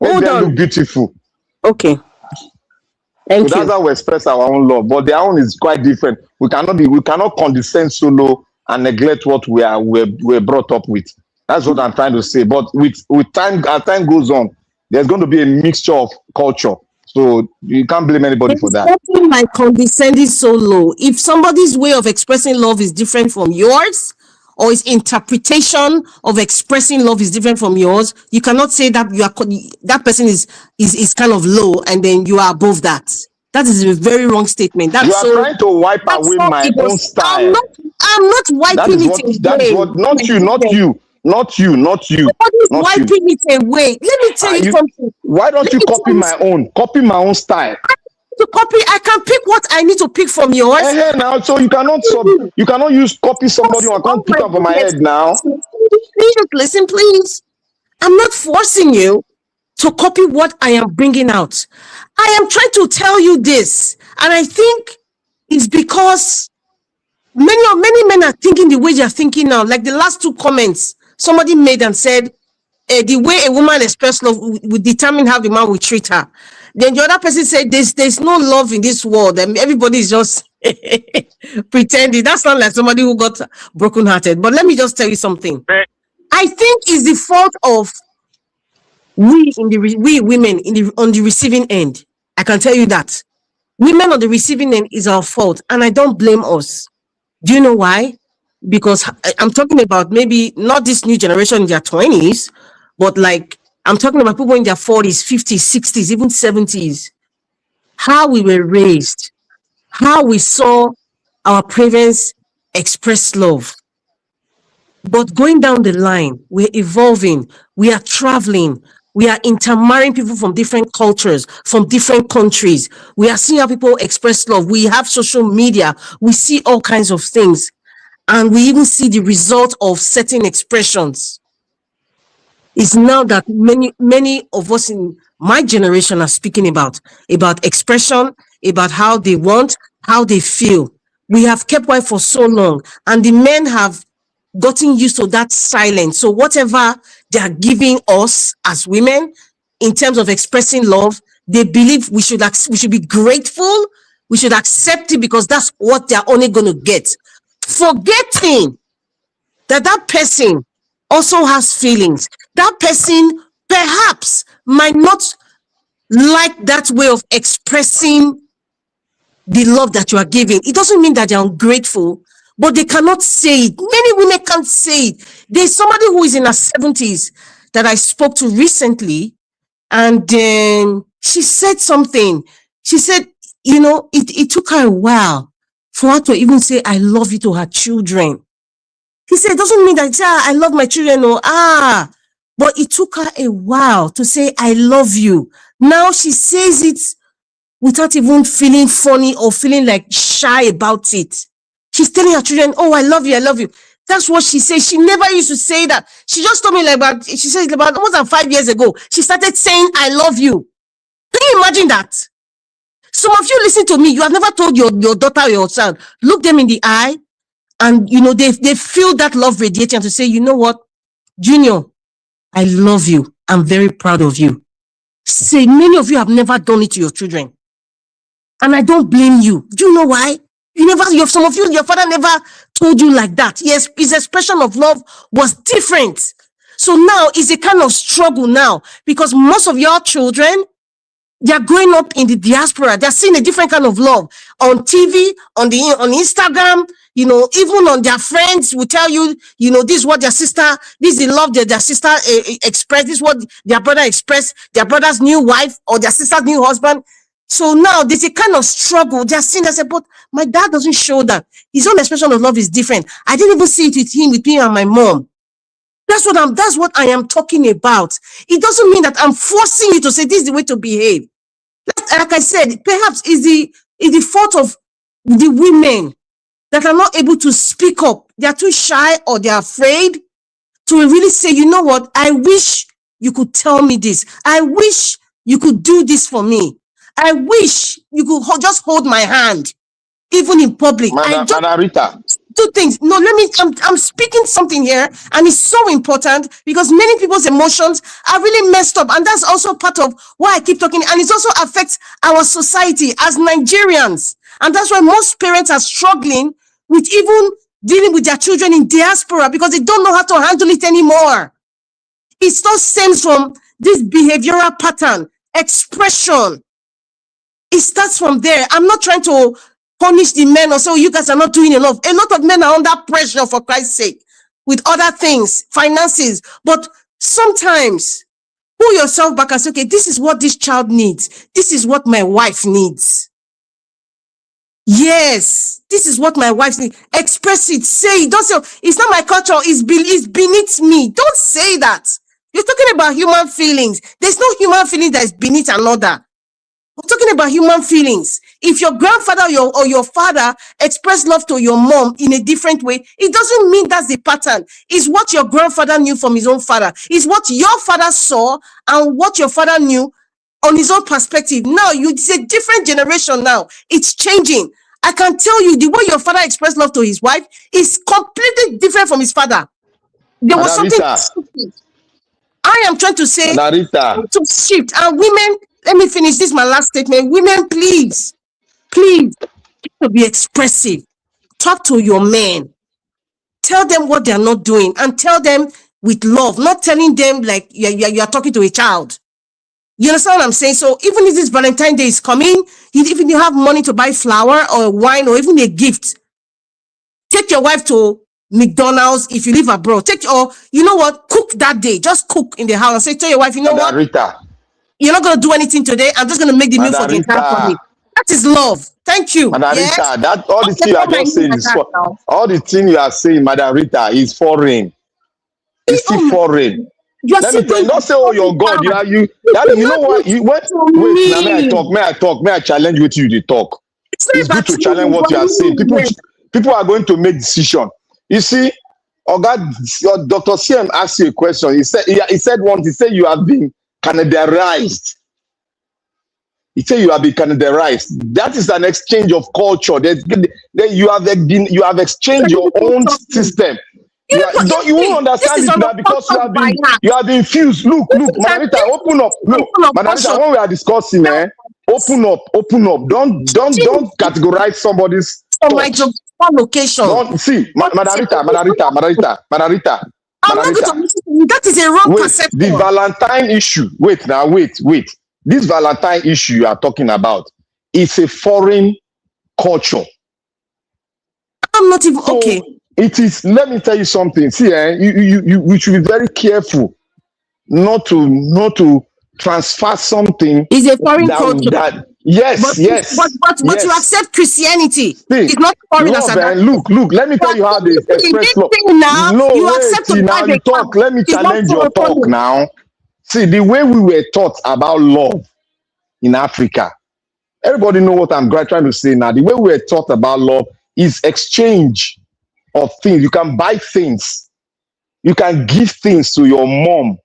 make them look beautiful. Okay. So that's how we express our own love. But their own is quite different. We cannot condescend so low and neglect what we're brought up with. That's what I'm trying to say. But with time, as time goes on, there's going to be a mixture of culture. So you can't blame anybody for that. Nothing like condescending so low. If somebody's way of expressing love is different from yours, or his interpretation of expressing love is different from yours, you cannot say that that person is kind of low and then you are above that. That is a very wrong statement. You are trying to wipe away my own style. I'm not wiping it away. That is what. Not you. Nobody's wiping it away. Let me tell you something. Why don't you copy my own? Copy my own style. To copy, I can pick what I need to pick from yours. Now, so you cannot use copy somebody or I can't pick up on my head now. Listen, please. I'm not forcing you to copy what I am bringing out. I am trying to tell you this, and I think it's because many men are thinking the way they are thinking now. Like the last two comments somebody made and said, the way a woman expresses love will determine how the man will treat her. Then the other person said, there's no love in this world, and everybody is just pretending. That sounds like somebody who got brokenhearted. But let me just tell you something. I think it's the fault of we women on the receiving end. I can tell you that women on the receiving end is our fault, and I don't blame us. Do you know why? Because I'm talking about maybe not this new generation in their 20s, but like I'm talking about people in their 40s, 50s, 60s, even 70s. How we were raised, how we saw our parents express love. But going down the line, we're evolving, we are traveling, we are intermarrying people from different cultures, from different countries. We are seeing how people express love. We have social media, we see all kinds of things. And we even see the result of certain expressions. It's now that many of us in my generation are speaking about expression, about how they want, how they feel. We have kept quiet for so long, and the men have gotten used to that silence. So whatever they are giving us as women in terms of expressing love, they believe we should be grateful, we should accept it because that's what they're only going to get. Forgetting that person also has feelings. That person perhaps might not like that way of expressing the love that you are giving. It doesn't mean that they're ungrateful, but they cannot say it. Many women can't say it. There's somebody who is in her 70s that I spoke to recently, and then she said something. She said, it took her a while for her to even say, I love you to her children. He said, it doesn't mean that, I love my children, but it took her a while to say, I love you. Now she says it without even feeling funny or feeling like shy about it. She's telling her children, oh, I love you, I love you. That's what she says. She never used to say that. She just told me she says about almost 5 years ago, she started saying, I love you. Can you imagine that? Some of you listen to me, you have never told your daughter or your son, look them in the eye, and they feel that love radiating to say, you know what, Junior, I love you. I'm very proud of you. Say, many of you have never done it to your children. And I don't blame you. Do you know why? Some of you, your father never told you like that. Yes, his expression of love was different. So now it's a kind of struggle now because most of your children, they're growing up in the diaspora. They're seeing a different kind of love on TV, on Instagram, even on their friends will tell you, this is what this is the love that their sister expressed. This is what their brother expressed, their brother's new wife or their sister's new husband. So now there's a kind of struggle. They're seeing that, but my dad doesn't show that. His own expression of love is different. I didn't even see it with me and my mom. That's what I am talking about. It doesn't mean that I'm forcing you to say this is the way to behave. Like I said, perhaps it's the fault of the women that are not able to speak up. They are too shy or they're afraid to really say, you know what, I wish you could tell me this. I wish you could do this for me. I wish you could just hold my hand, even in public. Madam Rita. Two things. No, I'm speaking something here, and it's so important because many people's emotions are really messed up, and that's also part of why I keep talking, and it also affects our society as Nigerians, and that's why most parents are struggling with even dealing with their children in diaspora because they don't know how to handle it anymore. It still stems from this behavioral pattern, expression. It starts from there. I'm not trying to punish the men or say, oh, you guys are not doing enough. A lot of men are under pressure, for Christ's sake, with other things, finances. But sometimes pull yourself back and say, okay, this is what this child needs. This is what my wife needs. Yes, this is what my wife needs. Express it. Say it. Don't say, it's not my culture. It's beneath me. Don't say that. You're talking about human feelings. There's no human feeling that is beneath another. We're talking about human feelings. If your grandfather or your father expressed love to your mom in a different way, it doesn't mean that's the pattern. It's what your grandfather knew from his own father. It's what your father saw and what your father knew on his own perspective. Now, it's a different generation now. It's changing. I can tell you the way your father expressed love to his wife is completely different from his father. There was something. I am trying to say to shift. And women, let me finish this, my last statement. Women, please, to be expressive. Talk to your men. Tell them what they are not doing and tell them with love, not telling them like you are talking to a child. You understand what I'm saying? So even if this Valentine's Day is coming, even if you have money to buy flour or wine or even a gift, take your wife to McDonald's if you live abroad. You know what? Cook that day. Just cook in the house and say, tell your wife, you know what? Rita. You're not going to do anything today. I'm just going to make the meal for the entire family. That is love. Thank you. Madam yes? Rita, that all the thing you are just saying is all the thing you are saying, Madam Rita, is foreign. It's still foreign. Let me tell you, don't say, oh, your God. You know what? May I challenge with you to talk. It's good to challenge what you are saying. People are going to make decision. You see, Dr. CM asked you a question. He said you have been Canadarized. He said you have been Canadarized. That is an exchange of culture. You have exchanged your own system. You won't understand it now because you have been fused. Look, Margarita, open up. Look, Margarita, when we are discussing, open up. Don't categorize somebody's thoughts. Location. Don't see, Margarita. I'm not going to listen to you. That is a wrong perception. The Valentine issue. Wait. This Valentine issue you are talking about is a foreign culture. I'm not even okay. It is. Let me tell you something. See, you should be very careful not to transfer something. It's a foreign culture. Yes. But you accept Christianity. It's not foreign as a look. Let me tell you how they express love. You talk. Let me challenge your talk now. See, the way we were taught about love in Africa, everybody know what I'm trying to say now. The way we were taught about love is exchange of things. You can buy things. You can give things to your mom.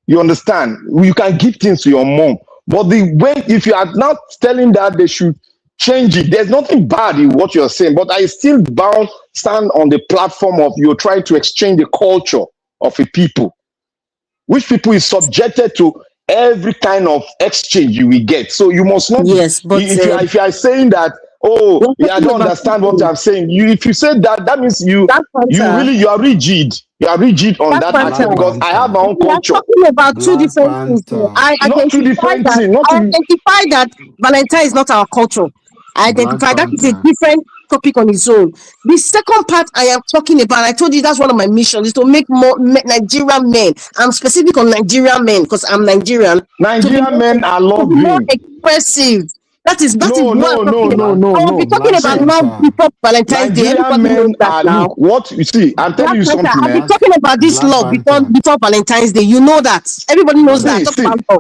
You understand? You can give things to your mom. But if you are not telling that they should change it, there's nothing bad in what you're saying. But I still stand on the platform of you're trying to exchange the culture of a people, which people is subjected to every kind of exchange you will get. So you must not. Yes, but if you are saying that, I don't understand what I'm saying. If you say that means you are rigid. You are rigid on that matter because I have my own culture. We are talking about two different things. I identify that Valentine is not our culture. I identify that is a different topic on its own. The second part I am talking about, I told you that's one of my missions, is to make more Nigerian men. I'm specific on Nigerian men because I'm Nigerian. Nigerian men are loving. More expressive. That is no. I'll be talking about love before Valentine's Day. Nigerian men are look, what you see. I'm telling you something. I'll be talking about this love before Valentine's Day. You know that. Everybody knows that.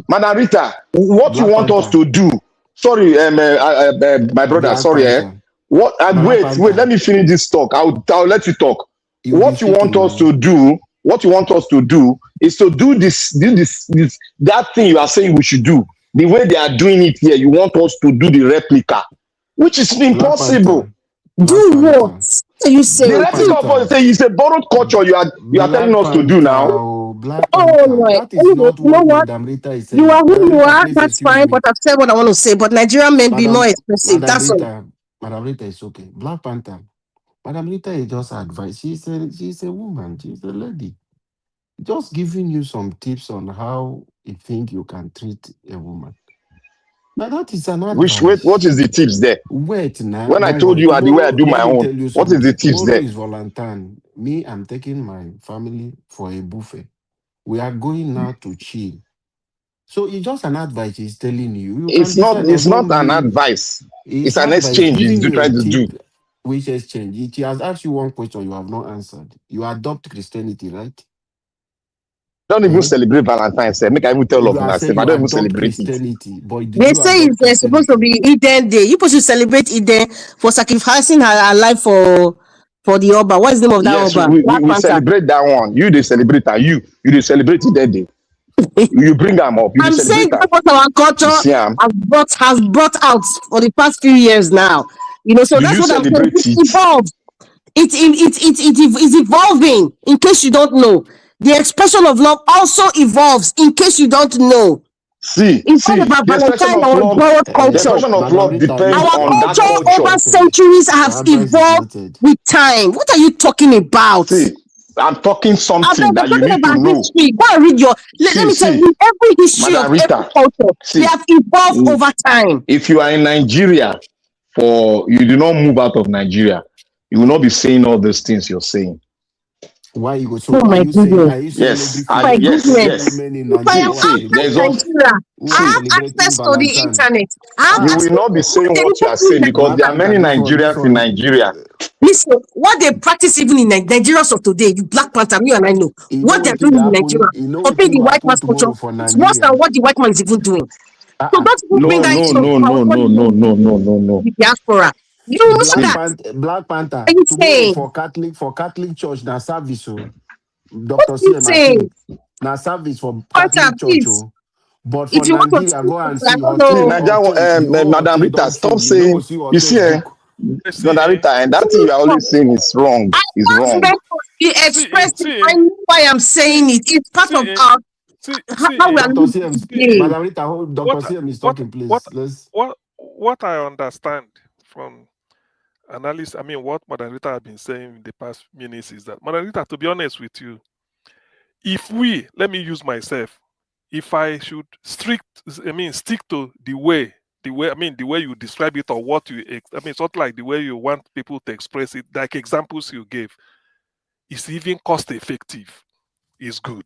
Madam Rita, what you want us to do? Sorry, my brother. Sorry, what? Wait. Let me finish this talk. I'll let you talk. What you want us to do is to do that thing you are saying we should do. The way they are doing it here, you want us to do the replica, which is impossible. Do what? What are you saying? The replica of what they say is a borrowed culture you are telling us to do now. Black Oh, Panther. right. That is not You know what what? Madam Rita is You saying. are who Madam you Rita, are. please That's excuse fine. me. But I've said what I want to say. But Nigerian men be more expressive. Madam That's all. Madam Rita is okay. Black Panther. Madam Rita is just advice. She's a woman. She's a lady. Just giving you some tips on how you think you can treat a woman. Now that is an advice. What is the tips there? Wait now. When I Don't told worry. you the way I do my Let me own, tell you what is the something. tips Tomorrow there? is Valentine. Me, I'm taking my family for a buffet. We are going now to chill. So it's just an advice he's telling you. You can decide. It's not an advice. It's an advice. exchange Giving he's you a trying to do. tip. Which exchange? He has asked you one question you have not answered. You adopt Christianity, right? Don't even celebrate Valentine's Day. Make I even tell You of are myself. saying I you don't even adopt celebrate it. Christianity, but did They you say adopt it's supposed to be Eden Day. You're supposed to celebrate Eden for sacrificing her life for the Oba. What's the name of that Yes, Oba? Black we Panther. celebrate that one. You they celebrate that. You they celebrate it that day. You bring them up. You I'm saying celebrate them. that's what our You culture see them. has brought out for the past few years now. You know, so Do that's you what I'm saying. celebrate It it? evolves. It's evolving. In case you don't know, the expression of love also evolves. In case you don't know, it's all about The expression Valentine of or love, borrowed the culture. expression of love depends Our on that culture culture. over centuries has evolved with time. What are you talking about? See, I'm talking something I'm that you talking need to about know. history. Go and read your. Let me tell you, every history of Madam every Rita, culture, they have evolved over time. if you are in Nigeria, you do not move out of Nigeria, you will not be saying all these things you're saying. Why you go? So Oh are my you saying? goodness. Are you saying Yes, every female? yes. Women in If I am Nigeria? See, outside there's also Nigeria, Who I are have celebrating access to the Valentine? internet. I have you access will not be to saying what they what you are even saying do. because Black there are many Panther. This Nigerians in one. Nigeria. Listen, what they practice even in Nigerians of today, you Black Panther, you and I know. You know What they're what doing will in happen? Nigeria, You know what compared the will white happen man's culture, tomorrow for it's worse than Nigeria? what the white man is even doing. So don't even bring No, that issue of no. the diaspora. You know that. Black Panther. What are you Tomorrow saying? for Catholic Church na service. Oh. What Dr. are you CM, I saying? think na service for Panther, Catholic Church. please. Oh. But for If you want to, Nigeria, go and I see don't See, know. Madam Rita, don't stop show. You know, saying. see You see, hotel book. Madam Rita, and that thing you are always saying is wrong. I Is want wrong. men to be expressive. I know why I'm saying it. It's part of our how we are Dr. living CM, today. Madam Rita, Dr. CM is talking, please. Let's. What I understand from analysis, I mean, what Madam Rita has been saying in the past minutes is that, Madam Rita, to be honest with you, let me use myself, if I should stick to the way you describe it or what something like the way you want people to express it, like examples you gave, is even cost effective, is good.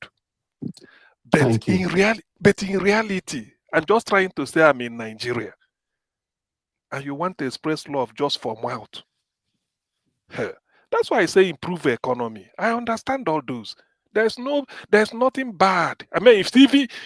But in reality, I'm just trying to say I'm in Nigeria, and you want to express love just for mouth. That's why I say improve the economy. I understand all those. There's nothing bad. I mean,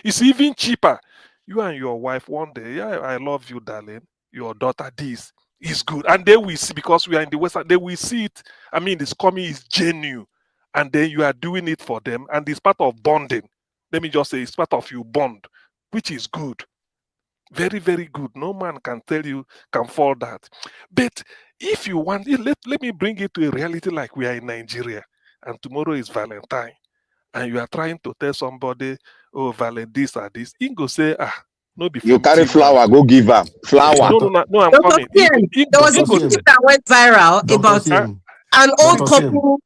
it's even cheaper. You and your wife one day, yeah, I love you, darling. Your daughter, this is good. And they will see, because we are in the West, they will see it. I mean, this coming is genuine. And then you are doing it for them. And it's part of bonding. Let me just say, it's part of your bond, which is good. Very, very good. No man can fall that. But if you want, let me bring it to a reality like we are in Nigeria, and tomorrow is Valentine, and you are trying to tell somebody, oh, Valentine, this or this, he go say, no be You carry 50 flower, go give her flower. No, I'm Dr. coming. There was a video that went viral about an old couple.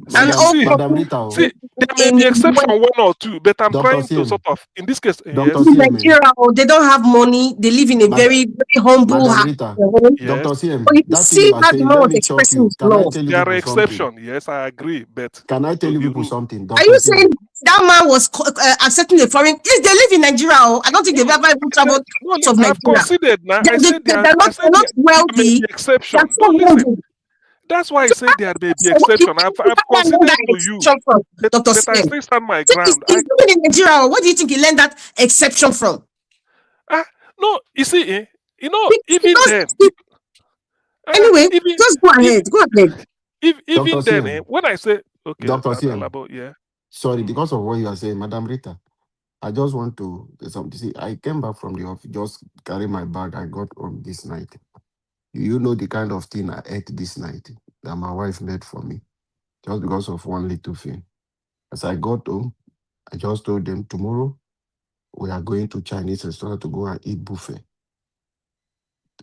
Madam Rita. See, there may be exception one or two, but I'm trying to sort of, in this case, yes. In Nigeria, they don't have money. They live in a very, very humble Madam house. Rita, Yes. Dr. CM, But you that thing see you are how the saying, man let was me chop expressing you. his Can I love. tell you There are people something? exceptions, yes, I agree, but Can I tell to you be people rude. something? Are you saying that man was accepting a foreign? Yes, they live in Nigeria. I don't think they've ever even traveled out of I've Nigeria. considered now. I said They're not there may wealthy. be exception. They're No, so listen. humble. That's why I say there may be So what do you exception. I've think that considered that to you, exception from, Dr. but I Sien? still stand my He's ground. living in Nigeria. What do you think he learned that exception from? No, you see, even Because then. anyway, just go ahead. Go ahead. Even Dr. then, CM. when I say, okay, Dr. CM. yeah. Sorry, because of what you are saying, Madam Rita. I just want to say something. See, I came back from the office, just carry my bag. I got home this night. You know the kind of thing I ate this night that my wife made for me, just because of one little thing. As I got home, I just told them tomorrow we are going to Chinese restaurant to go and eat buffet.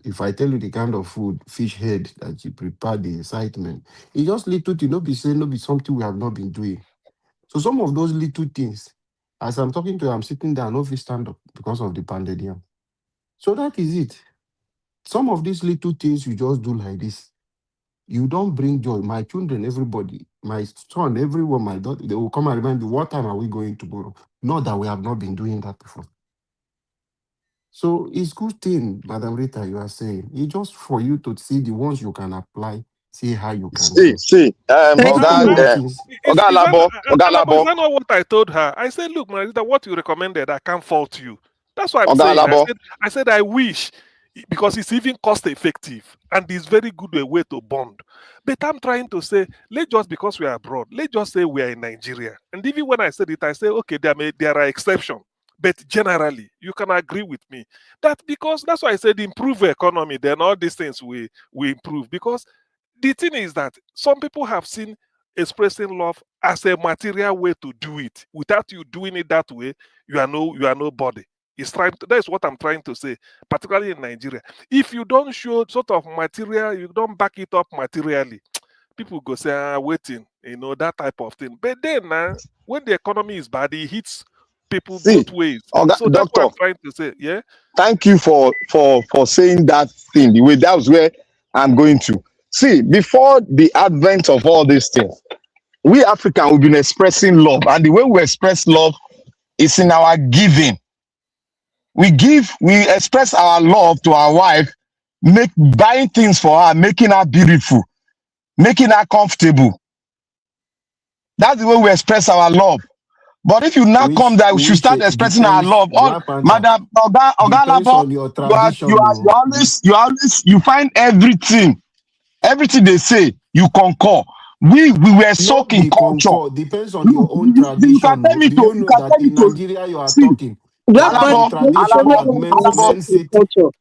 If I tell you the kind of food, fish head that you prepare, the excitement, it's just little thing, not be saying, not be something we have not been doing. So some of those little things, as I'm talking to you, I'm sitting there, no fit stand up because of the pandemic. So that is it. Some of these little things you just do like this, you don't bring joy. My children, everybody, my son, everyone, my daughter, they will come and remind me, what time are we going tomorrow? Not that we have not been doing that before. So it's good thing, Madam Rita, you are saying. It's just for you to see the ones you can apply, see how you can do. Oga Labo, Is that not what I told her? I said, look, Marita, what you recommended, I can't fault you. That's what I'm saying. I said, I wish, because it's even cost effective and it's very good a way to bond. But I'm trying to say, let's just, because we are abroad, let's just say we are in Nigeria. And even when I said it, I say, okay, there are exceptions. But generally, you can agree with me that because that's why I said improve economy, then all these things we improve. Because the thing is that some people have seen expressing love as a material way to do it. Without you doing it that way, you are nobody. That's what I'm trying to say, particularly in Nigeria. If you don't show sort of material, you don't back it up materially, people go say, waiting, that type of thing. But then when the economy is bad, it hits people both ways. So that's what I'm trying to say. Yeah. Thank you for saying that thing. The way that was where I'm going to. See, before the advent of all these things, we Africans we've been expressing love, and the way we express love is in our giving. We express our love to our wife, buying things for her, making her beautiful, making her comfortable. That's the way we express our love. But if you now come that we should start expressing our love, Madam Oga Labo, you find everything they say, you concur. We were soaking culture. Depends on your own tradition. You can tell me Do you know that in Nigeria you are talking? Black Panther,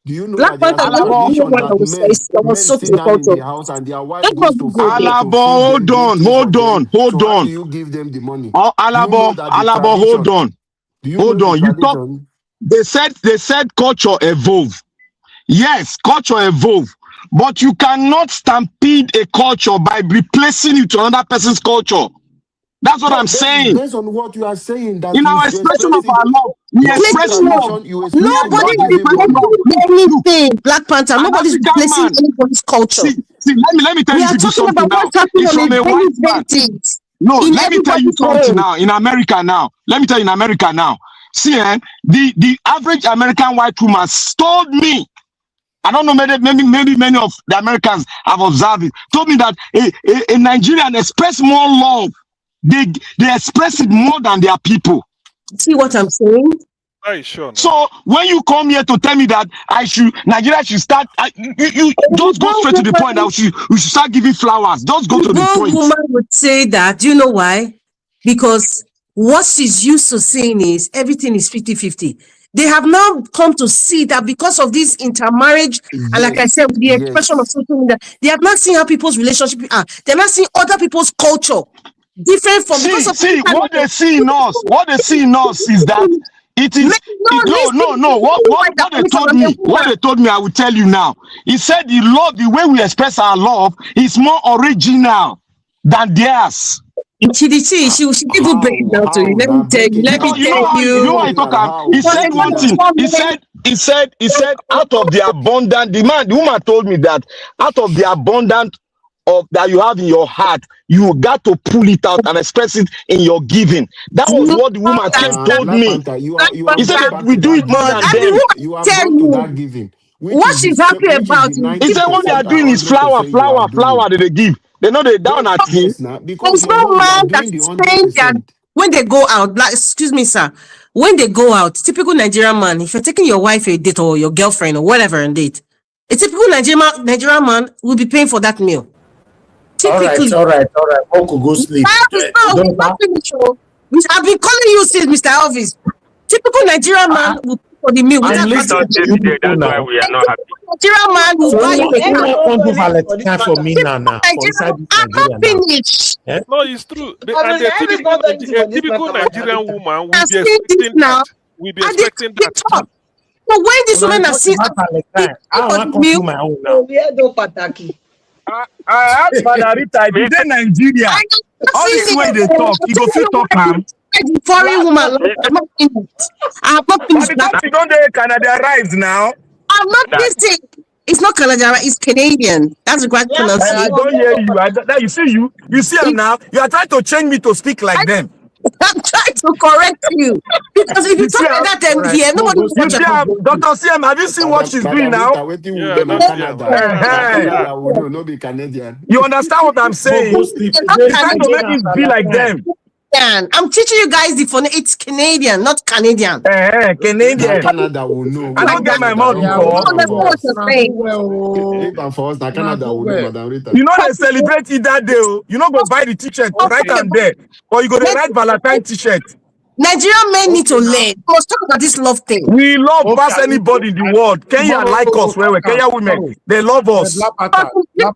do you know that there are tradition that men sit down in the house and their wife goes to hold on. So how do you give them the money? Alabo, hold on. You talk. They said culture evolve. Yes, culture evolve. But you cannot stampede a culture by replacing it to another person's culture. That's what I'm saying. Based on what you are saying, that in our expression of our love, we express love. Nobody is replacing anything, Black Panther. Nobody's replacing anybody's culture. See, let me tell you something now. It's from a white man. No, let me tell you something now. In America now, see, the average American white woman told me. I don't know, maybe many of the Americans have observed it. Told me that a Nigerian express more love. They express it more than their people. See what I'm saying? Very sure. No. So when you come here to tell me that Nigeria should start, you just go straight to the point that we should start giving flowers. Just go to the point. No woman would say that. Do you know why? Because what she's used to saying is everything is 50-50. They have now come to see that because of this intermarriage, and like I said, the expression of social media, they have not seen how people's relationship are. They're not seeing other people's culture different from what they see in us. What they see in us is that it is no. What they told me, I will tell you now. He said the way we express our love is more original than theirs. She give you break down to you. Let me tell you. You know what I talk about? He said one thing. He said out of the abundant demand, the woman told me that out of the abundant of that you have in your heart, you got to pull it out and express it in your giving. That was what the woman told me. He said that we do it more than them. You are not to that giving. What she's happy about? He said what they are doing is flower that they give. They know they down at him. There's no man that's saying that when they go out, like, excuse me, sir, when they go out, typical Nigerian man, if you're taking your wife a date or your girlfriend or whatever on date, a typical Nigerian man will be paying for that meal. Typically. All right. Go sleep. I've been calling you since, Mr. Elvis. Typical Nigerian man will pay for the meal. I'm listening to you people now. That's why we are not happy. Nigerian man will buy you a car for me now. For inside this I'm not Nigeria now. finished. No, it's true. I And mean, the typical Nigerian woman will be expecting that. Will be expecting that too. But when this woman has seen I want to do my own now. I asked Madarita, is it Nigeria? All this way they talk, you go fit talk am. Foreign woman, I'm not in it. I have not finished that. Because you don't dey Canada rise now. I'm not listening. It's not Canadian, it's Canadian. That's the correct pronunciation. I don't hear you. You see him now. You are trying to change me to speak like them. I'm trying to correct you. Because if you talk like that then here, nobody will watch your Dr. CM, have you seen what she's doing now? You understand what I'm saying? You're trying to make it be like them. I'm teaching you guys the phone. It's Canadian, not Canadian. Canadian. Canada will know. I don't get my mouth before. You know they celebrate it that day. You know go buy the t-shirt right and there, or you go to write Valentine t-shirt. Nigerian men need to learn. Let's talk about this love thing. We love past anybody in the world. Kenya like us where Kenya women, they love us. Give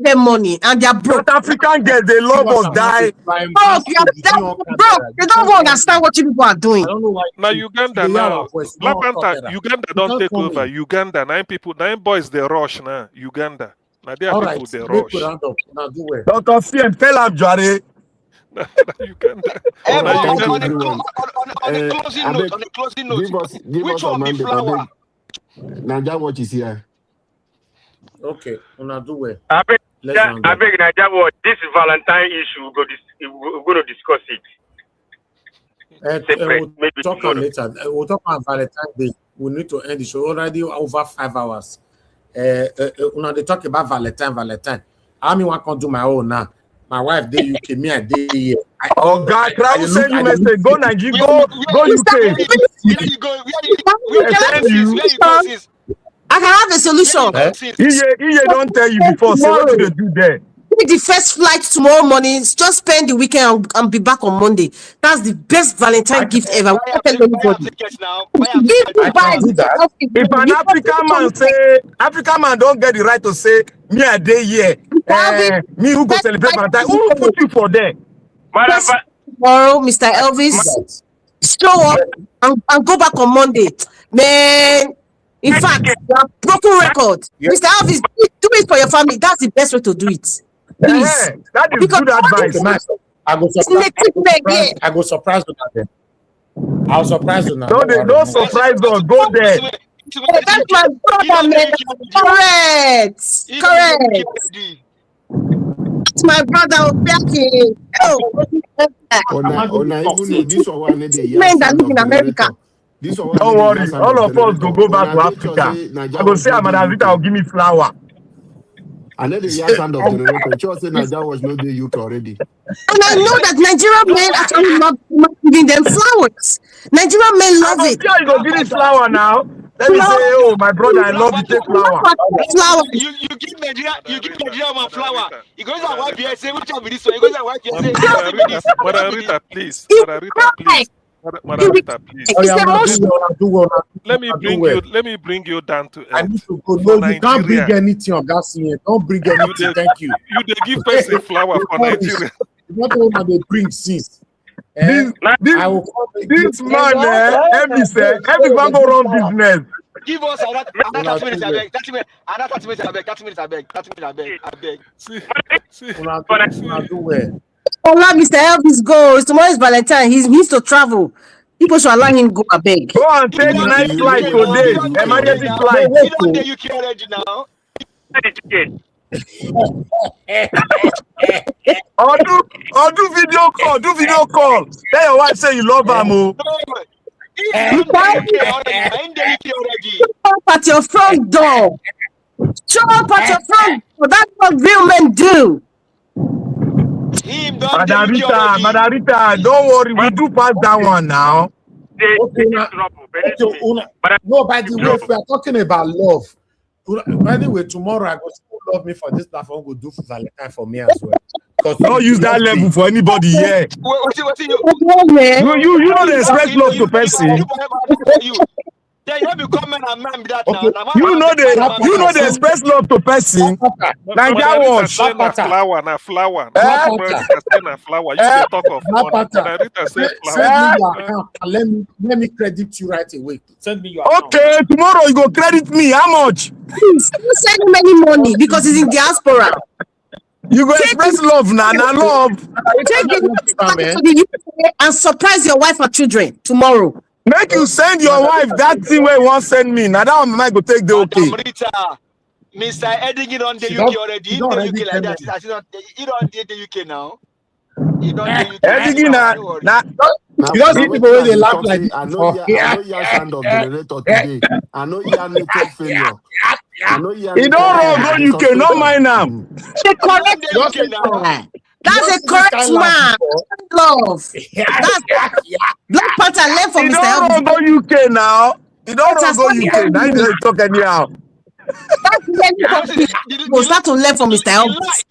them money and they're broke. South African girls, they love us. Die. Broke. They don't understand what you people are doing. Now Uganda now. Black Panther, Uganda don't take over. Uganda, 9 boys they rush now. Uganda. Now they are people they rush. Dr. CM, tell her Jare. On a closing note, which one be flower? Naija Watch is here. Okay, una do well. I beg Naija Watch. This is Valentine issue. We're going to discuss it. We'll talk on later. We'll talk on Valentine's Day. We need to end the show already over 5 hours. They talk about Valentine. I mean, I can do my own now. My wife, they UK, me, I day here. Oh God, Crowd send you message. Go Nigeria, go UK. I can have a solution. He don't tell you before. Say what you do there. Take the first flight tomorrow morning. Just spend the weekend and be back on Monday. That's the best Valentine gift ever. If an African man don't get the right to say me a day here, me who go celebrate Valentine, who will put you for there? Tomorrow, Mr. Elvis, show up and go back on Monday, man. In fact, you have broken record. Mr. Elvis, do it for your family. That's the best way to do it. Please. That is good advice. I go surprise you now. I'll surprise you now. Don't surprise us. Go there. That's my brother, man. Correct. It's my brother. Men that live in America. Don't worry. All of us go back to Africa. I go say Amadazita will give me flower. I know the sound of generator. Sure, say Naija was not the UK already. And I know that Nigerian men actually love giving them flowers. Nigerian men love it. You go give me flower now. Let me say, oh my brother, I love you. Take flower. You give Nigeria man flower. He goes and wipe your say, which one be this one? He goes and wipe your say. Madarita, please. Madarita, please. Let me bring you down to earth. I need to go. No, you can't bring anything of that scene. Don't bring anything. Thank you. You they give person flower for Nigeria. What the one they bring sis? This man, everyone go run business. Give us another 30 minutes, I beg. 30 minutes, I beg. Let Mr. Elvis go. Tomorrow is Valentine. He needs to travel. People should allow him go. I beg. Go and take night flight today. Emergency flight. You don't get UK already now. Or do video call. Tell your wife say you love her more. Show up at your front door. That's what real men do. Madarita, don't worry. We do pass that one now. No, by the way, if we are talking about love, anyway, tomorrow I go see love me for this platform go do for Valentine for me as well. Because don't use that level for anybody here. What you You don't express love to person. Yeah, you be comment and man be that now. You know they express love to person. Naija watch. Flower. Rita say na flower. You dey talk of money. Rita say flower. Send me your account and let me credit you right away. Send me your account. Okay, tomorrow you go credit me. How much? Please, send him any money because he's in diaspora. You go express love now, love. Take it to the UK and surprise your wife or children tomorrow. Make you send your wife that thing where you want send me. Now that one might go take the okay. Mr. Edding on the UK already. In the UK like that. You don't in the UK now. You don't in the UK. Edding now. You don't see people when they laugh like I know you sound of generator today. I know you are network failure. I know you are. You don't run go UK, no mind now. That's a correct man. Love. That's Black Panther learn from Mr. Elvis. You don't go UK now. You don't go UK. Now you don't talk anyhow. We'll start to learn from Mr. Elvis.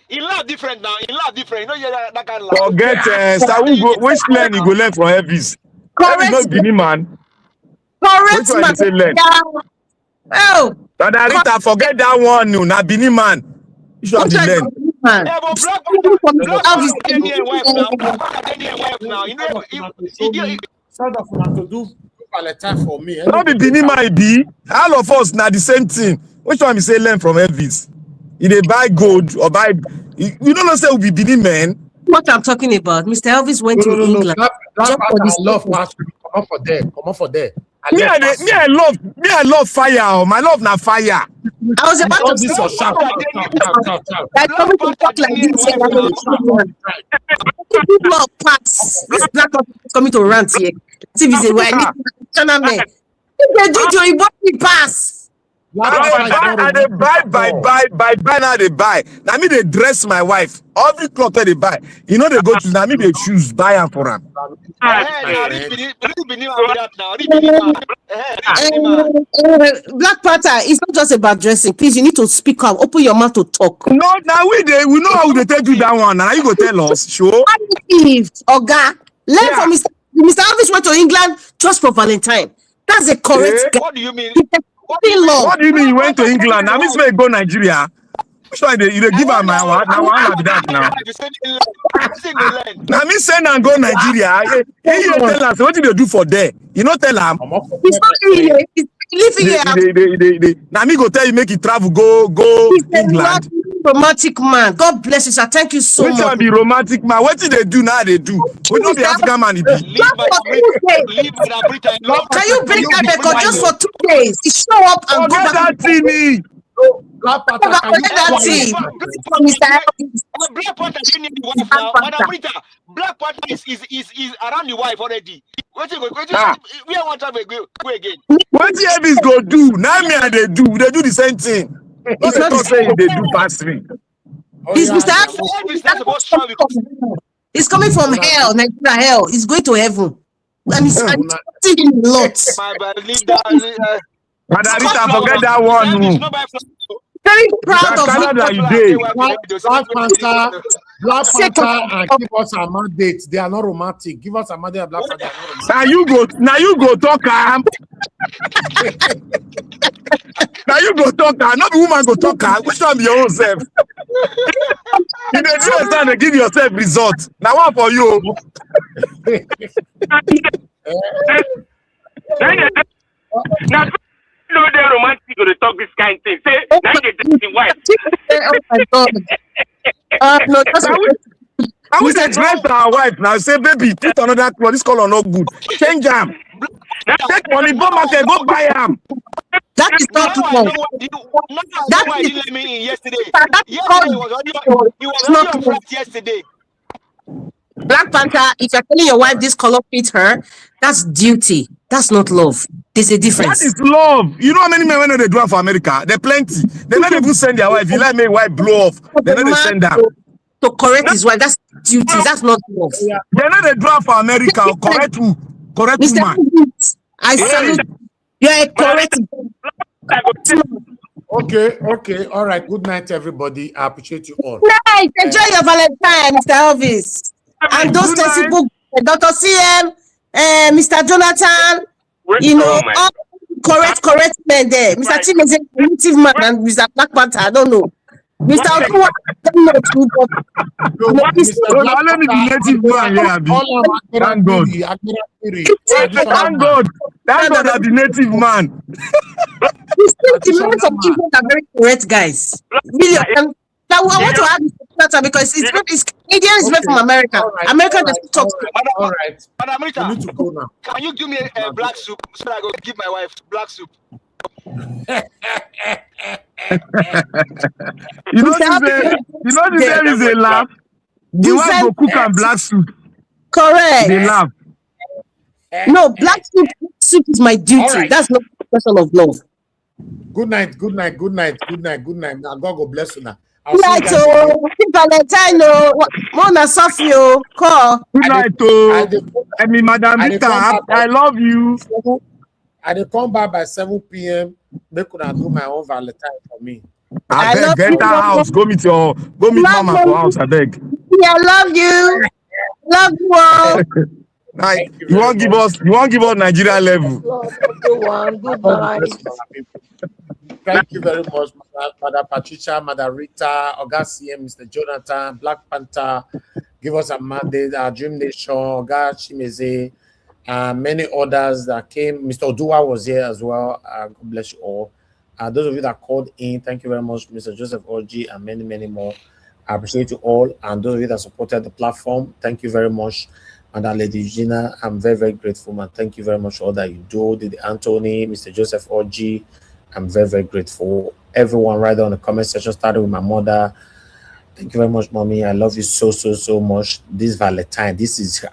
He laugh different now. He laugh different. You know that kind of laugh. Forget which learn you go learn from Elvis. Elvis not Guinea man. Correct man. Say learn? Oh. Rita, forget that one. No, na Benin man. You should have been learned. Yeah, but Black Panther now. You know, to do Valentine for me. Not be Benin man, be all of us now the same thing. Which one we say learn from Elvis? If they buy gold or buy, you don't know say we be Benin man. What I'm talking about, Mr. Elvis went to England. Black Panther love come on for there. I love fire. My love na fire. I was about to say shout. Coming to talk like this. People of pass. This Black Panther is coming to rant here. TV say why need channel me. If they do your body pass. I they buy now they buy. Now me they dress my wife. Every cloth they buy. You know they go to now me they choose buy am for am. Black Panther, it's not just about dressing. Please, you need to speak up. Open your mouth to talk. No, now we know how they take you that one. Now you go tell us. Sure. Oga, learn from Mr. Elvis went to England just for Valentine. That's a correct. What do you mean? What do you mean you went to England? Now this way go Nigeria. Which one you give her my one? Now I be that now. Now me send and go Nigeria. You tell us what did they do for there? You know tell them. It's not really. Now me go tell you make it travel go England. Romantic man. God bless you, sir. Thank you so much. Which one be romantic man? What did they do now? They do. We don't be African man. Can you bring that record just for 2 days? You show up and go back. That TV. Black Panther is around the wife already. We want to go again. What the Elvis go do? Now me and they do the same thing. It's not saying they do past me. He's coming from hell, Nigeria hell. He's going to heaven. And he's taking lots. Margarita, forget that one. Very proud of Canada, you did. Black Panther and give us a mandate. They are not romantic. Give us a mandate. Black Panther. Now you go talk. Now you go talk. Not the woman go talk. Which one be your own self? You don't understand to give yourself result. Now what for you? No, they're romantic to talk this kind of thing. Say, now you're dating wife. Oh my God. No, that's I wish I dress our wife now. Say, baby, put another cloth. This color not good. Change them. Take money, go market, go buy them. That is not wrong. That is didn't let me in yesterday. He was on your flight yesterday. Black Panther, if you're telling your wife this color fits her, that's duty. That's not love. There's a difference. That is love. You know how many men when they do it for America? They're plenty. They don't even send their wife. You let me wife blow off. They don't send them. To correct his wife, that's duty. That's not love. They're not a draft for America. Correct who? Correct Mr. man. I salute. You're a correct. Okay. All right. Good night, everybody. I appreciate you all. Good night. Enjoy your Valentine, Mr. Elvis. And those people, Dr. CM, Mr. Jonathan, all correct men there. Mr. Tim is a native man and Mr. Black Panther, I don't know. Mr. Otuwa, I don't know too, but let me be native man here. Thank God. Thank God I'm the native man. The millions of people are very correct guys. Millions. Now I want to add Mr. because it's Canadian is from America. Right. America doesn't talk. All right. Madam Rita, we need to go now. Can you give me a black soup so that I go give my wife black soup? You know there is a laugh. The wife go cook and black soup. Correct. They laugh. No, black soup is my duty. Right. That's not a question of love. Good night. Now God go bless you now. Good night, Valentine. Mona Sofio, call. Good night, I mean, Madam Rita, I love you. I dey come back by 7 p.m. Make una do my own Valentine for me. I beg, get that house. Go meet mama for house. I beg. Yeah, I love you. Love you all. You won't give us Nigeria level. Good night. Thank you very much, Mother Patricia, Mother Rita, Oga CM, Mr. Jonathan, Black Panther. Give us a mandate, our Dream Nation, Oga Chimeze, many others that came. Mr. Odua was here as well. God bless you all. Those of you that called in, thank you very much, Mr. Joseph Orji, and many, many more. I appreciate you all. And those of you that supported the platform, thank you very much. And Lady Eugenia, I'm very, very grateful, man. Thank you very much for all that you do. Didi Anthony, Mr. Joseph Orji, I'm very, very grateful. Everyone right there on the comment section, starting with my mother. Thank you very much, mommy. I love you so, so, so much. This Valentine,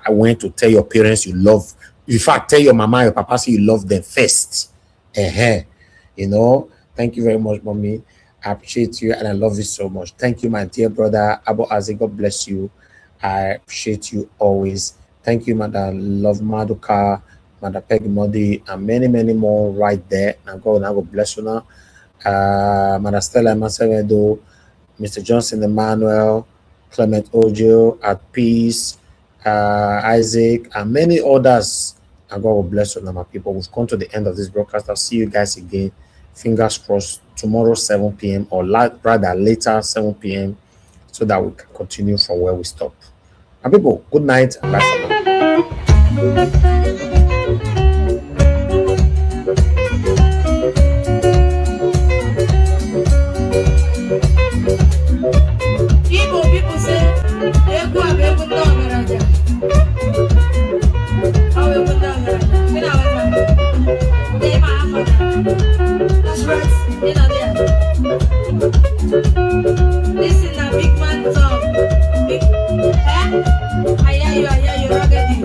I went to tell your parents you love. In fact, tell your mama, your papa, say you love them first. You know, thank you very much, mommy. I appreciate you and I love you so much. Thank you, my dear brother, Abu Azi. God bless you. I appreciate you always. Thank you, Madam Love Maduka, Madam Peggy Modi, and many, many more right there. Now God bless you now. Madam Stella Masevedo, Mr. Johnson Emmanuel, Clement Ojo, At Peace, Isaac, and many others. And God will bless you now, my people. We've come to the end of this broadcast. I'll see you guys again. Fingers crossed, tomorrow 7 p.m. or rather later 7 p.m. so that we can continue from where we stop. My people, good night and bye for now. People say, that's right, this is a big man song. I hear you, ruggedy.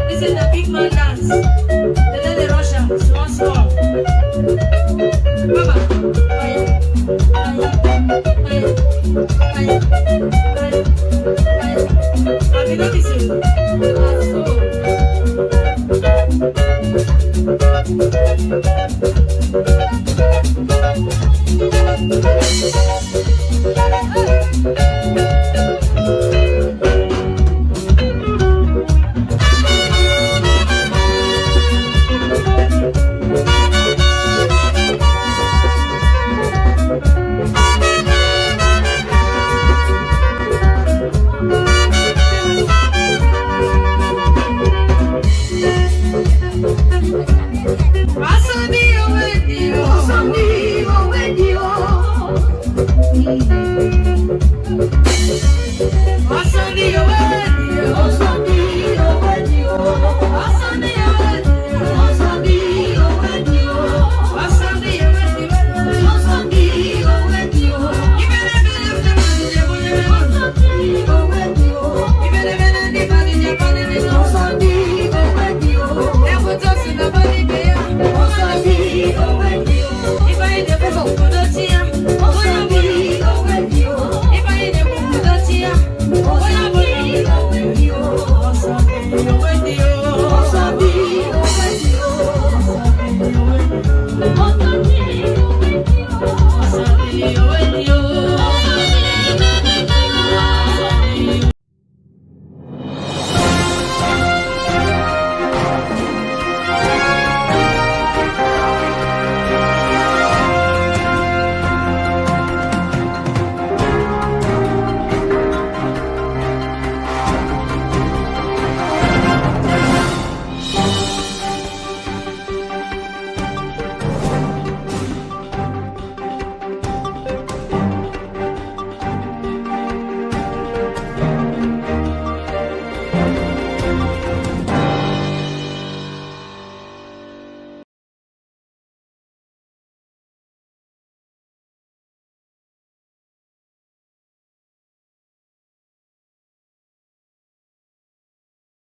This is the big man dance. The Russia, small. Mama,